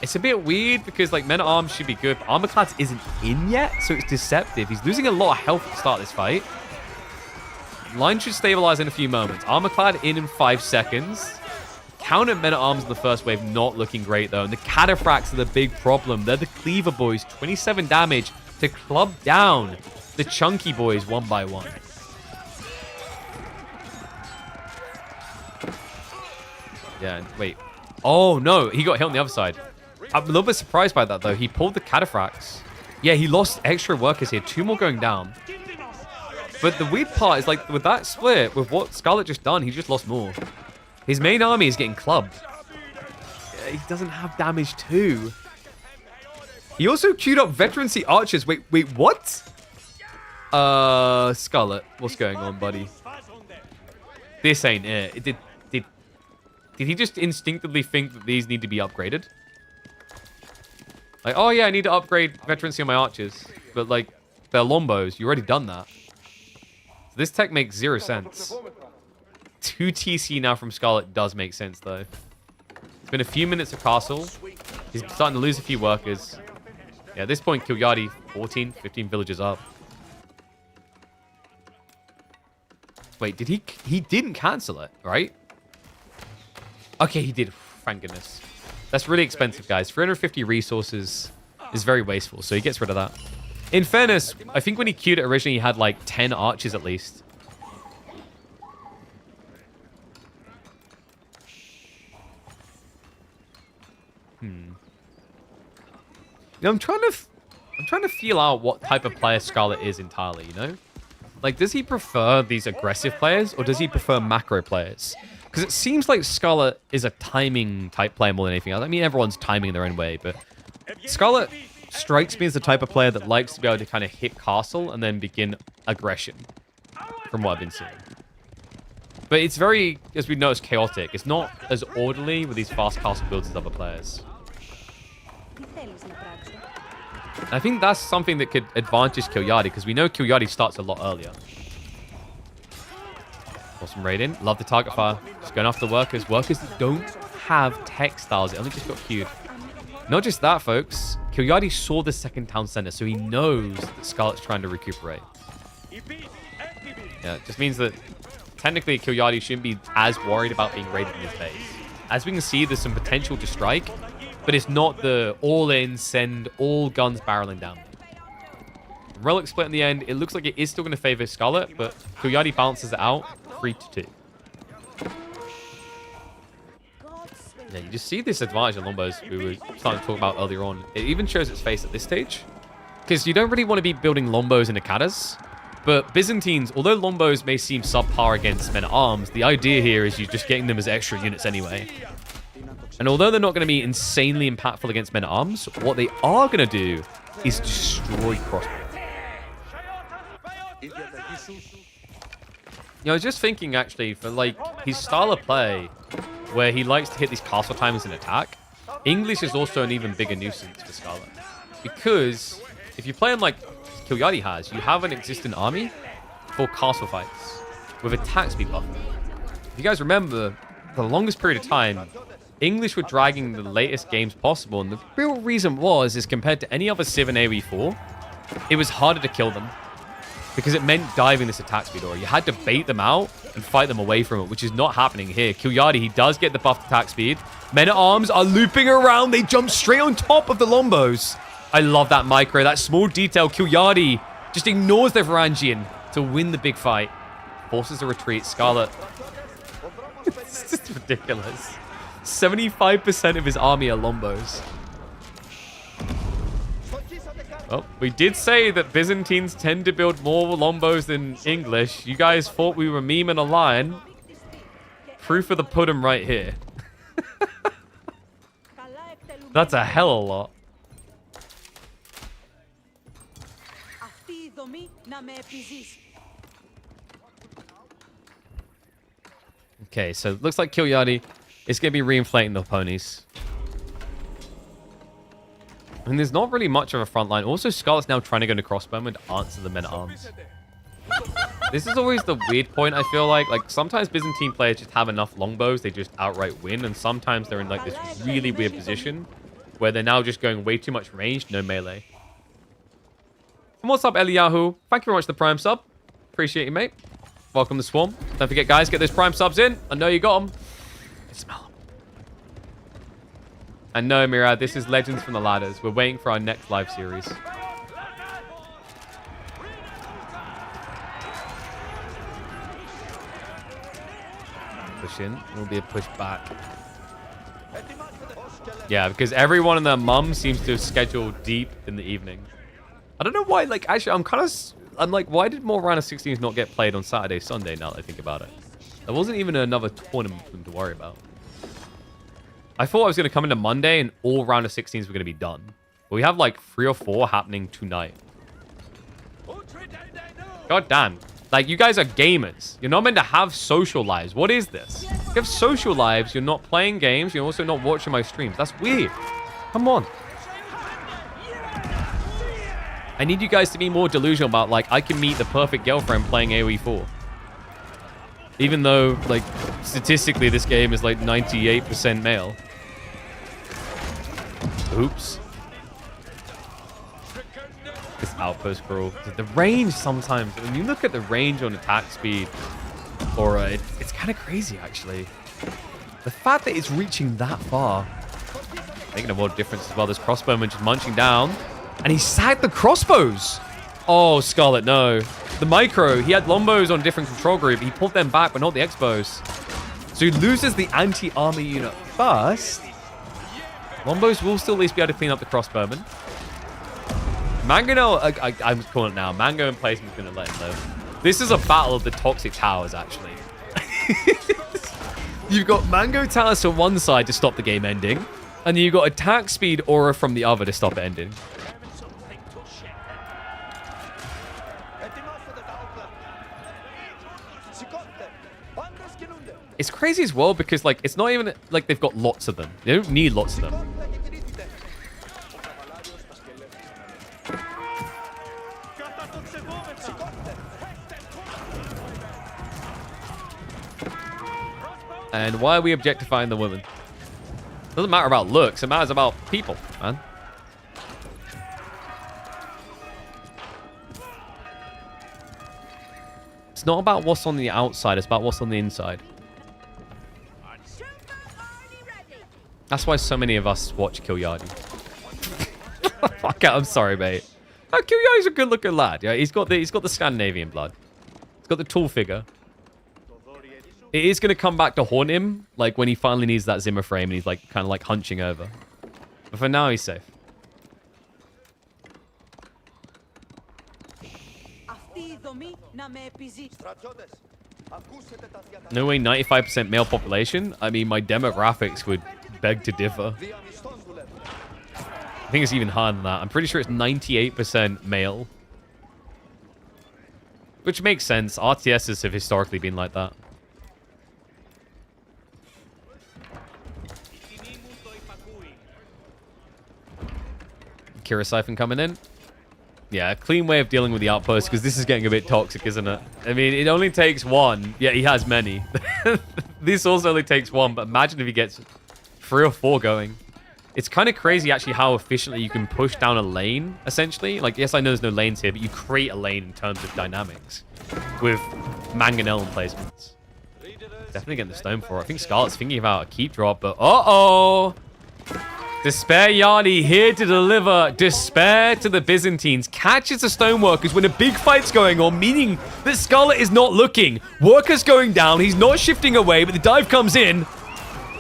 It's a bit weird because like Men at Arms should be good, but Armorclads isn't in yet, so it's deceptive. He's losing a lot of health at the start of this fight. Line should stabilize in a few moments. Armorclad in 5 seconds. Counter Men at Arms in the first wave, not looking great though. And the Cataphracts are the big problem. They're the Cleaver boys, 27 damage to club down the chunky boys one by one. Yeah, wait. Oh no, he got hit on the other side. I'm a little bit surprised by that though. He pulled the Cataphracts. Yeah, he lost extra workers here. 2 more going down. But the weird part is like with that split, with what Scarlet just done, he just lost more. His main army is getting clubbed. He doesn't have damage too. He also queued up Veterancy Archers. Wait, what? Scarlet, what's going on, buddy? This ain't it. Did he just instinctively think that these need to be upgraded? Like, oh yeah, I need to upgrade Veterancy on my Archers. But like, they're Lombos. You already done that. So this tech makes 0 sense. 2 TC now from Scarlet does make sense, though. It's been a few minutes of castle. He's starting to lose a few workers. Yeah, at this point, Kilyadi, 14, 15 villagers up. Wait, did he... He didn't cancel it, right? Okay, he did. Thank goodness. That's really expensive, guys. 350 resources is very wasteful, so he gets rid of that. In fairness, I think when he queued it originally, he had like 10 archers at least. You know, I'm trying to feel out what type of player Scarlet is entirely, you know? Like, does he prefer these aggressive players, or does he prefer macro players? Because it seems like Scarlet is a timing type player more than anything else. I mean, everyone's timing in their own way, but Scarlet strikes me as the type of player that likes to be able to kind of hit castle and then begin aggression, from what I've been seeing. But it's very, as we know, it's chaotic. It's not as orderly with these fast castle builds as other players. And I think that's something that could advantage Kilyadi, because we know Kilyadi starts a lot earlier. Awesome raid in. Love the target fire. Just going after workers. Workers that don't have textiles. It only just got queued. Not just that, folks. Kilyadi saw the second town center, so he knows that Scarlet's trying to recuperate. Yeah, it just means that technically Kilyadi shouldn't be as worried about being raided in his base. As we can see, there's some potential to strike, but it's not the all-in, send all guns barreling down. Relic split in the end. It looks like it is still going to favor Scarlet, but Kilyadi balances it out 3-2. Yeah, you just see this advantage in Lombos we were starting to talk about earlier on. It even shows its face at this stage, because you don't really want to be building Lombos into Katas. But Byzantines, although Lombos may seem subpar against men-at-arms, the idea here is you're just getting them as extra units anyway. And although they're not going to be insanely impactful against men-at-arms, what they are going to do is destroy crossbow. You know, I was just thinking, actually, for, like, his style of play, where he likes to hit these castle timings and attack, English is also an even bigger nuisance for Scarlet. Because if you play on, like, Kilyadi has, you have an existing army for castle fights with attack speed buffer. If you guys remember, for the longest period of time, English were dragging the latest games possible, and the real reason is compared to any other Civ in AoE4, it was harder to kill them. Because it meant diving this attack speed aura. You had to bait them out and fight them away from it, which is not happening here. Kilyadi, he does get the buffed attack speed. Men-at-arms are looping around. They jump straight on top of the Lombos. I love that micro, that small detail. Kilyadi just ignores the Varangian to win the big fight. Forces a retreat. Scarlet. It's just ridiculous. 75% of his army are Lombos. Well, we did say that Byzantines tend to build more Lombos than English. You guys thought we were memeing a line. Proof of the pudding right here. That's a hell of a lot. Okay, so it looks like Kilyadi is going to be reinflating the ponies. And there's not really much of a front line. Also, Scarlet's now trying to go to crossbowmen to answer the men-at-arms. This is always the weird point, I feel like. Like, sometimes Byzantine players just have enough longbows, they just outright win. And sometimes they're in, like, this really weird position where they're now just going way too much range, no melee. And what's up, Eliyahu? Thank you very much for the Prime sub. Appreciate you, mate. Welcome to Swarm. Don't forget, guys, get those Prime subs in. I know you got them. I smell them. And no, Mira, this is Legends from the Ladders. We're waiting for our next live series. Push in. Will be a push back. Yeah, because everyone and their mum seems to have scheduled deep in the evening. I don't know why, like, actually, I'm like, why did more round of 16s not get played on Saturday, Sunday, now that I think about it? There wasn't even another tournament for them to worry about. I thought I was going to come into Monday and all round of 16s were going to be done. But we have like 3 or 4 happening tonight. God damn. Like, you guys are gamers. You're not meant to have social lives. What is this? You have social lives. You're not playing games. You're also not watching my streams. That's weird. Come on. I need you guys to be more delusional about, like, I can meet the perfect girlfriend playing AoE4. Even though, like, statistically this game is like 98% male. Oops. This outpost crawl. The range sometimes, when you look at the range on attack speed, Aura, it's kind of crazy, actually. The fact that it's reaching that far, making a world difference as well. This crossbowman just munching down, and he sagged the crossbows. Oh, Scarlet, no. The micro, he had lombos on different control group. He pulled them back, but not the X-bows. So he loses the anti-armor unit first. Lombos will still at least be able to clean up the crossbowman. Mangonel, I'm calling it now. Mango in placement is going to let him live. This is a battle of the toxic towers, actually. You've got Mango Towers on one side to stop the game ending, and you've got attack speed aura from the other to stop it ending. It's crazy as well because, like, it's not even like they've got lots of them. They don't need lots of them. And why are we objectifying the women? Doesn't matter about looks. It matters about people, man. It's not about what's on the outside. It's about what's on the inside. That's why so many of us watch Kilyadi. Fuck it, I'm sorry, mate. Oh, Kilyadi's a good-looking lad. Yeah, he's got the Scandinavian blood. He's got the tall figure. It is going to come back to haunt him, like when he finally needs that Zimmer frame and he's like kind of like hunching over. But for now, he's safe. No way, 95% male population? I mean, my demographics would beg to differ. I think it's even higher than that. I'm pretty sure it's 98% male. Which makes sense. RTSs have historically been like that. Kira Siphon coming in. Yeah, a clean way of dealing with the outpost because this is getting a bit toxic, isn't it? I mean, it only takes one. Yeah, he has many. This also only takes one, but imagine if he gets 3 or 4 going. It's kind of crazy, actually, how efficiently you can push down a lane, essentially. Like, yes, I know there's no lanes here, but you create a lane in terms of dynamics with Mangonel placements. Definitely getting the stone for it. I think Scarlet's thinking about a keep drop, but uh-oh! Despair Yardi here to deliver despair to the Byzantines. Catches the stoneworkers when a big fight's going on, meaning that Scarlet is not looking. Worker's going down. He's not shifting away, but the dive comes in.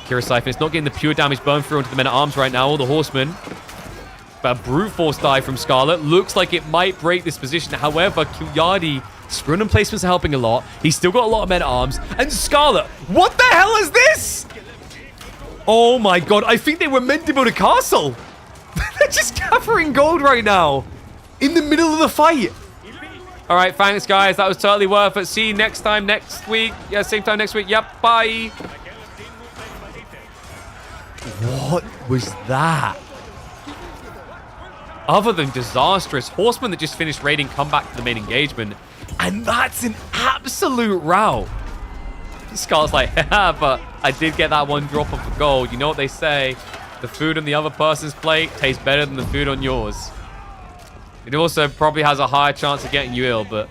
Kira Siphon is not getting the pure damage burn through onto the men-at-arms right now, or the horsemen. But a brute force dive from Scarlet. Looks like it might break this position. However, Kilyadi, sprint and placements are helping a lot. He's still got a lot of men-at-arms. And Scarlet, what the hell is this? Oh my god, I think they were meant to build a castle. They're just gathering gold right now. In the middle of the fight. All right, thanks, guys. That was totally worth it. See you next time next week. Yeah, same time next week. Yep, bye. What was that? Other than disastrous, horsemen that just finished raiding come back to the main engagement. And that's an absolute rout. Scarlet's like, haha, but I did get that one drop of gold. You know what they say? The food on the other person's plate tastes better than the food on yours. It also probably has a higher chance of getting you ill, but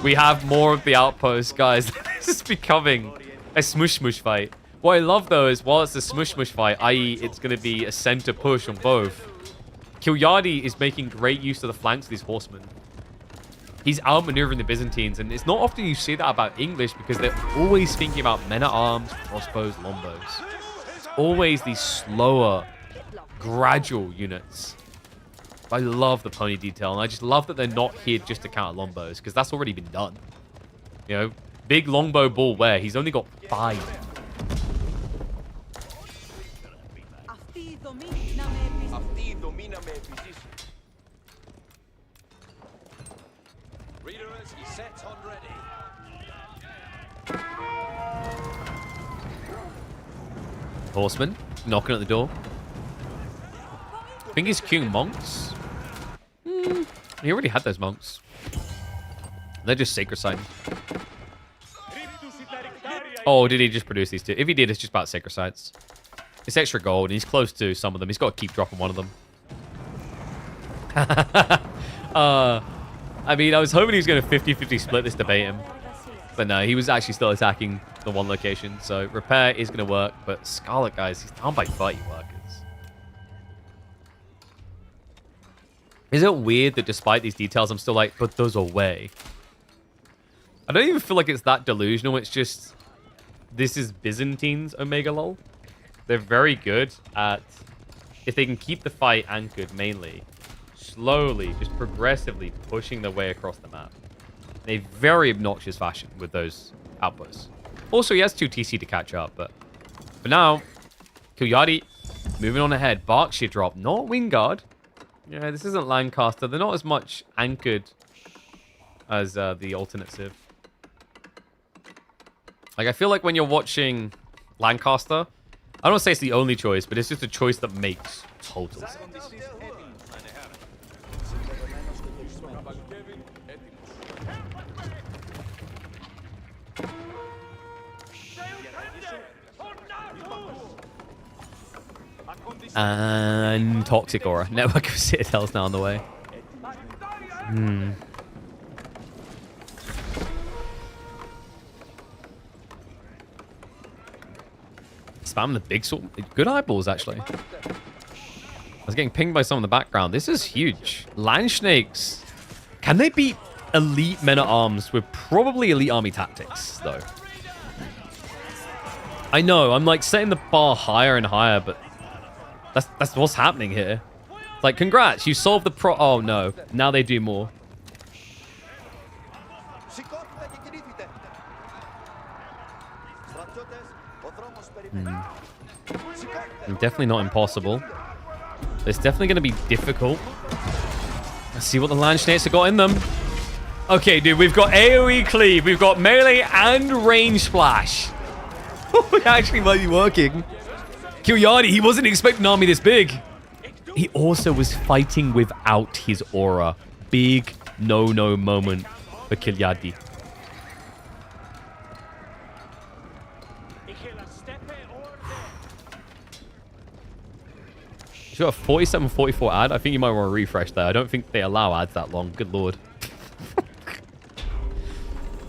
we have more of the outpost, guys. This is becoming a smush-smush fight. What I love, though, is while it's a smush-smush fight, i.e. it's going to be a center push on both, Kilyadi is making great use of the flanks of these horsemen. He's outmaneuvering the Byzantines, and it's not often you see that about English because they're always thinking about men-at-arms, crossbows, lombos. It's always these slower, gradual units. I love the pony detail, and I just love that they're not here just to counter lombos because that's already been done. You know, big longbow bull where he's only got 5. Horseman knocking at the door. I think he's queuing monks. He already had those monks. They're just sacred sighting. Oh, did he just produce these two? If he did, it's just about sacred sights. It's extra gold, and he's close to some of them. He's got to keep dropping one of them. I mean, I was hoping he was going to 50-50 split this to bait him. But no, he was actually still attacking the one location. So repair is going to work. But Scarlet, guys, he's down by 30 workers. Is it weird that despite these details, I'm still like, put those away? I don't even feel like it's that delusional. It's just, this is Byzantine's Omega lol. They're very good at, if they can keep the fight anchored mainly, slowly, just progressively pushing their way across the map. In a very obnoxious fashion with those outposts. Also, he has 2 TC to catch up, but for now, Kilyadi moving on ahead. Berkshire drop, not Wingard. Yeah, this isn't Lancaster. They're not as much anchored as the alternate Civ. Like, I feel like when you're watching Lancaster, I don't say it's the only choice, but it's just a choice that makes total sense. And Toxic Aura. Network of Citadels now on the way. Spam the big sword. Good eyeballs, actually. I was getting pinged by someone in the background. This is huge. Land Snakes. Can they beat elite men-at-arms with probably elite army tactics, though? I know, I'm like setting the bar higher and higher, but that's what's happening here. Like, congrats, you solved the oh no, now they do more. Definitely not impossible. It's definitely going to be difficult. Let's see what the Land Snakes have got in them. Okay, dude, we've got AoE cleave, we've got melee and range splash. It actually might be working. Kilyadi, he wasn't expecting an army this big. He also was fighting without his aura. Big no-no moment for Kilyadi. He's got a 47-44 ad. I think you might want to refresh that. I don't think they allow ads that long. Good lord.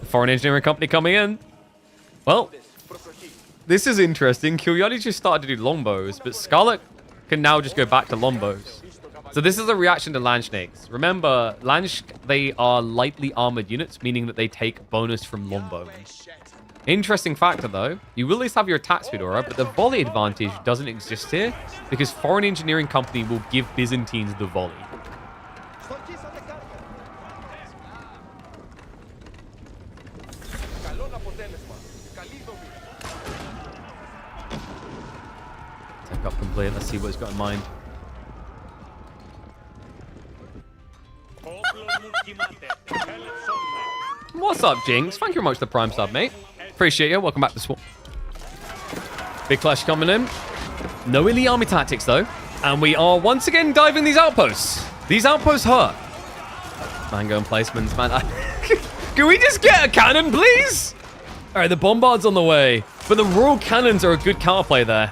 Foreign engineering company coming in. Well, this is interesting. Kilyadi just started to do longbows, but Scarlet can now just go back to longbows. So this is a reaction to Land Snakes. Remember, they are lightly armored units, meaning that they take bonus from longbow. Interesting factor, though. You will at least have your attack speed aura, but the volley advantage doesn't exist here because Foreign Engineering Company will give Byzantines the volley. Take up complete. Let's see what he's got in mind. What's up, Jinx? Thank you very much for the Prime sub, mate. Appreciate you. Welcome back to Swarm. Big clash coming in. No elite army tactics, though. And we are once again diving these outposts. These outposts hurt. Mango and placements, man. Can we just get a cannon, please? All right, the bombard's on the way. But the royal cannons are a good counterplay there.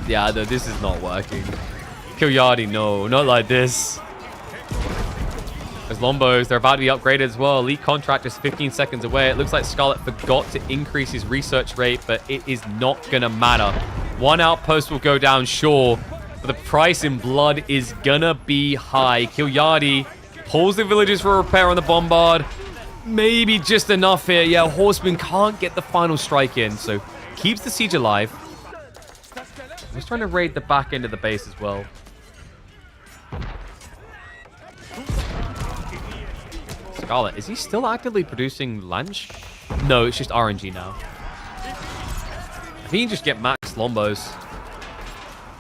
Yeah, no, this is not working. Kilyadi, no. Not like this. There's Lombos. They're about to be upgraded as well. Elite contract is 15 seconds away. It looks like Scarlet forgot to increase his research rate, but it is not going to matter. One outpost will go down, sure, but the price in blood is going to be high. Kilyadi pulls the villagers for repair on the bombard. Maybe just enough here. Yeah, Horseman can't get the final strike in, so keeps the siege alive. He's trying to raid the back end of the base as well. Scarlet, is he still actively producing lunch? No, it's just RNG now. I think you just get max Lombos.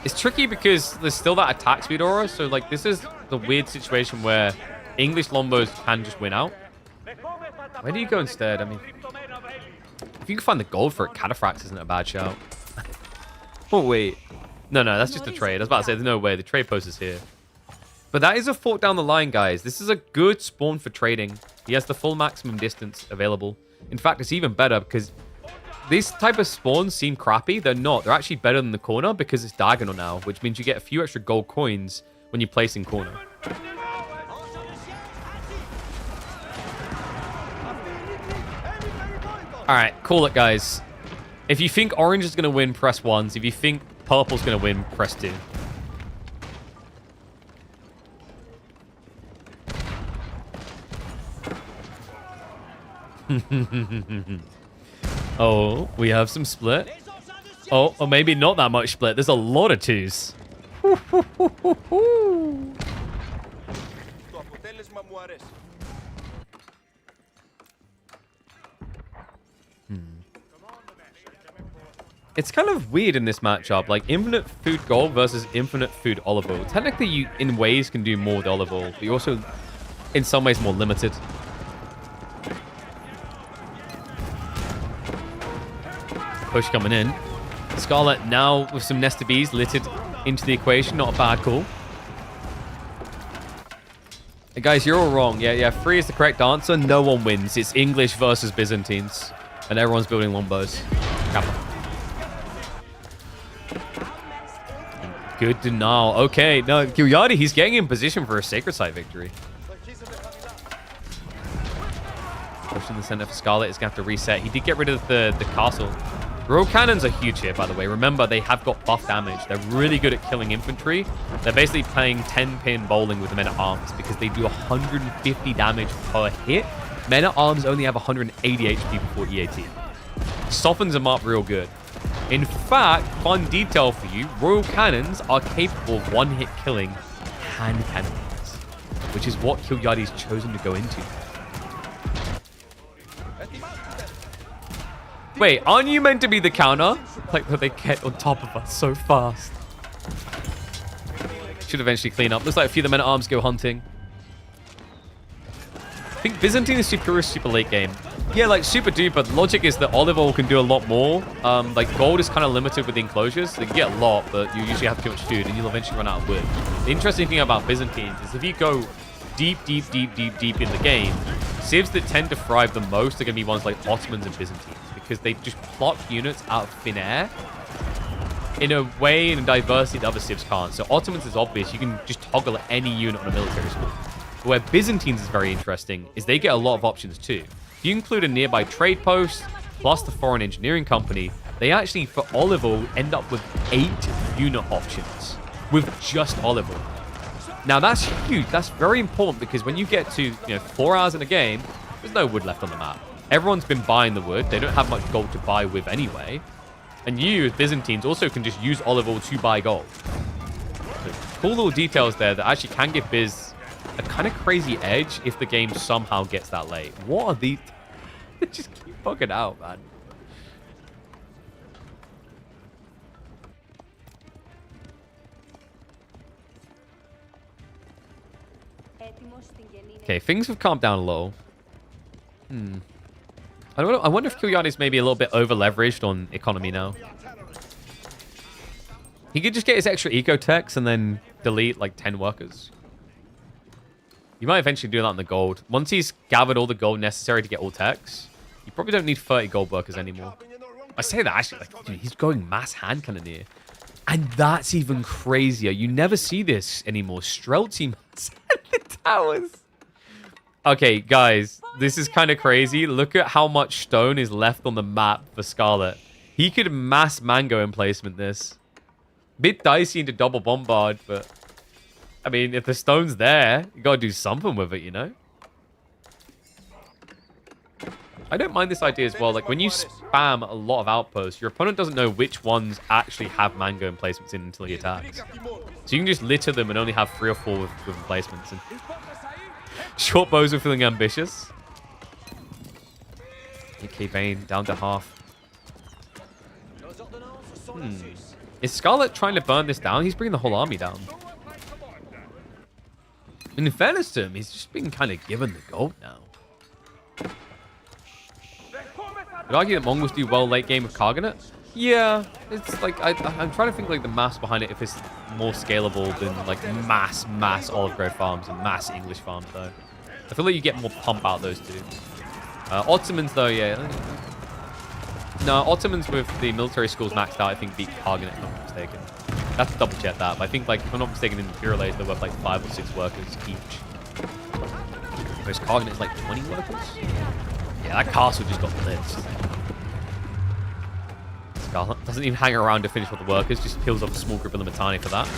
It's tricky because there's still that attack speed aura, so like this is the weird situation where English Lombos can just win out. Where do you go instead? I mean, if you can find the gold for it, Cataphracts isn't a bad shout. Oh, wait. No, that's just a trade. I was about to say, there's no way. The trade post is here. But that is a fort down the line, guys. This is a good spawn for trading. He has the full maximum distance available. In fact, it's even better because these type of spawns seem crappy. They're not. They're actually better than the corner because it's diagonal now, which means you get a few extra gold coins when you place in corner. All right, call it, guys. If you think orange is going to win, press 1. If you think purple's going to win, press 2. Oh, we have some split. Oh, or maybe not that much split. There's a lot of 2s. It's kind of weird in this matchup, like infinite food gold versus infinite food olive oil. Technically, you in ways can do more with olive oil, but you're also in some ways more limited. Push coming in. Scarlet now with some Nesta Bees littered into the equation. Not a bad call. Hey guys, you're all wrong. Yeah, 3 is the correct answer. No one wins. It's English versus Byzantines. And everyone's building longbows. Kappa. Good denial. Okay, no, Giuliani, he's getting in position for a Sacred Site victory. Pushing the center for Scarlet is going to have to reset. He did get rid of the castle. Royal Cannons are huge here, by the way. Remember, they have got buff damage. They're really good at killing infantry. They're basically playing 10-pin bowling with the men-at-arms because they do 150 damage per hit. Men-at-arms only have 180 HP before EAT. Softens them up real good. In fact, fun detail for you, Royal Cannons are capable of one-hit killing hand cannons, which is what Kilyadi's chosen to go into. Wait, aren't you meant to be the counter? Like, that they get on top of us so fast. Should eventually clean up. Looks like a few of the men-at-arms go hunting. I think Byzantine is superior super late game. Yeah, like super duper. The logic is that olive oil can do a lot more. Like gold is kind of limited with the enclosures. So you get a lot, but you usually have too much food and you'll eventually run out of wood. The interesting thing about Byzantines is if you go deep in the game, civs that tend to thrive the most are going to be ones like Ottomans and Byzantines because they just plot units out of thin air in a way and a diversity that other civs can't. So Ottomans is obvious. You can just toggle at any unit on a military school. But where Byzantines is very interesting is they get a lot of options too. If you include a nearby trade post, plus the foreign engineering company, they actually, for olive oil, end up with 8 unit options with just olive oil. Now, that's huge. That's very important because when you get to 4 hours in a game, there's no wood left on the map. Everyone's been buying the wood. They don't have much gold to buy with anyway. And you, as Byzantines, also can just use olive oil to buy gold. So cool little details there that actually can give Biz a kind of crazy edge if the game somehow gets that late. What are these? They just keep fucking out, man. Okay, things have calmed down a little. I wonder if Kilyadi's maybe a little bit over-leveraged on economy now. He could just get his extra eco-techs and then delete like 10 workers. You might eventually do that on the gold. Once he's gathered all the gold necessary to get all techs, you probably don't need 30 gold workers anymore. I say that actually, like, dude, he's going mass hand cannoneer. And that's even crazier. You never see this anymore. Streltsy mass the towers. Okay, guys, this is kind of crazy. Look at how much stone is left on the map for Scarlet. He could mass mango emplacement this. Bit dicey into double bombard, but I mean, if the stone's there, you gotta do something with it, you know? I don't mind this idea as well. Like, when you spam a lot of outposts, your opponent doesn't know which ones actually have mango emplacements in until he attacks. So you can just litter them and only have 3 or 4 with emplacements. And short bows are feeling ambitious. AK Bane down to half. Is Scarlet trying to burn this down? He's bringing the whole army down. And in fairness to him, he's just been kind of given the gold now. I'd argue that Mongols do well late game with Karganet. Yeah, it's like, I'm trying to think like the maths behind it if it's more scalable than like mass olive grove farms and mass English farms though. I feel like you get more pump out of those two. Ottomans though, yeah. No, Ottomans with the military schools maxed out, I think, beat Kargan, if I'm not mistaken. I have to double check that, but I think, like, if I'm not mistaken, in Imperial Age, they're worth like 5 or 6 workers each. Whereas Kargan is like 20 workers? Yeah, that castle just got blitzed. Scarlet doesn't even hang around to finish with the workers, just kills off a small group of Limitani for that.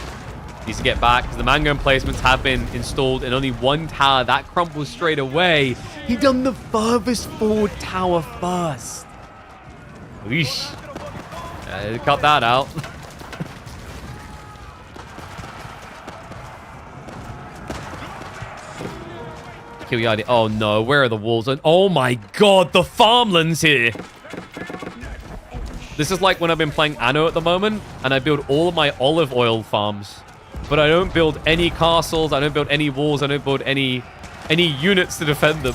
Needs to get back, because the mango emplacements have been installed in only one tower. That crumbles straight away. He done the furthest forward tower first. Weesh. Cut that out. Kill. Oh no, where are the walls? Oh my god, the farmlands here. This is like when I've been playing Anno at the moment, and I build all of my olive oil farms. But I don't build any castles, I don't build any walls, I don't build any units to defend them.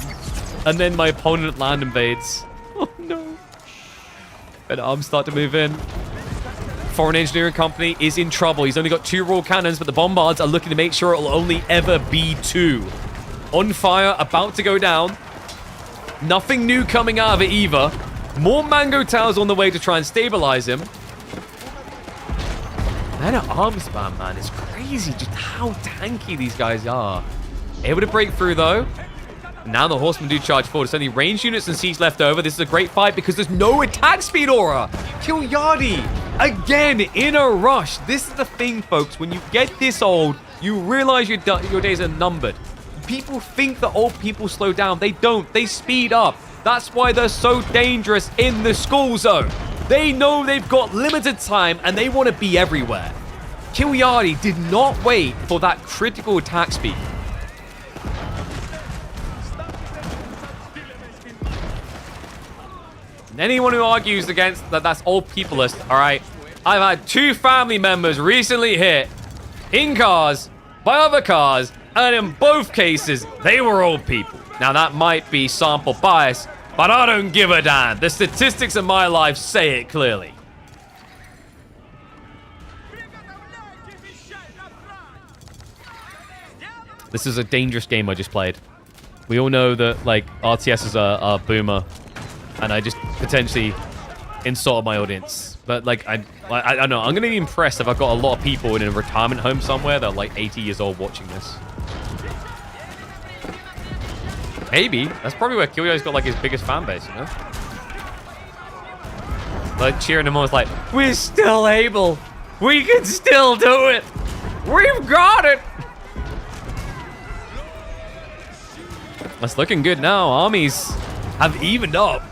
And then my opponent land invades. Oh no. And arms start to move in. Foreign engineering company is in trouble. He's only got 2 raw cannons, but the bombards are looking to make sure it'll only ever be 2. On fire, about to go down. Nothing new coming out of it either. More mango towers on the way to try and stabilize him. Man at arms spam, man. It's crazy just how tanky these guys are. Able to break through, though. Now the horsemen do charge forward. It's only ranged units and siege left over. This is a great fight because there's no attack speed aura. Kill Yardi again in a rush. This is the thing, folks. When you get this old, you realize your days are numbered. People think that old people slow down. They don't. They speed up. That's why they're so dangerous in the school zone. They know they've got limited time and they want to be everywhere. Kilyardi did not wait for that critical attack speed. And anyone who argues against that's old peopleist, all right, I've had 2 family members recently hit in cars by other cars, and in both cases, they were old people. Now, that might be sample bias, but I don't give a damn. The statistics of my life say it clearly. This is a dangerous game I just played. We all know that, like, RTS is a boomer, and I just potentially insulted my audience. But, like, I don't know. I'm going to be impressed if I've got a lot of people in a retirement home somewhere that are, like, 80 years old watching this. Maybe. That's probably where Kilio's got, like, his biggest fan base, you know? Like, cheering him on, like, we're still able. We can still do it. We've got it. That's looking good now. Armies have evened up.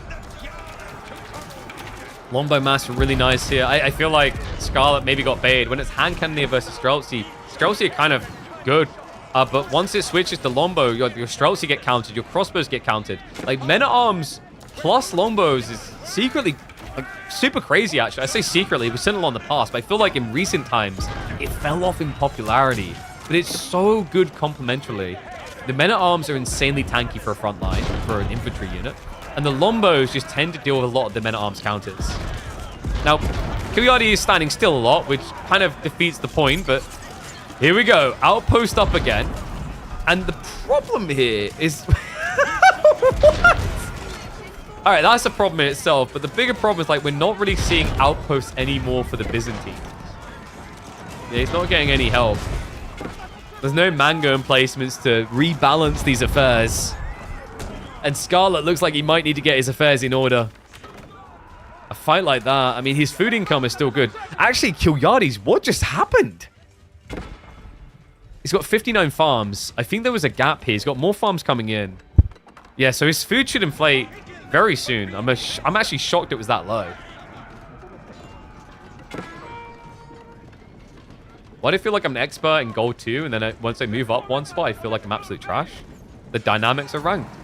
Longbow Master really nice here. I feel like Scarlet maybe got baited. When it's hand cannoneer versus Streltsy are kind of good. But once it switches to longbow, your Streltsy get counted, your crossbows get counted. Like, men-at-arms plus longbows is secretly, like, super crazy, actually. I say secretly, we've seen it a lot in the past, but I feel like in recent times, it fell off in popularity. But it's so good complementarily. The men-at-arms are insanely tanky for a front line, for an infantry unit. And the longbows just tend to deal with a lot of the men-at-arms counters. Now, Kiliardi is standing still a lot, which kind of defeats the point, but here we go. Outpost up again. And the problem here is... What? All right, that's a problem in itself, but the bigger problem is, like, we're not really seeing outposts anymore for the Byzantines. Yeah, he's not getting any help. There's no mango emplacements to rebalance these affairs. And Scarlet looks like he might need to get his affairs in order. A fight like that, I mean, his food income is still good. Actually, Kilyardi's, what just happened? He's got 59 farms. I think there was a gap here. He's got more farms coming in. Yeah, so his food should inflate very soon. I'm actually shocked it was that low. Why do I feel like I'm an expert in gold 2, and then once I move up one spot, I feel like I'm absolute trash? The dynamics are ranked.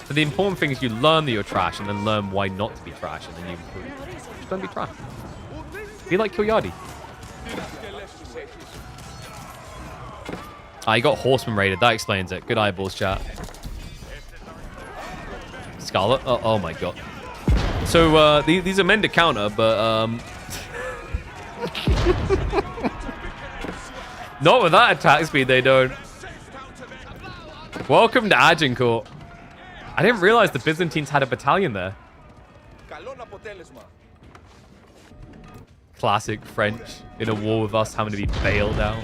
But the important thing is you learn that you're trash, and then learn why not to be trash, and then you improve. Just don't be trash. Be like Kilyardi. Ah, he got horseman raided. That explains it. Good eyeballs, chat. Scarlet. Oh my god. So, these are meant to counter, but, not with that attack speed, they don't. Welcome to Agincourt. I didn't realize the Byzantines had a battalion there. Classic French in a war with us having to be bailed out.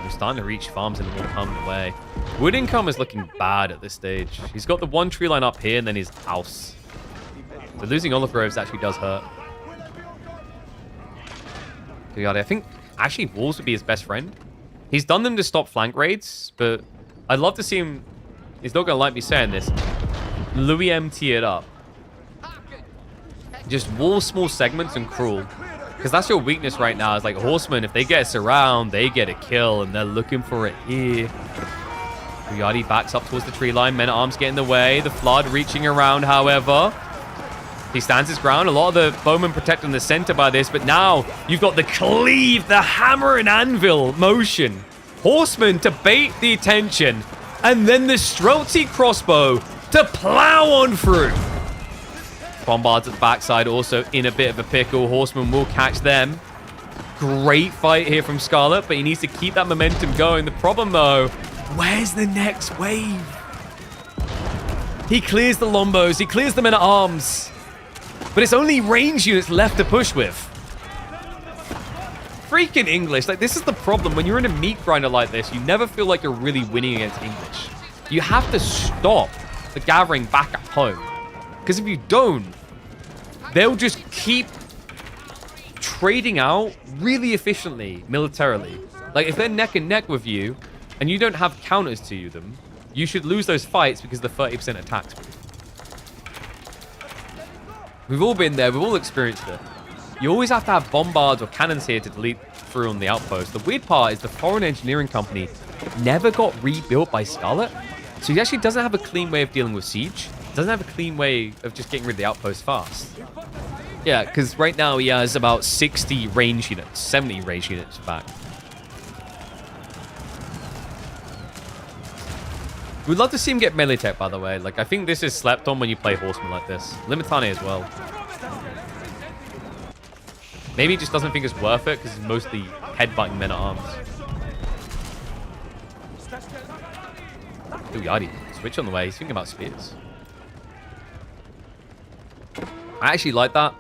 We're starting to reach farms in a more permanent way. Wood income is looking bad at this stage. He's got the one tree line up here and then his house. So losing olive groves actually does hurt. I think actually walls would be his best friend. He's done them to stop flank raids, but I'd love to see him. He's not going to like me saying this. Louis MT it up. Just wall small segments and cruel. Because that's your weakness right now. Is like horsemen, if they get us around, they get a kill, and they're looking for it here. Yadi backs up towards the tree line. Men-at-arms get in the way. The flood reaching around, however. He stands his ground. A lot of the bowmen protecting the center by this, but now you've got the cleave, the hammer and anvil motion. Horsemen to bait the attention, and then the Streltsy crossbow to plow on through. Bombards at the backside also in a bit of a pickle. Horsemen will catch them. Great fight here from Scarlet, but he needs to keep that momentum going. The problem though, where's the next wave? He clears the Lombos, he clears the men-at-arms. But it's only range units left to push with. Freaking English. Like, this is the problem. When you're in a meat grinder like this, you never feel like you're really winning against English. You have to stop the gathering back at home. Because if you don't, they'll just keep trading out really efficiently, militarily. Like, if they're neck and neck with you, and you don't have counters to them, you should lose those fights because of the 30% attack speed. We've all been there. We've all experienced it. You always have to have bombards or cannons here to delete through on the outpost. The weird part is the foreign engineering company never got rebuilt by Scarlet. So he actually doesn't have a clean way of dealing with siege. Doesn't have a clean way of just getting rid of the outpost fast. Yeah, because right now he has about 60 range units, 70 range units back. We'd love to see him get melee tech, by the way. Like, I think this is slept on when you play Horseman like this. Limitane as well. Maybe he just doesn't think it's worth it because he's mostly headbutting men-at-arms. Ooh, Yadi. Switch on the way. He's thinking about spears. I actually like that.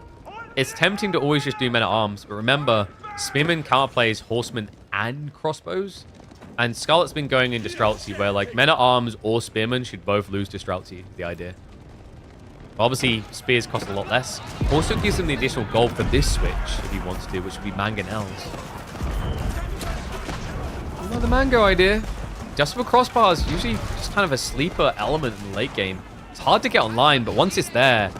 It's tempting to always just do men-at-arms, but remember, Spearman counterplays Horsemen and crossbows. And Scarlet's been going into Streltsy, where like men-at-arms or spearmen should both lose to Streltsy, the idea. Obviously, spears cost a lot less. Also gives him the additional gold for this switch, if he wants to, which would be mangonels. Another mango idea. Adjustable crossbars, usually just kind of a sleeper element in the late game. It's hard to get online, but once it's there,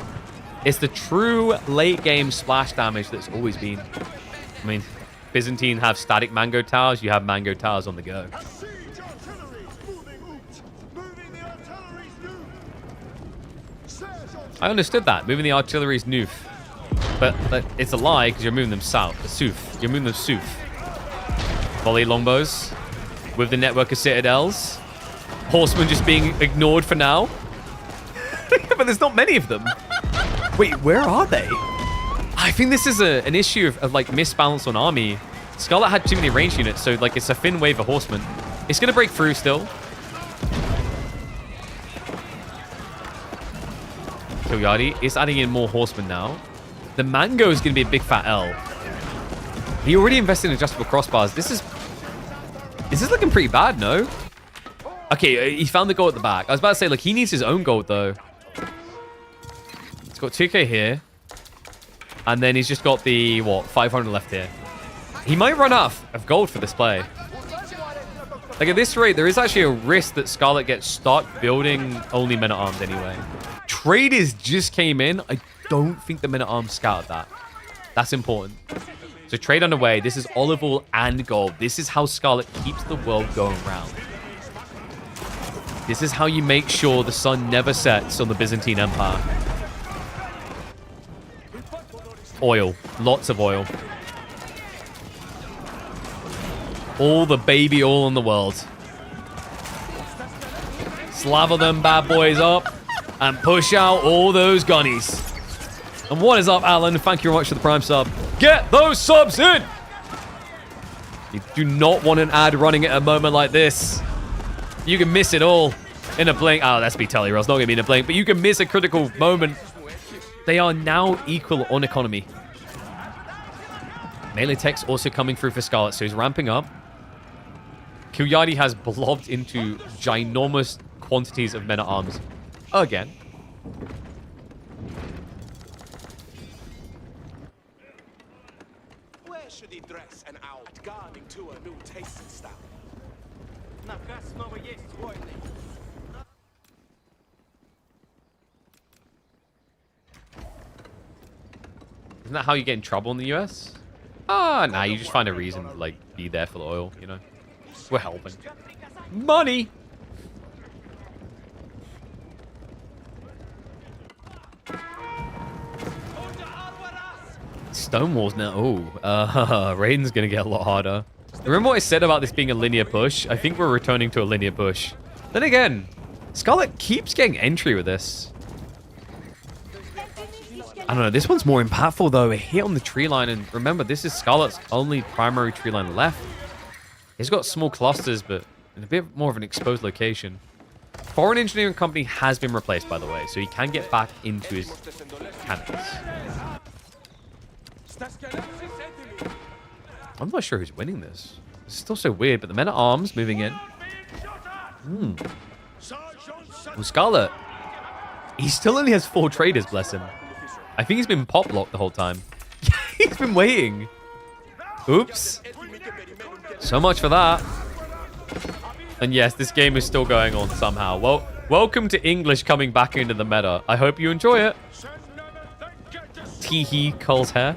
it's the true late game splash damage that's always been. I mean, Byzantine have static mango towers, you have mango towers on the go. I understood that, moving the artillery's noof. But it's a lie because you're moving them south, south. You're moving them south. Volley longbows with the network of citadels. Horsemen just being ignored for now. But there's not many of them. Wait, where are they? I think this is an issue of like misbalance on army. Scarlet had too many range units, so like it's a thin wave of horsemen. It's gonna break through still. Koyadi is adding in more horsemen now. The mango is gonna be a big fat L. He already invested in adjustable crossbars. This is looking pretty bad, no? Okay, he found the gold at the back. I was about to say, like, he needs his own gold though. He's got 2k here. And then he's just got the, what, 500 left here. He might run out of gold for this play. Like, at this rate, there is actually a risk that Scarlet gets stuck building only men-at-arms anyway. Traders just came in. I don't think the men-at-arms scouted that. That's important. So trade underway. This is olive oil and gold. This is how Scarlet keeps the world going round. This is how you make sure the sun never sets on the Byzantine Empire. Oil. Lots of oil. All the baby oil in the world. Slather them bad boys up and push out all those gunnies. And what is up, Alan? Thank you very much for the Prime sub. Get those subs in! You do not want an ad running at a moment like this. You can miss it all in a blink. Oh, that's be totally wrong. It's not going to be in a blink, but you can miss a critical moment. They are now equal on economy. Melee tech's also coming through for Scarlet, so he's ramping up. Kilyadi has blobbed into ginormous quantities of men-at-arms again. Where should he dress an out guarding to a new taste and style? Isn't that how you get in trouble in the US? Ah, nah, you just find a reason to, like, be there for the oil, you know? We're helping. Money! Stonewall's now. Oh, Raiden's gonna get a lot harder. Remember what I said about this being a linear push? I think we're returning to a linear push. Then again, Scarlet keeps getting entry with this. I don't know. This one's more impactful, though. A hit on the tree line. And remember, this is Scarlet's only primary tree line left. He's got small clusters, but in a bit more of an exposed location. Foreign engineering company has been replaced, by the way, so he can get back into his cannons. I'm not sure who's winning this. It's still so weird, but the men-at-arms moving in. Well, Scarlet, he still only has 4 traders, bless him. I think he's been pop-locked the whole time. He's been waiting. Oops. So much for that. And yes, this game is still going on somehow. Well, welcome to English coming back into the meta. I hope you enjoy it. Tee-hee, Cole's hair.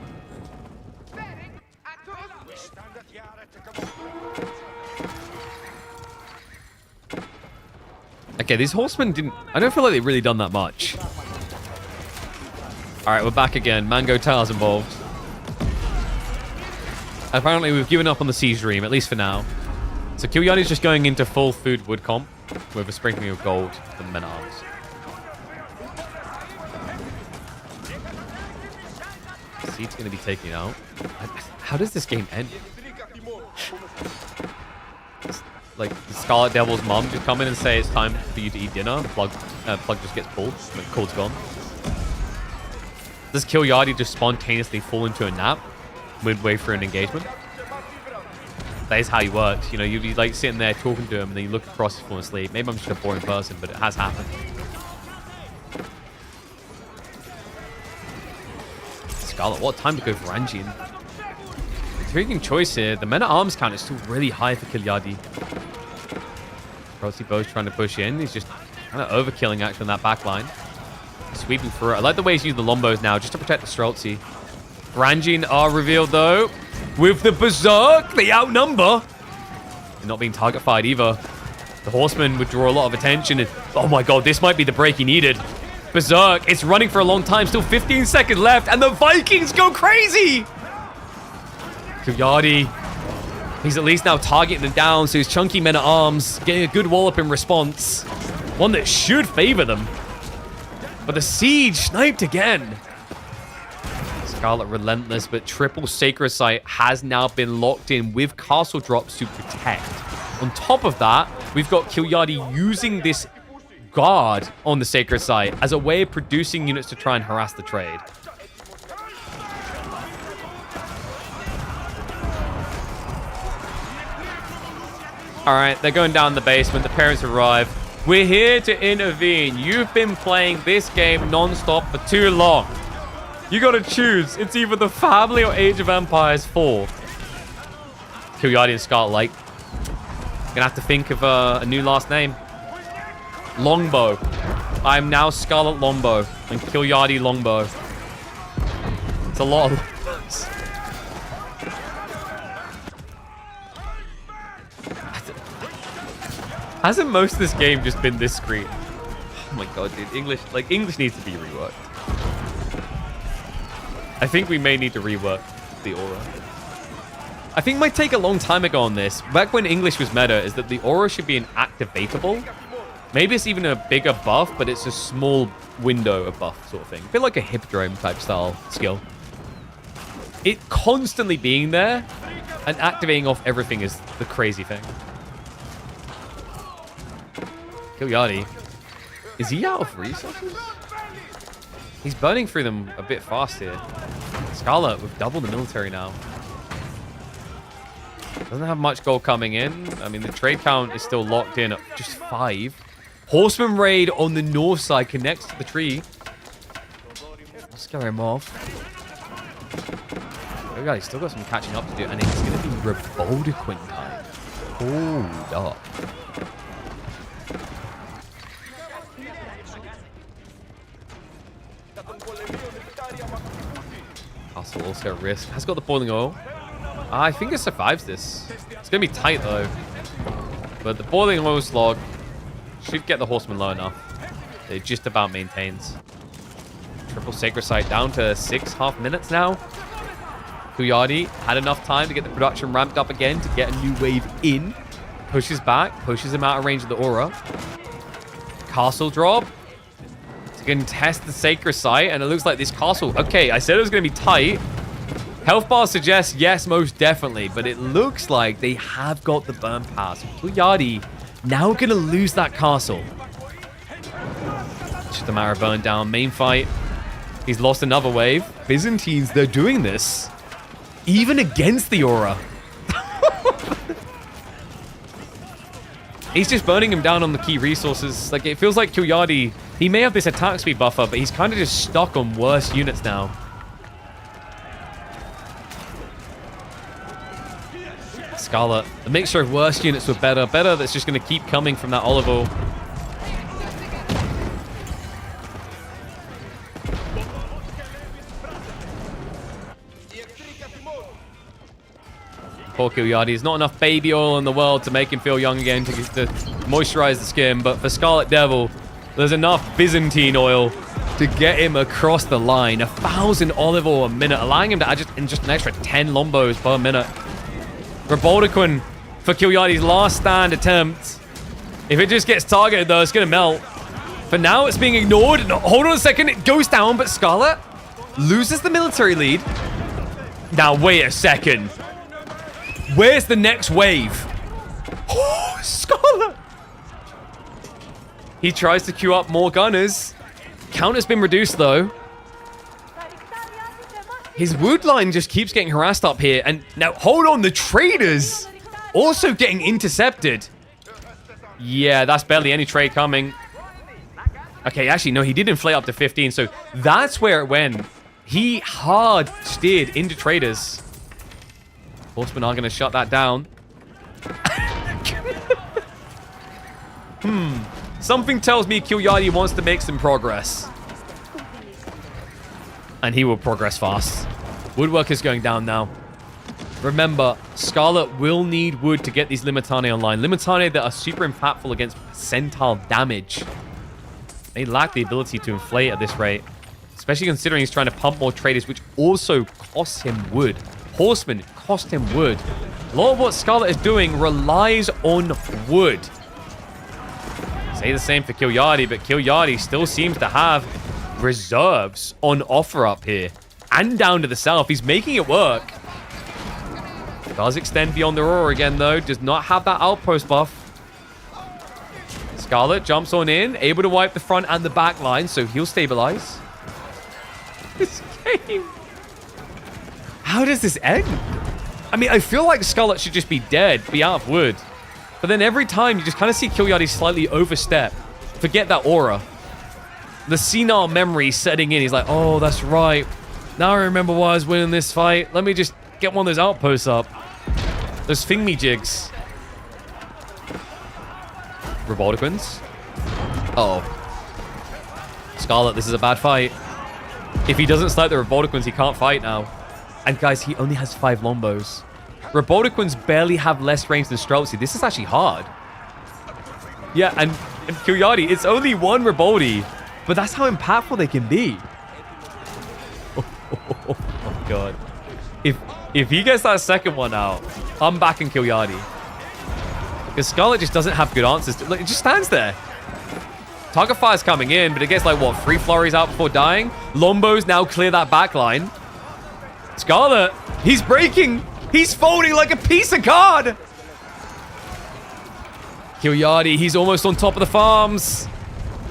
Okay, these horsemen didn't... I don't feel like they've really done that much. Alright, we're back again. Mango Tail's involved. Apparently, we've given up on the siege dream, at least for now. So Kilyadi's just going into full food wood comp with a sprinkling of gold for the men-at-arms. Siege going to be taken out. How does this game end? Like, the Scarlet Devil's mom just come in and say it's time for you to eat dinner. Plug just gets pulled. The cold's gone. Does Kilyadi just spontaneously fall into a nap midway through an engagement? That is how he works. You know, you'd be like sitting there talking to him and then you look across, he's falling asleep. Maybe I'm just a boring person, but it has happened. Scarlet, what time to go for Ranjin? Intriguing choice here. The men-at-arms count is still really high for Kilyadi. Rossi Bo's trying to push in. He's just kind of overkilling actually on that back line. Sweeping through it. I like the way he's using the Lombos now just to protect the Streltsy. Ranjin are revealed though. With the Berserk, they outnumber. They're not being target fired either. The Horsemen would draw a lot of attention. And, oh my god, this might be the break he needed. Berserk, it's running for a long time. Still 15 seconds left. And the Vikings go crazy. Kilyadi, he's at least now targeting them down. So his chunky men-at-arms getting a good wallop in response. One that should favor them. But the siege sniped again. Scarlet relentless, but triple Sacred Site has now been locked in with castle drops to protect. On top of that, we've got Kilyadi using this guard on the Sacred Site as a way of producing units to try and harass the trade. All right, they're going down the basement. The parents arrive. We're here to intervene. You've been playing this game non-stop for too long. You gotta choose. It's either the Family or Age of Empires 4. Kilyadi and Scarlet. Gonna have to think of a new last name. Longbow. I'm now Scarlet Longbow and Kilyadi Longbow. It's a lot of longbos. Hasn't most of this game just been this screen? Oh my god, dude. English needs to be reworked. I think we may need to rework the aura. I think it might take a long time ago on this, back when English was meta, is that the aura should be an activatable. Maybe it's even a bigger buff, but it's a small window of buff sort of thing. A bit like a Hippodrome type style skill. it constantly being there and activating off everything is the crazy thing. Kilyadi. Is he out of resources? He's burning through them a bit fast here. Scarlet with double the military now. Doesn't have much gold coming in. I mean, the trade count is still locked in at just 5. Horseman raid on the north side connects to the tree. Scare him off. Oh god, he's still got some catching up to do, and it's going to be Revoldequin time. Hold up. Castle also at risk. Has got the boiling oil. I think it survives this. It's going to be tight though. But the boiling oil slog should get the horseman low enough. It just about maintains. Triple Sacred Site down to 6.5 minutes now. Kuyadi had enough time to get the production ramped up again to get a new wave in. Pushes back, pushes him out of range of the aura. Castle drop to contest the Sacred Site, and it looks like this castle. Okay, I said it was going to be tight. Health bar suggests yes, most definitely, but it looks like they have got the burn pass. Kuyadi now going to lose that castle. Just a matter of burn down. Main fight. He's lost another wave. Byzantines, they're doing this. Even against the aura. He's just burning him down on the key resources. Like, it feels like Kuyadi, he may have this attack speed buffer, but he's kind of just stuck on worse units now. Scarlet, a mixture of worse units with better that's just going to keep coming from that olive oil. Poor Kuyadi. There's not enough baby oil in the world to make him feel young again, to moisturize the skin. But for Scarlet Devil, there's enough Byzantine oil to get him across the line. 1,000 olive oil a minute, allowing him to add just an extra 10 lombos per minute. Revoldequin for Kuyadi's last stand attempt. If it just gets targeted, though, it's going to melt. For now, it's being ignored. No, hold on a second. It goes down, but Scarlet loses the military lead. Now, wait a second. Where's the next wave? Oh, Scarlet! He tries to queue up more gunners. Count has been reduced, though. His wood line just keeps getting harassed up here. And now, hold on, the traders also getting intercepted. Yeah, that's barely any trade coming. Okay, actually, no, he did inflate up to 15. So that's where it went. He hard steered into traders. Horsemen are going to shut that down. Something tells me Kuyadi wants to make some progress. And he will progress fast. Woodwork is going down now. Remember, Scarlet will need wood to get these Limitane online. Limitane that are super impactful against percentile damage. They lack the ability to inflate at this rate. Especially considering he's trying to pump more traders, which also costs him wood. Horsemen cost him wood. A lot of what Scarlet is doing relies on wood. Say the same for Kuyadi, but Kuyadi still seems to have reserves on offer up here. And down to the south. He's making it work. Does extend beyond the Aurora again, though. Does not have that outpost buff. Scarlet jumps on in. Able to wipe the front and the back line, so he'll stabilize. This game. How does this end? I mean, I feel like Scarlet should just be dead, be out of wood. But then every time, you just kind of see Kuyadi slightly overstep. Forget that aura. The senile memory setting in. He's like, oh, that's right. Now I remember why I was winning this fight. Let me just get one of those outposts up. Those thingy-jigs. Revoldequins. Uh-oh. Scarlet, this is a bad fight. If he doesn't snipe the Revoldequins, he can't fight now. And guys, he only has 5 lombos. Revoldequins barely have less range than Streltsy. This is actually hard. Yeah, and Kuyadi, it's only 1 Revoldi, but that's how impactful they can be. Oh my god. If he gets that second one out, I'm backing Kuyadi. Because Scarlet just doesn't have good answers. It just stands there. Target fire's coming in, but it gets like, what, 3 flurries out before dying? Lombos now clear that back line. Scarlet, he's breaking. He's folding like a piece of card. Kilyardi, he's almost on top of the farms.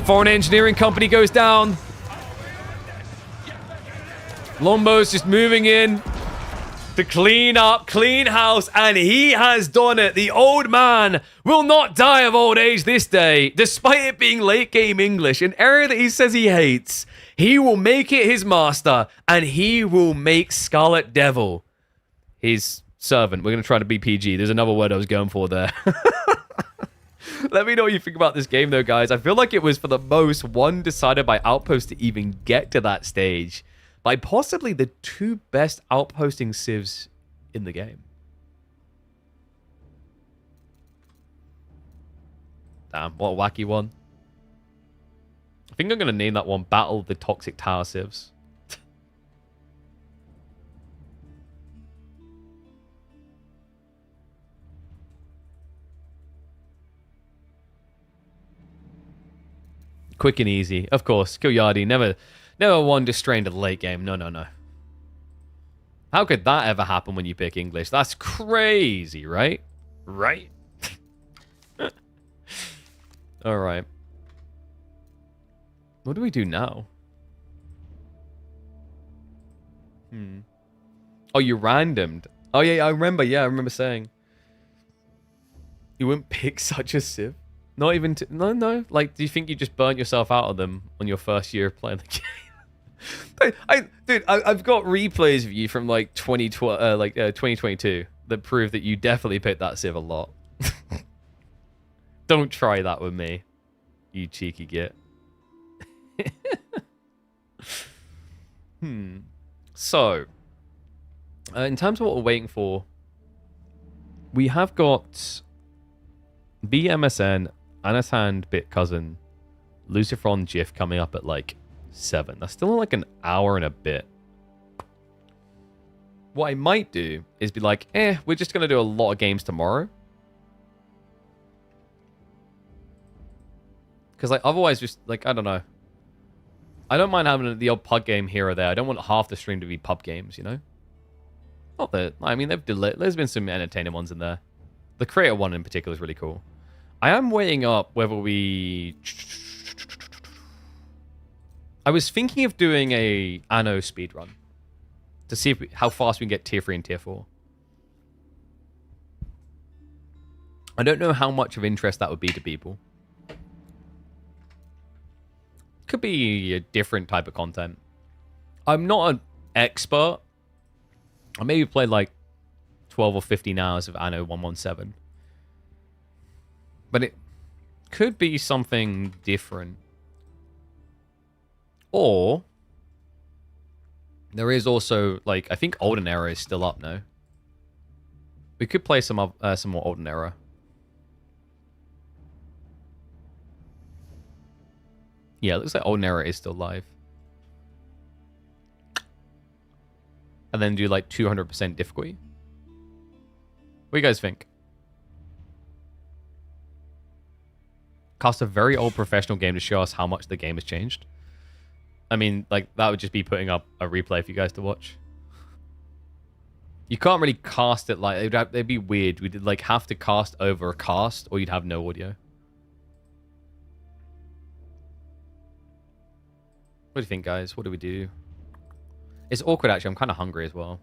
Foreign engineering company goes down. Lombo's just moving in to clean up, clean house, and he has done it. The old man will not die of old age this day, despite it being late game English, an area that he says he hates. He will make it his master, and he will make Scarlet Devil his servant. We're going to try to be PG. There's another word I was going for there. Let me know what you think about this game, though, guys. I feel like it was, for the most, one decided by Outpost to even get to that stage, by possibly the two best outposting civs in the game. Damn, what a wacky one. I think I'm going to name that one Battle of the Toxic Tower Civs. Quick and easy. Of course, Kilyardi never won distrained at the late game. No. How could that ever happen when you pick English? That's crazy, right? Right? All right. What do we do now? Oh, you randomed. Oh, yeah, I remember. Yeah, I remember saying. You wouldn't pick such a civ? Not even... No. Like, do you think you just burnt yourself out of them on your first year of playing the game? Dude, I've got replays of you from, like, 2022 that prove that you definitely picked that civ a lot. Don't try that with me, you cheeky git. So, in terms of what we're waiting for, we have got BMSN, Anatan, Bit Cousin, Lucifron, GIF coming up at like 7. That's still like an hour and a bit. What I might do is be like, we're just going to do a lot of games tomorrow. Because like otherwise, just like, I don't know. I don't mind having the odd pub game here or there. I don't want half the stream to be pub games, you know? Not that, I mean, there's been some entertaining ones in there. The creator one in particular is really cool. I am weighing up whether we... I was thinking of doing a Anno speedrun to see how fast we can get tier 3 and tier 4. I don't know how much of interest that would be to people. Could be a different type of content. I'm not an expert. I maybe played like 12 or 15 hours of Anno 117. But it could be something different. Or there is also, like, I think Olden Era is still up now. We could play some more Olden Era. Yeah, it looks like Olden Era is still live. And then do like 200% difficulty. What do you guys think? Cast a very old professional game to show us how much the game has changed. I mean, like, that would just be putting up a replay for you guys to watch. You can't really cast it like... It'd be weird. We'd like have to cast over a cast, or you'd have no audio. What do you think, guys? What do we do? It's awkward, actually. I'm kind of hungry as well.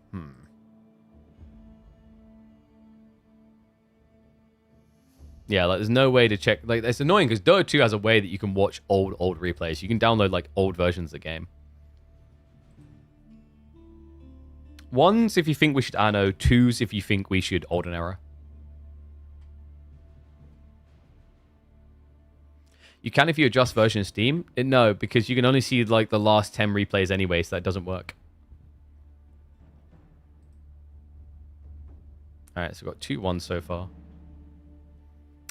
Yeah, like, there's no way to check. Like, it's annoying because Dota 2 has a way that you can watch old replays. You can download, like, old versions of the game. One's if you think we should Anno. Two's if you think we should Olden Era. You can if you adjust version of Steam. No, because you can only see, like, the last 10 replays anyway, so that doesn't work. Alright, so we've got 2-1 so far.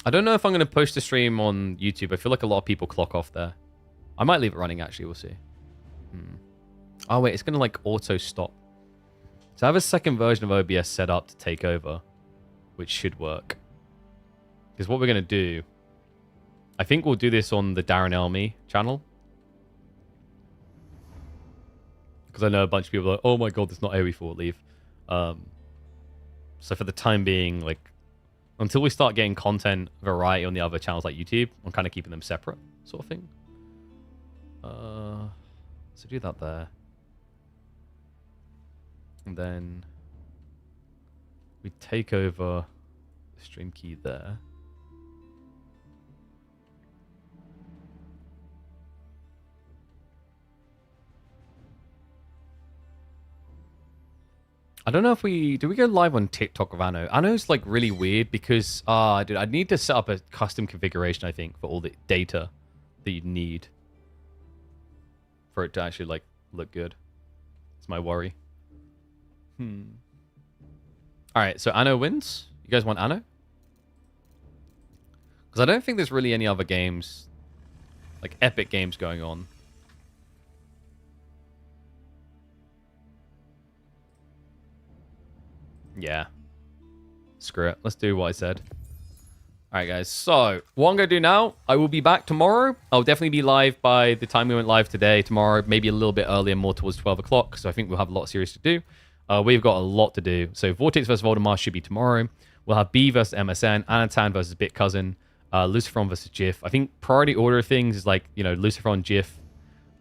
I don't know if I'm going to push the stream on YouTube. I feel like a lot of people clock off there. I might leave it running, actually. We'll see. Oh, wait. It's going to, like, auto-stop. So I have a second version of OBS set up to take over, which should work. Because what we're going to do... I think we'll do this on the Darren Elmy channel. Because I know a bunch of people are like, oh my god, there's not AoE forward leave. So for the time being, like, until we start getting content variety on the other channels like YouTube, I'm kind of keeping them separate, sort of thing. So do that there. And then we take over the stream key there. I don't know if do we go live on TikTok with Anno? Anno's like really weird because, dude, I need to set up a custom configuration, I think, for all the data that you need for it to actually like look good. It's my worry. All right, so Anno wins. You guys want Anno? Because I don't think there's really any other games, like epic games going on. Yeah. Screw it. Let's do what I said. Alright, guys. So, what I'm going to do now, I will be back tomorrow. I'll definitely be live by the time we went live today. Tomorrow, maybe a little bit earlier, more towards 12 o'clock. So I think we'll have a lot of series to do. We've got a lot to do. So, Vortex vs. Voldemar should be tomorrow. We'll have B vs. MSN, Anatan vs. Bit Cousin, Luciferon vs. Jif. I think priority order of things is like, you know, Luciferon, Jif,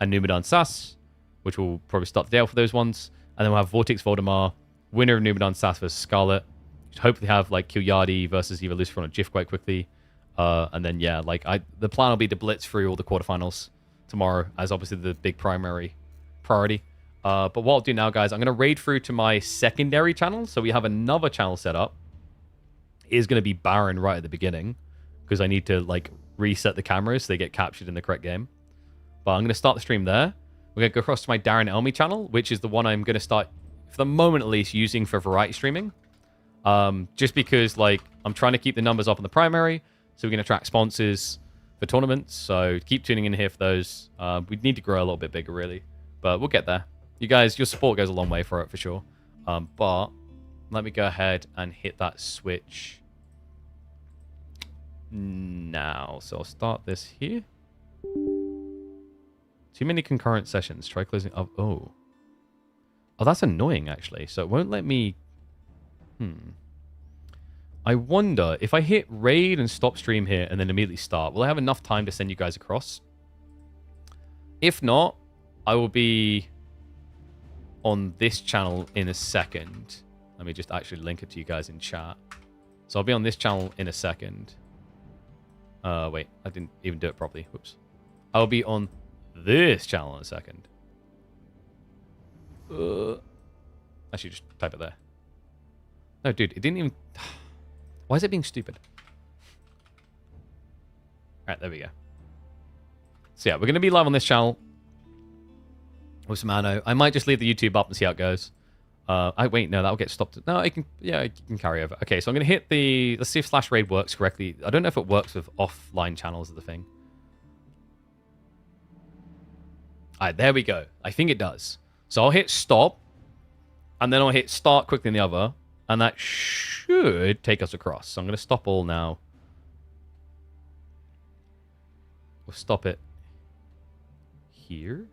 and Numedan Sass, which will probably start the day off for those ones. And then we'll have Vortex Voldemar, winner of Numedan Sass versus Scarlet. Should hopefully have like Kilyadi versus either Luciferon or Jif quite quickly. And then yeah, like the plan will be to blitz through all the quarterfinals tomorrow as obviously the big primary priority. But what I'll do now, guys, I'm going to raid through to my secondary channel. So we have another channel set up. It is going to be Baron right at the beginning because I need to like reset the cameras so they get captured in the correct game. But I'm going to start the stream there. We're going to go across to my Darren Elmy channel, which is the one I'm going to start, for the moment at least, using for variety streaming. Just because, like, I'm trying to keep the numbers up on the primary, so we can attract sponsors for tournaments. So keep tuning in here for those. We need to grow a little bit bigger, really. But we'll get there. You guys, your support goes a long way for it, for sure. But let me go ahead and hit that switch now. So I'll start this here. Too many concurrent sessions. Try closing up. Oh, that's annoying, actually. So it won't let me... I wonder, if I hit raid and stop stream here and then immediately start, will I have enough time to send you guys across? If not, I will be on this channel in a second. Let me just actually link it to you guys in chat. So I'll be on this channel in a second. Wait, I didn't even do it properly. Whoops. I'll be on this channel in a second. Actually, just type it there. No, dude, it didn't even... Why is it being stupid? Alright, there we go. So yeah, we're going to be live on this channel with some Anno. I might just leave the YouTube up and see how it goes. Wait, no, that'll get stopped. No, it can carry over. Okay, so I'm going to hit the... Let's see if /raid works correctly. I don't know if it works with offline channels of the thing. Alright, there we go. I think it does. So I'll hit stop. And then I'll hit start quickly in the other. And that should take us across. So I'm going to stop all now. We'll stop it here.